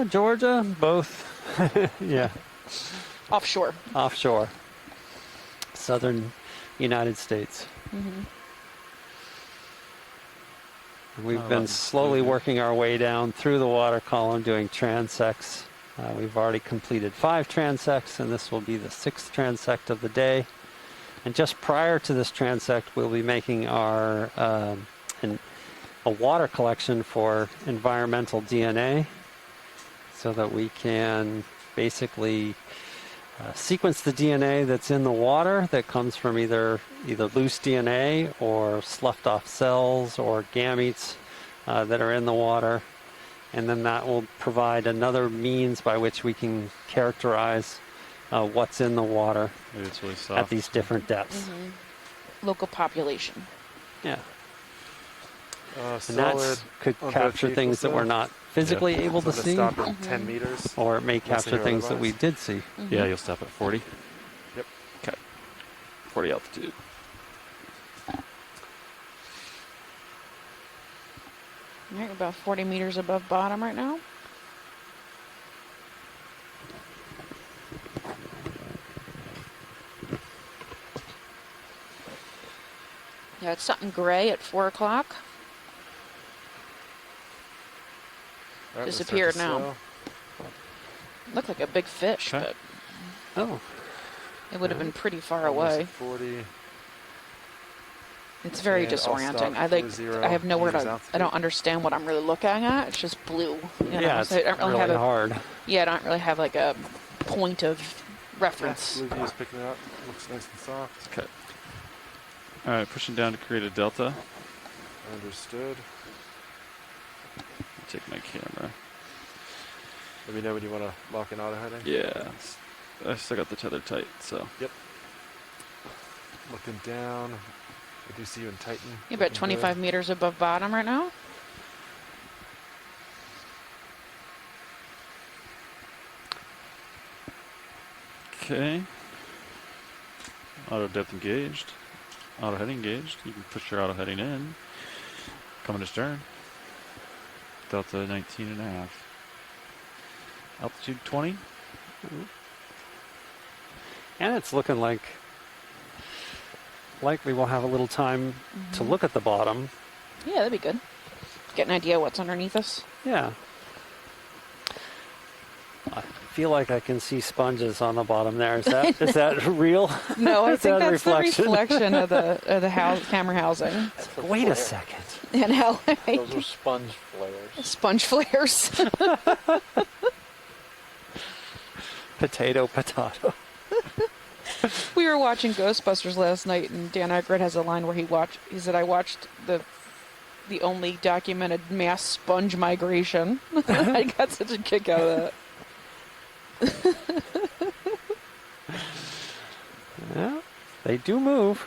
Georgia, both. Yeah. Offshore. Southern United States. Mm-hmm. We've been slowly working our way down through the water column doing transects. We've already completed 5 transects, and this will be the 6th transect of the day. And just prior to this transect, we'll be making our a water collection for environmental DNA, so that we can basically sequence the DNA that's in the water that comes from either loose DNA or sloughed off cells or gametes that are in the water. And then that will provide another means by which we can characterize what's in the water it's really soft. at these different depths. Mm-hmm. Local population. Yeah. Solid And that could on both capture things vehicles, that we're not physically able to So see, stop at 10 meters. or it may capture hear things that we otherwise. did see. Mm-hmm. Yeah, you'll stop at 40. Yep. Okay. 40 altitude. All right, about 40 meters above bottom right now. Yeah, it's something gray at 4 o'clock. All right, we'll start Disappeared to now. slow. Looked like a big fish, Okay. but Oh, it would have been pretty far Almost away. at 40. It's very And I'll disorienting. stop I for 0 I have nowhere meters to. I altitude. don't understand what I'm really looking at. It's just blue. You know? yeah, it's So I don't really have hard. Yeah, I don't really have like a point of Yeah, reference. blue view's picking it up. Looks nice and soft. Okay. All right, pushing down to create a delta. Understood. Take my camera. Let me know when you want to lock in auto heading. Yeah. I still got the tether tight, so. Yep. Looking down. I do see you in Titan. You're about Looking 25 good. meters above bottom right now. Okay. Auto depth engaged. Auto heading engaged. You can push your auto heading in. Coming to stern. Delta 19.5. Altitude 20. And it's looking like we will have a little time to look at the bottom. Yeah, that'd be good. Get an idea what's underneath us. Yeah. I feel like I can see sponges on the bottom there. Is that real? No, I Is think that a that's the reflection of the camera housing. Wait a second. In LA. Those are sponge flares. Sponge flares. Potato. We were watching Ghostbusters last night, and Dan Aykroyd has a line where he said, "I watched the only documented mass sponge migration." I got such a kick out of that. Yeah, they do move.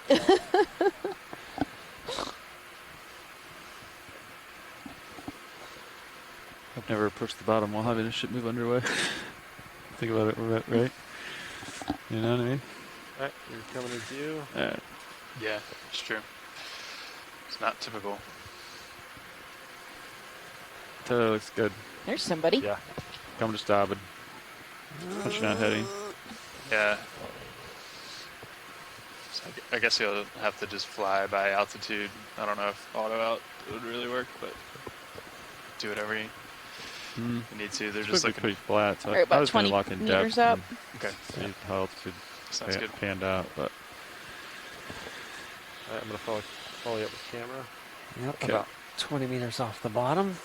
I've never approached the bottom while having a ship move underway. Think about it, right? You know what I mean? Alright, you're coming to view. Alright. Yeah, it's true. It's not typical. Tether looks good. There's somebody. Yeah. Coming to starboard. Pushing out heading. Yeah. So I guess you'll have to just fly by altitude. I don't know if auto out would really work, but do whatever you need to. They're just It's looking. pretty flat. So All right, I about was going 20 to lock in meters depth up. and Okay. see how altitude Sounds good. panned out, but Alright, I'm going to follow you up with camera. Yep, Okay. about 20 meters off the bottom.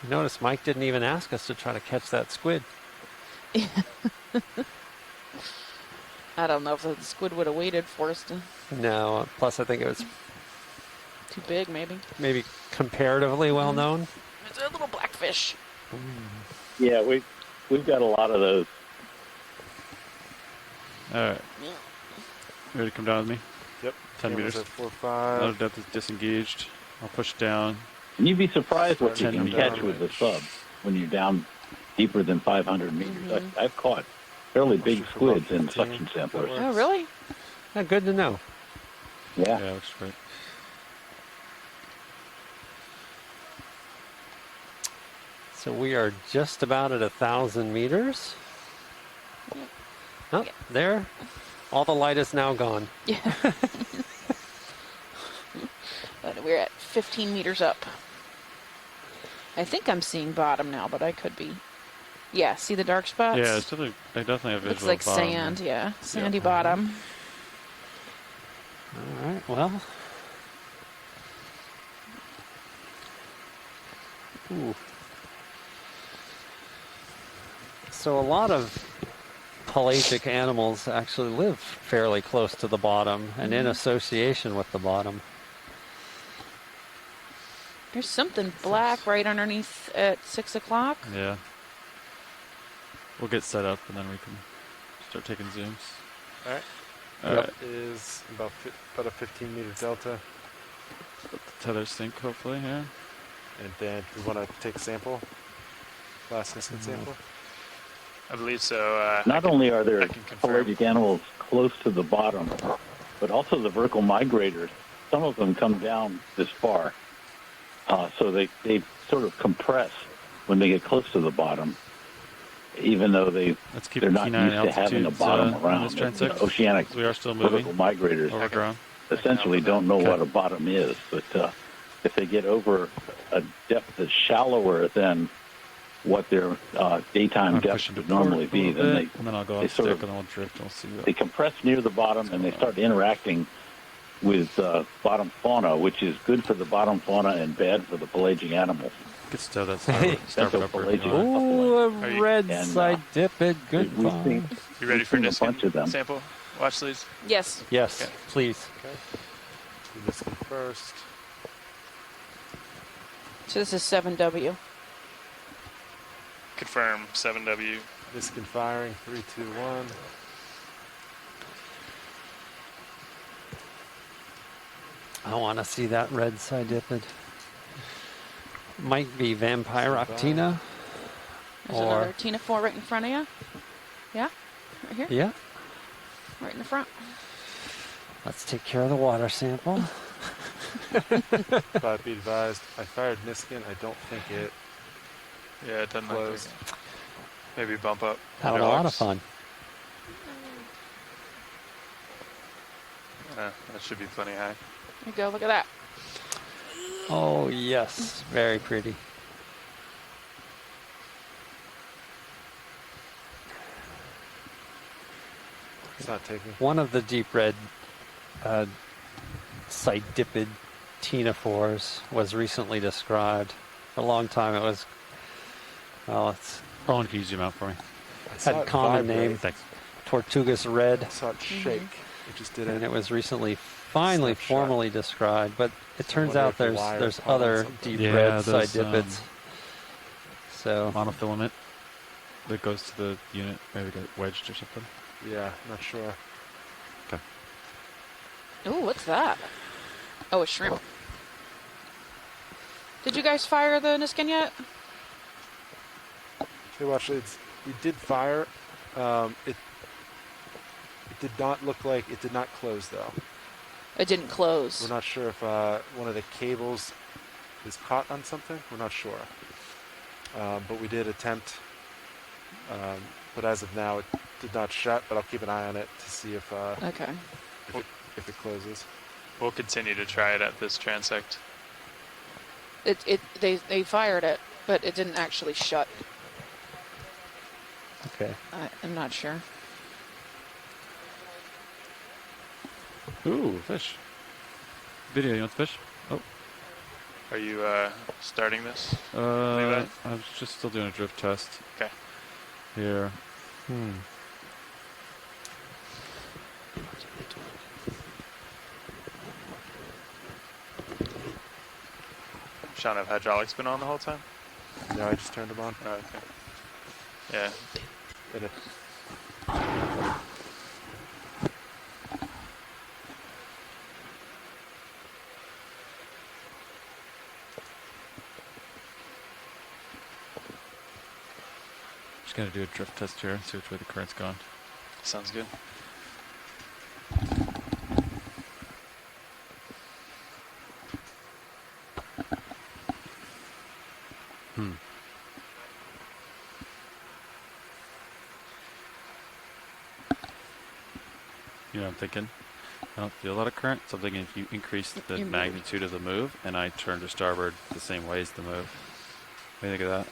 You notice Mike didn't even ask us to try to catch that squid. I don't know if the squid would have waited for us to. No, plus I think it was Too big, maybe. maybe comparatively well known. It's a little blackfish. Yeah, we've got a lot of those. alright. Ready to come down with me? Yep. 10 Camera's meters. at 4.5. Auto depth is disengaged. I'll push down. And you'd be surprised what you Turn can them catch down. with the sub when you're down deeper than 500 meters. I've caught fairly big shoot for about squids in 15. suction samplers. Oh, really? Yeah, good to know. Yeah. Yeah, which is great. So we are just about at 1,000 meters. Oh, there. All the light is now gone. Yeah. But we're at 15 meters up. I think I'm seeing bottom now, but I could be. Yeah, see the dark spots? Yeah, it's definitely, I definitely have visual. Looks like bottom sand, there. yeah. Sandy bottom. All right, well. Ooh. So a lot of pelagic animals actually live fairly close to the bottom and in association with the bottom. There's something black right underneath at 6 o'clock. Yeah. We'll get set up and then we can start taking zooms. All right. All right. Is about a 15-meter delta. Let the tether sync, hopefully, yeah. And then we want to take a sample. Last Niskin sample. I believe so. Not only are there I can confirm. pelagic animals close to the bottom, but also the vertical migrators. Some of them come down this far. So they sort of compress when they get close to the bottom, even though they're not used to having a bottom around. This transect. Oceanic We are still moving. vertical migrators Overground. essentially don't know what a bottom is, but if they get over a depth that's shallower than what their daytime I'm depth pushing to would normally port a be, little then bit, and then I'll go they off sort stick of and then we'll drift and we'll see what. they compress near the bottom and they start interacting with bottom fauna, which is good for the bottom fauna and bad for the pelagic animals. Good stuff. That's Starboard upper. pelagic. Ooh, a Are you- red and, side dip it. we've Goodbye. seen- You ready for We've seen a bunch of them. Niskin sample? Watch these. Yes. Yes, Okay. please. Okay. Do Niskin first. So this is 7W. Confirm 7W. Niskin firing. 3, 2, 1. I want to see that red side dip it. Might be Vampiroctina. There's another Tina 4 right in front of you. Yeah? Right here? Yeah. Right in the front. Let's take care of the water sample. But be advised, I fired Niskin. I don't think it Yeah, it doesn't look closed. like it. Maybe bump up. Having a lot of hydraulics. fun. That should be plenty high. There you go. Look at that. Oh, yes. Very pretty. It's not taking. One of the deep red side-dipped ctenophores was recently described. For a long time it was, well, it's Roland, can you zoom out for me? I saw had it common vibrate. name, Thanks. Tortugas red, I saw it shake. It just didn't. and it was recently finally Snapshot. formally described, but it turns wonder out if the there's wires caught on other something. deep Yeah, red those, side-dippets. So, Monofilament that goes to the unit. Maybe get wedged or something. Yeah, not sure. Ooh, what's that? Oh, a shrimp. Did you guys fire the Niskin yet? Hey, well, actually, we did fire. It did not look like it did not close though. It didn't close. We're not sure if one of the cables is caught on something. We're not sure. But we did attempt. But as of now, it did not shut. But I'll keep an eye on it to see if Okay. if it closes. We'll continue to try it at this transect. They fired it, but it didn't actually shut. okay. I'm not sure. Ooh, fish. Video, you want the fish? Oh. Are you starting this? I was just still doing a drift test. Okay. Here. Sean, have hydraulics been on the whole time? No, I just turned them on. Oh, okay. Yeah. And it, Just gonna do a drift test here, see which way the current's going. Sounds good. You know what I'm thinking? I don't feel a lot of current, so I'm thinking if you increase the magnitude of the move and I turn to starboard the same way as the move. What do you think of that?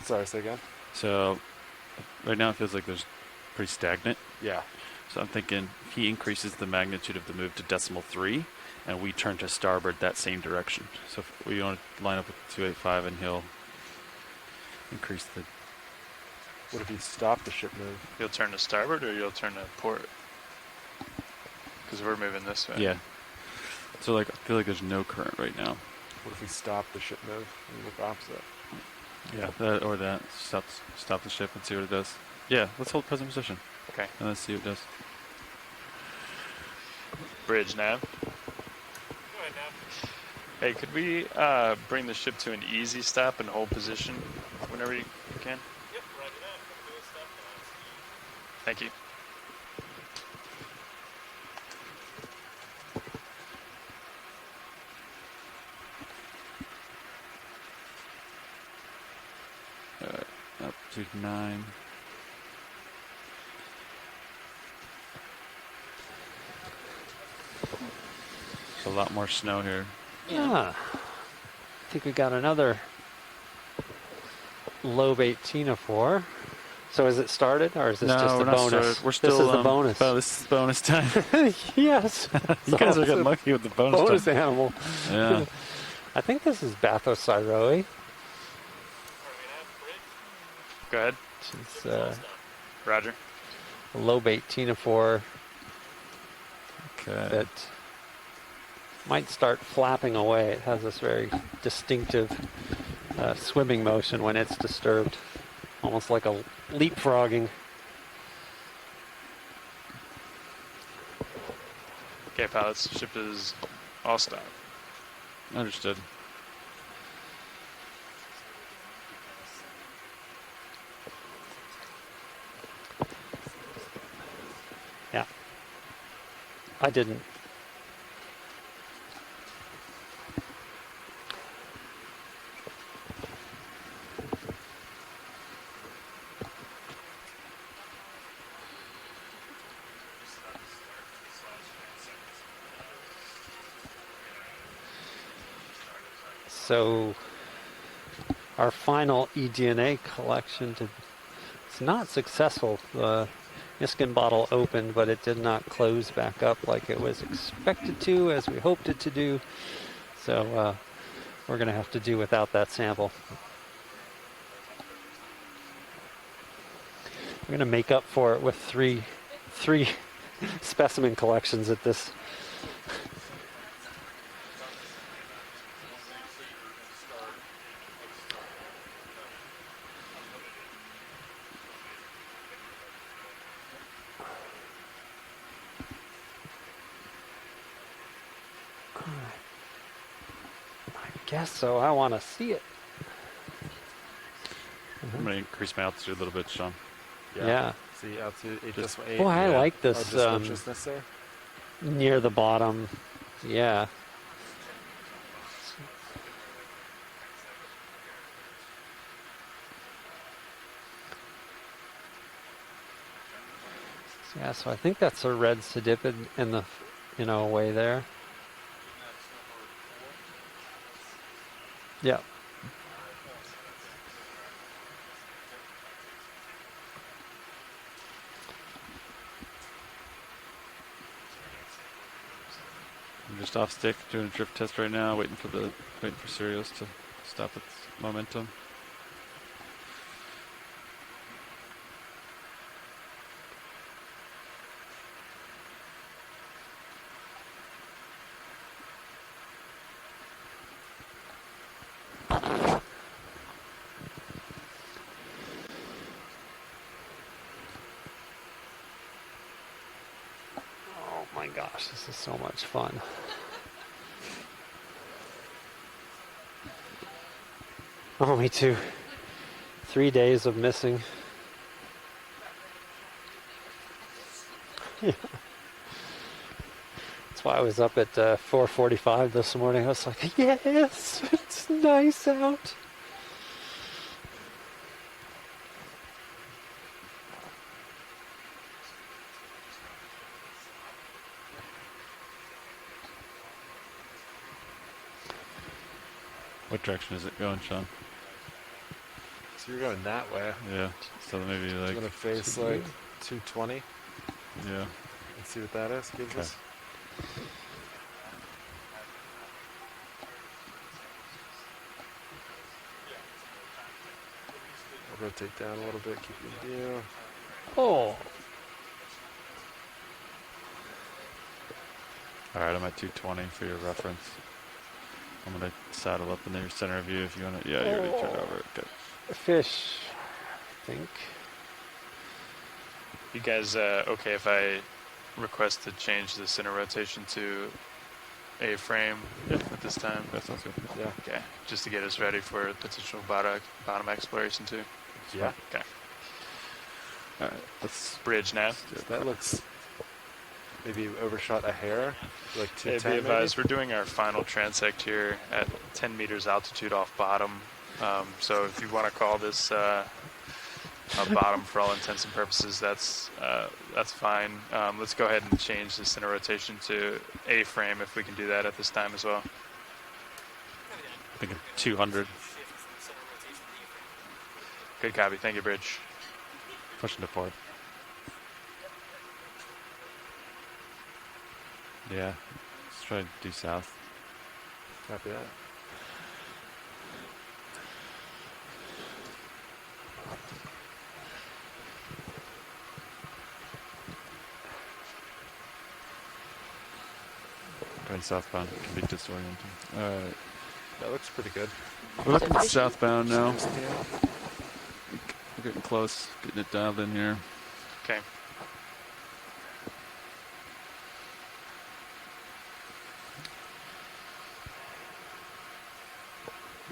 Sorry, say again? So right now it feels like there's pretty stagnant. Yeah. So I'm thinking if he increases the magnitude of the move to 0.3 and we turn to starboard that same direction. So if we want to line up with 285 and he'll increase the... What if you stop the ship move? You'll turn to starboard or you'll turn to port? Because we're moving this way. Yeah. So like I feel like there's no current right now. What if we stop the ship move and look opposite? Yeah, that or that. Stop the ship and see what it does. Yeah, let's hold present position. Okay. And let's see what it does. Bridge nav. Go ahead now. Hey, could we bring the ship to an easy stop and hold position whenever you can? Yep, roger that. I'm doing stuff now. Thank you. Up to 9. There's a lot more snow here. Yeah. I think we got another lobe 1804. So is it started, or is this just a we're not bonus? started. We're still, this is the bonus. Oh, this is bonus time. Yes. You guys are getting lucky with the bonus time. animal. Yeah. I think this is Bathocyroe. Go ahead. It's Roger. lobe 1804 Okay. that might start flapping away. It has this very distinctive swimming motion when it's disturbed, almost like a leapfrogging. Okay, pilots. Ship is all stop. Understood. Yeah. I didn't. So our final eDNA collection it's not successful. The Niskin bottle opened, but it did not close back up like it was expected to, as we hoped it to do. So we're going to have to do without that sample. We're going to make up for it with three specimen collections at this. I guess so. I want to see it. I'm going to increase my altitude a little bit, Sean. Yeah. See, altitude 8.8. Boy, I like Our this dispatchlessness there. near the bottom. Yeah. Yeah, so I think that's a red sediped in the, way there. Yeah. I'm just off stick doing a drift test right now, waiting for Sirius to stop its momentum. Oh my gosh, this is so much fun. Only to 3 days of missing. Yeah. That's why I was up at 4:45 this morning. I was like, yes, it's nice out. What direction is it going, Sean? So you're going that way. Yeah. So maybe I'm like. gonna face like 220 Yeah. and see what that is. Gives us. I'll rotate down a little bit, keep you in view. Oh. All right, I'm at 220 for your reference. I'm gonna saddle up in your center view if you wanna. Yeah, you already turned over. Good. Fish, I think. You guys okay if I request to change the center rotation to A-frame at this time? That sounds good. Yeah. Okay, just to get us ready for potential bottom exploration too. Yeah. Okay. All right, let's Bridge now. That looks maybe overshot a hair, like Hey, 210 be maybe? advised, we're doing our final transect here at 10 meters altitude off bottom. So if you want to call this a bottom for all intents and purposes, that's fine. Let's go ahead and change the center rotation to A-frame if we can do that at this time as well. I think 200. Good copy. Thank you, Bridge. Pushing to port. Yeah. Let's try to do south. Copy that. Going southbound can be disorienting. All right. That looks pretty good. We're looking southbound now. Yeah. We're getting close, getting it dialed in here. Okay.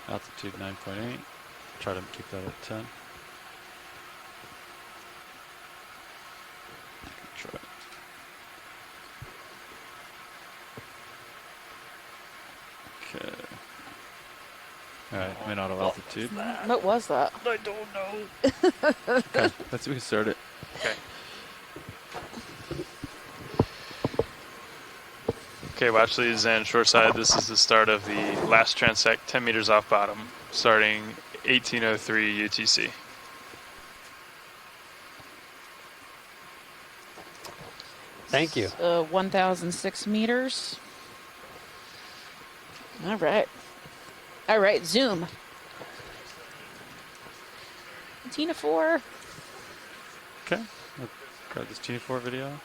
Altitude 9.8. Try to keep that at 10. Try it. Okay. Alright, main auto altitude. What was that? I don't know. Okay, let's restart it. Okay. Okay, watch these and shoreside. This is the start of the last transect, 10 meters off bottom, starting 1803 UTC. Thank you. 1,006 meters. All right. All right, zoom. Tina 4. Okay, we'll grab this Tina 4 video.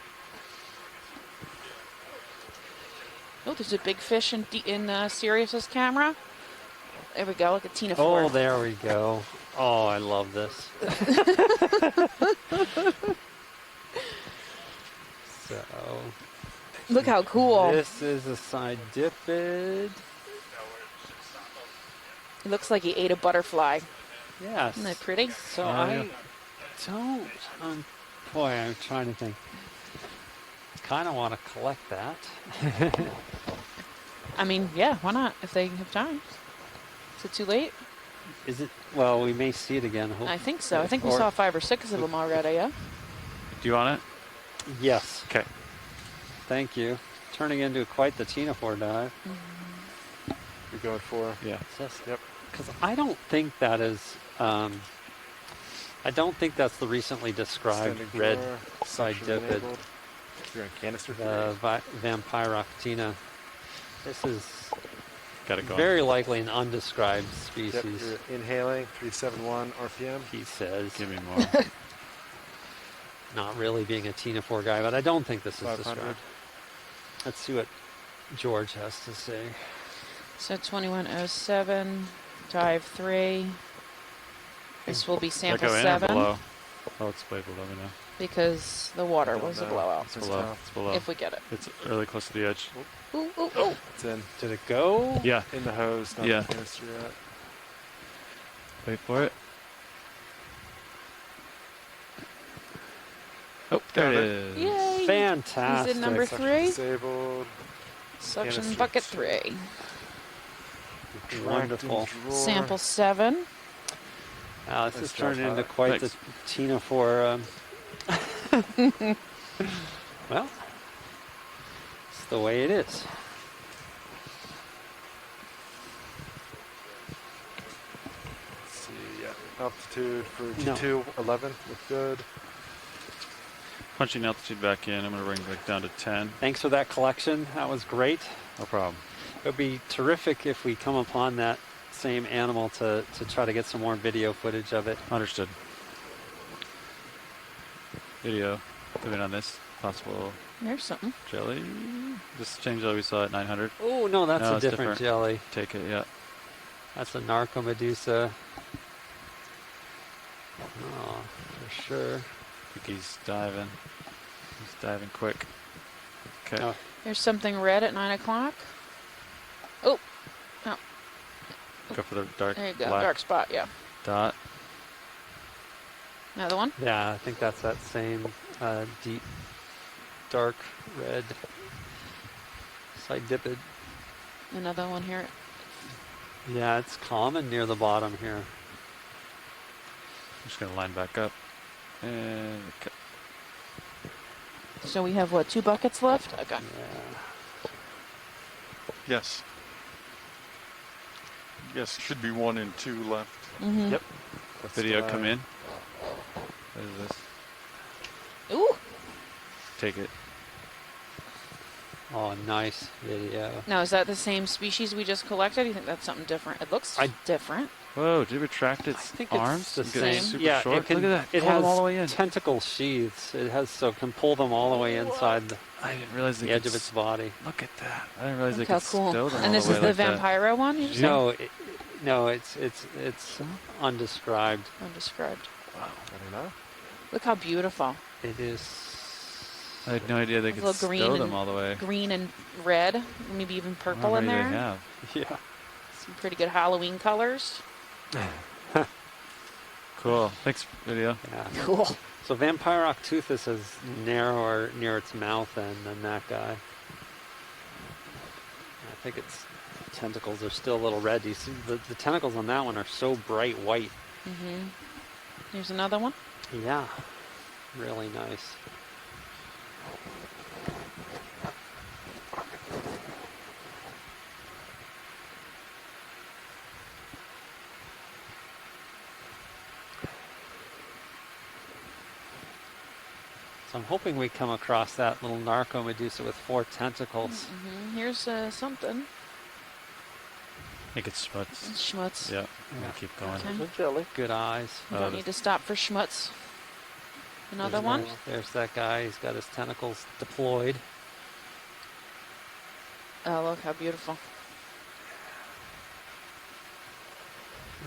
Oh, there's a big fish in Sirius's camera. There we go. Look at Tina 4. Oh, there we go. Oh, I love this. So, look how cool. This is a sidipid. It looks like he ate a butterfly. Yes. Isn't that pretty? So I don't. Boy, I'm trying to think. Kind of want to collect that. I mean, yeah, why not? If they have time. Is it too late? Is it? Well, we may see it again. I think so. I think we saw 5 or 6 of them already. Yeah. Do you want it? Yes. Okay. Thank you. Turning into quite the Tina 4 dive. You're going for? Yeah. Yep. Because I don't think that is. I don't think that's the recently described Standing red drawer, sidipid. enabled. You're on canister. The Vampyroctina. This is Got it going. very likely an undescribed Yep, species. you're inhaling 371 RPM. He says. Give me more. Not really being a Tina 4 guy, but I don't think this is 500. described. Let's see what George has to say. So 2107, dive 3. This will be sample Go in or 7 below? Oh, it's way below me now. because the water was a blowout. It's below. It's below. If we get it. It's really close to the edge. Ooh, ooh, ooh. It's in. Did it go? Yeah. In the hose, not Yeah. the canister yet. Wait for it. There it is. Yay! Fantastic. He's in number 3. Disabled. Suction Canister bucket 2. 3. Wonderful. Drawer. Sample 7. Wow, this Nice has job, turned into Tyler. quite Thanks. the Tina for. Well, it's the way it is. Let's see, yeah. Altitude for No. G2, 11. Look good. Punching altitude back in. I'm going to bring it back down to 10. Thanks for that collection. That was great. No problem. It would be terrific if we come upon that same animal to try to get some more video footage of it. Understood. Video. Moving on this. Possible There's something. jelly. This change jelly we saw at 900. Oh, no, that's No, a it's different jelly. Take it, yeah. That's a Narcomedusa. Oh, for sure. I think he's diving. He's diving quick. Okay. Oh, There's something red at 9 o'clock. Oh. Oh. Go for the dark There you go. black Dark spot, yeah. dot. Another one. yeah, I think that's that same deep, dark red sidediped. Another one here. Yeah, it's common near the bottom here. I'm just going to line back up. And okay. So we have, what, 2 buckets left? Okay. Yeah. Yes. Yes, should be 1 and 2 left. Mm-hmm. Yep. That's Video what come I- in. What is this? Ooh. Take it. Oh, nice video. Now, is that the same species we just collected? Do you think that's something different? It looks different. Whoa, did it retract I its think arms? it's the and get it same. Super Yeah, short? it can. Look at that. It Pull has them all the way in. tentacle sheaths. It has so can pull them all the way inside I didn't realize they the edge could of its body. Look at that. I didn't realize Look they how could cool. stow them all And this the way is the like that. Vampiro one? You said? No, it's undescribed. Undescribed. I don't know. Look how beautiful. It is. I had no idea they It's a could little green stow and them all the way. Green and red. Maybe even How purple in many there. they have. Yeah. Some pretty good Halloween colors. Cool. Thanks, video. Yeah. Cool. So Vampirocteuthis is narrower near its mouth end than that guy. I think its tentacles are still a little red. You see, the tentacles on that one are so bright white. Mm-hmm. Here's another one. Yeah. Really nice. So I'm hoping we come across that little Narcomedusa with 4 tentacles. Mm-hmm. Here's something. I think it's Schmutz. Schmutz. Yeah, I'm going to keep going. Okay. There's a jelly. Good eyes. We don't need to stop for schmutz. Another There's one. There's that guy. He's got his tentacles deployed. Oh, look how beautiful.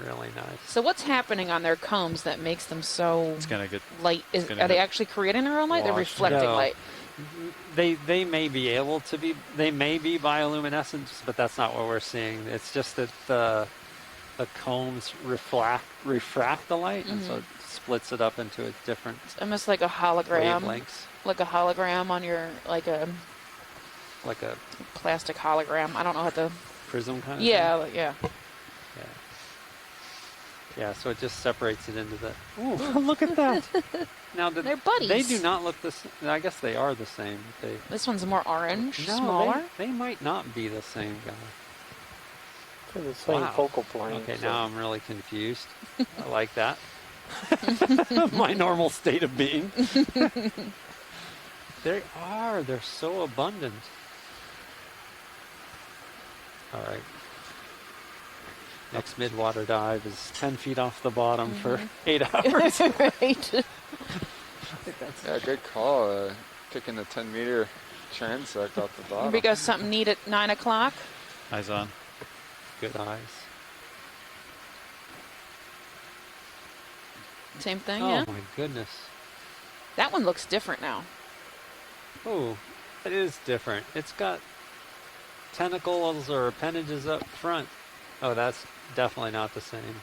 Really nice. So what's happening on their combs that makes them so It's going to get... light? gonna Are they hit actually creating their own light? They're wash. reflecting No. light. They may be able to be. They may be bioluminescent, but that's not what we're seeing. It's just that the combs refract the light, and so it splits it up into its different It's almost like a hologram. wavelengths, Like a hologram on your, like a like a plastic hologram. I don't know how to. prism kind of Yeah, thing. like, yeah. Yeah, so it just separates it into the. Ooh, look at that! Now They're buddies. They do not look the same. I guess they are the same. They This one's more orange, no, smaller. They might not be the same guy. For the same Wow. focal plane. Okay, so- now I'm really confused. I like that. My normal state of being. They are. They're so abundant. All right. Next midwater dive is 10 feet off the bottom for 8 hours. Right. Yeah, good call. Picking the 10-meter transect off the Here bottom. we go. Something neat at 9 o'clock. Eyes on. Good eyes. Same thing, Oh yeah. my goodness. That one looks different now. Oh, it is different. It's got tentacles or appendages up front. Oh, that's definitely not the same.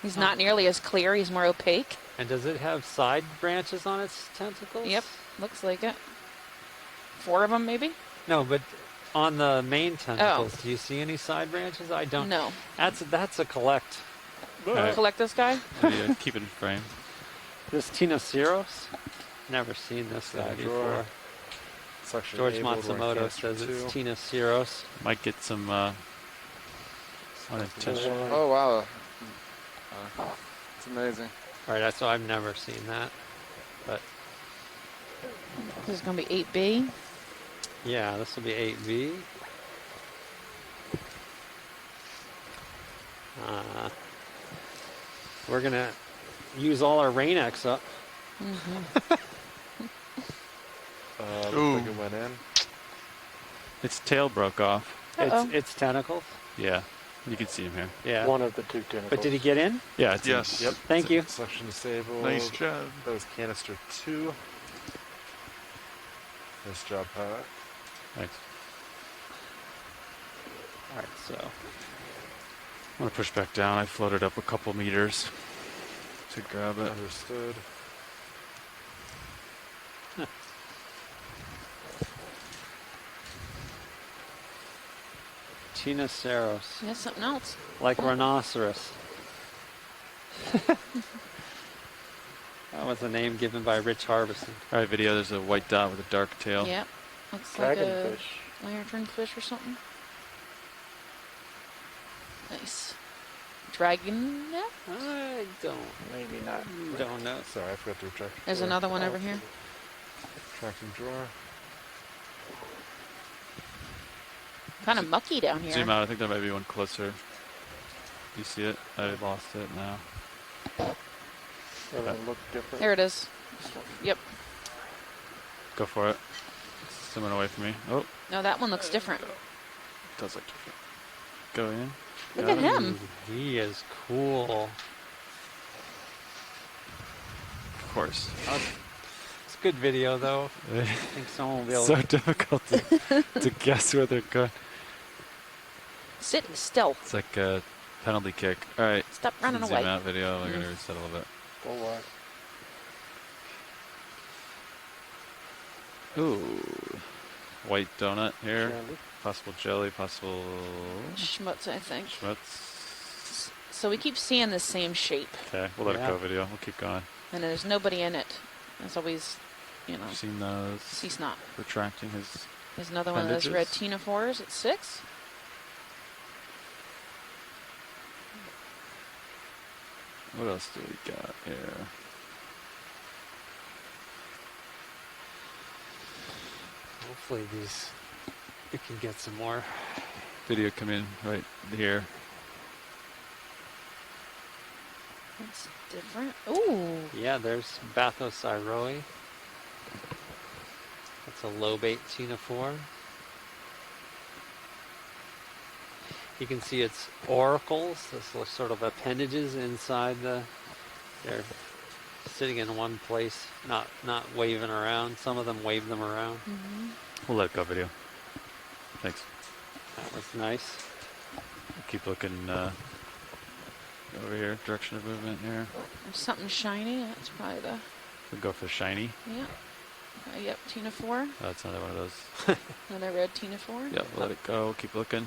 He's not nearly as clear. He's more opaque. And does it have side branches on its tentacles? Yep, looks like it. 4 of them, maybe? No, but on the main tentacles, do you see any side branches? I don't. No. That's a collect. Collect this guy? Video, keep it in frame. This Tinoceros? Never seen this guy before. Suction George enabled, we're in Matsumoto canister says it's 2. Tinoceros. Might get some unintentional. Oh wow, it's amazing. All right, so I've never seen that, but This is going to be 8B. yeah, this will be 8V. We're gonna use all our Rain-X up. Looks like it went in. Its tail broke off. It's tentacles. Yeah, you can see him here. Yeah. One of the 2 tentacles. But did he get in? Yeah, it's Yes. in. Yep. Thank you. Suction disabled. Nice job. That was canister 2. Nice job, pilot. Thanks. All right, so I'm gonna push back down. I floated up a couple meters to grab it. Understood. Tinoceros, That's something else. like rhinoceros. That was a name given by Rich Harbison. All right, video. There's a white dot with a dark tail. Yep. Looks like a Dragonfish. lanternfish or something. Nice. Dragon? Yeah. I don't Maybe not. don't know. Sorry, I forgot to retract. There's drawer. another one over here. Retracting drawer. Kind of mucky down here. Zoom out. I think there might be one closer. You see it? I lost it now. Doesn't look different. There it is. Yep. Go for it. It's swimming away from me. Oh, No, that one looks different. does look different. Go in. Look at him. He is cool. Of course. It's a good video, though. I think someone will be able So to... difficult to guess where they're going. Sit still. It's like a penalty kick. All right. Stop running Zoom away. out video. We're gonna reset a little bit. Go what? Ooh, white donut here. Jelly. Possible jelly. Possible Schmutz, I think. schmutz. So we keep seeing the same shape, Okay, we'll let Yeah. it go. Video. We'll keep going. and there's nobody in it. There's always, you know, I've seen those sea snot. retracting his. There's another one of those red Appendages? ctenophores at 6. What else do we got here? Hopefully these... We can get some more. Video come in right here. That's different. Ooh. Yeah, there's Bathosiroi. That's a lobate ctenophore. You can see its auricles, those sort of appendages inside the... They're sitting in one place, not waving around. Some of them wave them around. We'll let it go. Video. Thanks. That was nice. Keep looking over here. Direction of movement here. There's something shiny. That's probably the... We'll go for shiny. Yeah. Yep, ctenophore. Oh, that's another one of those. Another red ctenophore. Yep, we'll let it go. Keep looking.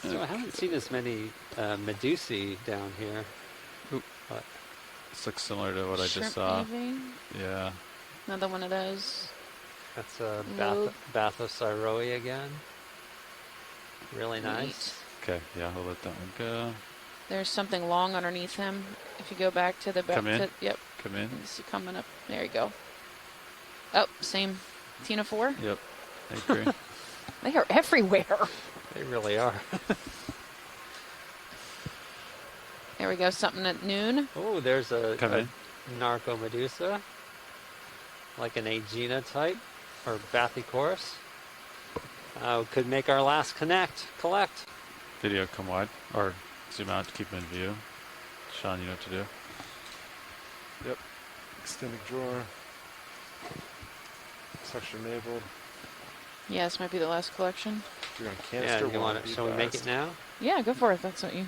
So I haven't seen as many Medusae down here. Oop. But This looks similar to what I Shrimp just saw. maybe. Yeah. Another one of those. that's a Lobe. Bathosiroi again. Really nice. Okay, yeah, we'll let that one go. There's something long underneath him. If you go back to the back Come in. yep. Come in. You see coming up. There you go. Oh, same ctenophore. Yep. I agree. They are everywhere. They really are. There we go. Something at noon. Oh, there's a Come in. Narcomedusa, like an Aegina type, or Bathychorus. Could make our last collect. Video come wide. Or zoom out to keep it in view. Sean, you know what to do. Yep. Extended drawer. Suction enabled. Yeah, this might be the last collection. You're gonna Yeah, canister you one. want it? Shall we make it now? Yeah, go for it. That's what you.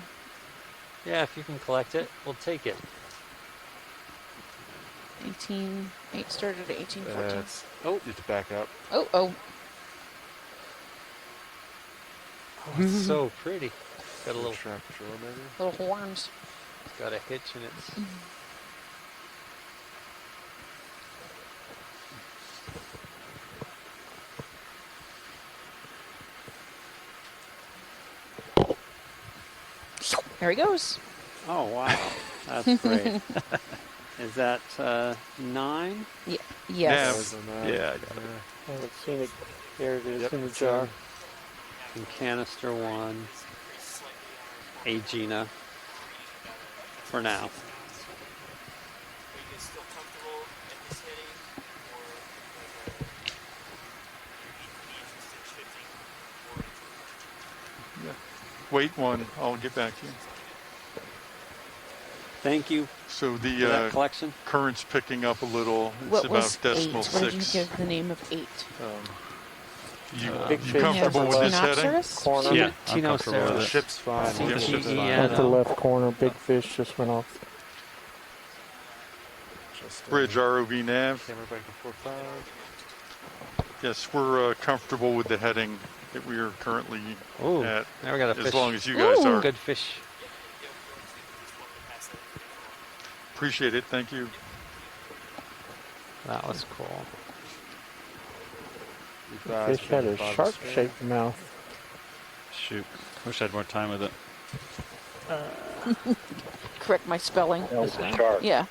Yeah, if you can collect it, we'll take it. 8 started at 1814. Oh, you have to back up. Oh. Oh, it's so pretty. Got a little trap drawer, maybe. Little horns. It's got a hitch in its. There he goes. Oh wow, that's great. Is that 9? Yeah. That Yes. was a nine. Yeah, I got it. Oh, it's seen it. There it is Yep, in the it's jar. And canister 1. Agena. For now. Are you guys still comfortable at this heading, or like be interested in shifting? Wait one. I'll get back to you. Thank you So for that the collection. current's picking up a little. It's What about was 8? decimal What did you 6. give the name of 8? Big You fish comfortable on with the this heading? Rhinoceros? Corner. Yeah, I'm Tino comfortable with The it. ship's fine. Yeah, The ship's CTE, fine. At the left corner, big fish just went off. Just, Bridge ROV nav. Camera back to 4.5. Yes, we're comfortable with the heading that we are currently Ooh, at, now we got a fish. as long as you guys are. Good fish. Appreciate it. Thank you. That was cool. Fish had a shark-shaped mouth. Shoot. Wish I had more time with it. Correct my spelling. That was a shark. Yeah.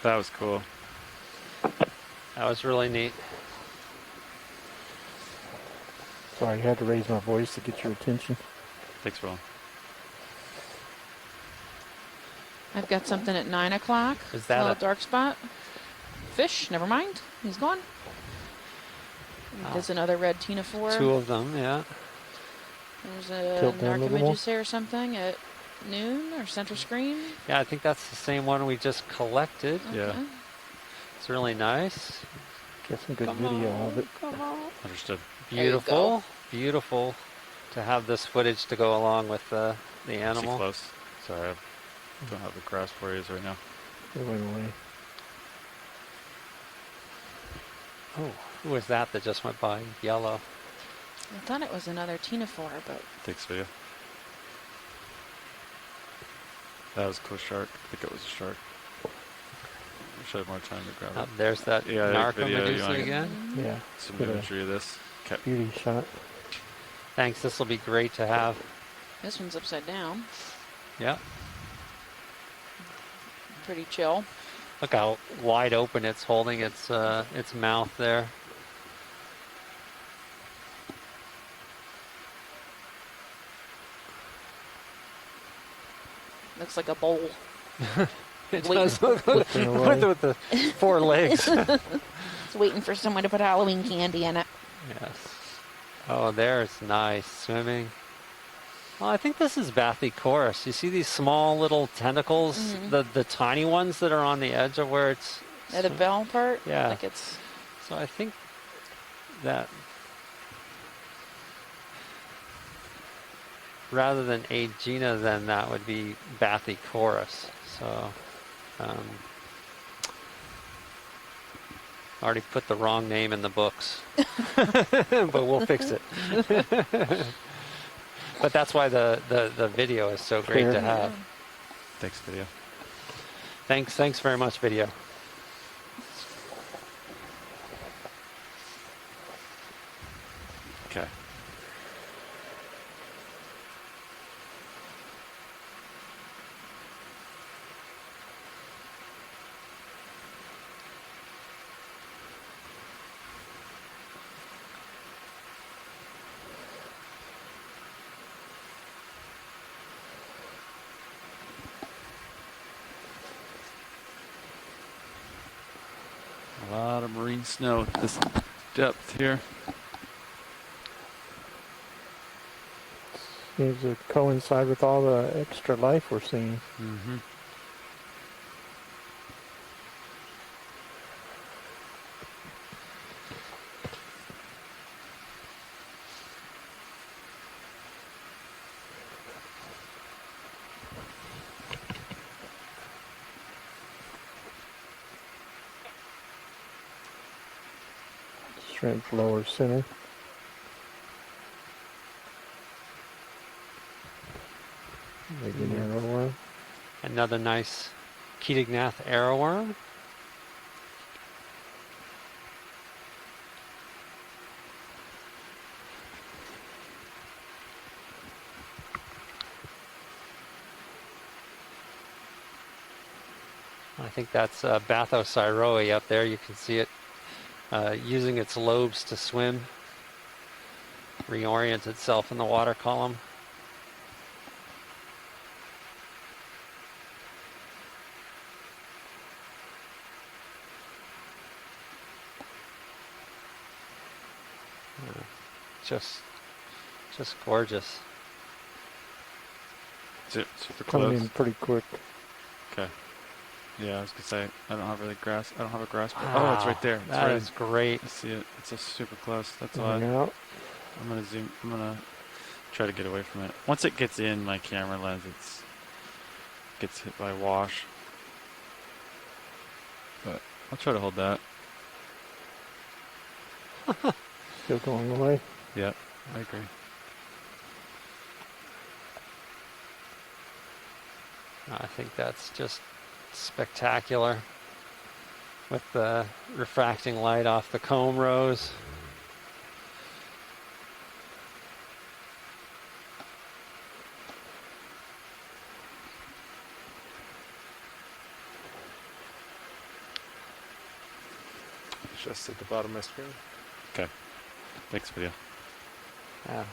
That was cool. That was really neat. Sorry, I had to raise my voice to get your attention. Thanks, Will. I've got something at 9 o'clock. Is that little a- dark spot? Fish, never mind. He's gone. There's another red Tina 4. 2 of them, yeah. There's a Tilt down a little more. Narcomedusa or something at noon or center screen. Yeah, I think that's the same one we just collected. Yeah. Okay. It's really nice. Get some good Come video on, of it. come on. Understood. There you Beautiful. Beautiful to have this footage to go along with the Too animal. close. Sorry, I don't have the grasp where he is right now. It went away. Oh, who was that just went by? Yellow. I thought it was another Tina 4, but Thanks, video. That was a cool shark. I think it was a shark. Wish I had more time to grab Oh, it. there's that Yeah, video, you Narcomedusa wanna- again. Yeah, Some Get a- imagery of this. Okay. beauty shot. Thanks, this will be great to have. this one's upside down. Yeah. Pretty chill. Look how wide open it's holding its mouth there. Looks like a bowl. It Wait. does look Flipping away. with the 4 legs. It's waiting for someone to put Halloween candy in it. Yes. Oh, there's nice swimming. Well, I think this is Bathychorus. You see these small little tentacles, the tiny ones that are on the edge of where it's. At the bell part? Yeah. Like it's. So I think that rather than Agena, then that would be Bathychorus. So already put the wrong name in the books, but we'll fix it. But that's why the video is so great to have. Thanks, video. Thanks very much, video. Okay. A lot of marine snow at this depth here. Seems to coincide with all the extra life we're seeing. Mm-hmm. shrimp lower center. Maybe an arrowworm. Another nice Ketignath arrowworm. I think that's Bathocyroe up there. You can see it using its lobes to swim, reorient itself in the water column. Just gorgeous. Is it super Coming close? in pretty quick. Okay. Yeah, I was gonna say I don't have a grasp. Wow, Oh, it's right there. It's that right. is great. I see it. It's just super close. That's Coming why out. I'm gonna zoom. I'm gonna try to get away from it. Once it gets in my camera lens, gets hit by wash. But I'll try to hold that. Still going away. Yeah, I agree. I think that's just spectacular with the refracting light off the comb rows. Just at the bottom of my screen. Okay. Thanks, video. Yeah.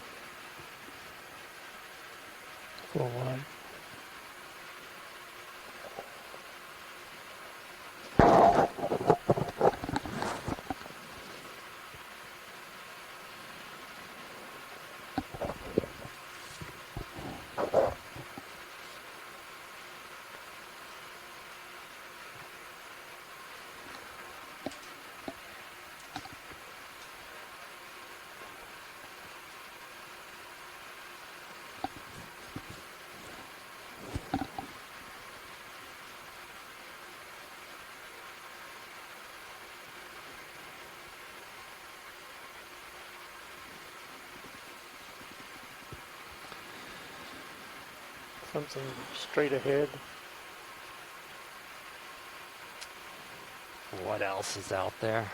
Full wide. Something straight ahead. What else is out there?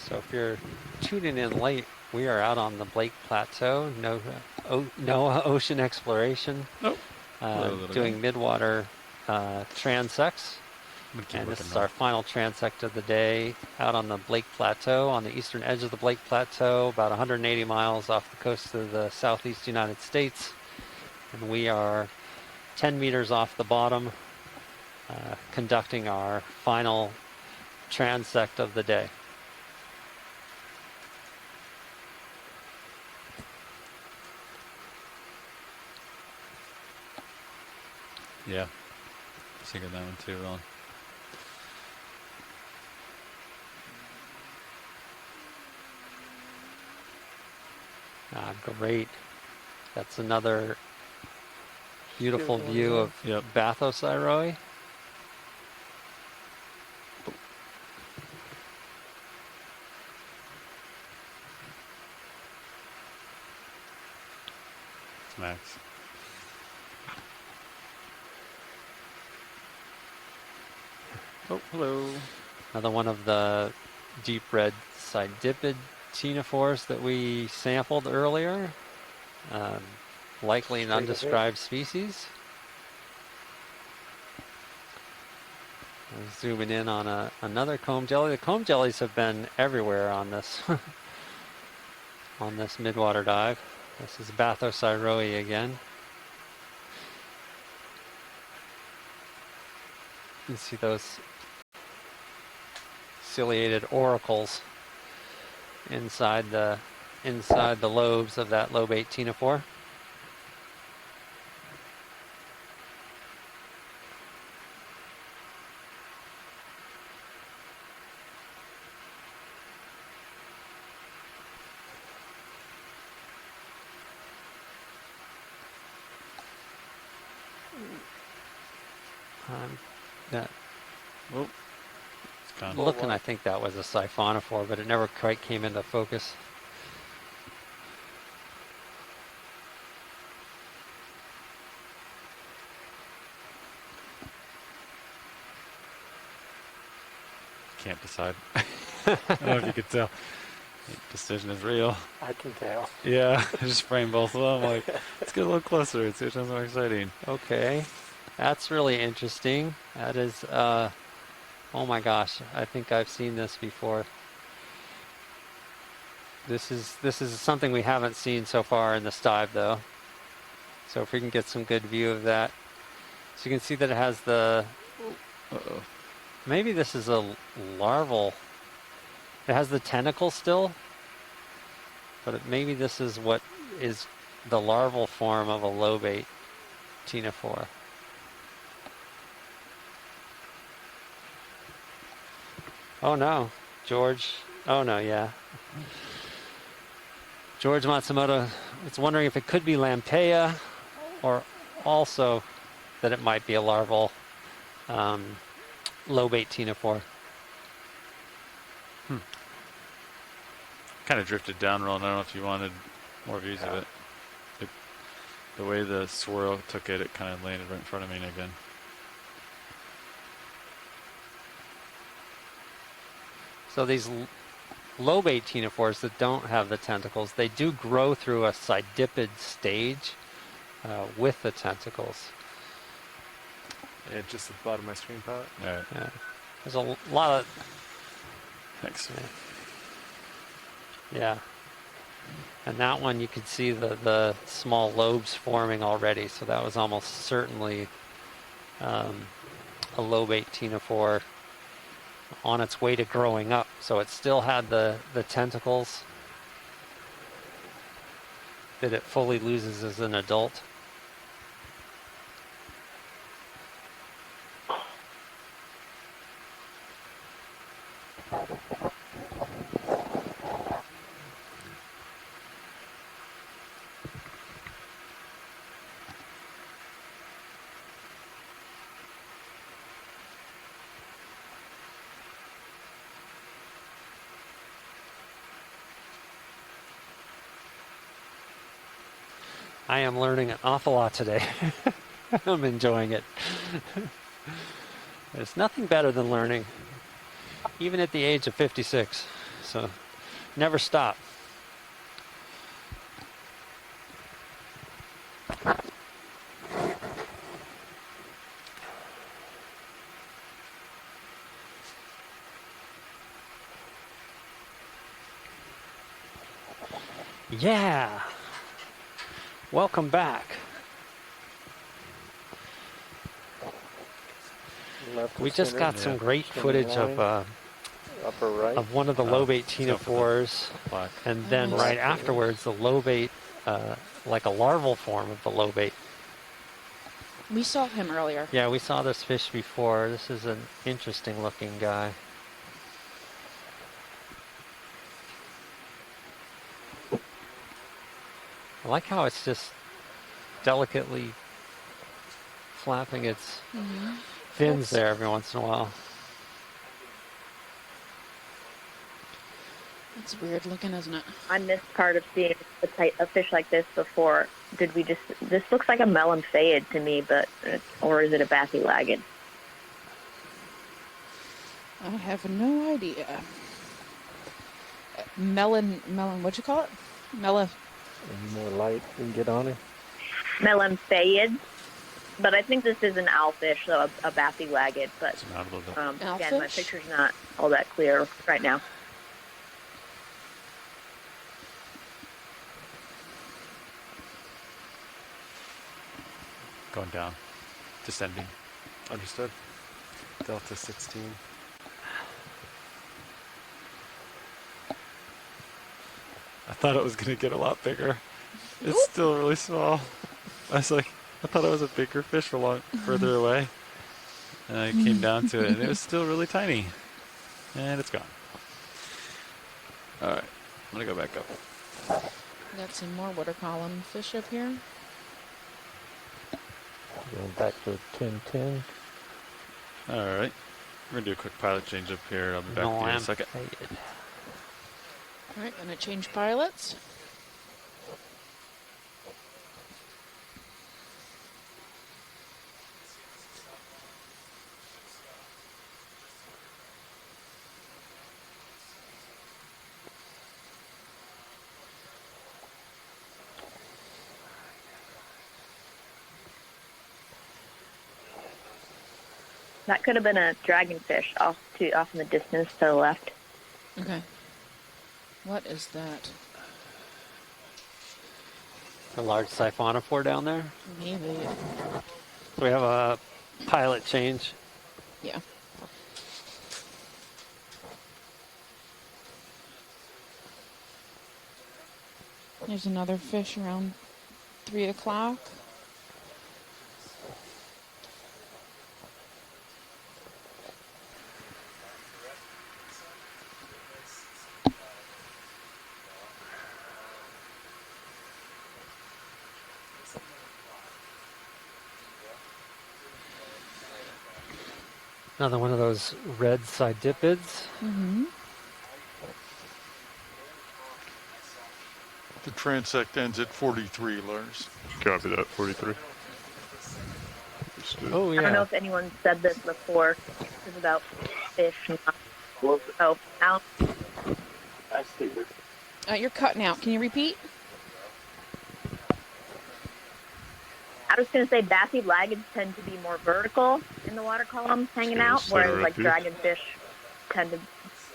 So if you're tuning in late, we are out on the Blake Plateau. No ocean exploration. Nope. Doing Midwater transects. And this is our final transect of the day out on the Blake Plateau, on the eastern edge of the Blake Plateau, about 180 miles off the coast of the southeast United States. And we are 10 meters off the bottom, conducting our final transect of the day. Yeah. Figured that one too, Ron. Great. That's another beautiful view of Bathocyroe. It's Max. Oh, hello. Another one of the deep red sidipid ctenophores that we sampled earlier. Likely an undescribed species. Zooming in on another comb jelly. The comb jellies have been everywhere on this on this midwater dive. This is Bathocyroe again. You can see those ciliated auricles inside the lobes of that lobate ctenophore. Oh, it's gone. Looking, I think that was a siphonophore, but it never quite came into focus. Can't decide. I don't know if you could tell. Decision is real. I can tell. Yeah, I just framed both of them. Like, let's get a little closer and see which one's more exciting. Okay, that's really interesting. That is, oh my gosh, I think I've seen this before. This is something we haven't seen so far in this dive, though. So if we can get some good view of that, so you can see that it has the. Uh-oh. Maybe this is a larval. It has the tentacle still, but maybe this is what is the larval form of a lobate ctenophore. Oh no, George. Oh no, yeah. George Matsumoto is wondering if it could be Lampeia, or also that it might be a larval lobate ctenophore. Kind of drifted down, Roland. I don't know if you wanted more views of it. The way the swirl took it, it kind of landed right in front of me again. So these lobate ctenophores that don't have the tentacles, they do grow through a sidipid stage with the tentacles. Yeah, just at the bottom of my screen, Pat. All right. Yeah. There's a lot of... Thanks. Yeah. And that one you could see the small lobes forming already, so that was almost certainly a lobate ctenophore on its way to growing up. So it still had the tentacles that it fully loses as an adult. I am learning an awful lot today. I'm enjoying it. There's nothing better than learning, even at the age of 56. So never stop. Yeah. Welcome back. Left We to just center, got some great swimming footage line, upper right. of one of the lobate ctenophores, and then nice. right afterwards the lobate, like a larval form of the lobate. We saw him earlier. Yeah, we saw this fish before. This is an interesting looking guy. I like how it's just delicately flapping its fins there every once in a while. It's weird looking, isn't it? I missed part of seeing a fish like this before. This looks like a melamphid to me, or is it a bathylaggid? I have no idea. Melon, what'd you call it? Any more light we can get on it? Melamphid. But I think this is an owlfish, so a bathylaggid. But again, my picture's not all that clear right now. Going down. Descending. Understood. Delta 16. I thought it was going to get a lot bigger. It's still really small. I thought it was a bigger fish a lot further away. And I came down to it, and it was still really tiny. And it's gone. All right. I'm going to go back up. Got some more water column fish up here. Going back to 1010. All right. We're gonna do a quick pilot change up here. I'll be back No, with you in a I'm second. faded. All right, gonna change pilots. That could have been a dragonfish off in the distance to the left. Okay. What is that? A large siphonophore down there. Maybe. So we have a pilot change. Yeah. There's another fish around 3 o'clock. Another one of those red sidipids. Mm-hmm. The transect ends at 43, Lars. Copy that, 43. Oh, yeah. I don't know if anyone said this before. This is about fish. Oh, Al. You're cutting out. Can you repeat? I was going to say Bassy laggards tend to be more vertical in the water column hanging out, whereas like dragonfish tend to,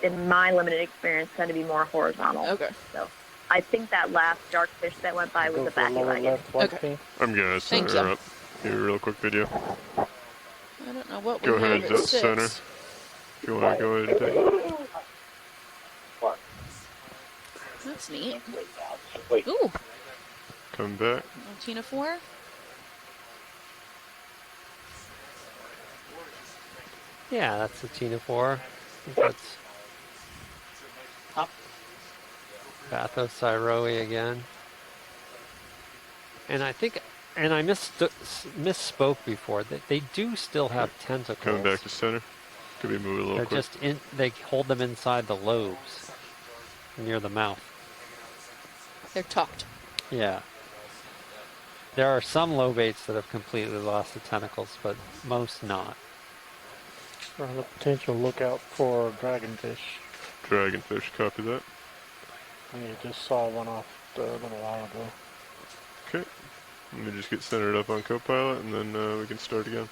in my limited experience, tend to be more horizontal. Okay. So I think that last dark fish that went by was a Bassy laggard. Okay. I'm gonna center her up. Here, real quick video. I don't know what we Go have ahead, at that's 6. center. If you want to go ahead and take it. That's neat. Ooh. Come back. Tina 4. Yeah, that's a ctenophore. I think that's Bathyroe again. And I think, and I misspoke before, that they do still have tentacles. Coming back to center. Could be moving a little They're quick. just they hold them inside the lobes near the mouth. They're tucked. Yeah. There are some lobates that have completely lost the tentacles, but most not. We're on the potential lookout for dragonfish. Dragonfish, copy that. I just saw one off a little while ago. Okay. Let me just get centered up on Copilot and then we can start again.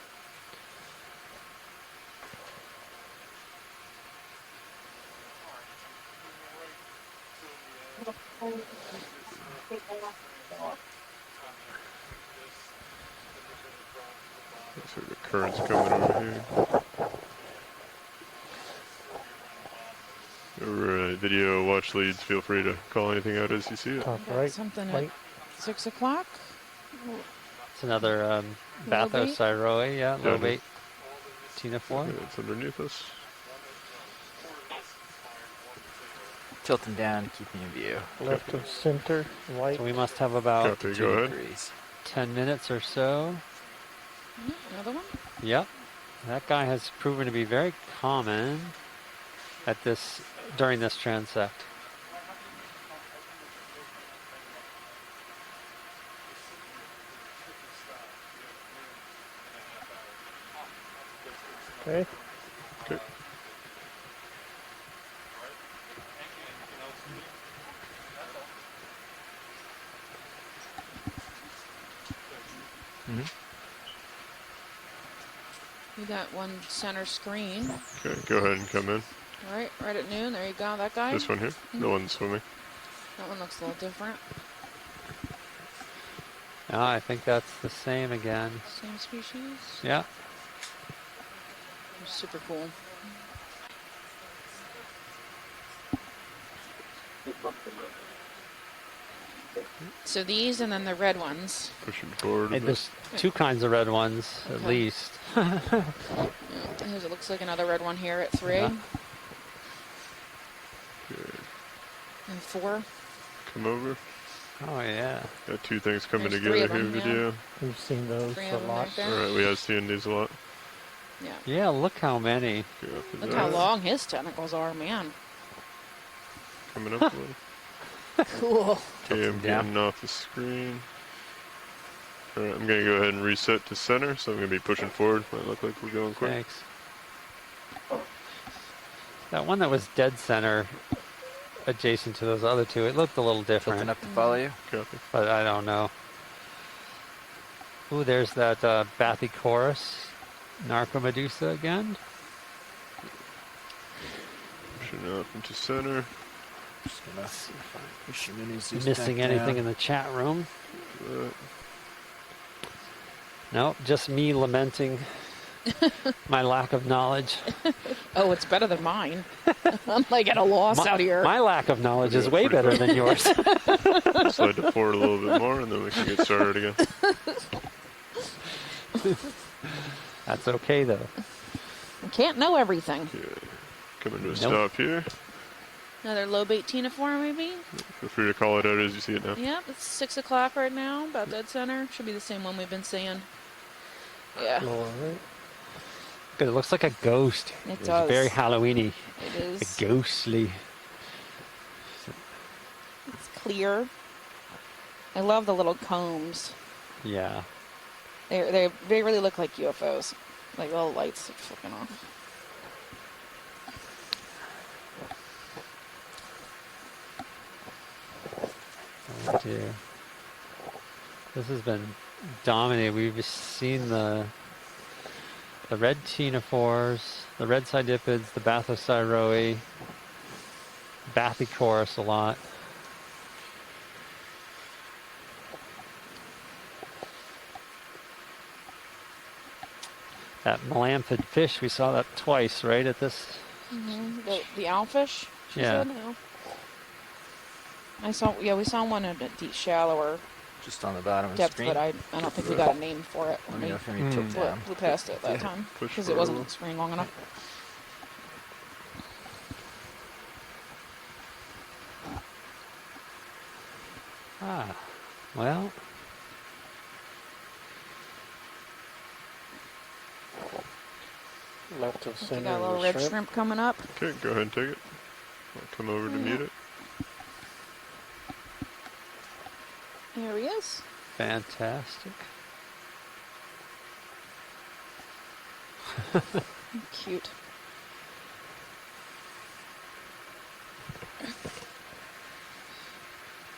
So the current's coming over here. Alright, video watch leads, feel free to call anything out as you see it. Top Got right. something Right. at 6 o'clock. It's another Lobate? Bathyroe, yeah, Down here. lobate. Ctenophore. Okay, it's underneath us. Tilting down, keeping in view. Left of center, white. So we must have about Copy, 2 go ahead. degrees. 10 minutes or so. Another one. Yep. That guy has proven to be very common at this during this transect. Okay. Okay. We got one center screen. Okay, go ahead and come in. All right, right at noon. There you go. That guy. This one here, the one swimming. That one looks a little different. I think that's the same again. Same species. Yeah. Super cool. So these and then the red ones. Pushing forward a Hey, bit. there's two kinds of red ones, at Okay. least. Yeah, it looks like another red one here at 3. Uh-huh. Okay, And 4. come over. Oh, yeah. Got two things coming There's 3 together of here, them, yeah. video. We've seen those 3 a of them lot. right there. Alright, we have seen these a lot. Yeah. Yeah, look how many. Look how long his tentacles are, man. Coming up a little. Cool. Okay, I'm getting off the screen. Alright, I'm gonna go ahead and reset to center, so I'm gonna be pushing forward. Might look like we're going quick. Thanks. That one that was dead center, adjacent to those other two, it looked a little different. Tilting up to follow you. Copy. But I don't know. Ooh, there's that Bathychorus Narcomedusa again. Pushing up into center. Just gonna see if I push your minis just Missing back anything down. in the chat room? That. No, just me lamenting my lack of knowledge. Oh, it's better than mine. I'm like at a loss out here. My lack of knowledge is way better than yours. Slide to forward a little bit more, and then we can get started again. That's okay, though. I can't know everything. Okay. Coming to a stop here. Another low bait Tenophore, maybe? Feel free to call it out as you see it now. Yep, it's 6 o'clock right now, about dead center. Should be the same one we've been seeing. Yeah. All right. Good. It looks like a ghost. It It's does. very Halloween-y. It is. Ghostly. It's clear. I love the little combs. Yeah. They really look like UFOs. Like little lights flipping off. Oh dear. This has been dominated. We've seen the red ctenophores, the red cydipids, the Bathycyroe, Bathychorus a lot. That melamphid fish, we saw that twice, right? At this. Mm-hmm. The owlfish. She Yeah. said? No. We saw one at a deep, shallower Just on the bottom of the depth, screen. but I don't think we got a name for it. Let me know if you need to tilt down. Flew past it that Yeah. time Push because it forward. wasn't on the screen long enough. Ah, well. Left of I think center. got a little red shrimp coming up. Okay, go ahead and take it. I'll come over to mute it. There he is. Fantastic. Cute.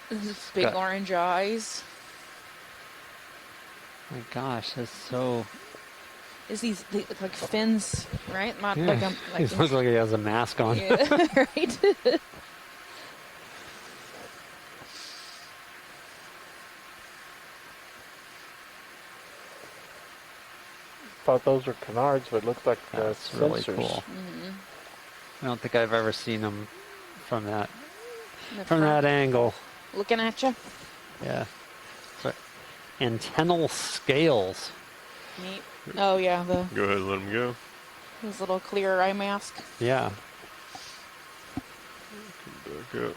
His big Got- orange eyes. My gosh, that's so. They look like fins, right? Not Yeah. like a He looks like he has a mask on. Yeah, right. Thought those were canards, but it looked like That's really sensors. cool. Mm-hmm. I don't think I've ever seen them from that The from front. that angle. Looking at you. Yeah. So, antennal scales. Neat. Oh yeah, Go ahead and let him go. his little clear eye mask. Yeah. Come back up.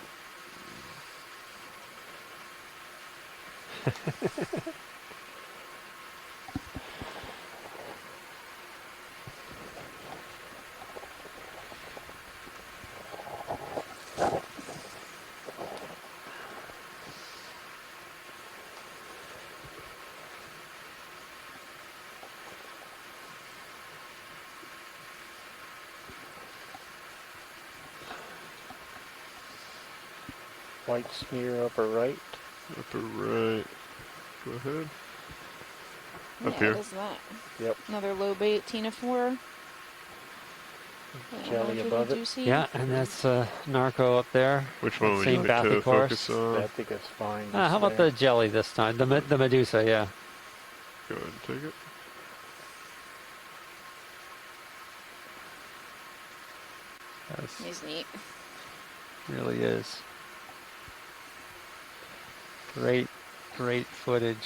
White smear upper right. Upper right. Go ahead. Yeah, Up here. what is that? Yep. Another low bait Tenophore. Jelly above it. Yeah, and that's Narco up there. Which one would Same you like to Bathychorus. focus on? I think it's fine. How about the jelly this time? The Medusa, yeah. Go ahead and take it. He's neat. Really is. Great, great footage.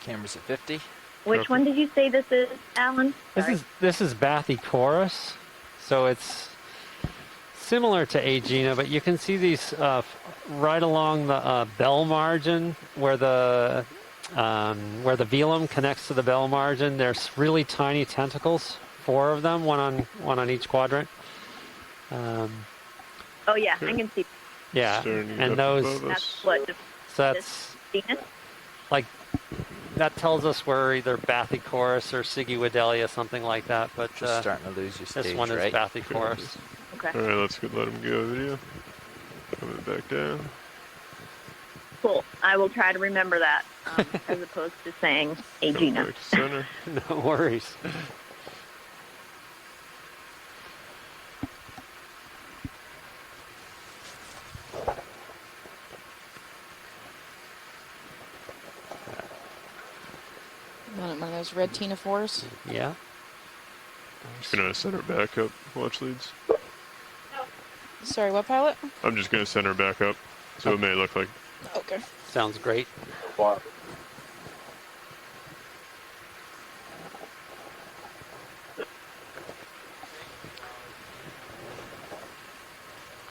Camera's at 50. Which one did you say this is, Alan? Sorry. This is Bathychorus, so it's similar to Aegina, but you can see these right along the bell margin where the Where the velum connects to the bell margin, there's really tiny tentacles, 4 of them, one on each quadrant. Oh yeah, I can see. Yeah, Starting and up those. above That's us. what. So that's like that tells us we're either Bathychorus or Siggy something like that. But Just starting to lose your this stage, one is right? Bathychorus. Okay. All right, let's go. Let him go. Video. Coming back down. Cool. I will try to remember that, as opposed to saying Coming Aegina. back to center. No worries. One of those red ctenophores. Yeah. Just gonna center back up. Watch leads. Sorry, what pilot? I'm just gonna center back up, so it may look like. Okay. Sounds great.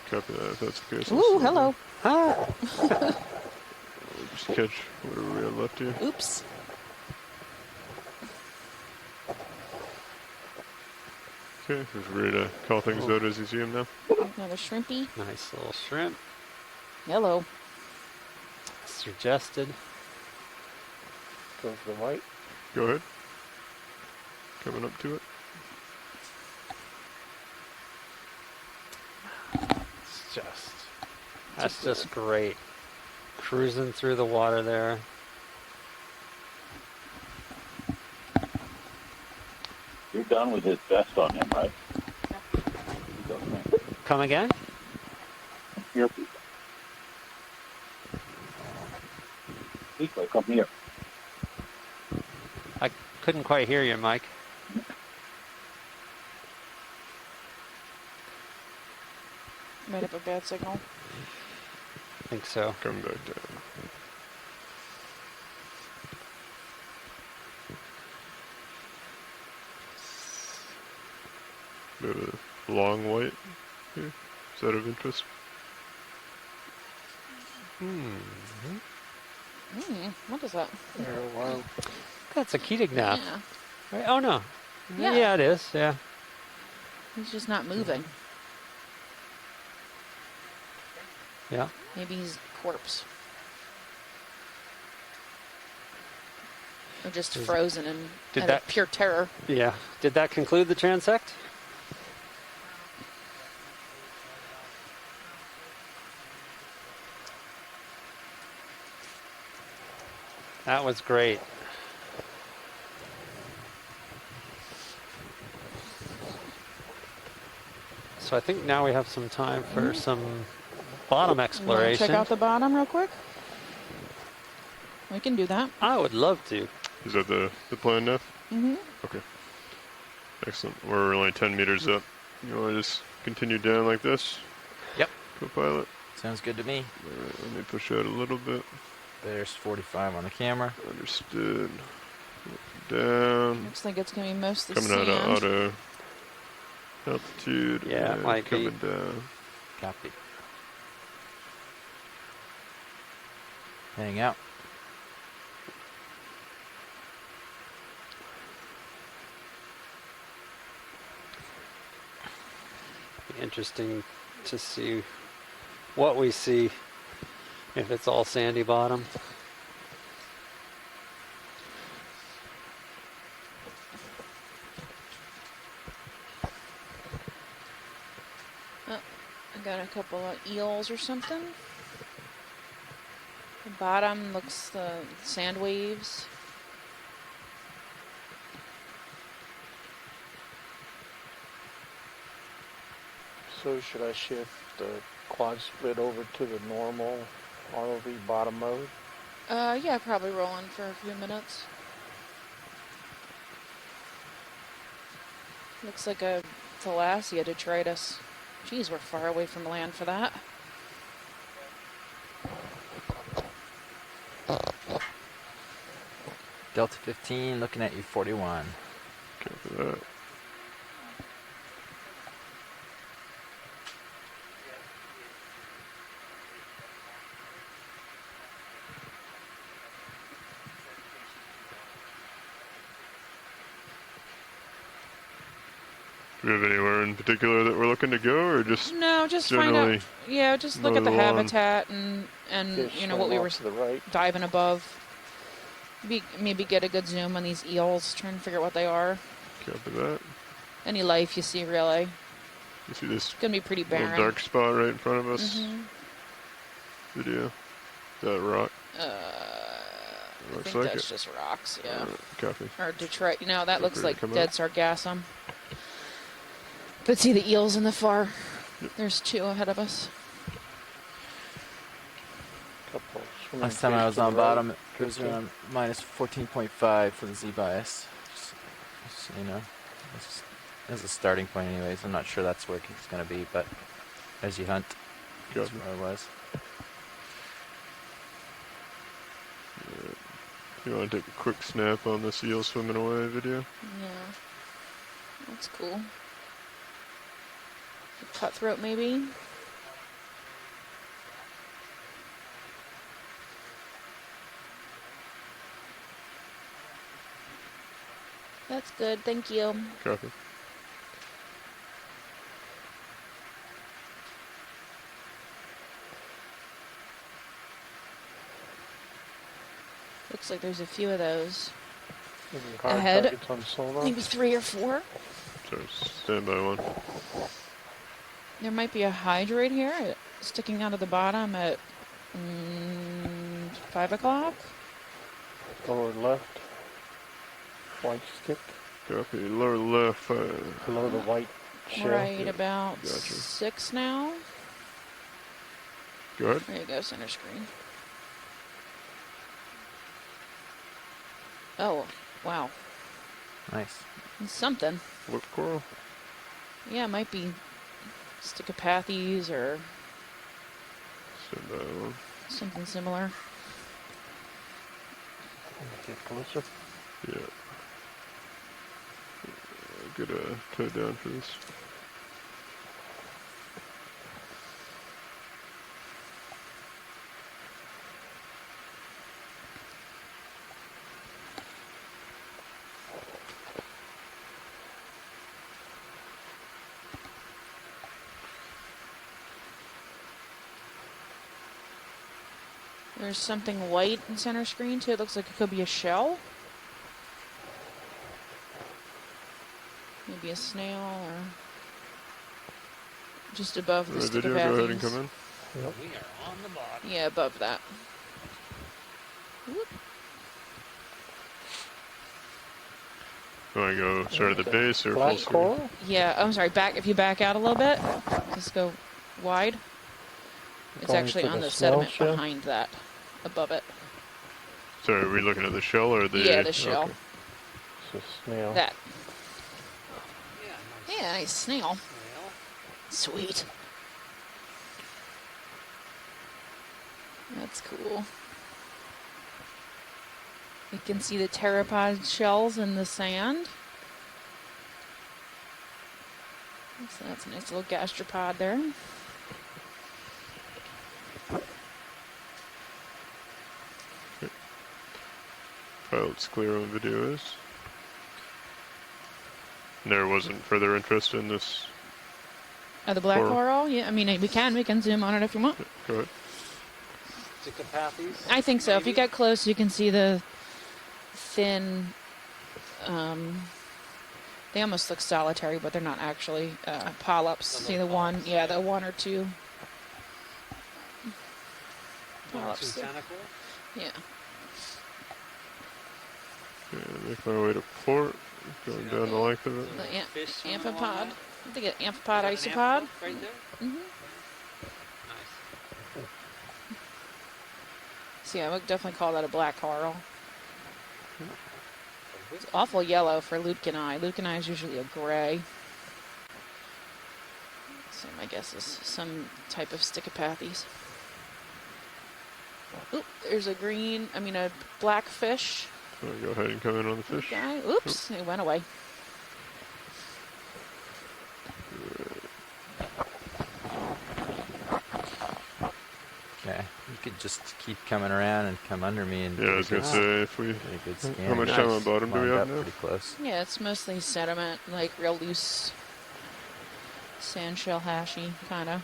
Copy that. If that's okay. So Ooh, hello. Ah. We'll just catch whatever we have left here. Oops. Okay, we're ready to call things out as you see them now. Another shrimpy. Nice little shrimp. Hello. Suggested. Go for the white. Go ahead. Coming up to it. It's just. That's just great. Cruising through the water there. You're done with his vest on him, right? Come again? Here, Pico, come here. I couldn't quite hear you, Mike. Made up a bad signal. I think so. Come back down. We have a long white here. Is that of interest? What is that? That's a Keating nap. Yeah. Right? Oh no. Yeah. Yeah, it is. Yeah. He's just not moving. Yeah. Maybe he's a corpse. Or just frozen in Did out that- of pure terror. Yeah. Did that conclude the transect? That was great. So I think now we have some time for some bottom You wanna exploration. check out the bottom real quick? We can do that. I would love to. Is that the plan now? Mm-hmm. Okay. Excellent. We're only 10 meters up. You want to just continue down like this? Yep. Co-pilot. Sounds good to me. All right, let me push out a little bit. There's 45 on the camera. Understood. Down. Looks like it's gonna be mostly Coming sand. out of auto altitude. Yeah, it and might be. coming down. Copy. Heading out. Be interesting to see what we see if it's all sandy bottom. Oh, I got a couple of eels or something. The bottom looks the sand waves. So should I shift the quad split over to the normal ROV bottom mode? Yeah, probably rolling for a few minutes. Looks like a Thalassia detritus. Geez, we're far away from land for that. Delta 15, looking at you 41. Copy that. Do we have anywhere in particular that we're looking to go, or just No, just find generally? out. Yeah, just look mow at the the lawn? habitat and Just you know what we swim were off to the right. diving above. Maybe get a good zoom on these eels. Trying to figure out what they are. Copy that. Any life you see, really. You see this It's gonna be pretty little barren. dark spot right in front of us? Mhm. Video. That rock. I Looks think like that's it. just rocks. Yeah. Alright, copy. Or Detroit. You know, that Wait looks for it to like come dead up. sargassum. But see the eels in the far. There's two ahead of us. Couple swimming Last time I fish was to the on right. bottom, it was Drifting. around minus 14.5 for the Z-bias. Just so you know, as a starting point anyways. I'm not sure that's where it's going to be, but as you hunt, that's Copy. where I was. Alright. You want to take a quick snap on this eel swimming away video? Yeah. That's cool. Cutthroat, maybe? That's good, thank you. Copy. Looks like there's a few of those. Maybe hard Ahead. targets on sonar. Maybe 3 or 4. Sorry, stand by one. There might be a hydroid here sticking out of the bottom at 5 o'clock. Lower left. White stick. Copy. Lower left. Below the white shell. Right about Gotcha. 6 now. Go ahead. There you go, center screen. Oh, wow. Nice. Something. Flip coral. Yeah, it might be Stichopathes or Stand by one. something similar. Get closer. Yeah. Get a toe down for this. There's something white in center screen too. It looks like it could be a shell. Maybe a snail or just above the Alright, video, go ahead and Stichopathes. come in. Yep. We are on the bottom. Yeah, above that. Whoop. You want to go start at the base or Black full screen? coral? Yeah, I'm sorry. Back if you back out a little bit, just go wide. It's Going actually for on the the snail sediment shell? behind that, above it. Sorry, are we looking at the shell or the... Yeah, the shell. Okay. It's a snail. That. Yeah, nice. Yeah, nice snail. Snail. Sweet. That's cool. You can see the pteropod shells in the sand. So that's a nice little gastropod there. Pilot's clear on video is. There wasn't further interest in this. Oh, the black Coral. coral? Yeah, I mean, we can zoom on it if you want. Go ahead. Stichopathes? I think so. If you maybe? get close, you can see the thin. They almost look solitary, but they're not actually polyps. See the one? Yeah, the 1 or 2 polyps. there. Tentacle? Yeah. Okay, make my way to port. Going down the length of it. The Fish swimming along amphipod. that? I think it's amphipod, Is that an isopod. amphipod right there? hmm Nice. So yeah, I would definitely call that a black coral. It's awful yellow for Lutkini. Lutkini is usually a gray. So my guess is some type of Stichopathes. Oop, there's a black fish. So go ahead and come in on the fish. Guy. Oops, it went away. Okay, you could just keep coming around and come under me and Yeah, I was gonna say if we. get a good scan. How much time on bottom do we Lined have up now? Pretty close. Yeah, it's mostly sediment, like real loose Sand shell hashy, kind of.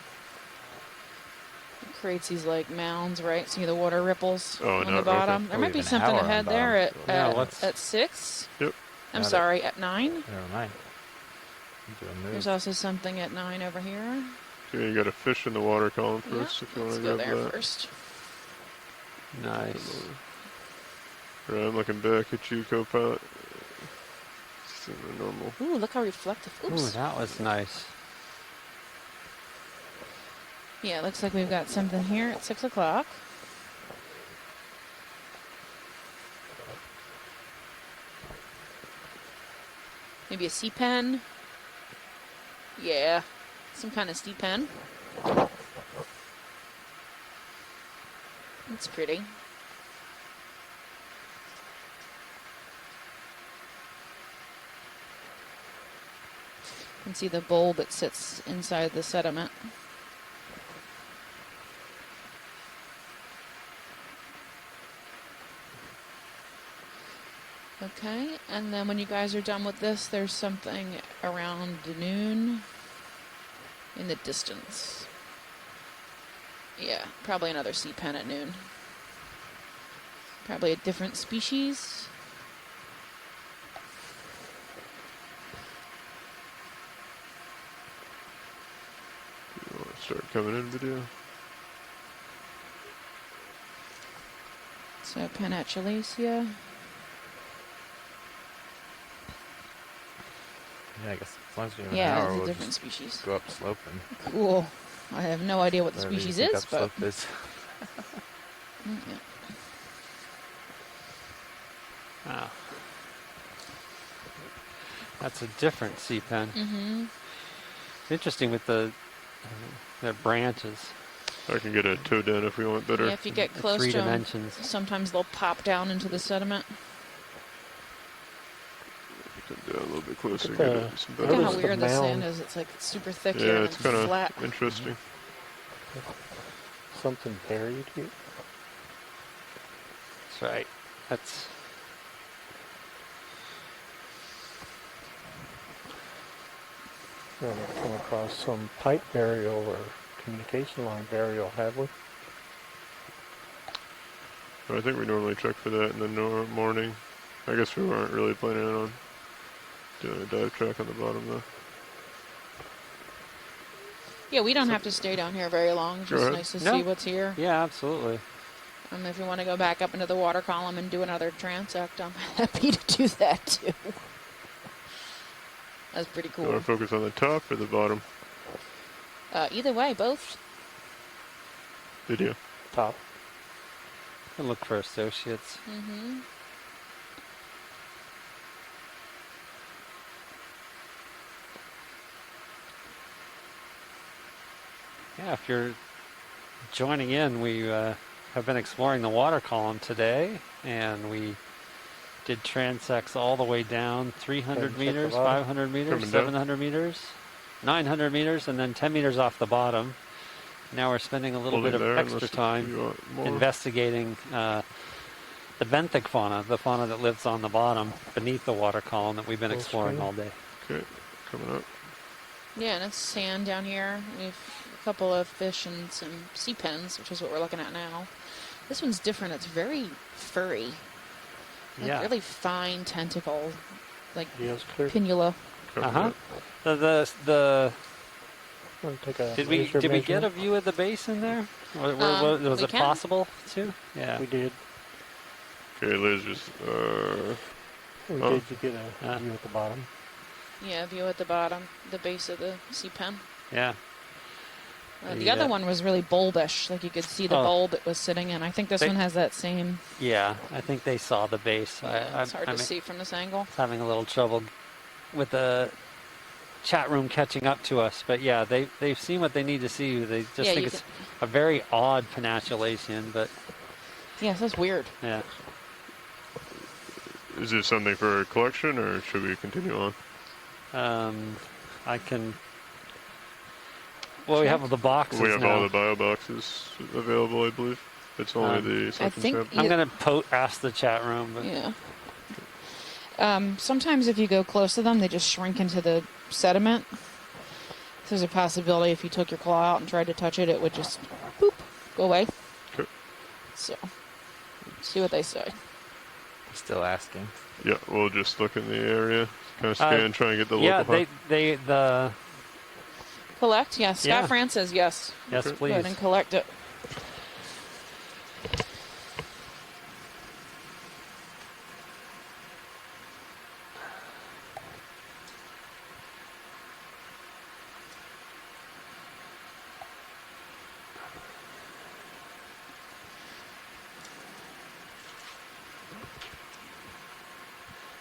It creates these like mounds, right? See the water ripples Oh, on no, the bottom. okay. There Oh, might be even something howler on ahead bottom. there at Yeah, what's- at 6. Yep. I'm Got it. sorry, at 9. Never mind. I'm doing moves. There's also something at 9 over here. Okay, you got a fish in the water column Yeah, first if you want let's to go grab there that. first. Nice. Right, I'm looking back at you, co-pilot. Normal. Ooh, look how reflective. Ooh, Oops. that was nice. Yeah, it looks like we've got something here at 6 o'clock. Maybe a sea pen. Yeah, some kind of sea pen. That's pretty. You can see the bulb that sits inside the sediment. Okay, and then when you guys are done with this, there's something around noon in the distance. Yeah, probably another sea pen at noon. Probably a different species. You want to start coming in video? So Panatulaceae. Yeah, I guess as long as we have an Yeah, hour, it's a we'll different just species. go up sloping. Cool. I have no idea what the Whatever you species think is, but upslope is. yeah. Wow. That's a different sea pen. Mm-hmm. Interesting with the their branches. I can get a toe down if we want better. Yeah, if you get close Three to 'em, dimensions. sometimes they'll pop down into the sediment. Come down a little bit closer. Look Get at it some Look better. at how Notice the weird the sand mound. is. It's like super thick Yeah, here and it's then kind flat. of interesting. Something buried here. That's right. That's Never come across some pipe burial or communication line burial, have we? I think we normally check for that in the morning. I guess we weren't really planning on doing a dive track on the bottom though. Yeah, we don't have to stay down here very long. Go Just ahead. nice to No. see what's here. yeah, absolutely. If you want to go back up into the water column and do another transect, I'm happy to do that too. That's pretty You cool. want to focus on the top or the bottom? Either way, both. Video. Top. And look for associates. Mm-hmm. Yeah, if you're joining in, we have been exploring the water column today, and we did transects all the way down 300 Okay, check the meters, bottom. 500 meters, Coming down. 700 meters, 900 meters, and then 10 meters off the bottom. Now we're spending a little Hold it bit of there extra unless time you want more. investigating the benthic fauna, the fauna that lives on the bottom beneath the water column that we've been Full exploring screen. all day. Okay, coming up. Yeah, and it's sand down here. We have a couple of fish and some sea pens, which is what we're looking at now. This one's different. It's very furry. Like Yeah. really fine tentacle, like Video's clear. pinula. Coming Uh-huh. up. The Want to take a did we laser get a measurement? view of the basin there? Was we it can. possible to? Yeah. We did. Okay, Liz, just We Oh. did. You get a view at the bottom. Yeah, view at the bottom, the base of the sea pen. Yeah. The other one was really bulbish, like you could see the Oh. bulb it was sitting in. I think this They- one has that same. Yeah, I think they saw the base. It's hard I'm to see from this angle. having a little trouble with the chat room catching up to us, but yeah, they've seen what they need to see. They just Yeah, think you it's a very odd penatulation, but Yes, that's weird. yeah. is this something for a collection or should we continue on? I can. Well, we have the boxes We have now. all the bio boxes available, I believe. It's only the I second think tab. I'm gonna ask the chat room, but Yeah. Sometimes if you go close to them, they just shrink into the sediment. There's a possibility if you took your claw out and tried to touch it, it would just boop go away. Okay. So, see what they say. Still asking. Yeah, we'll just look in the area, kind of scan, try and get the Yeah, local. the Collect? Yes. Scott Yeah. France says yes. yes, Okay. Go ahead please. and collect it.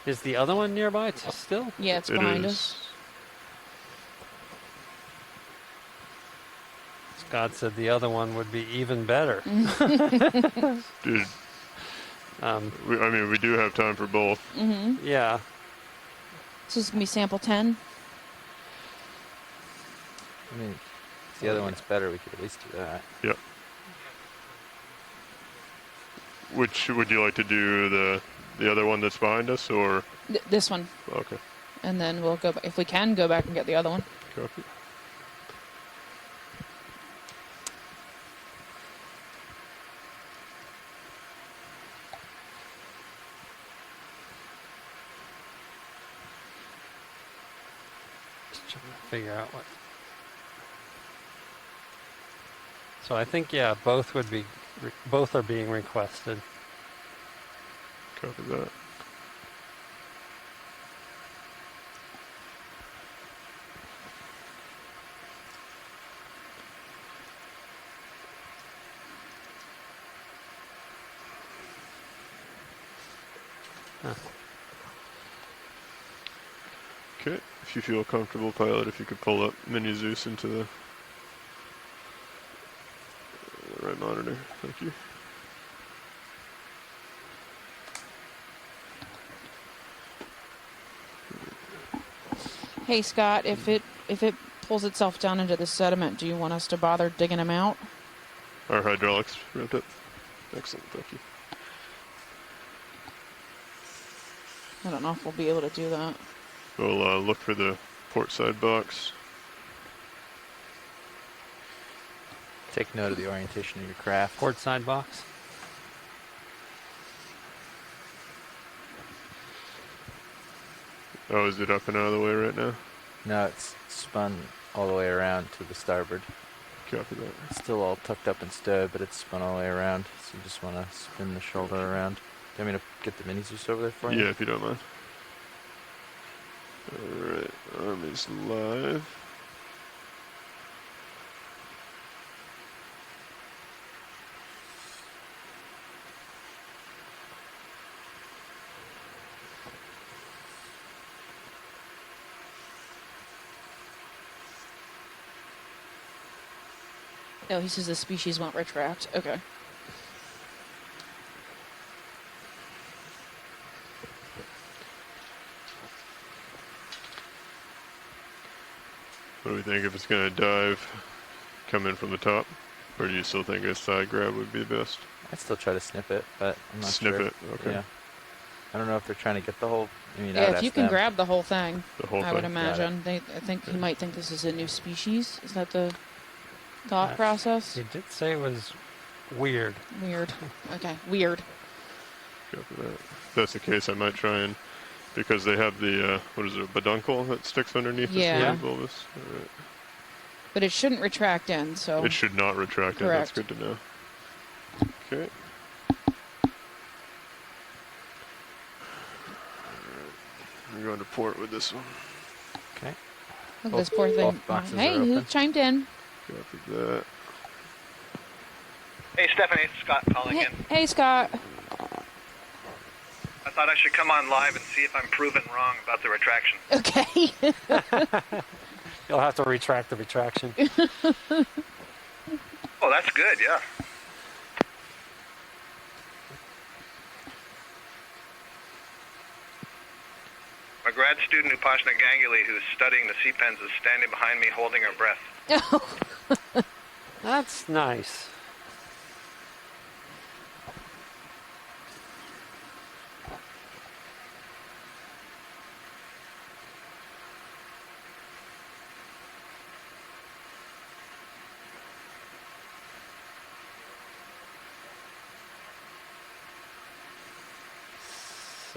Is the other one nearby still? Yeah, it's It behind is. us. Scott said the other one would be even better. Dude, Um, we do have time for both. Mm-hmm. yeah. So this is going to be sample 10. I mean, if the other one's better, we could at least do that. Yep. Which would you like to do, the other one that's behind us, or? This one. Okay. And then we'll go, if we can, go back and get the other one. Copy. Just trying to figure out what. So I think, yeah, both would be, both are being requested. Copy that. Huh. Okay, if you feel comfortable, pilot, if you could pull up Mini Zeus into the right monitor. Thank you. Hey Scott, if it pulls itself down into the sediment, do you want us to bother digging them out? Our hydraulics ramped up. Excellent, thank you. I don't know if we'll be able to do that. We'll look for the port side box. Take note of the orientation of your craft. Port side box. Oh, is it up and out of the way right now? No, it's spun all the way around to the starboard. Copy that. It's still all tucked up and stowed, but it's spun all the way around. So you just want to spin the shoulder around. Do you want me to get the Mini Zeus over there for you? Yeah, if you don't mind. Alright, arm is live. Oh, he says the species won't retract. Okay. What do we think if it's going to dive, come in from the top? Or do you still think a side grab would be the best? I'd still try to snip it, but I'm not Snip sure. it, okay. Yeah. I don't know if they're trying to get the whole. I mean, Yeah, I'd if you ask can them. grab the whole thing, The whole I would thing? imagine. I think he might think this is a new species. Is that the thought process? He did say it was weird. Weird. Okay, weird. Copy that. If that's the case, I might try and, because they have the, what is it, a peduncle that sticks underneath Yeah. this little bulbous. Alright. But it shouldn't retract in, so. It should not retract in, that's Correct. good to know. Okay. We're going to port with this one. Okay. Look at this poor thing. Both boxes Hey, are who open. chimed in? Copy that. Hey, Stephanie, it's Scott calling in. Hey, Scott. I thought I should come on live and see if I'm proven wrong about the retraction. Okay. You'll have to retract the retraction. Oh, that's good, yeah. My grad student Upashna Ganguly, who's studying the sea pens, is standing behind me holding her breath. That's nice.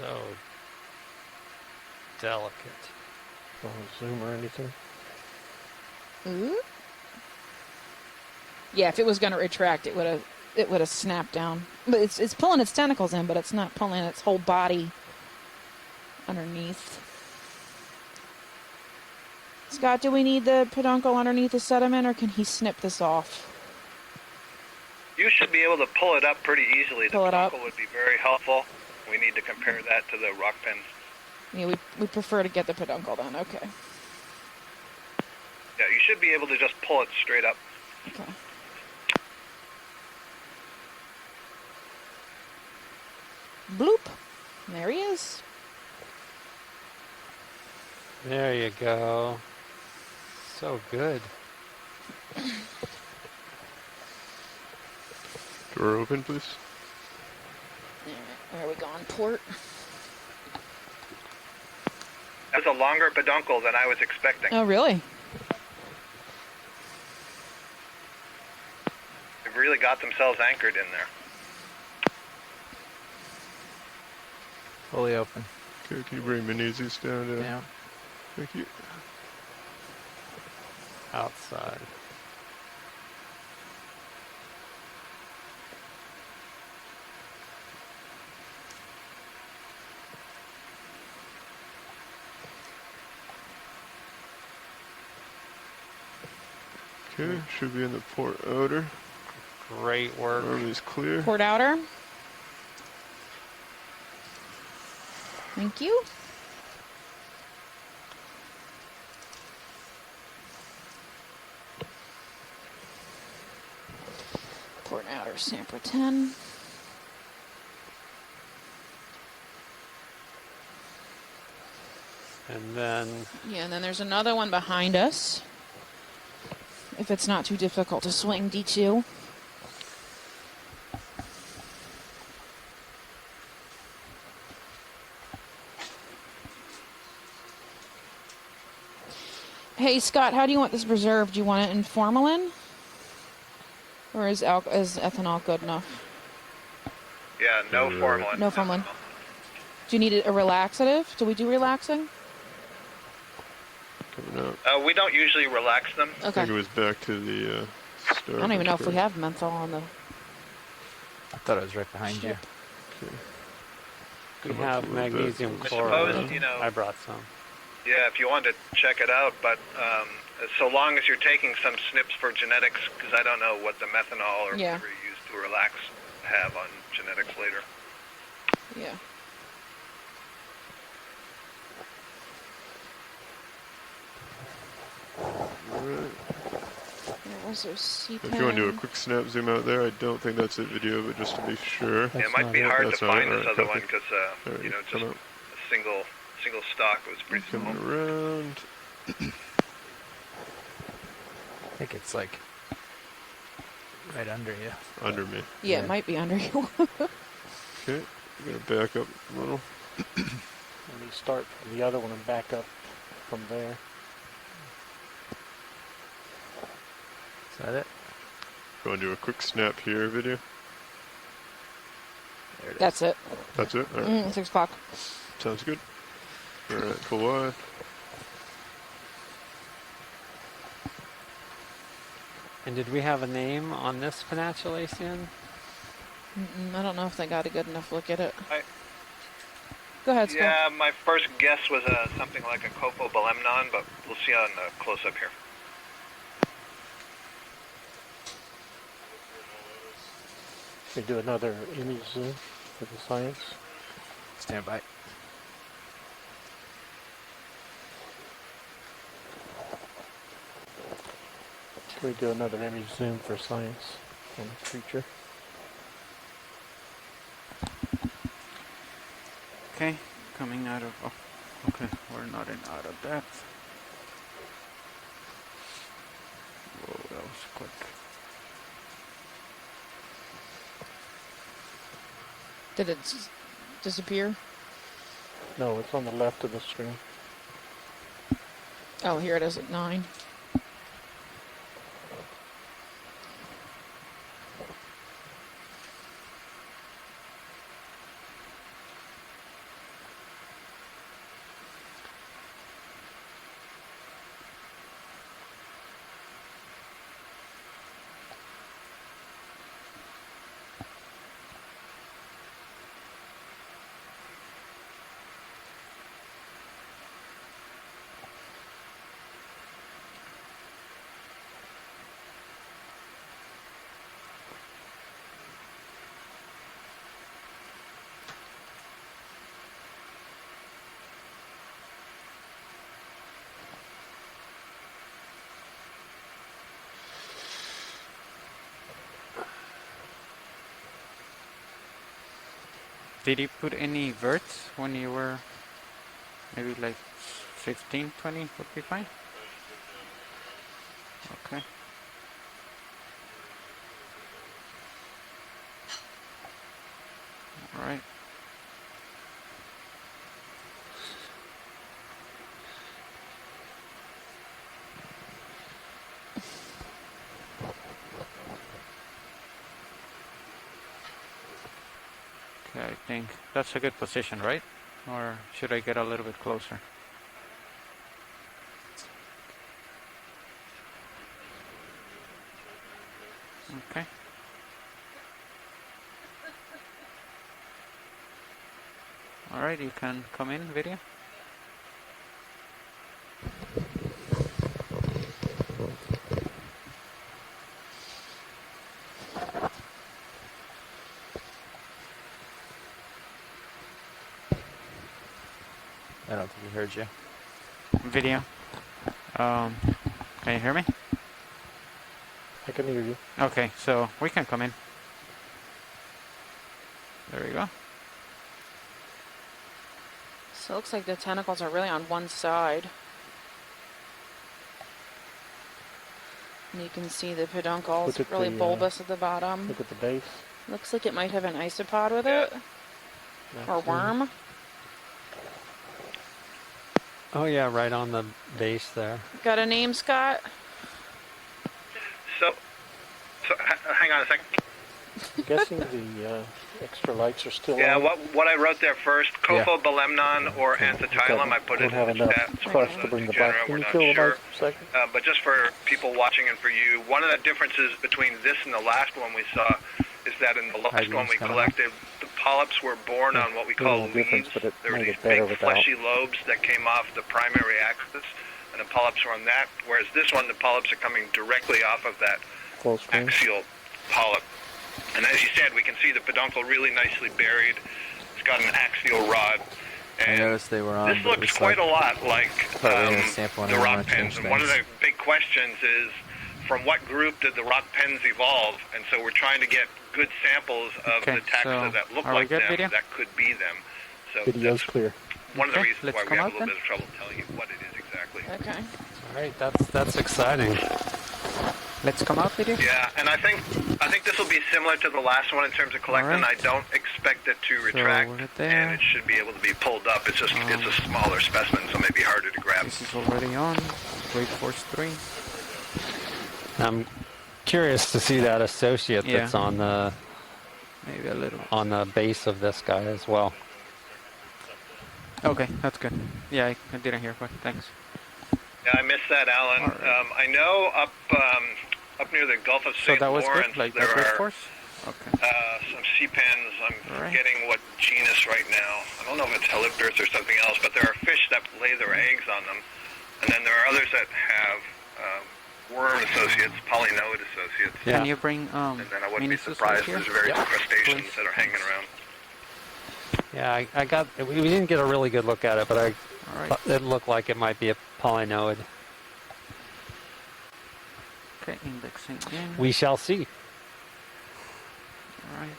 So delicate. Don't zoom or anything. Ooh. Yeah, if it was going to retract, it would have snapped down. But it's pulling its tentacles in, but it's not pulling its whole body underneath. Scott, do we need the peduncle underneath the sediment, or can he snip this off? You should be able to pull it up pretty easily. Pull the it up. peduncle would be very helpful. We need to compare that to the rock pins. Yeah, we prefer to get the peduncle then. Okay. Yeah, you should be able to just pull it straight up. Okay. Bloop. There he is. There you go. So good. Door open, please. Where are we going? Port. That's a longer peduncle than I was expecting. Oh, really? They've really got themselves anchored in there. Fully open. Okay, can you bring Menezes down to... Yeah. Thank you. Outside. Okay, should be in the port outer. Great work. Army's clear. Port outer. Thank you. Port outer, Samper 10. And then... Yeah, and then there's another one behind us. If it's not too difficult to swing D2. Hey, Scott, how do you want this preserved? Do you want it in formalin? Or is ethanol good enough? Yeah, no formalin. No formalin. Do you need a relaxative? Do we do relaxing? Coming up. We don't usually relax them. I Okay. think it was back to the start. I don't even know if we have menthol on the... I thought it was right behind you. Okay. We Come up have a little bit. magnesium I chloride. suppose, you know- I brought some. Yeah, if you wanted to check it out, but so long as you're taking some snips for genetics, because I don't know what the methanol or Yeah. whatever you use to relax have on genetics later. Yeah. Alright. There was a C-pen. If you want to do a quick snap zoom out there, I don't think that's it video, but just to be sure. Yeah, it might be hard to That's not find it. this Alright, other copy. one because Alright, you know, just come up. a single stock was pretty small. Coming around. I think it's like right under you. Under me. Yeah, it might be under you. Okay, we're gonna back up a little. Let me start from the other one and back up from there. Is that it? Go and do a quick snap here video. There it is. That's it. That's it? Alright. 6 o'clock. Sounds good. Alright, full wide. And did we have a name on this Penatulacean? I don't know if they got a good enough look at it. I- Go ahead, Scott. Yeah, my first guess was something like a copobelemnon, but we'll see on the close-up here. We do another image zoom for the science. Stand by. We do another image zoom for science on the creature. Okay, coming out of... Oh, okay, we're not in out of depth. Whoa, that was quick. Did it disappear? No, it's on the left of the screen. Oh, here it is at 9. Did you put any verts when you were maybe like 15, 20 would be fine? Okay. All right. Okay, I think that's a good position, right? Or should I get a little bit closer? Okay. All right, you can come in, video. I don't think he heard you. Video. Can you hear me? I can hear you. Okay, so we can come in. There we go. So it looks like the tentacles are really on one side. And you can see the peduncles Look at really the, bulbous at the bottom. Look at the base. Looks like it might have an isopod with it. Or worm. Oh yeah, right on the base there. Got a name, Scott? So hang on a second. I'm guessing the extra lights are still Yeah, on. what I wrote there first, cophobelemnon or anthocylum, I put it Don't have in the enough stats. for us to bring the box. Can you kill the lights for a second? But just for people watching and for you, one of the differences between this and the last one we saw is that in the last one we collected, the polyps were born on what we call leads. There were these big fleshy lobes that came off the primary axis, and the polyps were on that, whereas this one, the polyps are coming directly off of that axial polyp. And as you said, we can see the peduncle really nicely buried. It's got an axial rod. I noticed they were on. This looks quite a lot like the rock pens. And one of the big questions is, from what group did the rock pens evolve? And so we're trying to get good samples of the taxa that look like them, that could be them. So Video's clear. one of the reasons why we have a little bit of trouble telling you what it is exactly. Okay. All right, that's exciting. Let's come out, video. Yeah, and I think this will be similar to the last one in terms of collecting. I don't expect it to retract, and it should be able to be pulled up. It's just it's a smaller specimen, so it may be harder to grab. This is already on. Wait force 3. I'm curious to see that associate that's on the maybe a little on the base of this guy as well. Okay, that's good. Yeah, I didn't hear, but thanks. Yeah, I missed that, Alan. I know up near the Gulf of St. Lawrence there are some sea pens. I'm forgetting what genus right now. I don't know if it's Helipterus or something else, but there are fish that lay their eggs on them. And then there are others that have worm associates, polynoid associates. Yeah. Can you bring and then I wouldn't be surprised if there's various crustaceans that are hanging around. Yeah, I got. We didn't get a really good look at it, but it looked like it might be a polynoid. Okay, indexing in. We shall see. All right.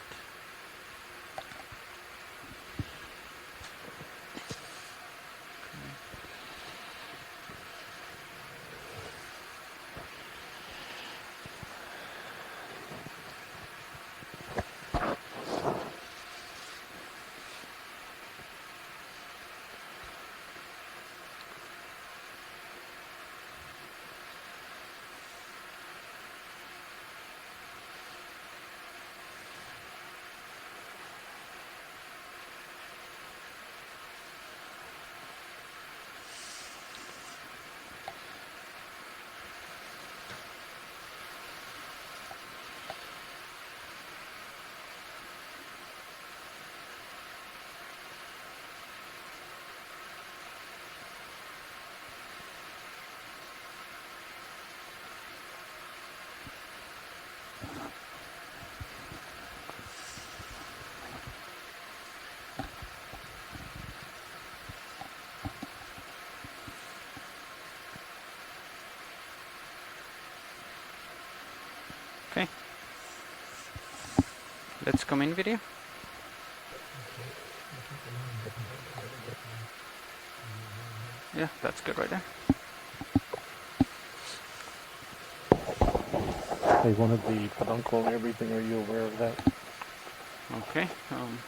Okay. Let's come in, video. Yeah, that's good right there. They wanted the peduncle and everything. Are you aware of that? Okay,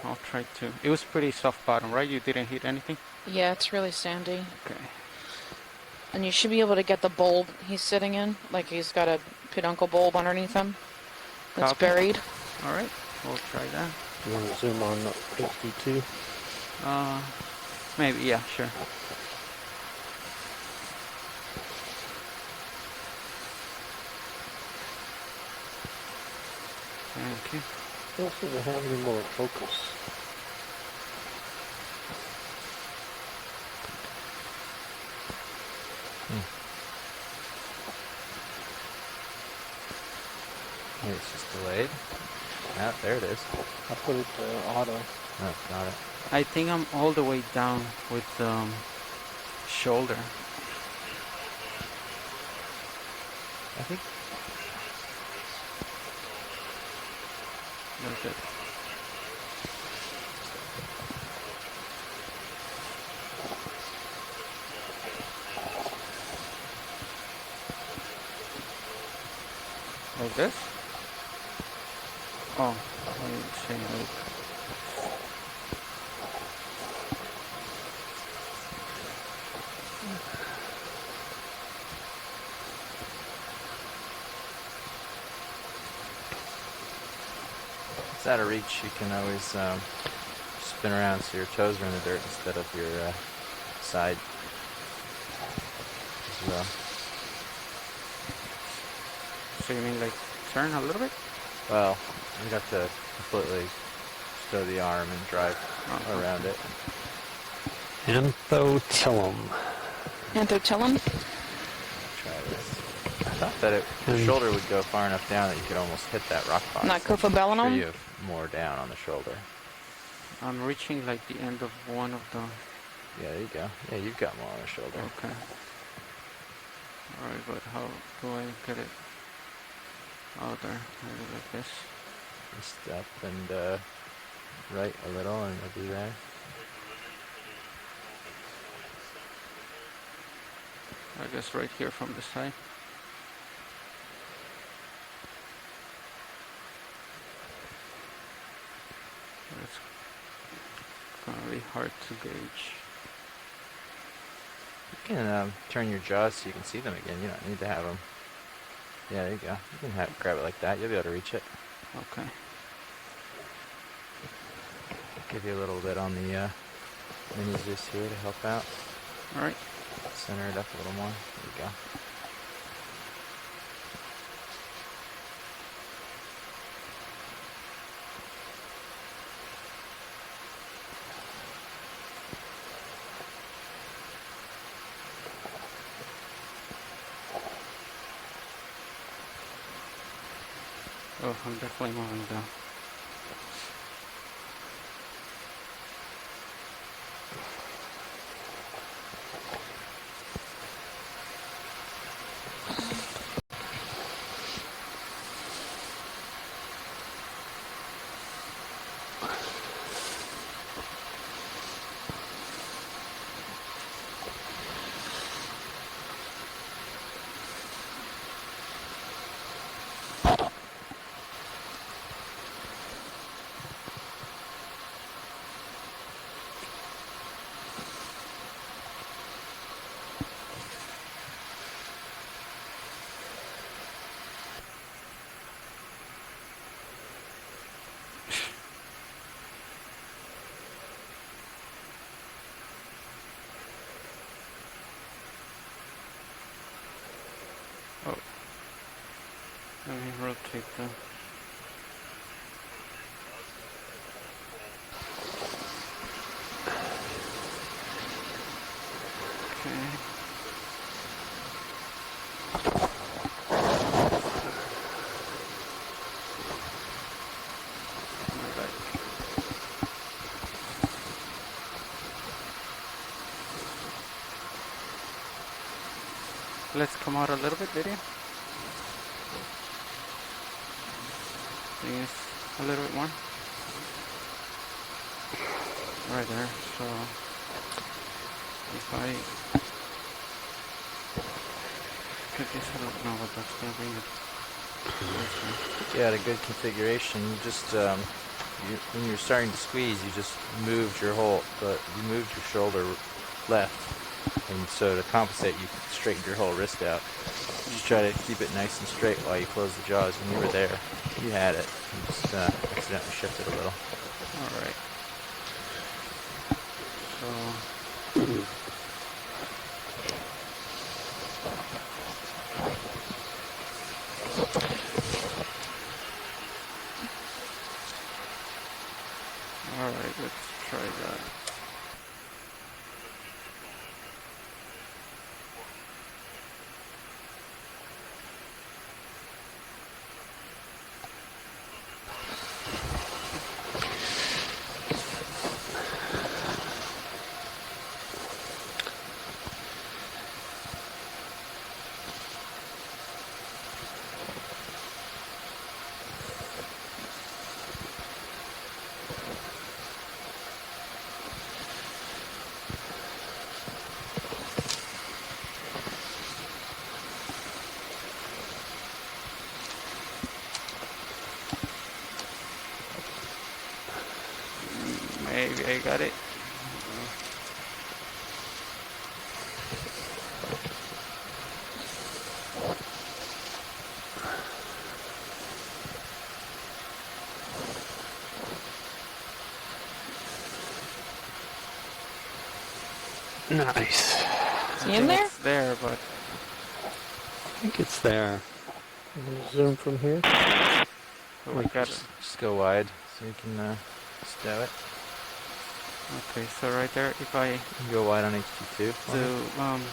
I'll try to. It was pretty soft bottom, right? You didn't hit anything? Yeah, it's really sandy. Okay. And you should be able to get the bulb he's sitting in. Like he's got a peduncle bulb underneath him that's Copy. buried. All right, we'll try that. You want to zoom on HD2? Maybe, yeah, sure. Thank you. Don't seem to have any more focus. Maybe it's just delayed. Ah, there it is. I put it to auto. No, got it. I think I'm all the way down with shoulder. I think. That's it. Like this? Oh, I see. Like. It's out of reach. You can always spin around so your toes are in the dirt instead of your side as well. So you mean like turn a little bit? Well, you'd have to completely stow the arm and drive around it. Anthotillum. Anthotillum? Try this. I thought that the shoulder would go far enough down that you could almost hit that rock box. Not Sure, cophobelinum? you have more down on the shoulder. I'm reaching like the end of one of the... Yeah, there you go. Yeah, you've got more on the shoulder. Okay. Alright, but how do I get it out there? Maybe like this. Just up and right a little and it'll be there. I guess right here from the side. It's gonna be hard to gauge. You can turn your jaws so you can see them again. You don't need to have them. Yeah, there you go. You can grab it like that. You'll be able to reach it. Okay. Give you a little bit on the mini Zeus here to help out. Alright. Center it up a little more. There you go. Oh, I'm definitely moving down. Oh. Let me rotate the... Okay. Let's come out a little bit, video. Yes, a little bit more. Right there. So if I Cookies, I don't know what that's going to be. You had a good configuration. You just when you're starting to squeeze, you just moved your you moved your shoulder left, and so to compensate, you straightened your whole wrist out. Just try to keep it nice and straight while you close the jaws. When you were there, you had it. You just accidentally shifted a little. All right. So. All right, let's try that. Maybe I got it. Nice. Is he in there? It's there, but I think it's there. I'm going to zoom from here. Oh, we got it. Just go wide so you can stow it. Okay, so right there, if I go wide on HT2. do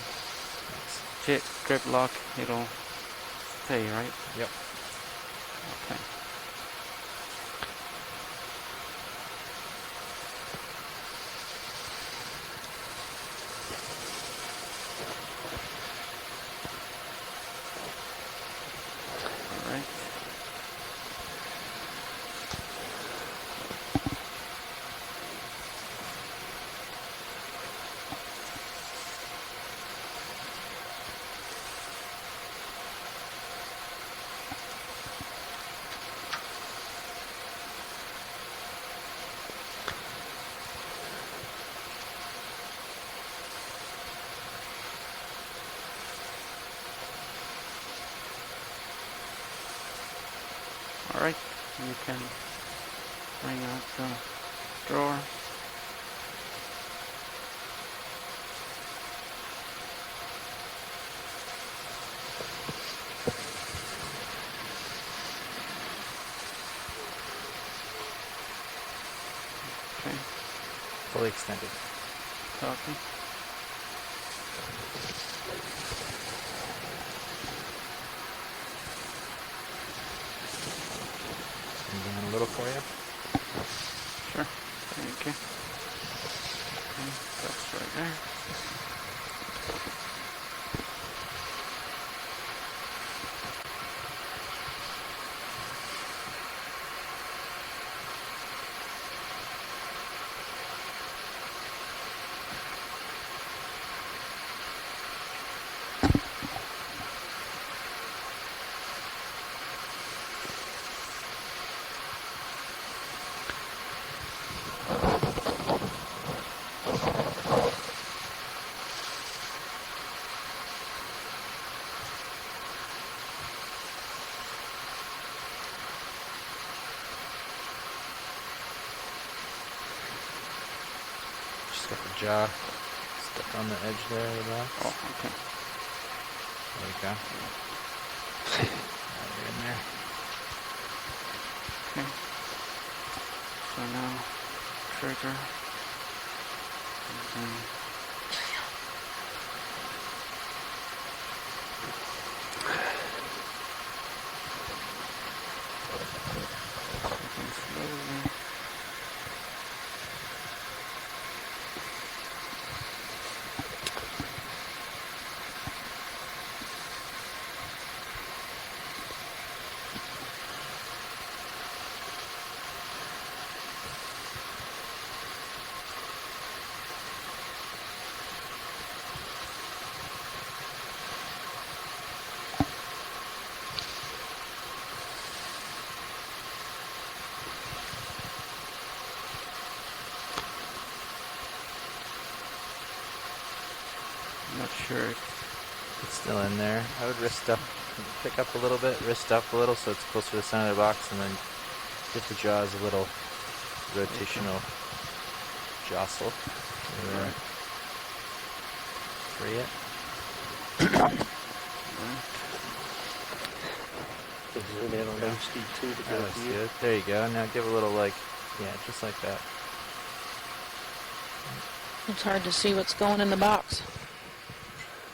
jet grip lock, it'll stay, right? Yep. Okay. All right. All right, you can bring out the drawer. Okay. Fully extended. Copy. Down a little for you. Sure. Thank you. Okay, that's right there. Just got the jaw stuck on the edge there of the box. Oh, okay. There you go. Now you're in there. Okay. So now trigger. And then slowly. sure It's still in there. I would wrist up, pick up a little bit, wrist up a little so it's closer to the center of the box, and then give the jaws a little rotational jostle. Right. Free it. Zoom in on HD2 to That get a looks view. good. There you go. Now give a little yeah, just like that. It's hard to see what's going in the box.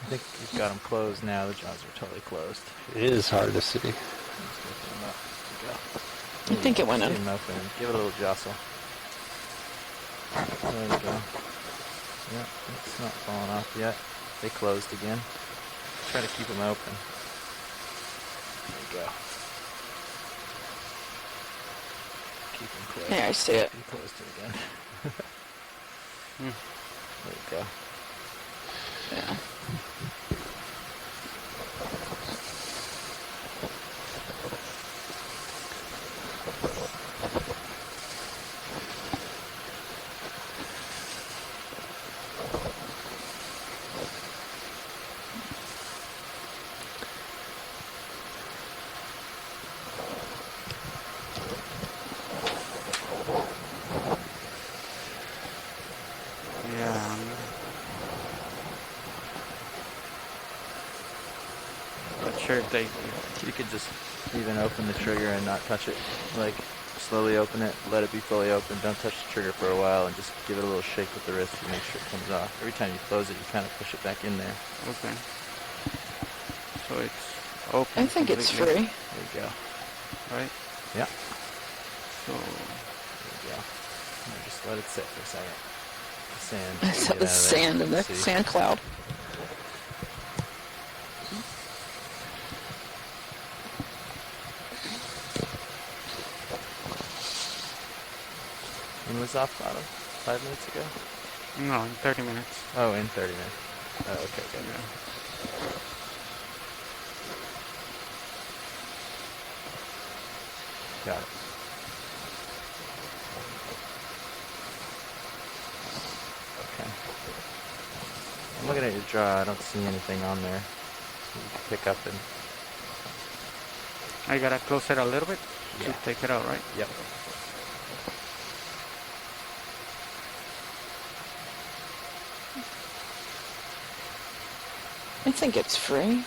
I think you've got them closed now. The jaws are totally closed. It is hard to see. Let's open them up. There you go. I think it went in. Leave them open. Give it a little jostle. There you go. Yeah, it's not falling off yet. They closed again. Try to keep them open. There you go. Keep them closed. Yeah, I see it. You closed it again. There you go. Yeah. Sure, you could just even open the trigger and not touch it. Like, slowly open it, let it be fully open, don't touch the trigger for a while, and just give it a little shake with the wrist to make sure it comes off. Every time you close it, you kind of push it back in there. Okay. So it's open. I think it's free. There you go. Right? Yeah. So, there you go. Now just let it sit for a second. The sand. I saw the sand in the sand cloud. When was off bottom? 5 minutes ago? no, in 30 minutes. Oh, in 30 minutes. Oh, okay, good. Yeah. Got it. Okay. I'm looking at your draw. I don't see anything on there. So you can pick up and... I gotta close it a little bit to Yeah. take it out, right? Yep. I think it's free.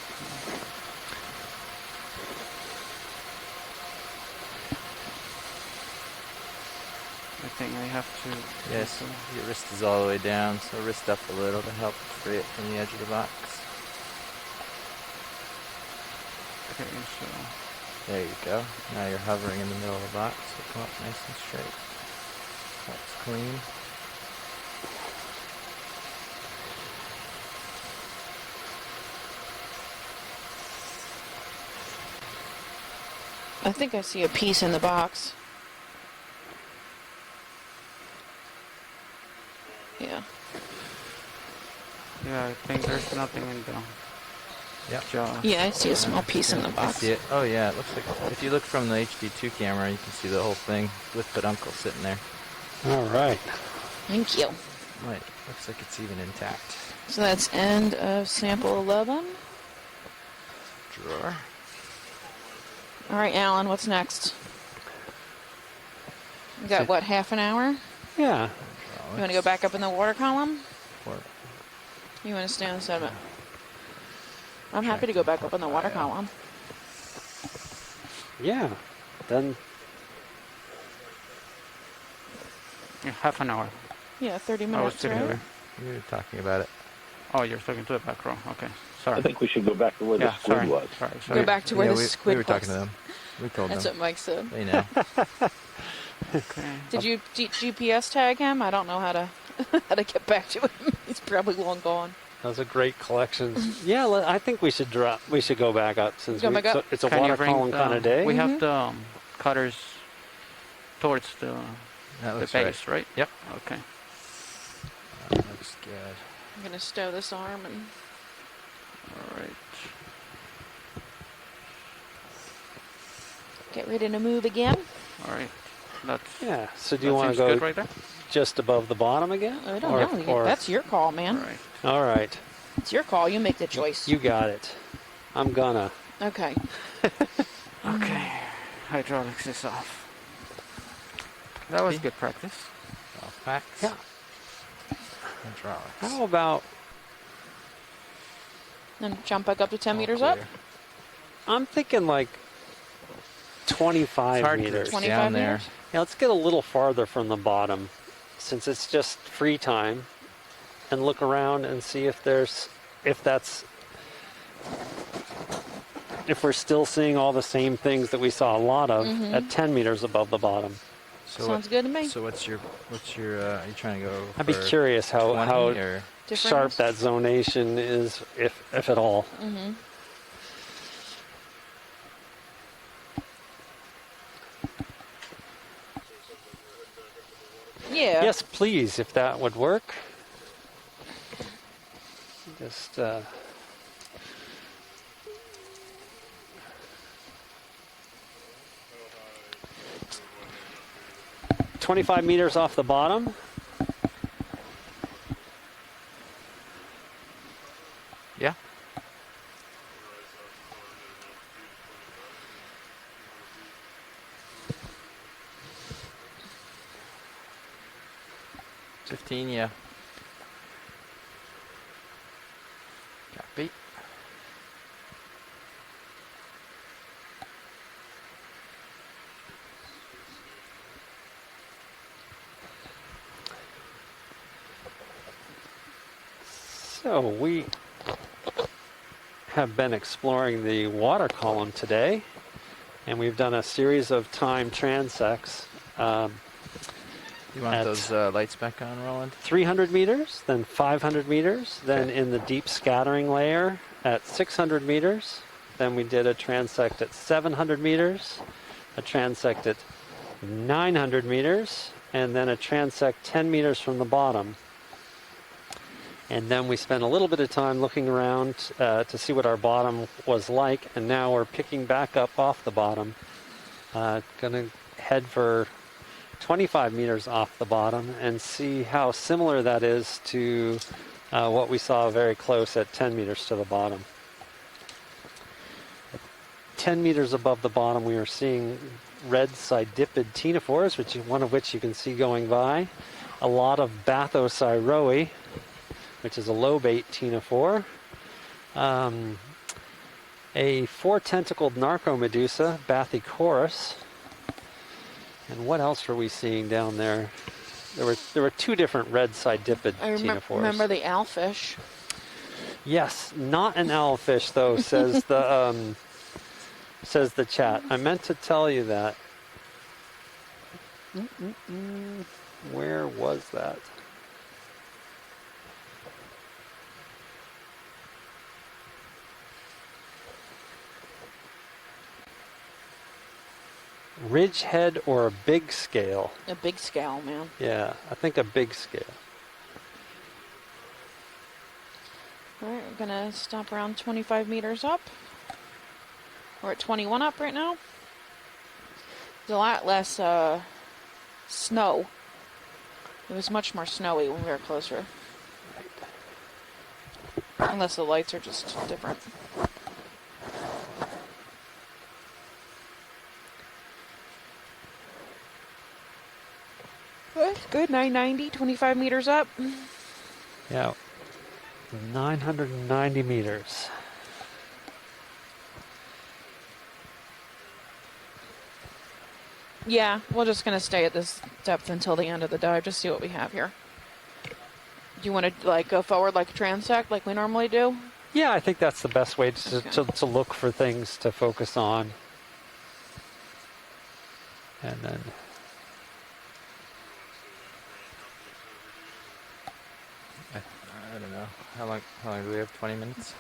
I think I have to... Yes, your wrist is all the way down, so wrist up a little to help free it from the edge of the box. Okay, so... There you go. Now you're hovering in the middle of the box, so come up nice and straight. That's clean. I think I see a piece in the box. Yeah. Yeah, I think there's nothing in the jaw. Yeah, I see a small piece in the I box. see it. Oh yeah, it looks like, if you look from the HD2 camera, you can see the whole thing with peduncle sitting there. All right. Thank you. Right, looks like it's even intact. So that's end of sample 11. Drawer. All right, Alan, what's next? We got, what, half an hour? Yeah. You want to go back up in the water column? Or You want to stay on the sediment? I'm happy to go back up in the water column. Yeah. Then Yeah, half an hour. Yeah, 30 I was minutes, sitting right? there. you were talking about it. Oh, you're talking to the back row. Okay, sorry. I think we should go back to where the squid sorry. was. Sorry. Go back to where Yeah, the we squid were talking was. to them. We told That's them. what Mike said. They know. Okay. Did you GPS tag him? I don't know how to how to get back to him. He's probably long gone. those are great collections. Yeah, I think we should drop. We should go back up since Go back up. it's a Can you water bring column the- kind of day. We have the cutters towards the That looks base, right? Yep. Okay. That looks good. I'm gonna stow this arm and All right. get ready to move again. All right. That's Yeah. So do you that want to seems go good right there? just above the bottom again? I don't know. That's your call, man. All right. All right. It's your call. You make the choice. You got it. I'm gonna. Okay. Okay. Hydraulics is off. That was good practice. Facts. Yeah. Hydraulics. How about? Then jump back up to 10 meters up. I'm thinking like 25 It's hard 'cause meters. it's 25 down there. meters? Yeah, let's get a little farther from the bottom, since it's just free time, and look around and see if we're still seeing all the same things that we saw a lot of at 10 meters above the bottom. So Sounds good to me. So what's your are you trying to go? I'd be for curious how 20 or sharp that zonation is, if at all. Mm-hmm. Yeah. Yes, please, if that would work. Just 25 meters off the bottom. Yeah. Yeah. Copy. So we have been exploring the water column today, and we've done a series of time transects. You want those lights back on, Roland? 300 meters, then 500 meters, then in the deep scattering layer at 600 meters. Then we did a transect at 700 meters, a transect at 900 meters, and then a transect 10 meters from the bottom. And then we spent a little bit of time looking around to see what our bottom was like, and now we're picking back up off the bottom. Gonna head for 25 meters off the bottom and see how similar that is to what we saw very close at 10 meters to the bottom. 10 meters above the bottom, we are seeing red sidipid ctenophores, one of which you can see going by. A lot of Bathocyroe, which is a lobate ctenophore. A four-tentacled narcomedusa, Bathychorus. And what else were we seeing down there? There were two different red sidipid ctenophores. Remember the owlfish. Yes, not an owlfish though, says the chat. I meant to tell you that. Where was that? Ridgehead or a big scale? A big scale, man. Yeah, I think a big scale. All right, we're gonna stop around 25 meters up. We're at 21 up right now. There's a lot less snow. It was much more snowy when we were closer. Unless the lights are just different. That's good. 990, 25 meters up. Yeah, 990 meters. Yeah, we're just going to stay at this depth until the end of the dive, just see what we have here. Do you want to go forward like a transect like we normally do? Yeah, I think that's the best way to look for things to focus on. And then I don't know. How long do we have? 20 minutes?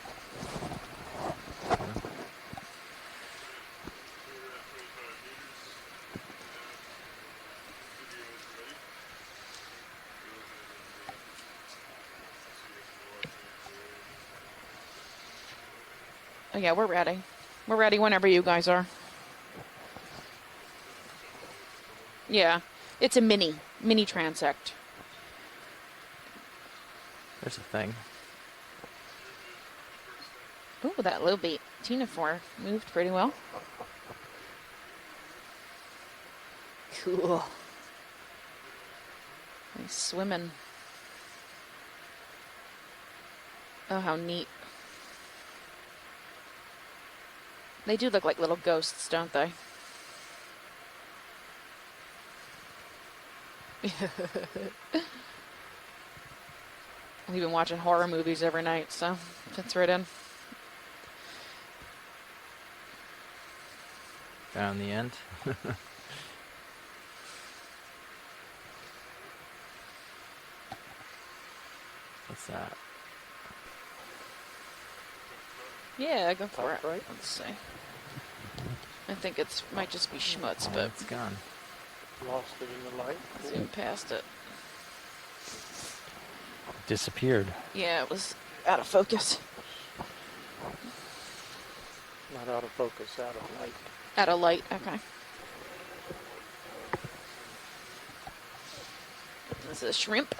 Oh yeah, we're ready. We're ready whenever you guys are. Yeah, it's a mini transect. There's a thing. Ooh, that low bait Tinafor moved pretty well. Cool. Nice swimming. Oh, how neat. They do look like little ghosts, don't they? We've been watching horror movies every night, so fits right in. Down the end. What's that? Yeah, go for it. Right. Let's see. I think it's might just be schmutz, but it's gone. Lost it in the light. Zoom past it. Disappeared. Yeah, it was out of focus. Not out of focus, out of light. Out of light, okay. This is a shrimp.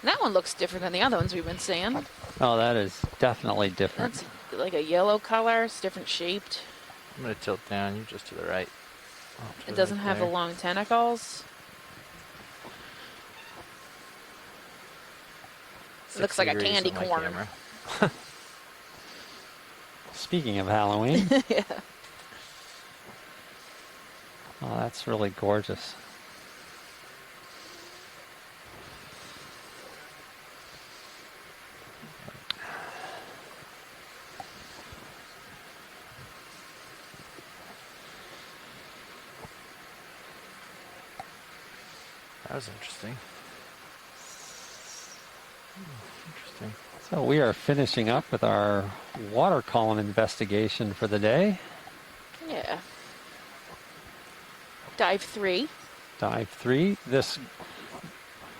That one looks different than the other ones we've been seeing. Oh, that is definitely different. That's like a yellow color. It's different shaped. I'm going to tilt down. You're just to the right. It doesn't have the long tentacles. It looks like a candy corn. Speaking of Halloween. Yeah. Oh, that's really gorgeous. That was interesting. Interesting. So we are finishing up with our water column investigation for the day. Yeah. Dive 3. Dive 3. This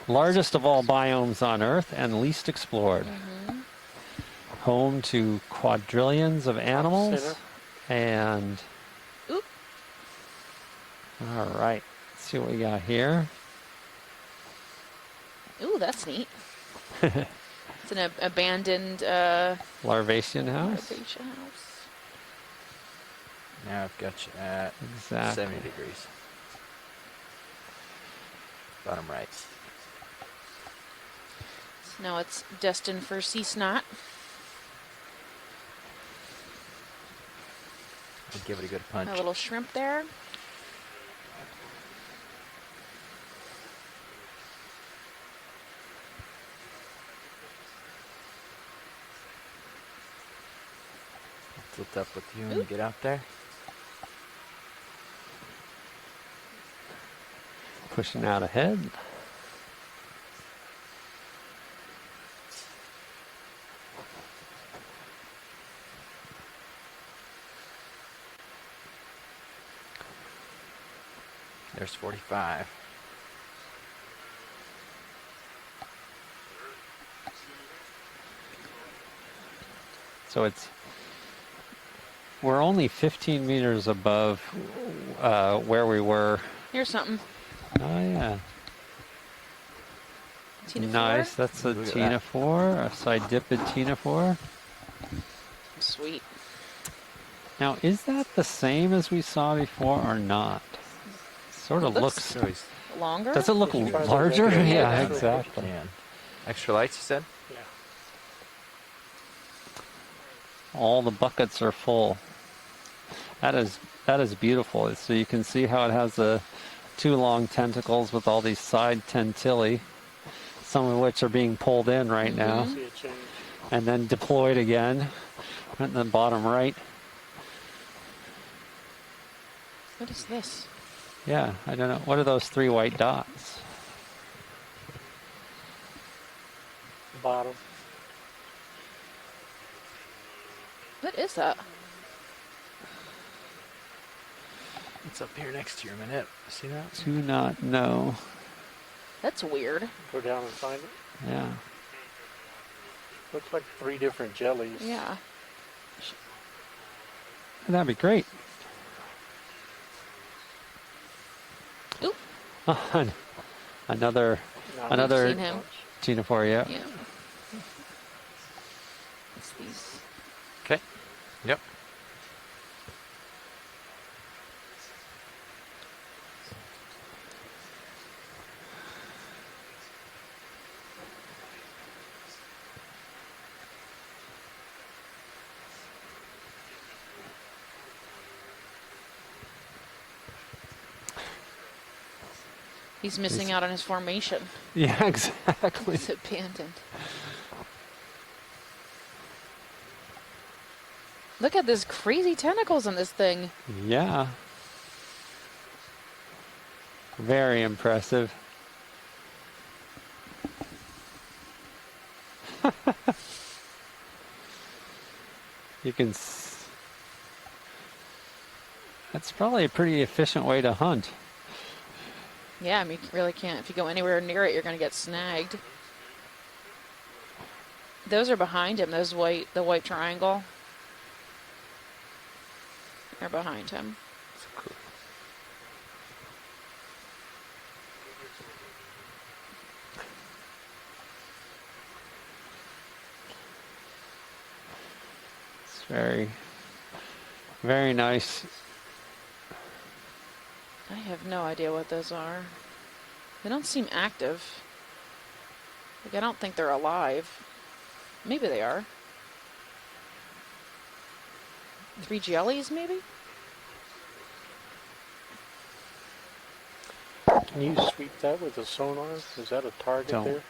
largest of all biomes on Earth and least explored. Mm-hmm. Home to quadrillions of animals. And... Oop. All right. Let's see what we got here. Ooh, that's neat. It's an abandoned larvacean house. Larvacean house. Now I've got you at 70 degrees. Bottom right. So now it's destined for sea snot. I'll give it a good punch. A little shrimp there. Tilt up with you when you get out there. Pushing out ahead. There's 45. So we're only 15 meters above where we were. Here's something. Oh, yeah. Tinafor? Nice. That's a Tinafor, a sidipid Tinafor. Sweet. Now, is that the same as we saw before or not? Sort of looks longer. Does it look larger? Yeah, exactly. Extra lights, you said? Yeah. All the buckets are full. That is beautiful. So you can see how it has the two long tentacles with all these side tentili, some of which are being pulled in right now, and then deployed again in the bottom right. What is this? Yeah, I don't know. What are those three white dots? Bottom. What is that? It's up here next to your minute. See that? Do not know. That's weird. Go down and find it. Yeah. Looks like 3 different jellies. Yeah. That'd be great. Oop. Another I've seen him. Tinafor, yeah. Yeah. It's these Yep. He's missing out on his formation. Yeah, exactly. He's abandoned. Look at this crazy tentacles on this thing. Yeah. Very impressive. You can. That's probably a pretty efficient way to hunt. Yeah, I mean, you really can't. If you go anywhere near it, you're going to get snagged. Those are behind him. The white triangle. They're behind him. Cool. It's very, very nice. I have no idea what those are. They don't seem active. Like, I don't think they're alive. Maybe they are. 3 jellies, maybe? Can you sweep that with a sonar? Is that a target there?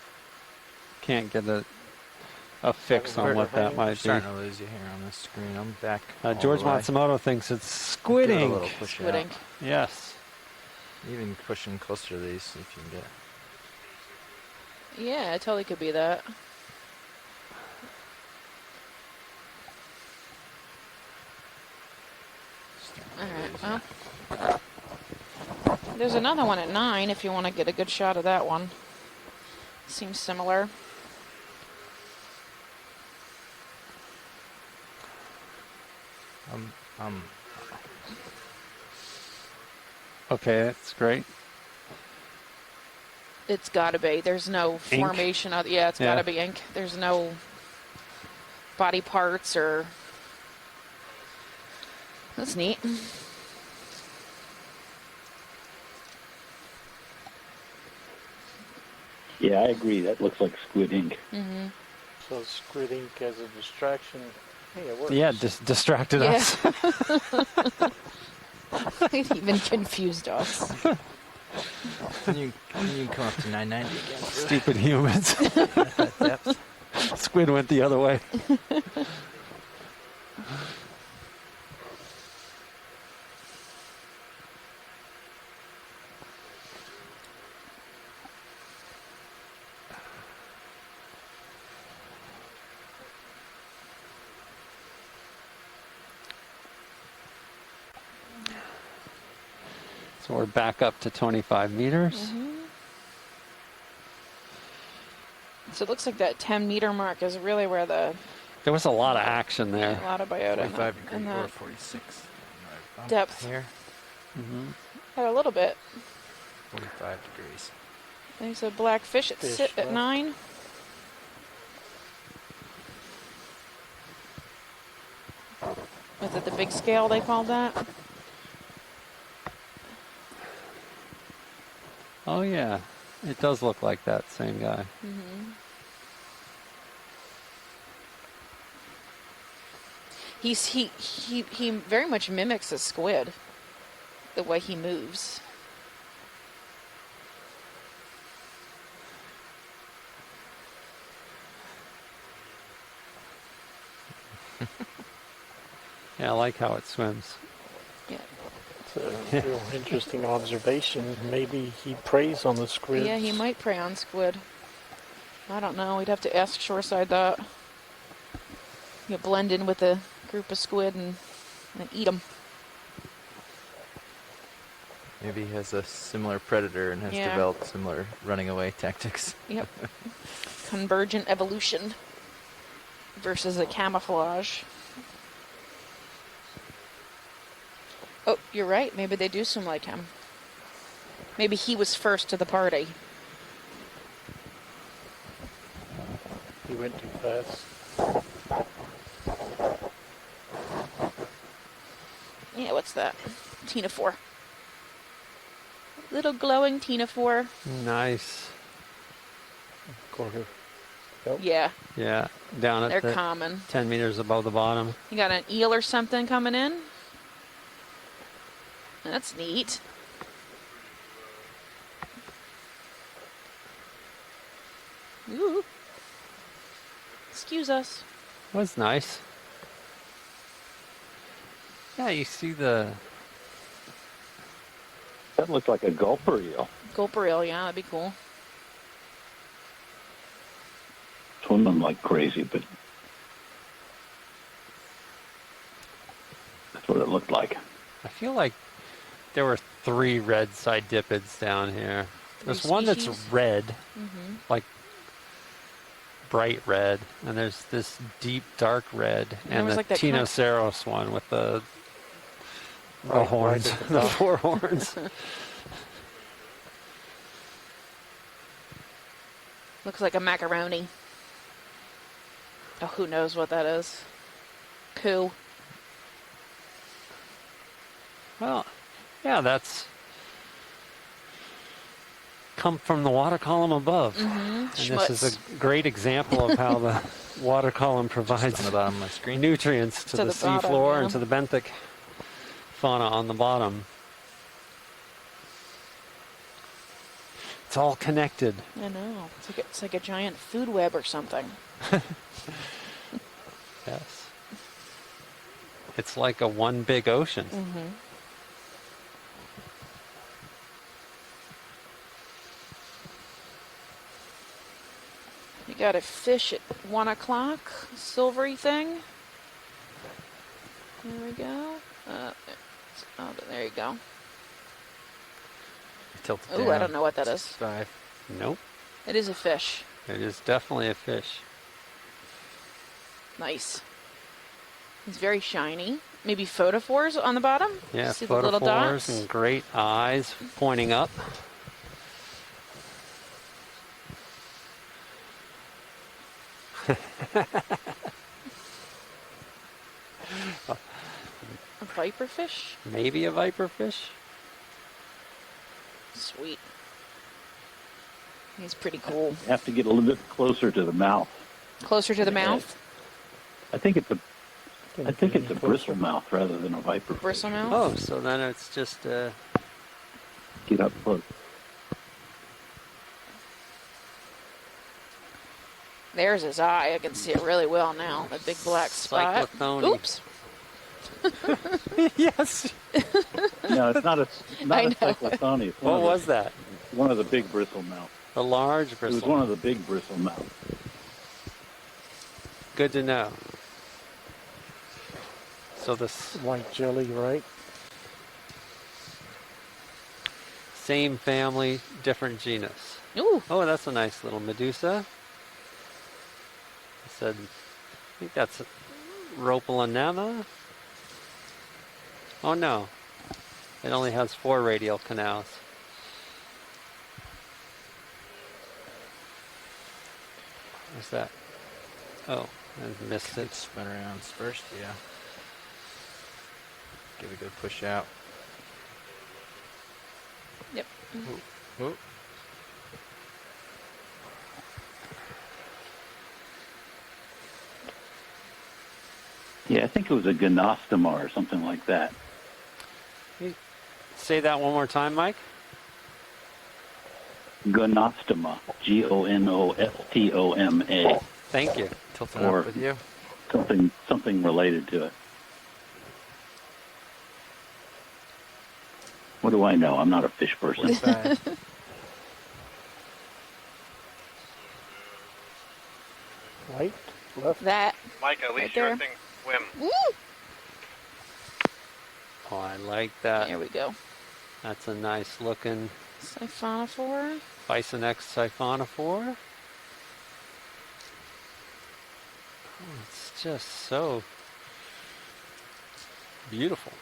Can't get a fix on what that might be. Starting to lose you here on the screen. I'm back. George Matsumoto thinks it's squid Do a ink. little push Squid out. ink. Yes. Even pushing closer to these, see if you can get. Yeah, it totally could be that. Alright, well. There's another one at 9 if you want to get a good shot of that one. Seems similar. Okay, that's great. It's gotta be. There's no formation of, yeah, it's gotta be ink. There's no body parts or. That's neat. Yeah, I agree. That looks like squid ink. Mm-hmm. So squid ink as a distraction. Hey, it works. Yeah, distracted us. It even confused us. Can you come up to 990 again? Stupid humans. That depth. Squid went the other way. So we're back up to 25 meters. Mm-hmm. So it looks like that 10-meter mark is really where the. There was a lot of action there. A lot of biota. 45 in degree that or 46. depth. Here. Mm-hmm. Yeah, a little bit. 45 degrees. There's a black fish at, at 9. Was it the big scale they called that? Oh yeah, it does look like that same guy. Mm-hmm. He very much mimics a squid, the way he moves. Yeah, I like how it swims. Yeah. It's a real interesting observation. Maybe he preys on the squid. Yeah, he might prey on squid. I don't know. We'd have to ask Shoreside that. You blend in with a group of squid and eat them. Maybe he has a similar predator and has developed similar running away tactics. Yep. Convergent evolution versus a camouflage. Oh, you're right. Maybe they do swim like him. Maybe he was first to the party. He went too fast. Yeah, what's that? Ctenophore. Little glowing ctenophore. Nice. Quarter. Yeah, Yeah, down at they're the common. 10 meters above the bottom. You got an eel or something coming in? That's neat. Ooh. Excuse us. Was nice. Yeah, you see the... That looks like a gulper eel. Gulper eel, yeah, that'd be cool. Swimming like crazy, but that's what it looked like. I feel like there were 3 red sidedipids down here. There's one that's red, like bright red, and there's this deep dark red, and the like that Tinoceros one with the Right horns, at the the top. 4 horns. Looks like a macaroni. Oh, who knows what that is? Coo. Well, yeah, that's come from the water column above. And this is a great example of how the water column provides on the bottom of my screen. nutrients to the bottom, seafloor yeah. and to the benthic fauna on the bottom. It's all connected. I know. It's like a giant food web or something. Yes. It's like a one big ocean. You got a fish at 1 o'clock, silvery thing. There we go. Oh, there you go. Tilted Ooh, down. I don't know what that is. 5. Nope. It is a fish. It is definitely a fish. Nice. It's very shiny. Maybe photophores on the bottom? Yeah, See the little photophores dots? and great eyes pointing up. A viperfish? Maybe a viperfish. Sweet. He's pretty cool. You have to get a little bit closer to the mouth. Closer to the mouth? I think it's a bristle mouth rather than a viper. Bristle mouth? Oh, so then it's just Get up close. There's his eye. I can see it really well now. That big black spot. Cyclothony. Oops. Yes. No, it's not a I know. cyclothony. It's What was that? One of the big bristle mouths. The large It bristle. was one of the big bristle mouths. Good to know. So this Like jelly, right? same family, different genus. Ooh. Oh, that's a nice little Medusa. I think that's Ropolanema. Oh no, it only has 4 radial canals. What's that? Oh, I missed it. Spin around first, yeah. Give it a good push out. Yep. Ooh. Yeah, I think it was a gonostoma or something like that. Say that one more time, Mike. Gonostoma. Gonostoma. Thank you. Tilting Or up with you. something related to it. What do I know? I'm not a fish person. What size? Right? Left? That. Mike, at least Right your there. thing swim. Woo! Oh, I like that. There we go. That's a nice looking Siphonophore. Bison X siphonophore. Oh, it's just so beautiful.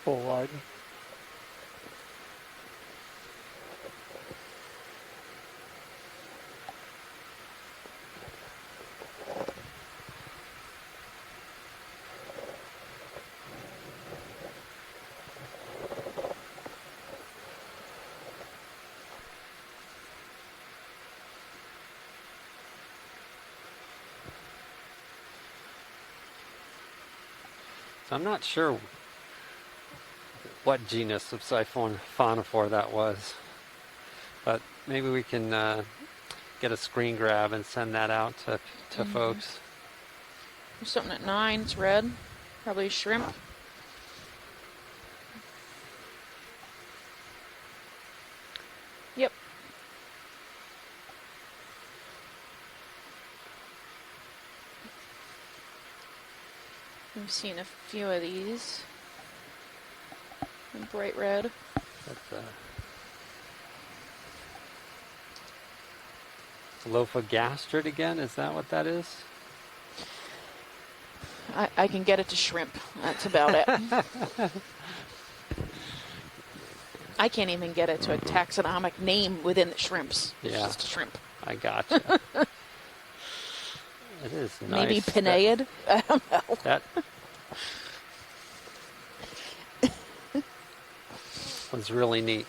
Full wide. So I'm not sure what genus of siphonophore that was, but maybe we can get a screen grab and send that out to folks. There's something at 9. It's red. Probably shrimp. Yep. I've seen a few of these. In bright red. That's Lophogastrid again? Is that what that is? I can get it to shrimp. That's about it. I can't even get it to a taxonomic name within the shrimps. It's just a shrimp. I got you. It is nice. Maybe Penaeid? I don't know. That was really neat.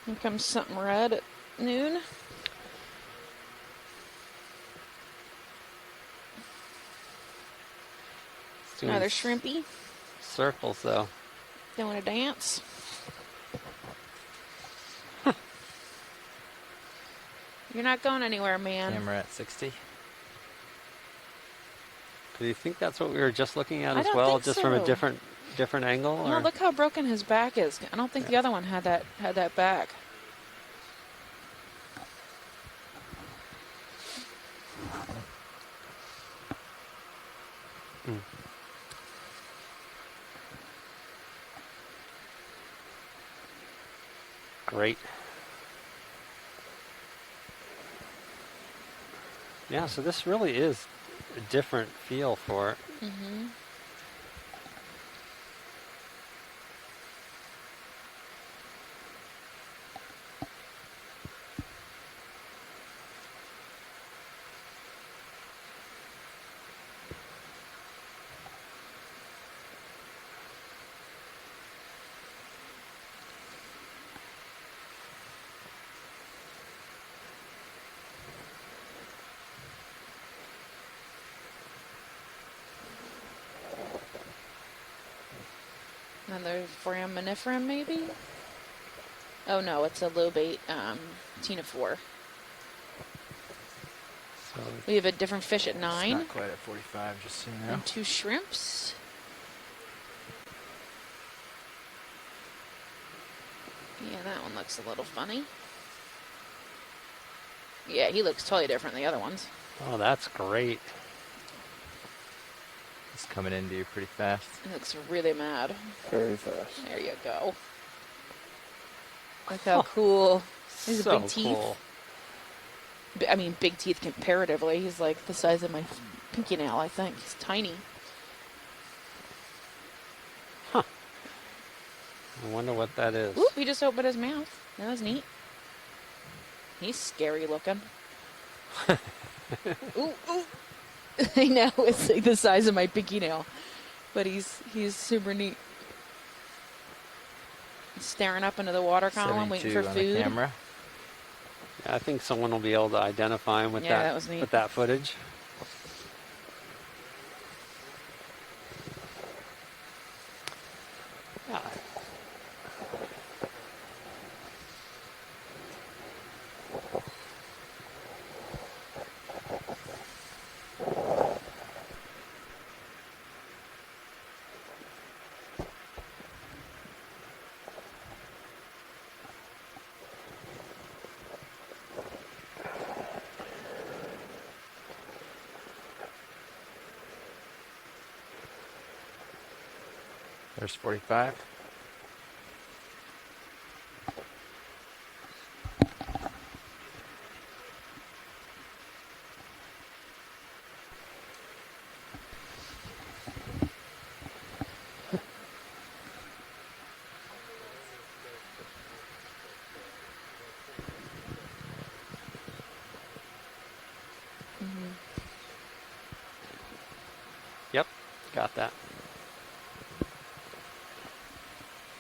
Here comes something red at noon. Another shrimpy. Circles, though. Doing a dance. You're not going anywhere, man. Camera at 60. Do you think that's what we were just looking at I as don't well, think just from a so. different angle? No, Or? look how broken his back is. I don't think the other one had that back. Great. Yeah, so this really is a different feel for it. Mm-hmm. Another foraminifera, maybe? Oh no, it's a lobate ctenophore. So We have a different fish at 9. It's not quite at 45, just so you know. And 2 shrimps. Yeah, that one looks a little funny. Yeah, he looks totally different than the other ones. Oh, that's great. It's coming into you pretty fast. He looks really mad. Very fast. There you go. Look how cool. He's So big teeth. cool. I mean, big teeth comparatively. He's like the size of my pinky nail, I think. He's tiny. I wonder what that is. Oop, he just opened his mouth. That was neat. He's scary looking. Ooh, ooh. I know, it's like the size of my pinky nail. But he's super neat. He's staring up into the water column, waiting for 72 on food. the camera. Yeah, I think someone will be able to identify him with Yeah, that was neat. with that footage. Yeah. There's 45. Yep, got that.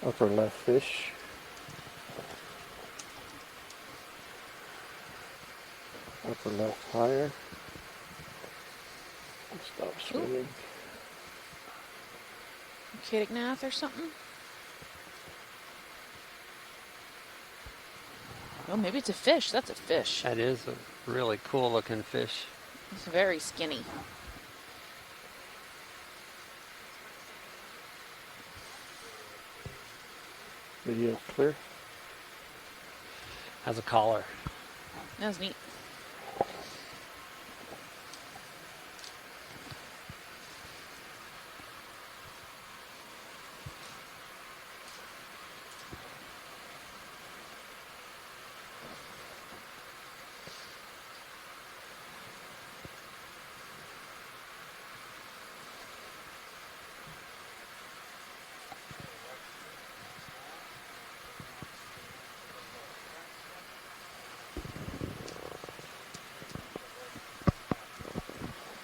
Upper left fish. Upper left higher. Swig. Cadignath or something? Oh, maybe it's a fish. That's a fish. That is a really cool looking fish. It's very skinny. Video clear. Has a collar. That was neat.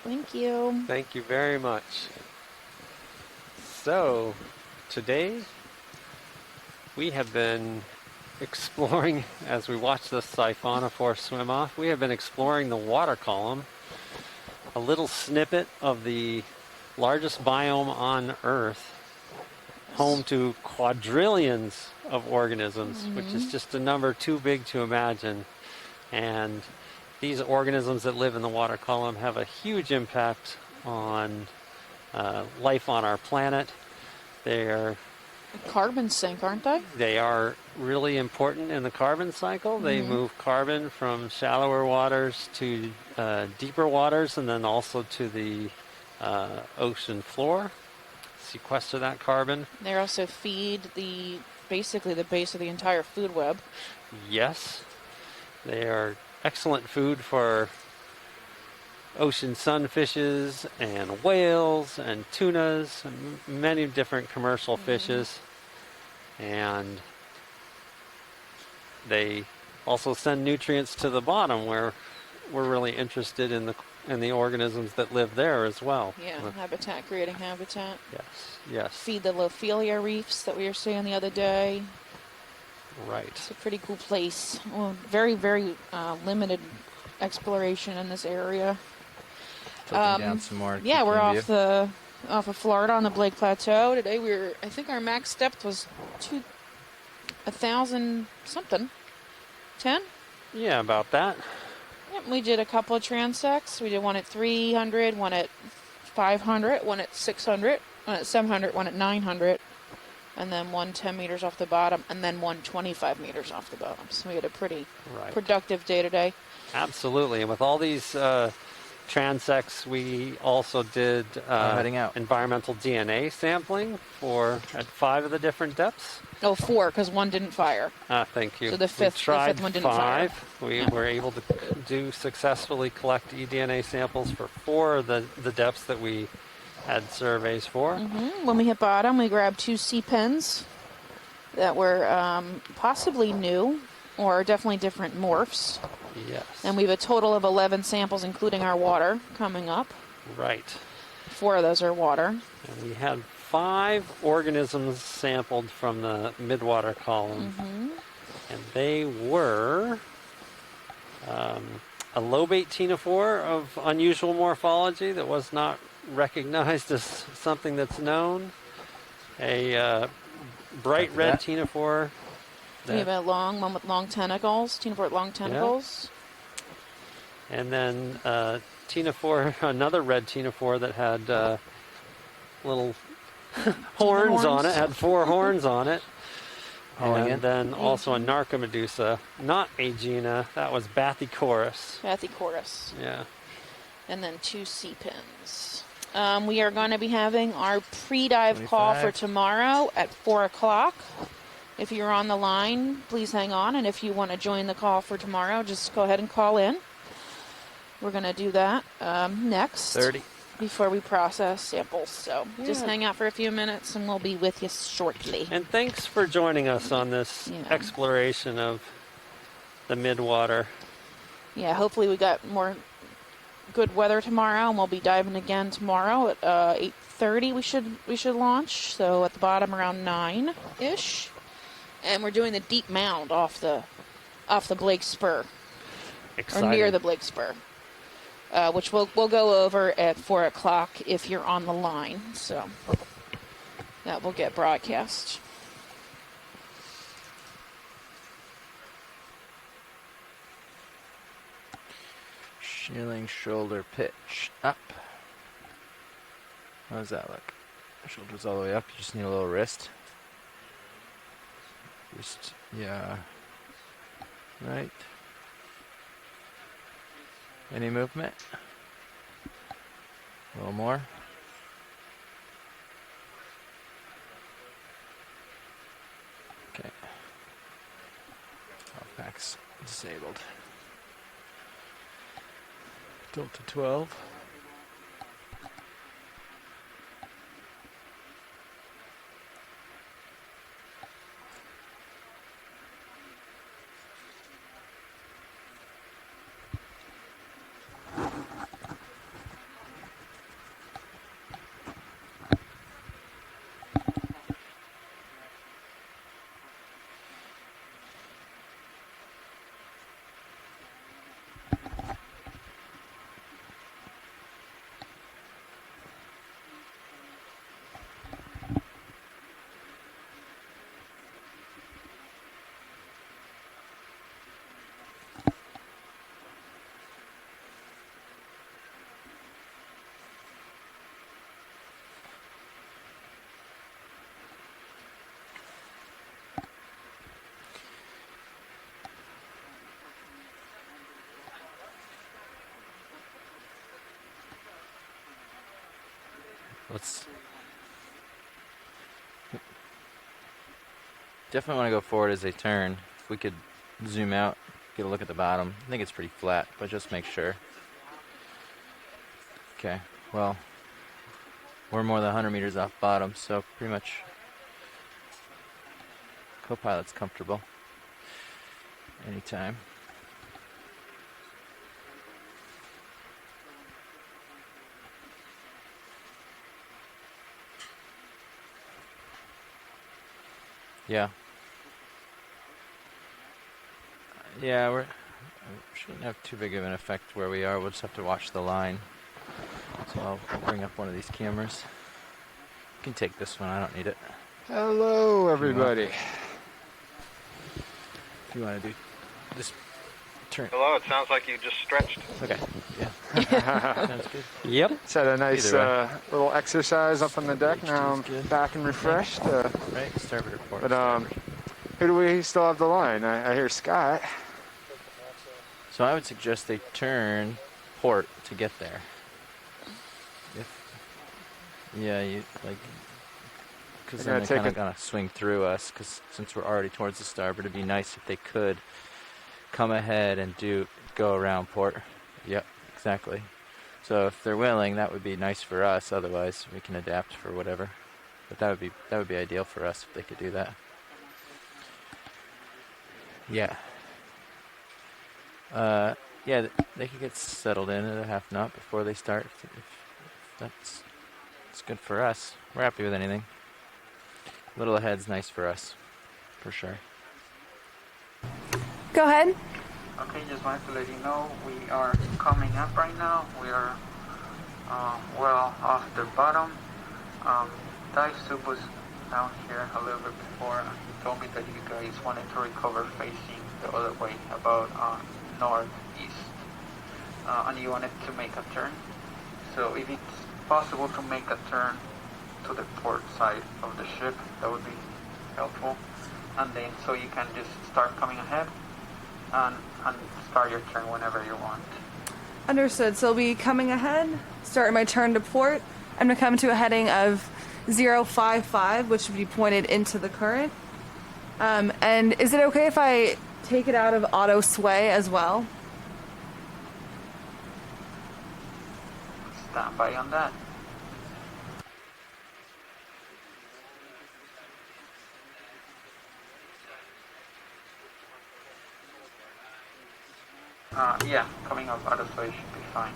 Thank you. Thank you very much. So, today we have been exploring, as we watch the siphonophore swim off, we have been exploring the water column, a little snippet of the largest biome on Earth, home to quadrillions of organisms, which is just a number too big to imagine. And these organisms that live in the water column have a huge impact on life on our planet. They're A carbon sink, aren't they? They are really important in the carbon cycle. They move carbon from shallower waters to deeper waters, and then also to the ocean floor. Sequester that carbon. They also feed basically the base of the entire food web. Yes. They are excellent food for ocean sunfishes and whales and tunas and many different commercial fishes. And they also send nutrients to the bottom, where we're really interested in the organisms that live there as well. Yeah, habitat, creating habitat. Yes. Feed the Lophelia reefs that we were seeing the other day. Right. It's a pretty cool place. Well, very, very limited exploration in this area. Flipping down some more. Yeah, we're view. off of Florida on the Blake Plateau. Today I think our max depth was 1,000 something. 10? Yeah, about that. Yep, we did a couple of transects. We did one at 300, one at 500, one at 600, one at 700, one at 900, and then one 10 meters off the bottom, and then one 25 meters off the bottom. So we had a pretty productive day today. Absolutely. And with all these transects, we also did heading out. environmental DNA sampling at 5 of the different depths. Oh, 4, because one didn't fire. Thank you. So the fifth one didn't fire. We were able to successfully collect eDNA samples for 4 of the depths that we had surveys for. When we hit bottom, we grabbed 2 sea pens that were possibly new or definitely different morphs. Yes. And we have a total of 11 samples, including our water, coming up. Right. 4 of those are water. And we had 5 organisms sampled from the midwater column. And they were a lobate ctenophore of unusual morphology that was not recognized as something that's known. A bright red ctenophore. We have a one with long tentacles, ctenophore with long tentacles. Yeah. And then ctenophore, another red ctenophore that had little horns on it, had 4 horns on it. And then also a Narcomedusa, not Aegina, that was Bathychorus. Bathychorus. Yeah. And then 2 sea pens. We are going to be having our pre-dive call for tomorrow at 4 o'clock. If you're on the line, please hang on. And if you want to join the call for tomorrow, just go ahead and call in. We're going to do that next. 30. Before we process samples. So just hang out for a few minutes and we'll be with you shortly. And thanks for joining us on this exploration of the midwater. Yeah, hopefully we got more good weather tomorrow, and we'll be diving again tomorrow at 8:30. We should launch. So at the bottom around 9-ish, and we're doing the deep mound off the Blake Spur. Exciting. Or near the Blake Spur. which we'll go over at 4 o'clock if you're on the line. So that will get broadcast. Shealing shoulder pitch up. How does that look? Shoulders all the way up. You just need a little wrist. Just, yeah. Right. Any movement? A little more. Okay. Off back's disabled. Delta 12. Let's definitely want to go forward as they turn. If we could zoom out, get a look at the bottom. I think it's pretty flat, but just make sure. Okay, well, we're more than 100 meters off bottom, so pretty much co-pilot's comfortable anytime. Yeah. Yeah, we shouldn't have too big of an effect where we are. We'll just have to watch the line. So I'll bring up one of these cameras. You can take this one. I don't need it. Hello, everybody. If you want to do this turn. Hello, it sounds like you just stretched. Okay. Yeah. Sounds good. Yep. Just had a nice little exercise up on the deck. Now I'm back and refreshed. Right, starboard report. But who do we still have the line? I hear Scott. So I would suggest they turn port to get there. Yeah, you like, because then they're kind of gonna swing through us. Because since we're already towards the starboard, it'd be nice if they could come ahead and go around port. Yep, exactly. So if they're willing, that would be nice for us. Otherwise, we can adapt for whatever. But that would be ideal for us if they could do that. Yeah. Yeah, they could get settled in at a half knot before they start. If it's good for us. We're happy with anything. A little ahead's nice for us, for sure. Go ahead. Okay, just wanted to let you know we are coming up right now. We are well off the bottom. Dive soup was down here a little bit before. He told me that you guys wanted to recover facing the other way, about northeast, and you wanted to make a turn. So if it's possible to make a turn to the port side of the ship, that would be helpful. And then so you can just start coming ahead and start your turn whenever you want. Understood. So I'll be coming ahead, starting my turn to port. I'm going to come to a heading of 055, which would be pointed into the current. And is it okay if I take it out of auto sway as well? Stand by on that. Yeah, coming up out of sway should be fine.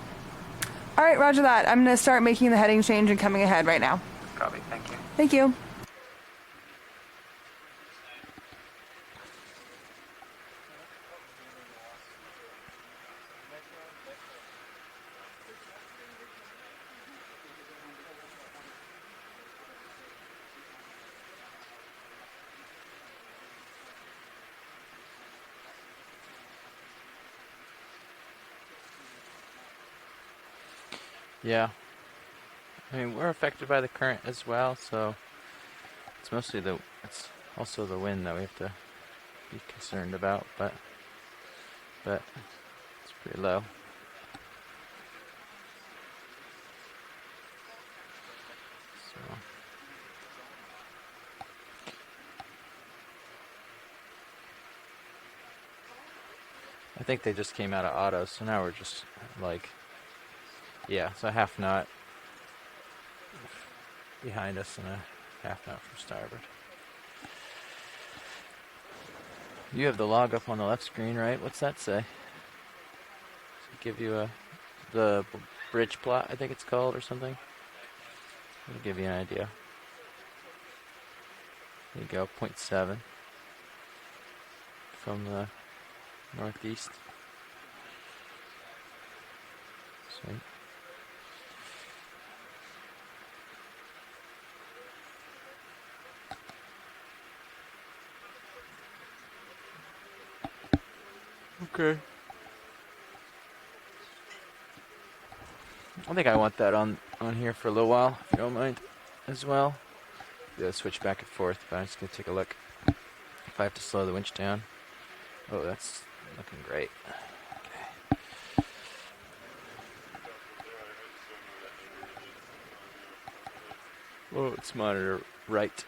All right, roger that. I'm going to start making the heading change and coming ahead right now. Copy, thank you. Thank you. Yeah. I mean, we're affected by the current as well, so it's also the wind that we have to be concerned about, but it's pretty low. So I think they just came out of auto, so now we're just like, yeah, so a half knot behind us and a half knot from starboard. You have the log up on the left screen, right? What's that say? Does it give you the bridge plot, I think it's called, or something? It'll give you an idea. There you go, 0.7 from the northeast. Sweet. Okay. I think I want that on here for a little while, if you don't mind, as well. Yeah, switch back and forth, but I'm just going to take a look if I have to slow the winch down. Oh, that's looking great. Okay. Oh, it's monitor right.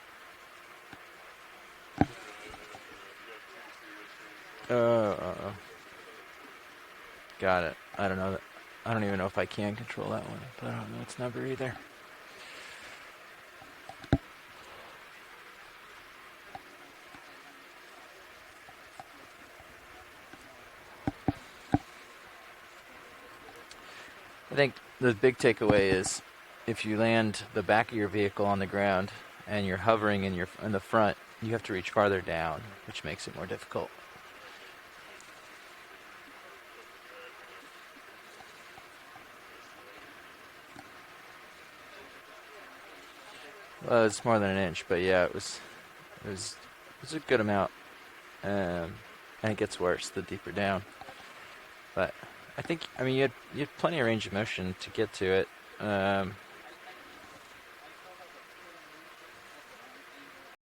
Got it. I don't know that. I don't even know if I can control that one, but I don't know its number either. I think the big takeaway is if you land the back of your vehicle on the ground and you're hovering in the front, you have to reach farther down, which makes it more difficult. Well, it's more than an inch, but yeah, it was a good amount, and it gets worse the deeper down. But I think, I mean, you had plenty of range of motion to get to it.